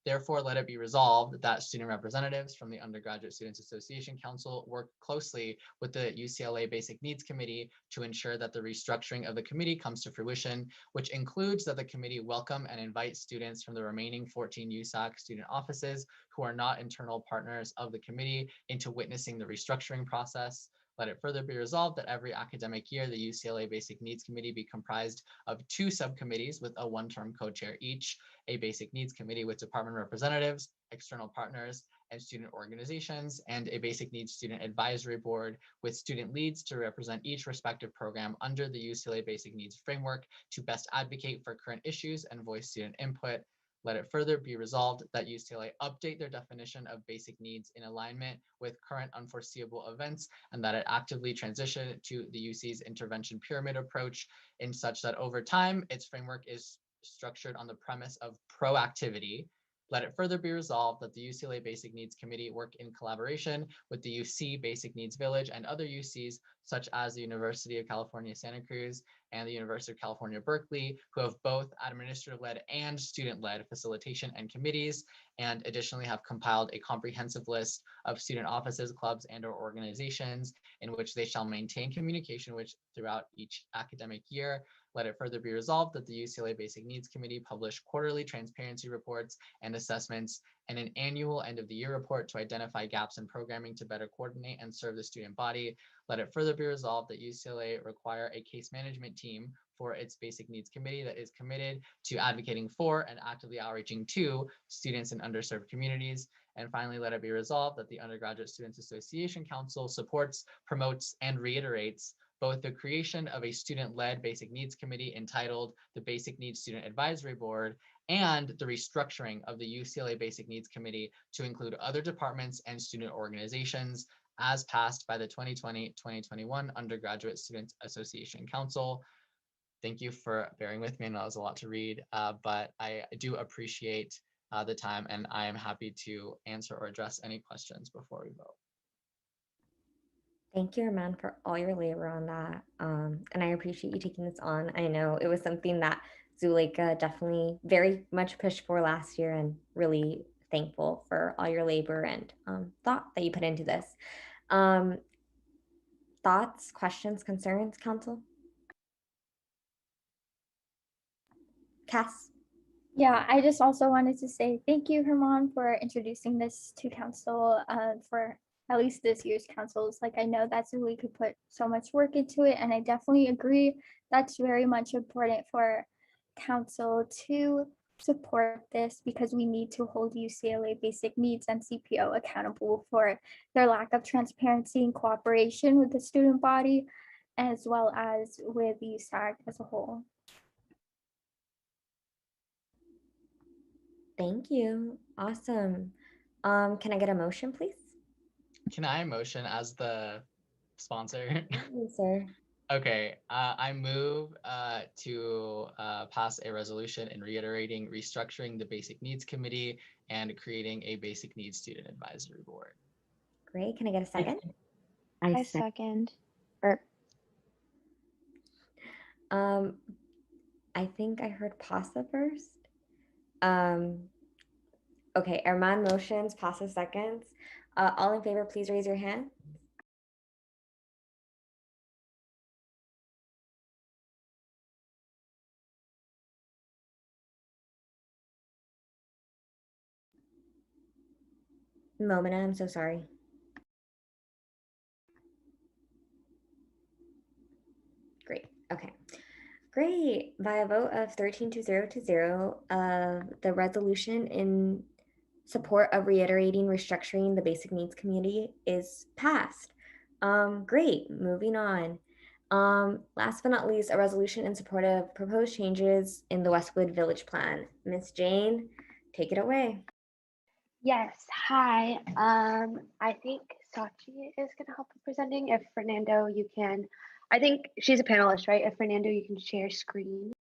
Therefore, let it be resolved that student representatives from the Undergraduate Students Association Council work closely with the UCLA Basic Needs Committee to ensure that the restructuring of the committee comes to fruition, which includes that the committee welcome and invite students from the remaining 14 USAC student offices who are not internal partners of the committee into witnessing the restructuring process. Let it further be resolved that every academic year, the UCLA Basic Needs Committee be comprised of 2 subcommittees with a 1-term co-chair each, a Basic Needs Committee with department representatives, external partners, and student organizations, and a Basic Needs Student Advisory Board with student leads to represent each respective program under the UCLA Basic Needs Framework to best advocate for current issues and voice student input. Let it further be resolved that UCLA update their definition of basic needs in alignment with current unforeseeable events, and that it actively transition to the UC's intervention pyramid approach in such that over time, its framework is structured on the premise of proactivity. Let it further be resolved that the UCLA Basic Needs Committee work in collaboration with the UC Basic Needs Village and other UCs, such as the University of California, Santa Cruz and the University of California, Berkeley, who have both administrative-led and student-led facilitation and committees, and additionally have compiled a comprehensive list of student offices, clubs, and/or organizations in which they shall maintain communication with throughout each academic year. Let it further be resolved that the UCLA Basic Needs Committee publish quarterly transparency reports and assessments and an annual end of the year report to identify gaps in programming to better coordinate and serve the student body. Let it further be resolved that UCLA require a case management team for its Basic Needs Committee that is committed to advocating for and actively outreaching to students in underserved communities. And finally, let it be resolved that the Undergraduate Students Association Council supports, promotes, and reiterates both the creation of a student-led Basic Needs Committee entitled the Basic Needs Student Advisory Board and the restructuring of the UCLA Basic Needs Committee to include other departments and student organizations as passed by the 2020-2021 Undergraduate Students Association Council. Thank you for bearing with me. I know that was a lot to read, but I do appreciate the time, and I am happy to answer or address any questions before we vote. Thank you, Armand, for all your labor on that. And I appreciate you taking this on. I know it was something that Zuleika definitely very much pushed for last year, and really thankful for all your labor and thought that you put into this. Thoughts, questions, concerns, council? Cass? Yeah, I just also wanted to say thank you, Herman, for introducing this to council for at least this year's councils. Like, I know that Zuleika could put so much work into it, and I definitely agree that's very much important for council to support this, because we need to hold UCLA Basic Needs and CPO accountable for their lack of transparency and cooperation with the student body, as well as with USAC as a whole. Thank you. Awesome. Can I get a motion, please? Can I motion as the sponsor? Yes, sir. Okay, I move to pass a resolution in reiterating restructuring the Basic Needs Committee and creating a Basic Needs Student Advisory Board. Great. Can I get a second? I second. Or I think I heard Pasa first. Okay, Armand motions, Pasa seconds. All in favor, please raise your hand. Momina, I'm so sorry. Great. Okay. Great. By a vote of 13 to 0 to 0, the resolution in support of reiterating restructuring the Basic Needs Community is passed. Great. Moving on. Last but not least, a resolution in support of proposed changes in the Westwood Village Plan. Ms. Jane, take it away. Yes, hi. I think Sachi is going to help with presenting. If Fernando, you can, I think she's a panelist, right? If Fernando, you can share screen.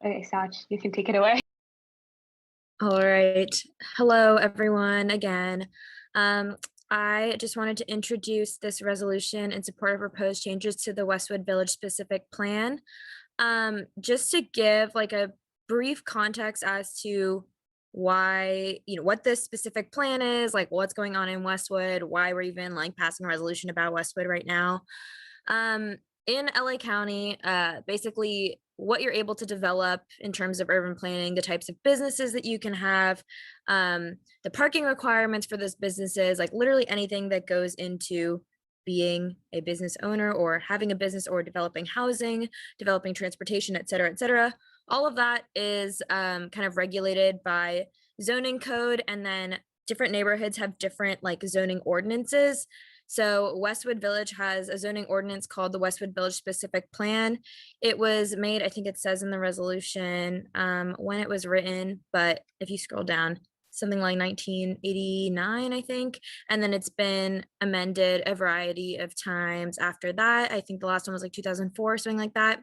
Okay, Sach, you can take it away. All right. Hello, everyone, again. I just wanted to introduce this resolution in support of proposed changes to the Westwood Village specific plan. Just to give like a brief context as to why, what this specific plan is, like what's going on in Westwood, why we're even like passing a resolution about Westwood right now. In LA County, basically what you're able to develop in terms of urban planning, the types of businesses that you can have, the parking requirements for those businesses, like literally anything that goes into being a business owner or having a business or developing housing, developing transportation, et cetera, et cetera. All of that is kind of regulated by zoning code, and then different neighborhoods have different like zoning ordinances. So Westwood Village has a zoning ordinance called the Westwood Village Specific Plan. It was made, I think it says in the resolution when it was written, but if you scroll down, something like 1989, I think. And then it's been amended a variety of times after that. I think the last one was like 2004, something like that.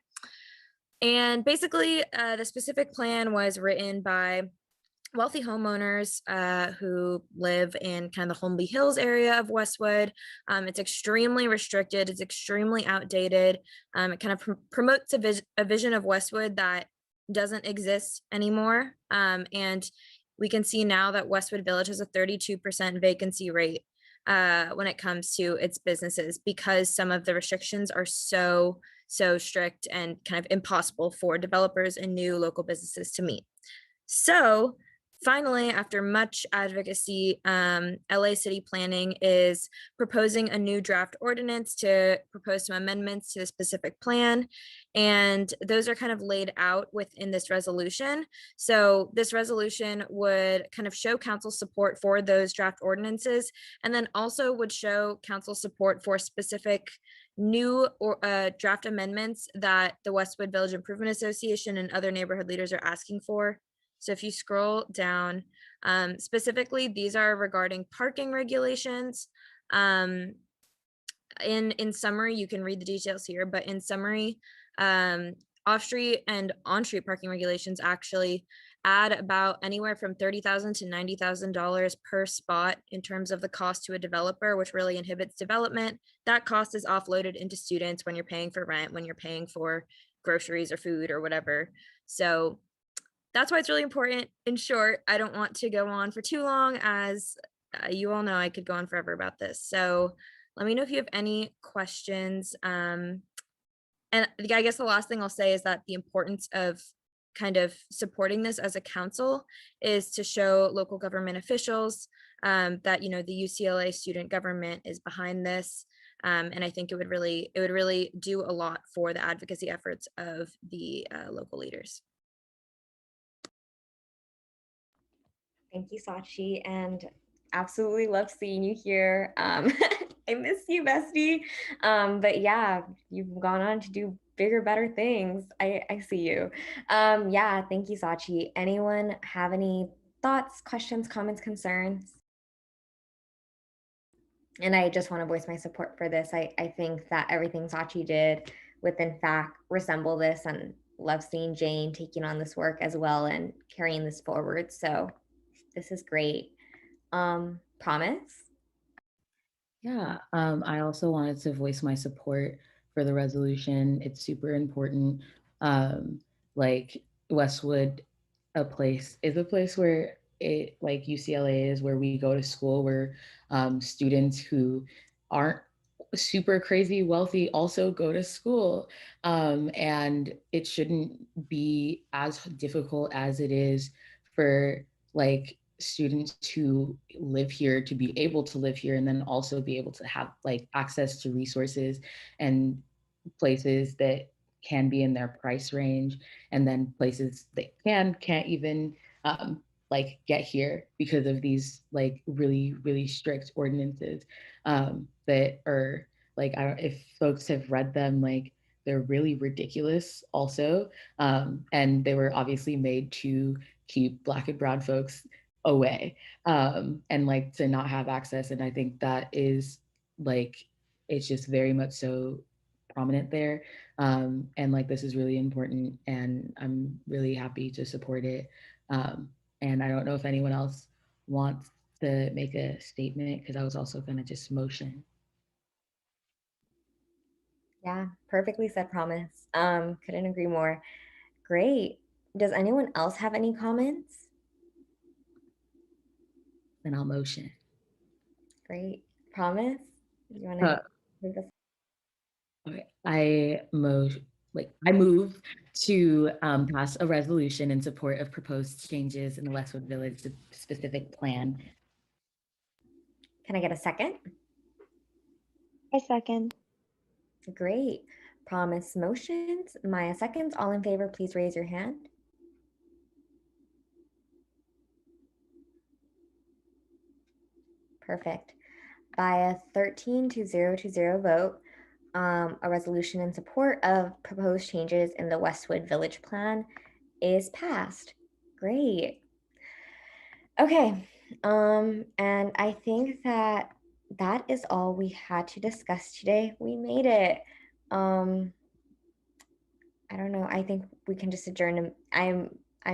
And basically, the specific plan was written by wealthy homeowners who live in kind of the Holmby Hills area of Westwood. It's extremely restricted. It's extremely outdated. It kind of promotes a vision of Westwood that doesn't exist anymore. And we can see now that Westwood Village has a 32% vacancy rate when it comes to its businesses, because some of the restrictions are so strict and kind of impossible for developers and new local businesses to meet. So finally, after much advocacy, LA City Planning is proposing a new draft ordinance to propose some amendments to the specific plan. And those are kind of laid out within this resolution. So this resolution would kind of show council support for those draft ordinances, and then also would show council support for specific new or draft amendments that the Westwood Village Improvement Association and other neighborhood leaders are asking for. So if you scroll down, specifically, these are regarding parking regulations. In summary, you can read the details here, but in summary, off-street and on-street parking regulations actually add about anywhere from $30,000 to $90,000 per spot in terms of the cost to a developer, which really inhibits development. That cost is offloaded into students when you're paying for rent, when you're paying for groceries or food or whatever. So that's why it's really important. In short, I don't want to go on for too long, as you all know I could go on forever about this. So let me know if you have any questions. And I guess the last thing I'll say is that the importance of kind of supporting this as a council is to show local government officials that, the UCLA student government is behind this. And I think it would really do a lot for the advocacy efforts of the local leaders. Thank you, Sachi, and absolutely love seeing you here. I miss you, bestie. But yeah, you've gone on to do bigger, better things. I see you. Yeah, thank you, Sachi. Anyone have any thoughts, questions, comments, concerns? And I just want to voice my support for this. I think that everything Sachi did would in fact resemble this, and love seeing Jane taking on this work as well and carrying this forward. So this is great. Promise? Yeah, I also wanted to voice my support for the resolution. It's super important. Like Westwood, a place where it, like UCLA is, where we go to school, where students who aren't super crazy wealthy also go to school. And it shouldn't be as difficult as it is for like students who live here to be able to live here, and then also be able to have like access to resources and places that can be in their price range, and then places that can't even like get here because of these like really strict ordinances that are like, I don't, if folks have read them, like they're really ridiculous also, and they were obviously made to keep Black and brown folks away, and like to not have access. And I think that is like, it's just very much so prominent there. And like, this is really important, and I'm really happy to support it. And I don't know if anyone else wants to make a statement because I was also going to just motion. Yeah, perfectly said, Promise. Couldn't agree more. Great. Does anyone else have any comments? Then I'll motion. Great. Promise? You want Uh, to move this? Okay. I move to pass a resolution in support of proposed changes in the Westwood Village specific plan. Can I get a second? A second. Great. Promise motions. Maya seconds. All in favor, please raise your hand. Perfect. By a 13-0 vote, a resolution in support of proposed changes in the Westwood Village Plan is passed. Great. Okay. And I think that is all we had to discuss today. We made it. I don't know. I think we can just adjourn. I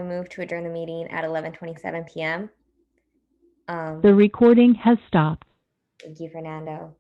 move to adjourn the meeting at 11:27 p.m. The recording has stopped. Thank you, Fernando.